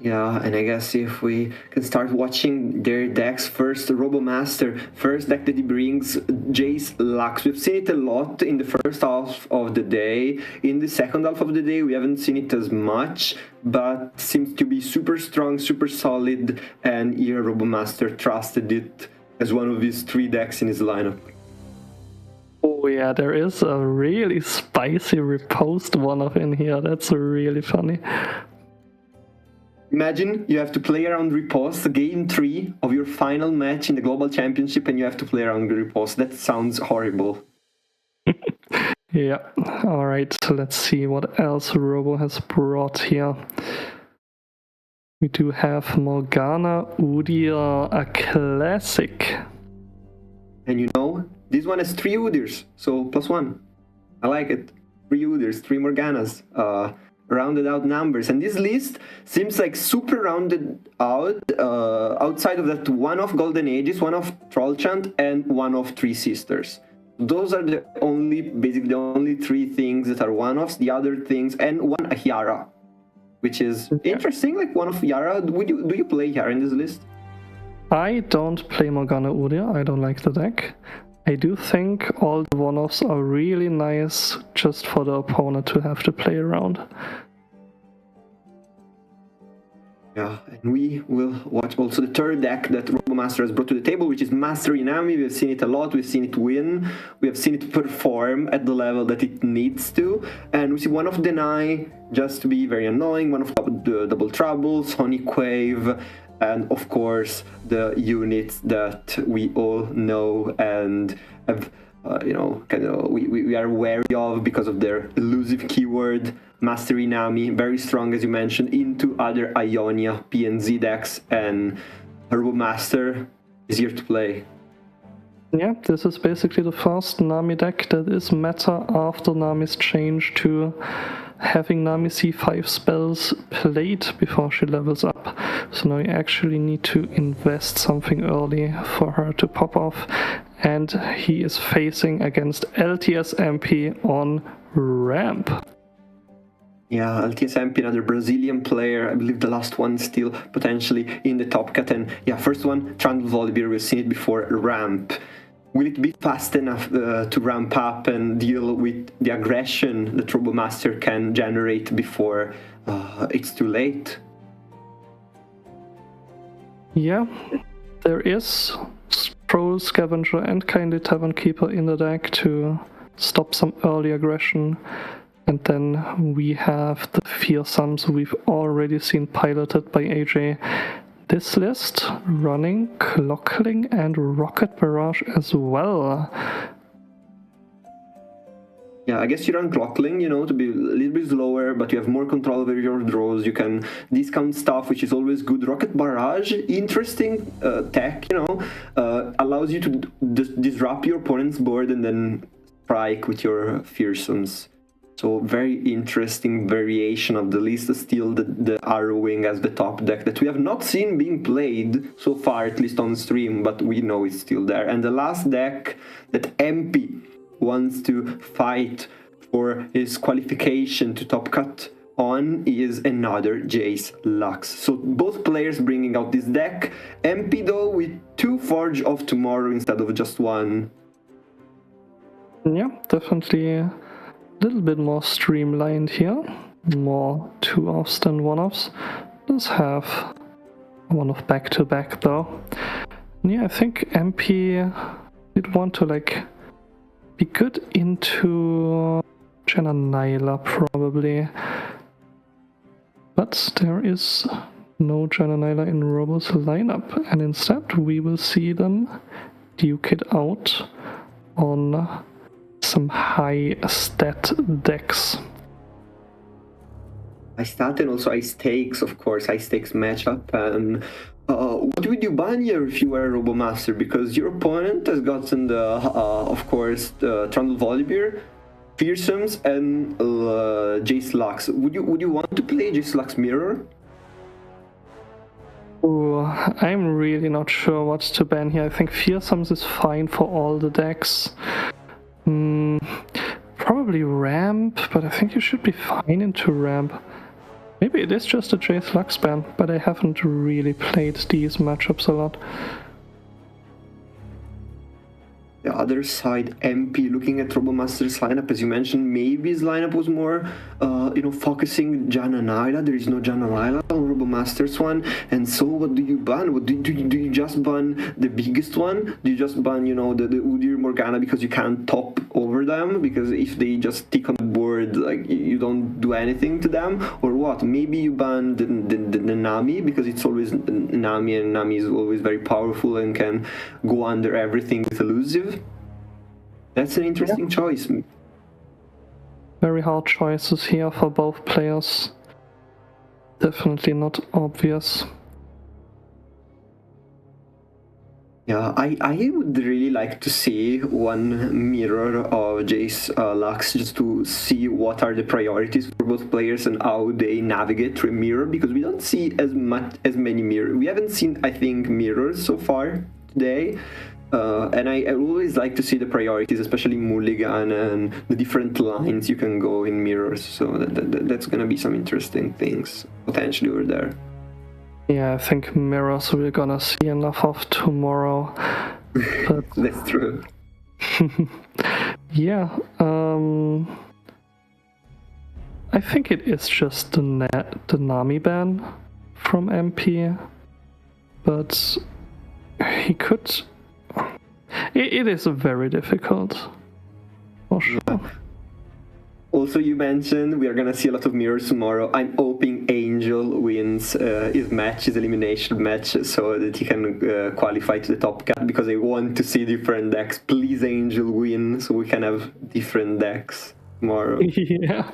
Yeah, and I guess if we can start watching their decks first, Robomaster, first deck that he brings, Jace Lux. We've seen it a lot in the first half of the day. In the second half of the day, we haven't seen it as much, but seems to be super strong, super solid, and here Robomaster trusted it as one of his 3 decks in his lineup. Oh yeah, there is a really spicy riposte one-off in here. That's really funny. Imagine you have to play around riposte, game 3 of your final match in the Global Championship, and you have to play around riposte. That sounds horrible. Yeah, alright, so let's see what else Robo has brought here. We do have Morgana Udyr, a classic. And you know, this one has 3 Udyrs, so +1. I like it. 3 Udyrs, 3 Morganas. Rounded out numbers, and this list seems like super rounded out, outside of that one of Golden Aegis, one of Trollchant, and one of 3 Sisters. Those are basically the only 3 things that are one-offs. The other things, and one Yara, which is interesting, like one of Yara. Do you play Yara in this list? I don't play Morgana Udyr, I don't like the deck. I do think all the one-offs are really nice just for the opponent to have to play around. Yeah, and we will watch also the third deck that Robomaster has brought to the table, which is Master Inami. We've seen it a lot, we've seen it win, we have seen it perform at the level that it needs to, and we see one of Deny just to be very annoying, one of the Double Trouble, Sonic Wave, and of course the units that we all know and have we are wary of because of their elusive keyword. Master Inami, very strong as you mentioned, into other Ionia PNZ decks, and Robomaster is here to play. Yeah, this is basically the first Nami deck that is meta after Nami's change to having Nami C5 spells played before she levels up. So now you actually need to invest something early for her to pop off. And he is facing against LTS MP on ramp. Yeah, LTS MP, another Brazilian player. I believe the last one still potentially in the top cut. And yeah, first one, Trundle Volibear, we've seen it before, ramp. Will it be fast enough to ramp up and deal with the aggression that Robomaster can generate before it's too late? Yeah, there is Stroll, Scavenger and Kindly Tavern Keeper in the deck to stop some early aggression. And then we have the Fearsomes we've already seen piloted by AJ. this list running Clockling and Rocket Barrage as well. Yeah, I guess you run Clockling, to be a little bit slower, but you have more control over your draws. You can discount stuff, which is always good. Rocket Barrage, interesting tech, allows you to disrupt your opponent's board and then strike with your fearsomes. So very interesting variation of the list. Still the Arrowing as the top deck that we have not seen being played so far, at least on stream, but we know it's still there. And the last deck that MP wants to fight for his qualification to top cut on is another Jace Lux. So both players bringing out this deck. MP though with 2 Forge of Tomorrow instead of just 1. Yeah, definitely a little bit more streamlined here. More 2-offs than 1-offs. Does have 1-off back-to-back though. Yeah, I think MP did want to be good into Jananyla probably. But there is no Jananyla in Robo's lineup, and instead we will see them duke it out on some high stat decks. High stat and also high stakes, of course, high stakes matchup. And what would you ban here if you were a Robomaster? Because your opponent has gotten the, of course, the Trundle Volibear, Fearsomes, and Jace Lux. Would you want to play Jace Lux Mirror? Ooh, I'm really not sure what to ban here. I think Fearsomes is fine for all the decks. Probably Ramp, but I think you should be fine into Ramp. Maybe it is just a Jace Lux ban, but I haven't really played these matchups a lot. The other side, MP, looking at Robomaster's lineup, as you mentioned, maybe his lineup was more, focusing Jananyla. There is no Jananyla on Robomaster's one. And so what do you ban? Do you just ban the biggest one? Do you just ban, the Udyr Morgana because you can't top over them? Because if they just stick on the board, you don't do anything to them? Or what? Maybe you ban the Nami because it's always Nami, and Nami is always very powerful and can go under everything with elusive. That's an interesting choice. Very hard choices here for both players. Definitely not obvious. Yeah, I would really like to see one mirror of Jace Lux just to see what are the priorities for both players and how they navigate through mirror, because we don't see as many mirrors. We haven't seen, I think, mirrors so far today. And I always like to see the priorities, especially Mulligan and the different lines you can go in mirrors. So that's gonna be some interesting things potentially over there. Yeah, I think mirrors we're gonna see enough of tomorrow. But That's true. yeah, I think it is just the Nami ban from MP, but he could. It is very difficult, for sure. Also, you mentioned we are gonna see a lot of mirrors tomorrow. I'm hoping Angel wins his elimination match, so that he can qualify to the top cut, because I want to see different decks. Please, Angel, win, so we can have different decks tomorrow. Yeah,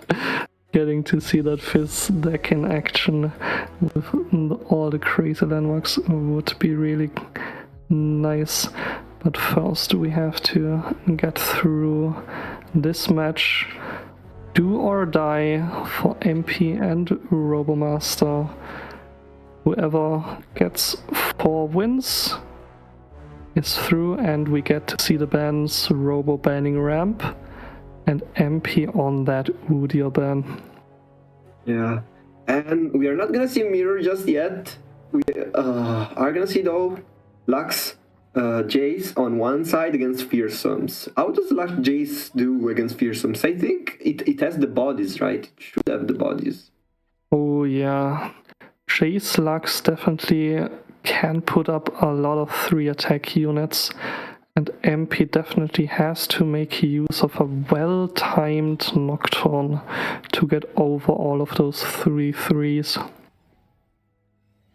getting to see that Fizz deck in action with all the crazy landmarks would be really nice. But first we have to get through this match. Do or die for MP and Robomaster. Whoever gets 4 wins is through, and we get to see the bans Robo banning Ramp and MP on that Udyr ban. Yeah, and we are not gonna see mirror just yet. We are gonna see though Lux Jace on one side against Fearsomes. How does Lux Jace do against Fearsomes? I think it has the bodies, right? It should have the bodies. Oh yeah, Jace Lux definitely can put up a lot of 3 attack units, and MP definitely has to make use of a well-timed Nocturne to get over all of those 3/3s.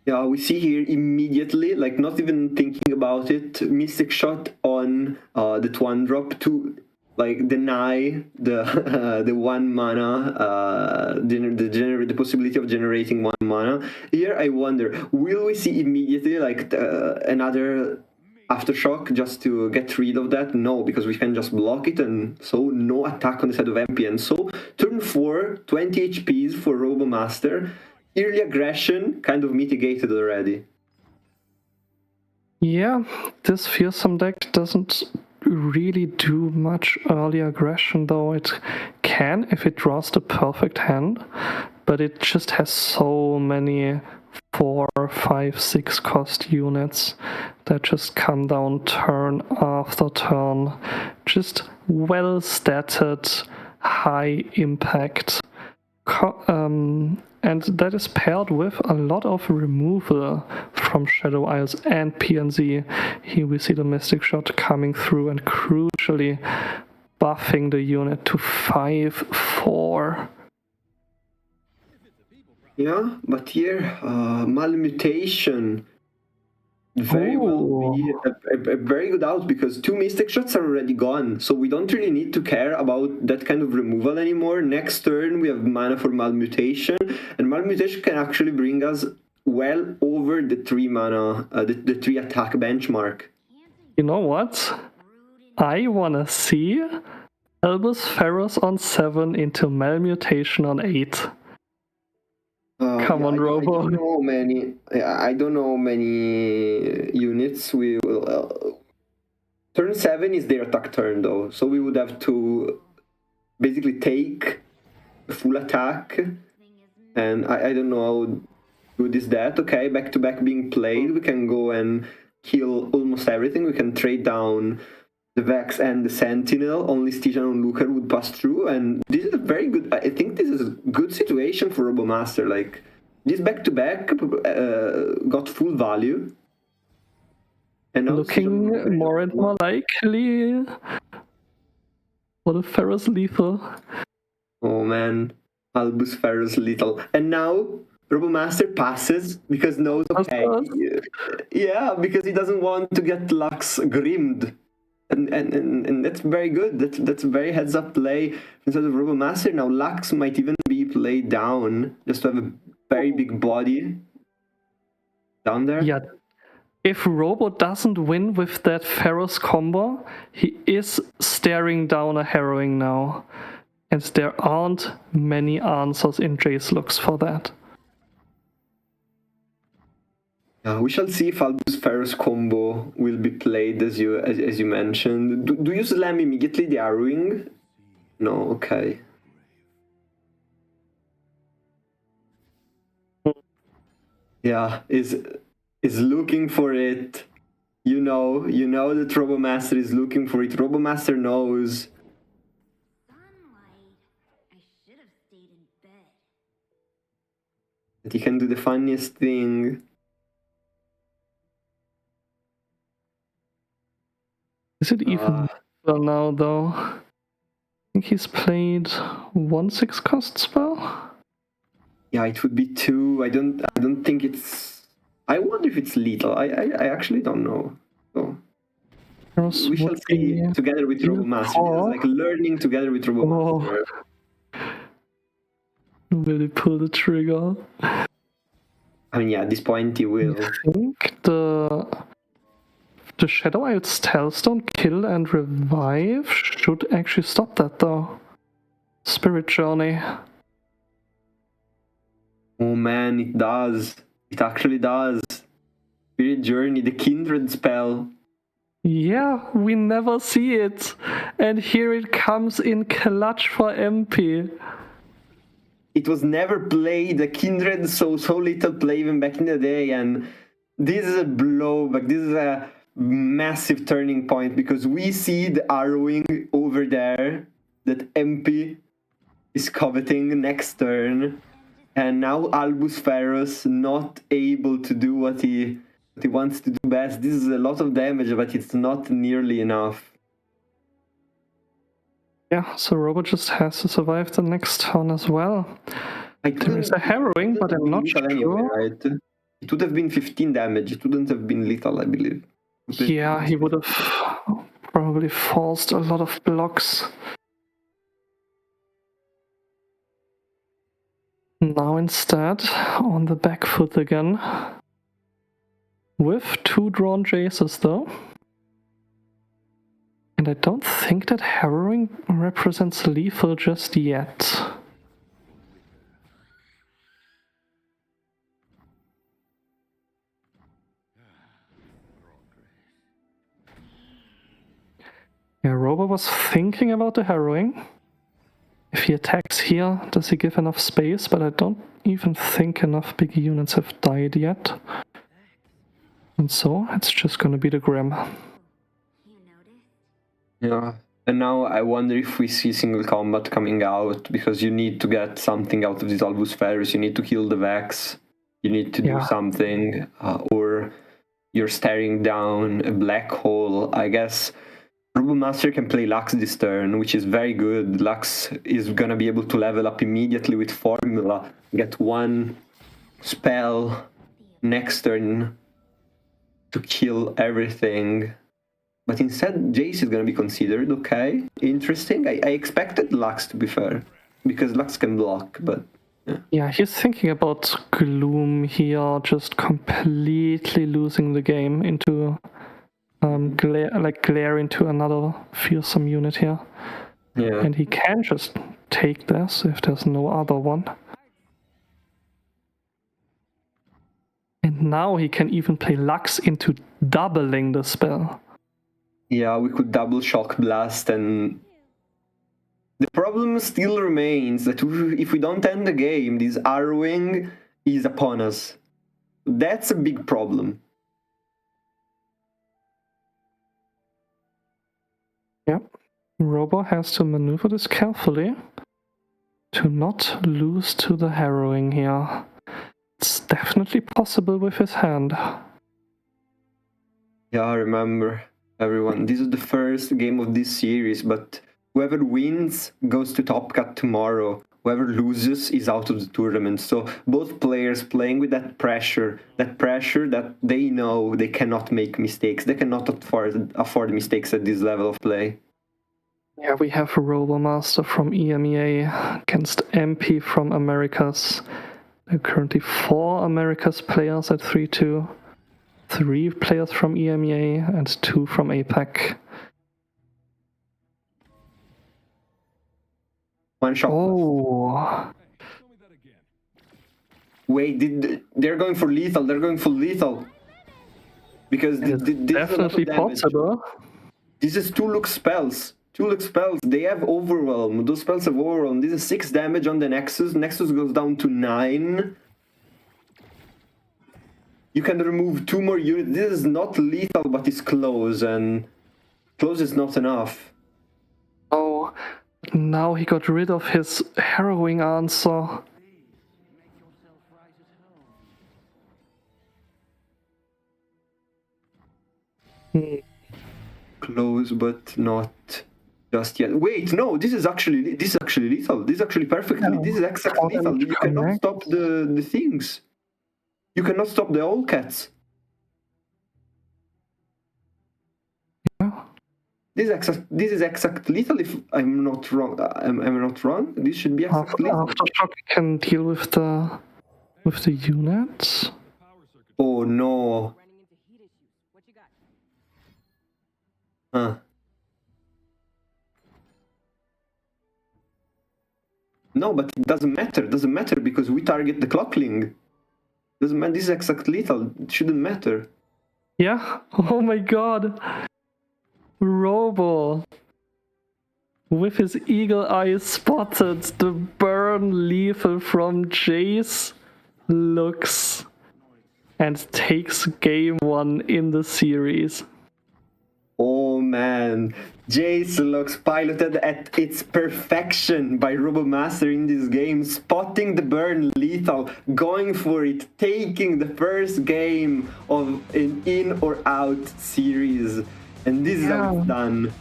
Yeah, we see here immediately, like not even thinking about it, Mystic Shot on the 1-drop to like deny the the 1 mana, the possibility of generating 1 mana. Here I wonder, will we see immediately like another Aftershock just to get rid of that? No, because we can just block it, and so no attack on the side of MP. And so turn 4, 20 HPs for Robomaster. Early aggression kind of mitigated already. Yeah, this fearsome deck doesn't really do much early aggression, though it can if it draws the perfect hand, but it just has so many 4, 5, 6 cost units that just come down turn after turn. Just well statted, high impact. And that is paired with a lot of removal from Shadow Isles and PNZ. Here we see the Mystic Shot coming through and crucially buffing the unit to 5/4. Yeah, but here, Malmutation very well be a very good out, because 2 Mystic Shots are already gone, so we don't really need to care about that kind of removal anymore. Next turn we have mana for Malmutation, and Malmutation can actually bring us well over the 3 mana, the 3 attack benchmark. You know what? I wanna see Albus Ferrous on 7 into Malmutation on 8. Come on, Robo. I don't know many units we will. Turn 7 is their attack turn though, so we would have to basically take a full attack, and I don't know how good is that. Okay, back to back being played, we can go and kill almost everything. We can trade down the Vex and the Sentinel. Only Stygian and Looker would pass through, and this is a very good. I think this is a good situation for Robomaster. Like this back to back got full value, and now looking more and more likely for the Ferrous Lethal. Oh man, Albus Ferrous Lethal, and now Robomaster passes because knows okay, yeah, because he doesn't want to get Lux grimmed. And that's very good. That's a very heads up play instead of Robomaster. Now Lux might even be played down just to have a very big body down there. Yeah. If Robo doesn't win with that Ferrous combo, he is staring down a Harrowing now. And there aren't many answers in Jace looks for that. We shall see if Albus Ferrous combo will be played as you mentioned. Do you slam immediately the Arrowing? No, okay. Yeah, is looking for it. You know that Robomaster is looking for it. Robomaster knows. I should have stayed in bed. That he can do the funniest thing. Is it even well now though? I think he's played 1/6 cost spell. Yeah, it would be 2. I don't think it's. I wonder if it's lethal. I actually don't know. So we shall see together with Robomaster. It's like learning together with Robomaster. Will he pull the trigger? I mean, yeah, at this point he will. I think the Shadow Isles Stealthstone kill and revive should actually stop that though. Spirit Journey. Oh man, it does. It actually does. Spirit Journey, the Kindred spell. Yeah, we never see it. And here it comes in clutch for MP. It was never played, the Kindred so little play even back in the day, and this is a blowback. This is a massive turning point, because we see the Arrowing over there that MP is coveting next turn, and now Albus Ferrous not able to do what he wants to do best. This is a lot of damage, but it's not nearly enough. Yeah, so Robo just has to survive the next turn as well. There is a Harrowing, but I'm not sure. Anyway, right? It would have been 15 damage. It wouldn't have been lethal, I believe. Yeah, he would have probably forced a lot of blocks. Now instead, on the back foot again. With 2 drawn Jaces though. And I don't think that Harrowing represents lethal just yet. Yeah, Robo was thinking about the Harrowing. If he attacks here, does he give enough space? But I don't even think enough big units have died yet. And so, it's just gonna be the Grim. Yeah. And now I wonder if we see single combat coming out, because you need to get something out of these Albus Ferrus. You need to kill the Vex. You need to do something, or you're staring down a black hole. I guess Robomaster can play Lux this turn, which is very good. Lux is gonna be able to level up immediately with Formula, get 1 spell next turn to kill everything. But instead, Jace is gonna be considered. Okay, interesting. I expected Lux, to be fair, because Lux can block, but Yeah, he's thinking about Gloom here, just completely losing the game into glare into another fearsome unit here. yeah. And he can just take this if there's no other one. And now he can even play Lux into doubling the spell. Yeah, we could double Shock Blast, and the problem still remains that if we don't end the game, this Arrowing is upon us. That's a big problem. Yep. Robo has to maneuver this carefully to not lose to the Harrowing here. It's definitely possible with his hand. Yeah, I remember, everyone. This is the first game of this series, but whoever wins goes to Top Cut tomorrow. Whoever loses is out of the tournament. So both players playing with that pressure that they know they cannot make mistakes. They cannot afford mistakes at this level of play. Yeah, we have Robomaster from EMEA against MP from Americas. There are currently 4 Americas players at 3-2. 3 players from EMEA and 2 from APAC. One shot. Oh, Wait, they're going for lethal. They're going for lethal. Because this definitely is a lot of damage. possible. This is 2 look spells. 2 look spells. They have Overwhelm. Those spells have Overwhelm. This is 6 damage on the Nexus. Nexus goes down to 9. You can remove 2 more units. This is not lethal, but it's close, and close is not enough. Oh, now he got rid of his Harrowing answer. Close, but not just yet. Wait, no, this is actually lethal. This is actually perfectly. This is exactly lethal. You cannot stop the things. You cannot stop the old cats. Yeah. This is exact lethal. If I'm not wrong, I'm not wrong. This should be exact lethal. Aftershock can deal with the units. Oh no. Huh. No, but it doesn't matter. It doesn't matter because we target the Clockling. Doesn't matter. This is exact lethal. It shouldn't matter. Yeah. Oh my god. Robo, with his eagle eye, spotted the burn lethal from Jace, looks and takes game 1 in the series. Oh man, Jace looks piloted at its perfection by Robomaster in this game, spotting the burn lethal, going for it, taking the first game of an in or out series. And this is how it's done.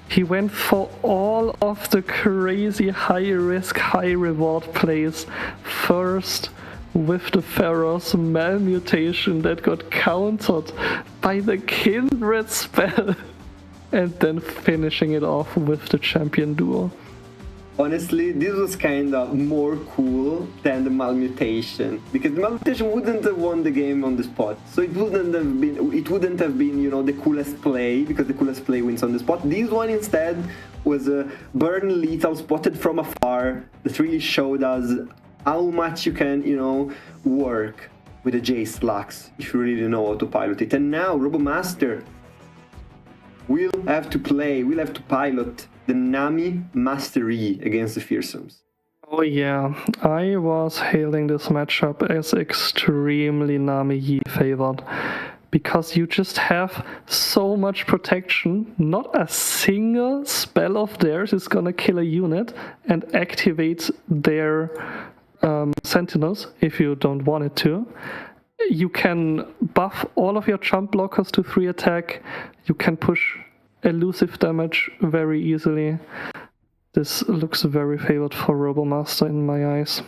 He went for all of the crazy high risk, high reward plays first with the Pharaoh's malmutation that got countered by the Kindred spell, and then finishing it off with the champion duo. Honestly, this was kind of more cool than the malmutation, because the malmutation wouldn't have won the game on the spot. So it wouldn't have been, you know, the coolest play, because the coolest play wins on the spot. This one instead was a burn lethal spotted from afar that really showed us how much you can, you know, work with a Jace Lux if you really know how to pilot it. And now Robomaster will have to pilot the Nami Mastery against the Fearsomes. Oh yeah, I was hailing this matchup as extremely Nami favored, because you just have so much protection. Not a single spell of theirs is gonna kill a unit and activate their sentinels if you don't want it to. You can buff all of your jump blockers to 3 attack. You can push elusive damage very easily. This looks very favored for Robomaster in my eyes.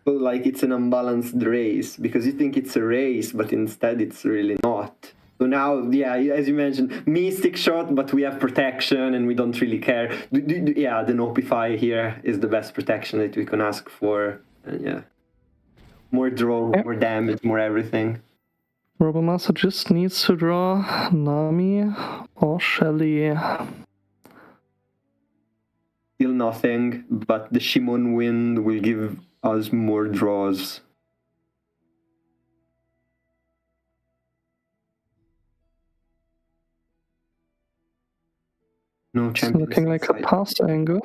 Well, like it's an unbalanced race, because you think it's a race, but instead it's really not. So now, yeah, as you mentioned, Mystic Shot, but we have protection and we don't really care. Yeah, the Nopify here is the best protection that we can ask for. And yeah, more draw, more damage, more everything. Robomaster just needs to draw Nami or Shelly. Still nothing, but the Shimon Wind will give us more draws. No It's champions. looking like a past angle.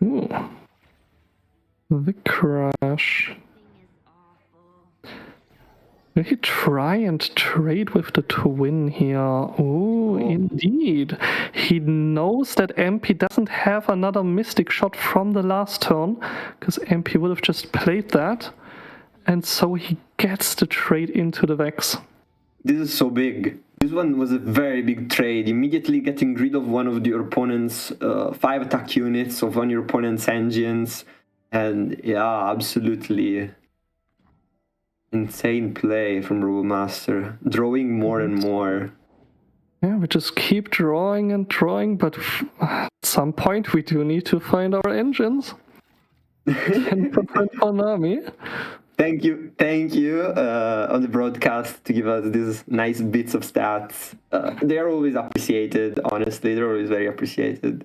Ooh. The crash. Will he try and trade with the twin here? Oh, indeed. He knows that MP doesn't have another Mystic Shot from the last turn, because MP would have just played that. And so he gets the trade into the Vex. This is so big. This one was a very big trade. Immediately getting rid of one of your opponent's 5 attack units, of one of your opponent's engines. And yeah, absolutely insane play from Robomaster. Drawing more and more. Yeah, we just keep drawing and drawing, but at some point we do need to find our engines. And for Nami. Thank you on the broadcast to give us these nice bits of stats. They're always appreciated, honestly. They're always very appreciated.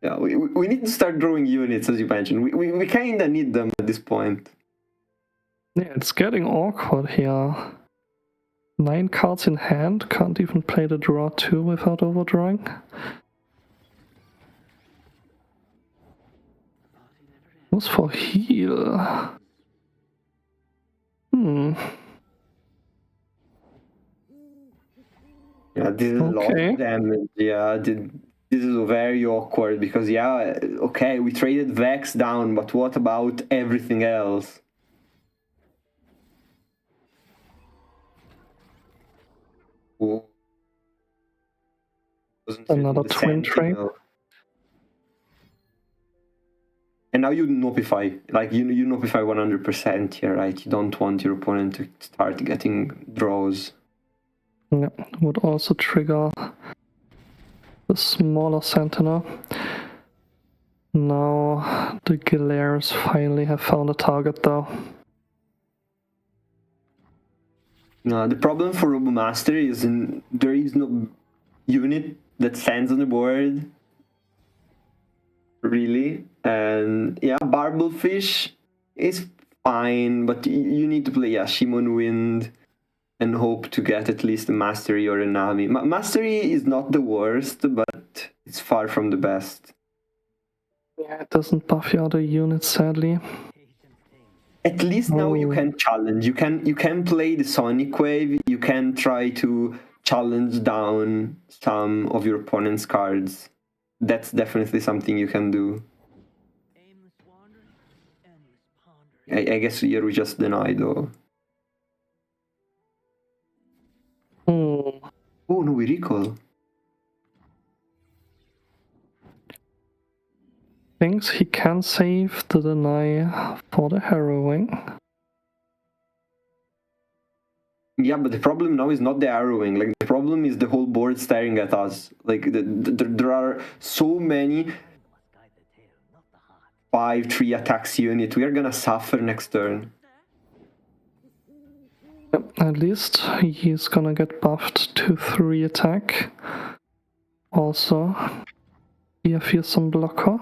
Yeah, we need to start drawing units, as you mentioned. We kind of need them at this point. Yeah, it's getting awkward here. 9 cards in hand, can't even play the draw 2 without overdrawing. Was for heal. Yeah, this is a lot of damage. Yeah, this is very awkward because, yeah, okay, we traded Vex down, but what about everything else? Ooh. Another twin trade. And now you Nopify, like you Nopify 100% here, right? You don't want your opponent to start getting draws. Yeah, would also trigger the smaller Sentinel. Now the Galeers finally have found a target though. The problem for Robomaster is there is no unit that stands on the board, really. And yeah, Barbelfish is fine, but you need to play Shimon Wind and hope to get at least a Mastery or a Nami. Mastery is not the worst, but it's far from the best. Yeah, it doesn't buff your other units, sadly. At least now you can challenge. You can play the Sonic Wave. You can try to challenge down some of your opponent's cards. That's definitely something you can do. I guess here we just deny though. Oh no, we recall. thinks he can save the deny for the harrowing. Yeah, but the problem now is not the arrowing. Like, the problem is the whole board staring at us. Like, there are so many 5-3 attacks unit. We are gonna suffer next turn. Yep, at least he's gonna get buffed to 3 attack. Also, be a fearsome blocker.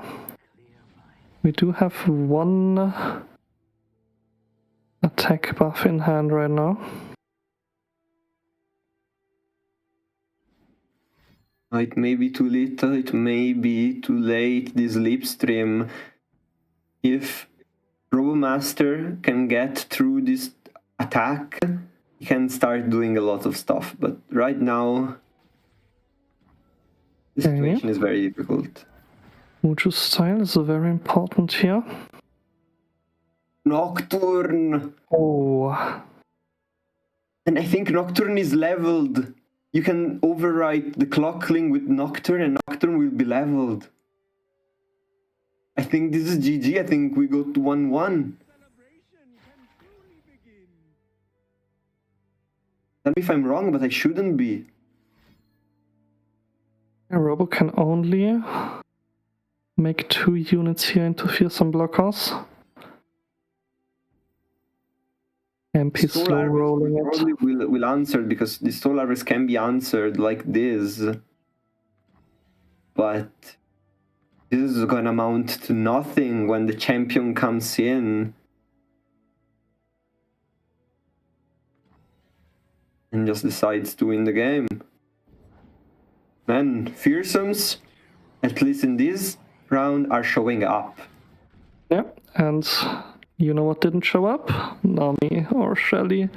We do have 1 attack buff in hand right now. It may be too little, it may be too late, this Slipstream. If Robomaster can get through this attack, he can start doing a lot of stuff. But right now, the situation is very difficult. Wuju's style is very important here. Nocturne! Oh, And I think Nocturne is leveled. You can overwrite the Clockling with Nocturne and Nocturne will be leveled. I think this is GG. I think we go to 1-1. Tell me if I'm wrong, but I shouldn't be. Robo can only make 2 units here into fearsome blockers. MP slow Solar rolling it. probably will answer because the Solaris can be answered like this. But this is gonna amount to nothing when the champion comes in. And just decides to win the game. Man, fearsomes, at least in this round, are showing up. Yeah, and you know what didn't show up? Nami or Shelly.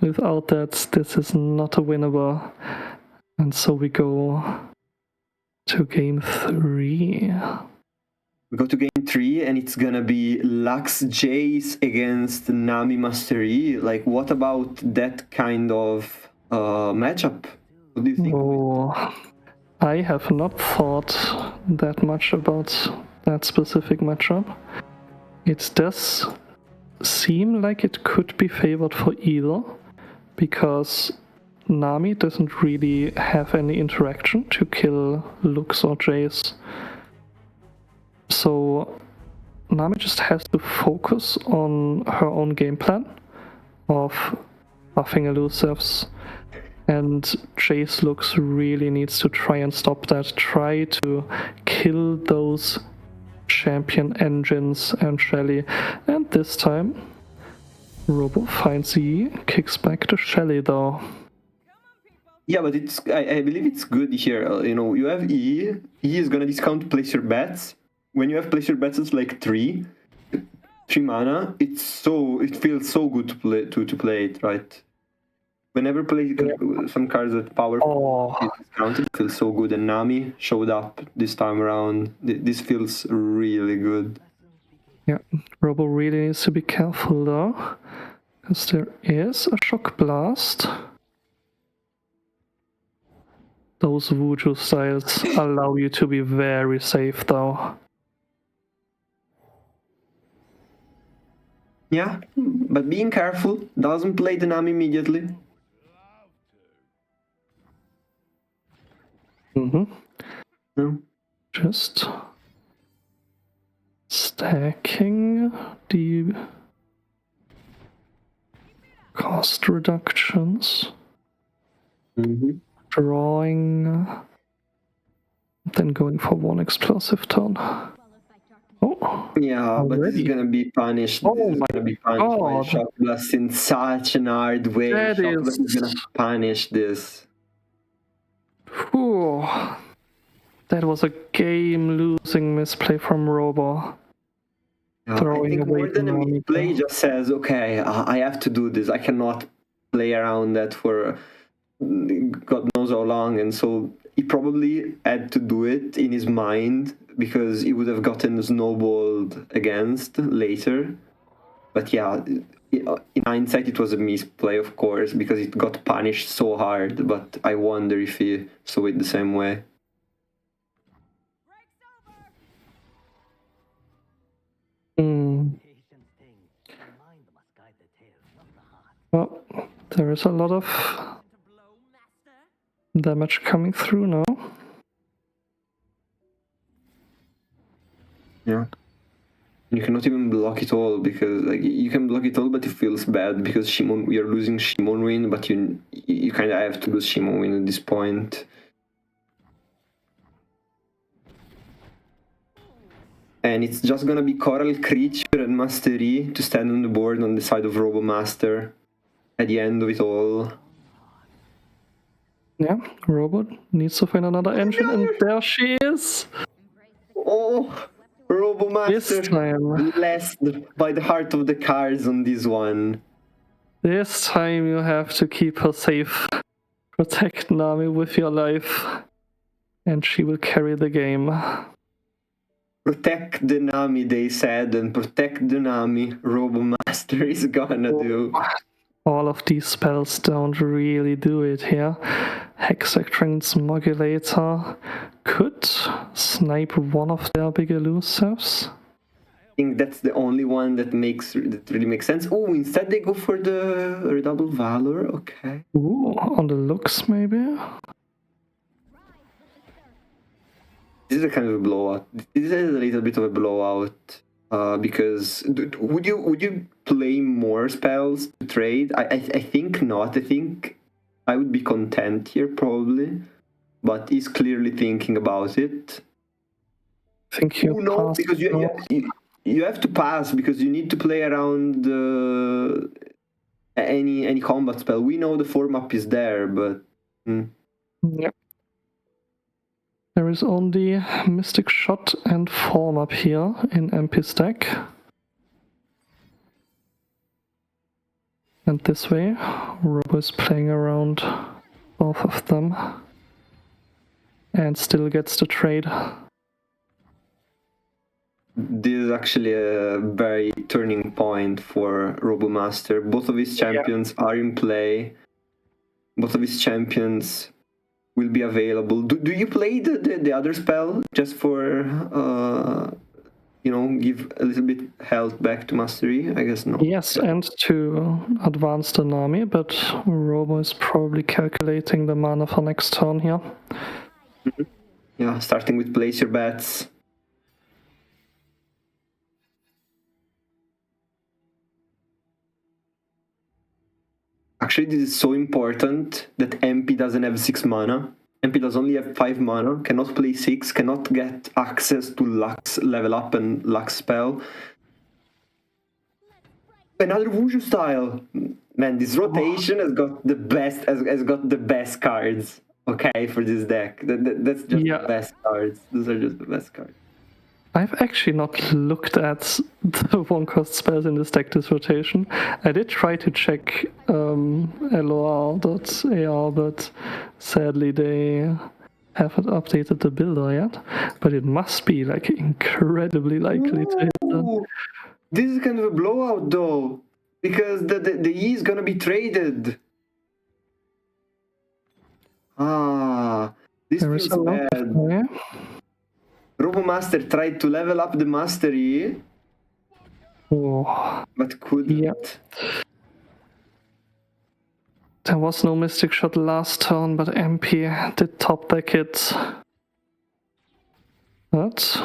Without that, this is not a winnable. And so we go to game 3. We go to game 3 and it's gonna be Lux Jace against Nami Master Yi. Like, what about that kind of matchup? What do you think? Oh, I have not thought that much about that specific matchup. It does seem like it could be favored for either, because Nami doesn't really have any interaction to kill Lux or Jace. So Nami just has to focus on her own game plan of buffing elusives, and Jace Lux really needs to try and stop that, try to kill those champion engines and Shelly. And this time Robo finds Yi, kicks back to Shelly though. Yeah, but it's I believe it's good here. You have E. E is gonna discount place your bets. When you have place your bets, it's like 3 mana. It feels so good to play it, right? Whenever play some cards that power is discounted, it feels so good. And Nami showed up this time around. This feels really good. Yeah, Robo really needs to be careful though, because there is a shock blast. Those Wuju styles allow you to be very safe though. Yeah, but being careful. Doesn't play the Nami immediately. No. Just stacking the cost reductions, drawing, then going for 1 explosive turn. Oh, Yeah, but this is already? gonna be punished. Oh This is my gonna be punished by God. Shock Blast in such an hard way. That Shock Blast is is- gonna punish this. Whew. That was a game-losing misplay from Robo. I Throwing think away more than a the Nami misplay, though. just says, okay, I have to do this. I cannot play around that for God knows how long. And so he probably had to do it in his mind because he would have gotten snowballed against later. But yeah, in hindsight, it was a misplay, of course, because it got punished so hard. But I wonder if he saw it the same way. Well, there is a lot of damage coming through now. Yeah. You cannot even block it all because like you can block it all, but it feels bad because Shimon, you're losing Shimon win, but you kind of have to lose Shimon win at this point. And it's just gonna be Coral Creature and Mastery to stand on the board on the side of Robomaster at the end of it all. Yeah, Robot needs to find another engine, and there she is! Oh, This Robomaster time. blessed by the heart of the cards on this one. This time you have to keep her safe. Protect Nami with your life, and she will carry the game. Protect the Nami, they said, and protect the Nami, Robomaster is gonna do. All of these spells don't really do it here. Hexac Transmodulator could snipe one of their big elusives. I think that's the only one that really makes sense. Oh, instead they go for the Redouble Valor, okay. Ooh, on the looks maybe? This is a kind of a blowout. This is a little bit of a blowout. Because would you play more spells to trade? I think not. I think I would be content here probably, but he's clearly thinking about it. I think you No, pass because you have to pass because you need to play around any combat spell. We know the 4-map is there, but Yep. There is only Mystic Shot and Form up here in MP's deck. And this way, Robo is playing around both of them and still gets the trade. this is actually a very turning point for Robomaster. Both of his champions are in play. Both of his champions will be available. Do you play the other spell just for give a little bit health back to Mastery? I guess no. Yes, and to advance the Nami, but Robo is probably calculating the mana for next turn here. Yeah, starting with place your bets. Actually, this is so important that MP doesn't have 6 mana. MP does only have 5 mana, cannot play 6, cannot get access to Lux level up and Lux spell. Another Wushu style. Man, this rotation has got the best cards. Okay, for this deck. That's just the best cards. Those are just the best cards. I've actually not looked at the 1-cost spells in this deck this rotation. I did try to check LoR.AR, but sadly they haven't updated the builder yet. But it must be like incredibly likely to hit them. This is kind of a blowout though, because the E is gonna be traded. This There feels is a lot bad. of play. Robomaster tried to level up the Mastery, but couldn't. Yep. There was no Mystic Shot last turn, but MP did top deck it. But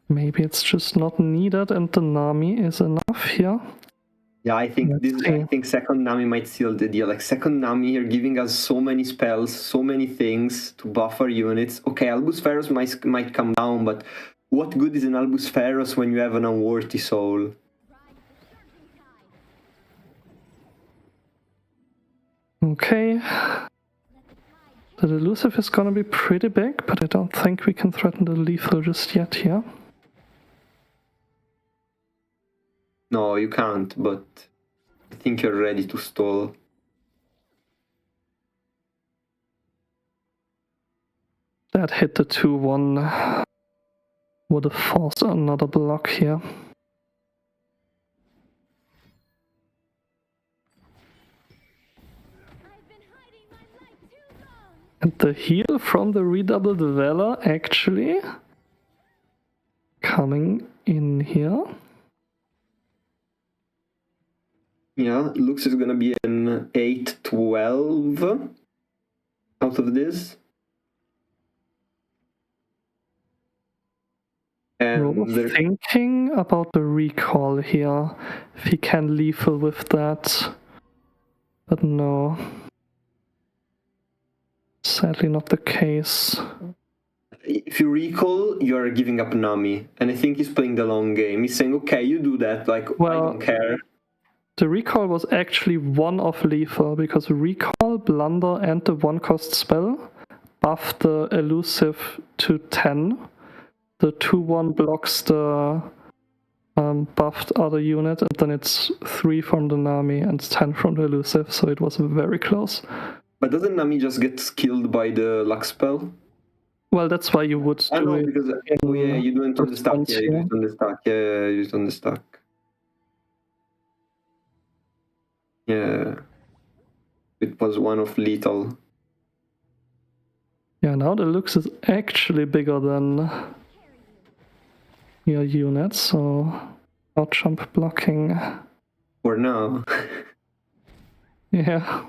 maybe it's just not needed and the Nami is enough here. Yeah, I think second Nami might seal the deal. Like second Nami here giving us so many spells, so many things to buff our units. Okay, Albus Pharos might come down, but what good is an Albus Pharos when you have an unworthy soul? Okay. The elusive is gonna be pretty big, but I don't think we can threaten the lethal just yet here. No, you can't, but I think you're ready to stall. That hit the 2-1. Would have forced another block here. And the heal from the redoubled Valor actually coming in here. Yeah, looks is gonna be an 8-12 out of this. Robo And thinking about the recall here, if he can lethal with that. But no. Sadly not the case. if you recall, you are giving up Nami, and I think he's playing the long game. He's saying, okay, you do that, like, I Well, don't care. the recall was actually one of lethal, because recall, blunder, and the one-cost spell buffed the elusive to 10. The 2-1 blocks the buffed other unit, and then it's 3 from the Nami and 10 from the elusive, so it was very close. But doesn't Nami just get killed by the luck spell? Well, that's why you would I do know, it. because oh yeah, you do it on the stack. response Yeah, you do here. it on the stack. Yeah, you do it on the stack. Yeah, it was one of lethal. Yeah, now the looks is actually bigger than your unit, so not jump blocking. For now. Yeah.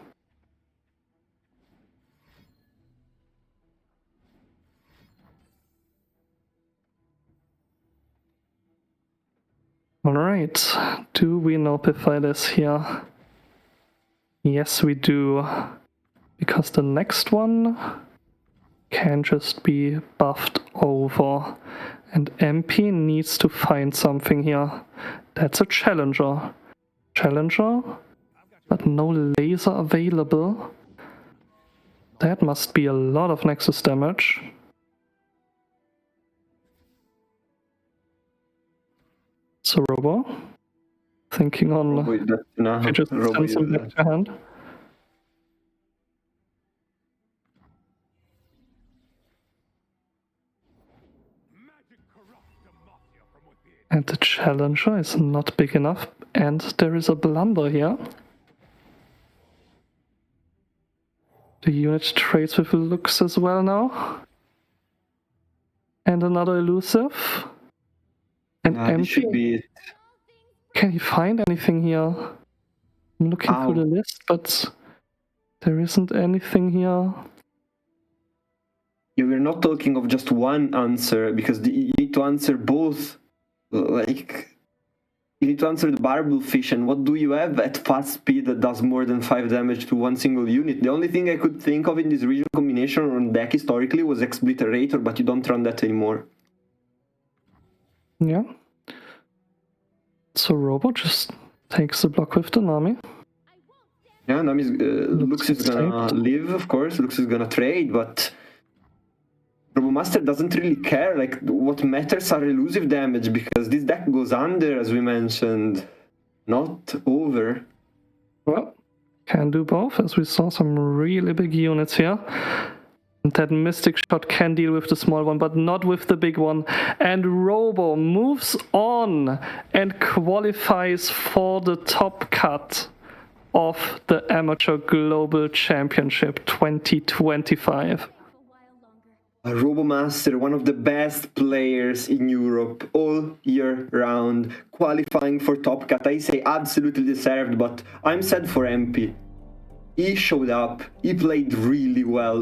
Alright, do we notify this here? Yes, we do. Because the next one can just be buffed over. And MP needs to find something here. That's a challenger. Challenger, but no laser available. That must be a lot of Nexus damage. So Robo, thinking on Wait, that, no, if you just Robo send him use back that. to hand. And the challenger is not big enough, and there is a blunder here. The unit trades with looks as well now. And another elusive. And This empty. should be it. Can he find anything here? I'm looking through the list, but there isn't anything here. Yeah, we're not talking of just one answer, because you need to answer both. Like, you need to answer the barbel fish, and what do you have at fast speed that does more than 5 damage to one single unit? The only thing I could think of in this region combination on deck historically was Exobliterator, but you don't run that anymore. Yeah. So Robo just takes the block with the Nami. Yeah, Nami's, Lux is gonna live, of course. Lux is gonna trade, but Robomaster doesn't really care. Like, what matters are elusive damage, because this deck goes under, as we mentioned, not over. Well, can do both, as we saw some really big units here. And that Mystic Shot can deal with the small one, but not with the big one. And Robo moves on and qualifies for the top cut of the Amateur Global Championship 2025. Robomaster, one of the best players in Europe all year round, qualifying for Top Cut. I say absolutely deserved, but I'm sad for MP. He showed up, he played really well,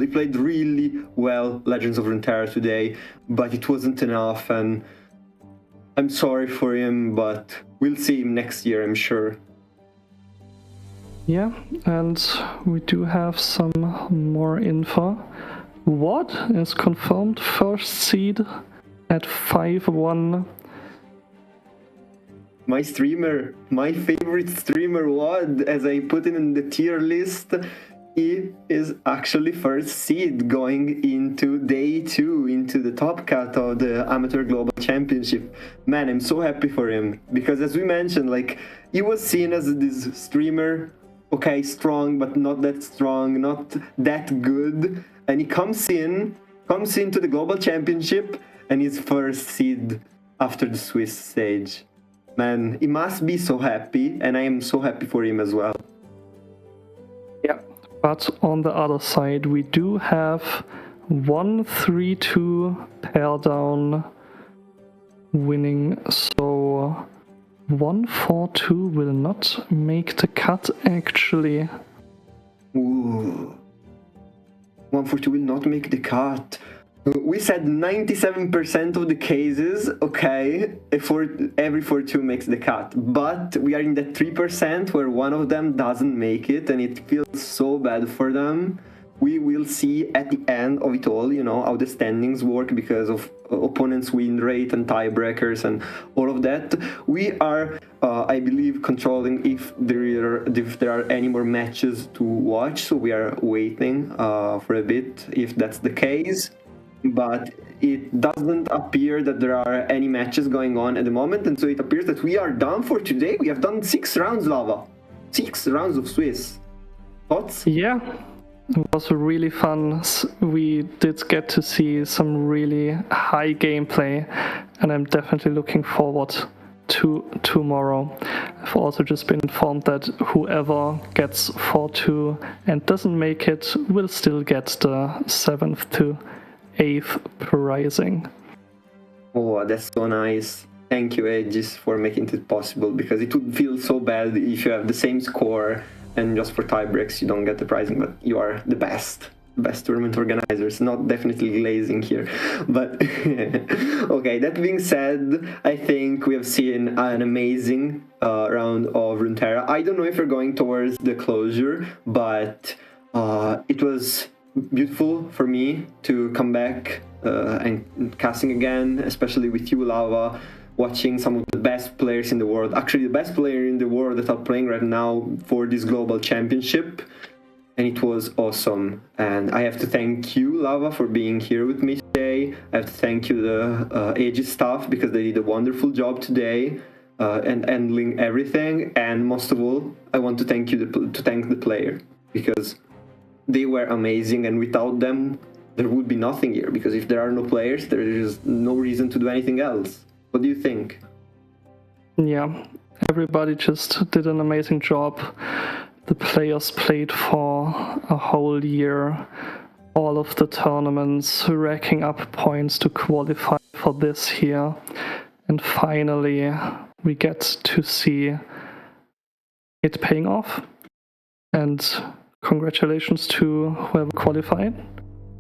Legends of Runeterra today, but it wasn't enough, and I'm sorry for him, but we'll see him next year, I'm sure. Yeah, and we do have some more info. Wad is confirmed first seed at 5-1. My streamer, my favorite streamer, Wad, as I put it in the tier list, he is actually first seed going into day 2, into the top cut of the Amateur Global Championship. Man, I'm so happy for him, because as we mentioned, like, he was seen as this streamer, okay, strong, but not that strong, not that good, and he comes into the Global Championship, and he's first seed after the Swiss stage. Man, he must be so happy, and I am so happy for him as well. Yeah, but on the other side, we do have 1-3-2 pair down winning, so 142 will not make the cut, actually. Ooh. 142 will not make the cut. We said 97% of the cases, okay, every 42 makes the cut. But we are in that 3% where one of them doesn't make it, and it feels so bad for them. We will see at the end of it all, how the standings work because of opponents' win rate and tiebreakers and all of that. We are, I believe, controlling if there are any more matches to watch. So we are waiting for a bit if that's the case. But it doesn't appear that there are any matches going on at the moment, and so it appears that we are done for today. We have done 6 rounds, Lava. 6 rounds of Swiss. Thoughts? Yeah, it was really fun. We did get to see some really high gameplay, and I'm definitely looking forward to tomorrow. I've also just been informed that whoever gets 4-2 and doesn't make it will still get the 7th to 8th pricing. Oh, that's so nice. Thank you, Aegis, for making it possible, because it would feel so bad if you have the same score and just for tie breaks you don't get the pricing, but you are the best tournament organizers. Not definitely glazing here, but okay, that being said, I think we have seen an amazing round of Runeterra. I don't know if we're going towards the closure, but it was beautiful for me to come back and casting again, especially with you, Lava, watching some of the best players in the world, actually the best player in the world that are playing right now for this global championship, and it was awesome. And I have to thank you, Lava, for being here with me today. I have to thank you, the Aegis staff, because they did a wonderful job today and handling everything. And most of all, I want to thank you to thank the player, because they were amazing, and without them there would be nothing here, because if there are no players, there is no reason to do anything else. What do you think? Yeah, everybody just did an amazing job. The players played for a whole year, all of the tournaments, racking up points to qualify for this here, and finally we get to see it paying off. And congratulations to whoever qualified.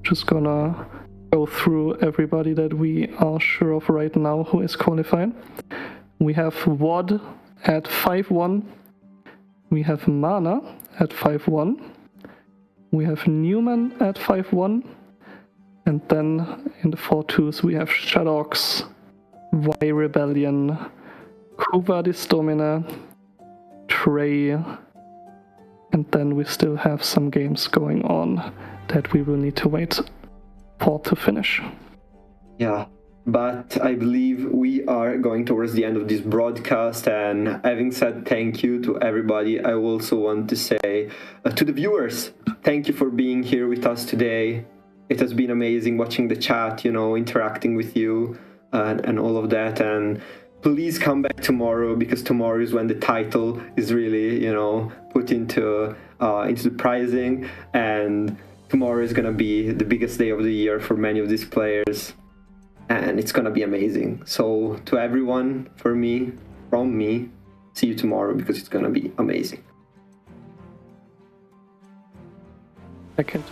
Just gonna go through everybody that we are sure of right now who is qualified. We have Wad at 5-1. We have Mana at 5-1. We have Newman at 5-1. And then in the 4-2s we have Shadox, Y Rebellion, Kuvadis Domina, Trey, and then we still have some games going on that we will need to wait for to finish. Yeah, but I believe we are going towards the end of this broadcast, and having said thank you to everybody, I also want to say to the viewers, thank you for being here with us today. It has been amazing watching the chat, interacting with you and all of that, and please come back tomorrow, because tomorrow is when the title is really, put into the pricing, and tomorrow is gonna be the biggest day of the year for many of these players, and it's gonna be amazing. So to everyone, from me, see you tomorrow, because it's gonna be amazing. I can.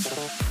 Bye.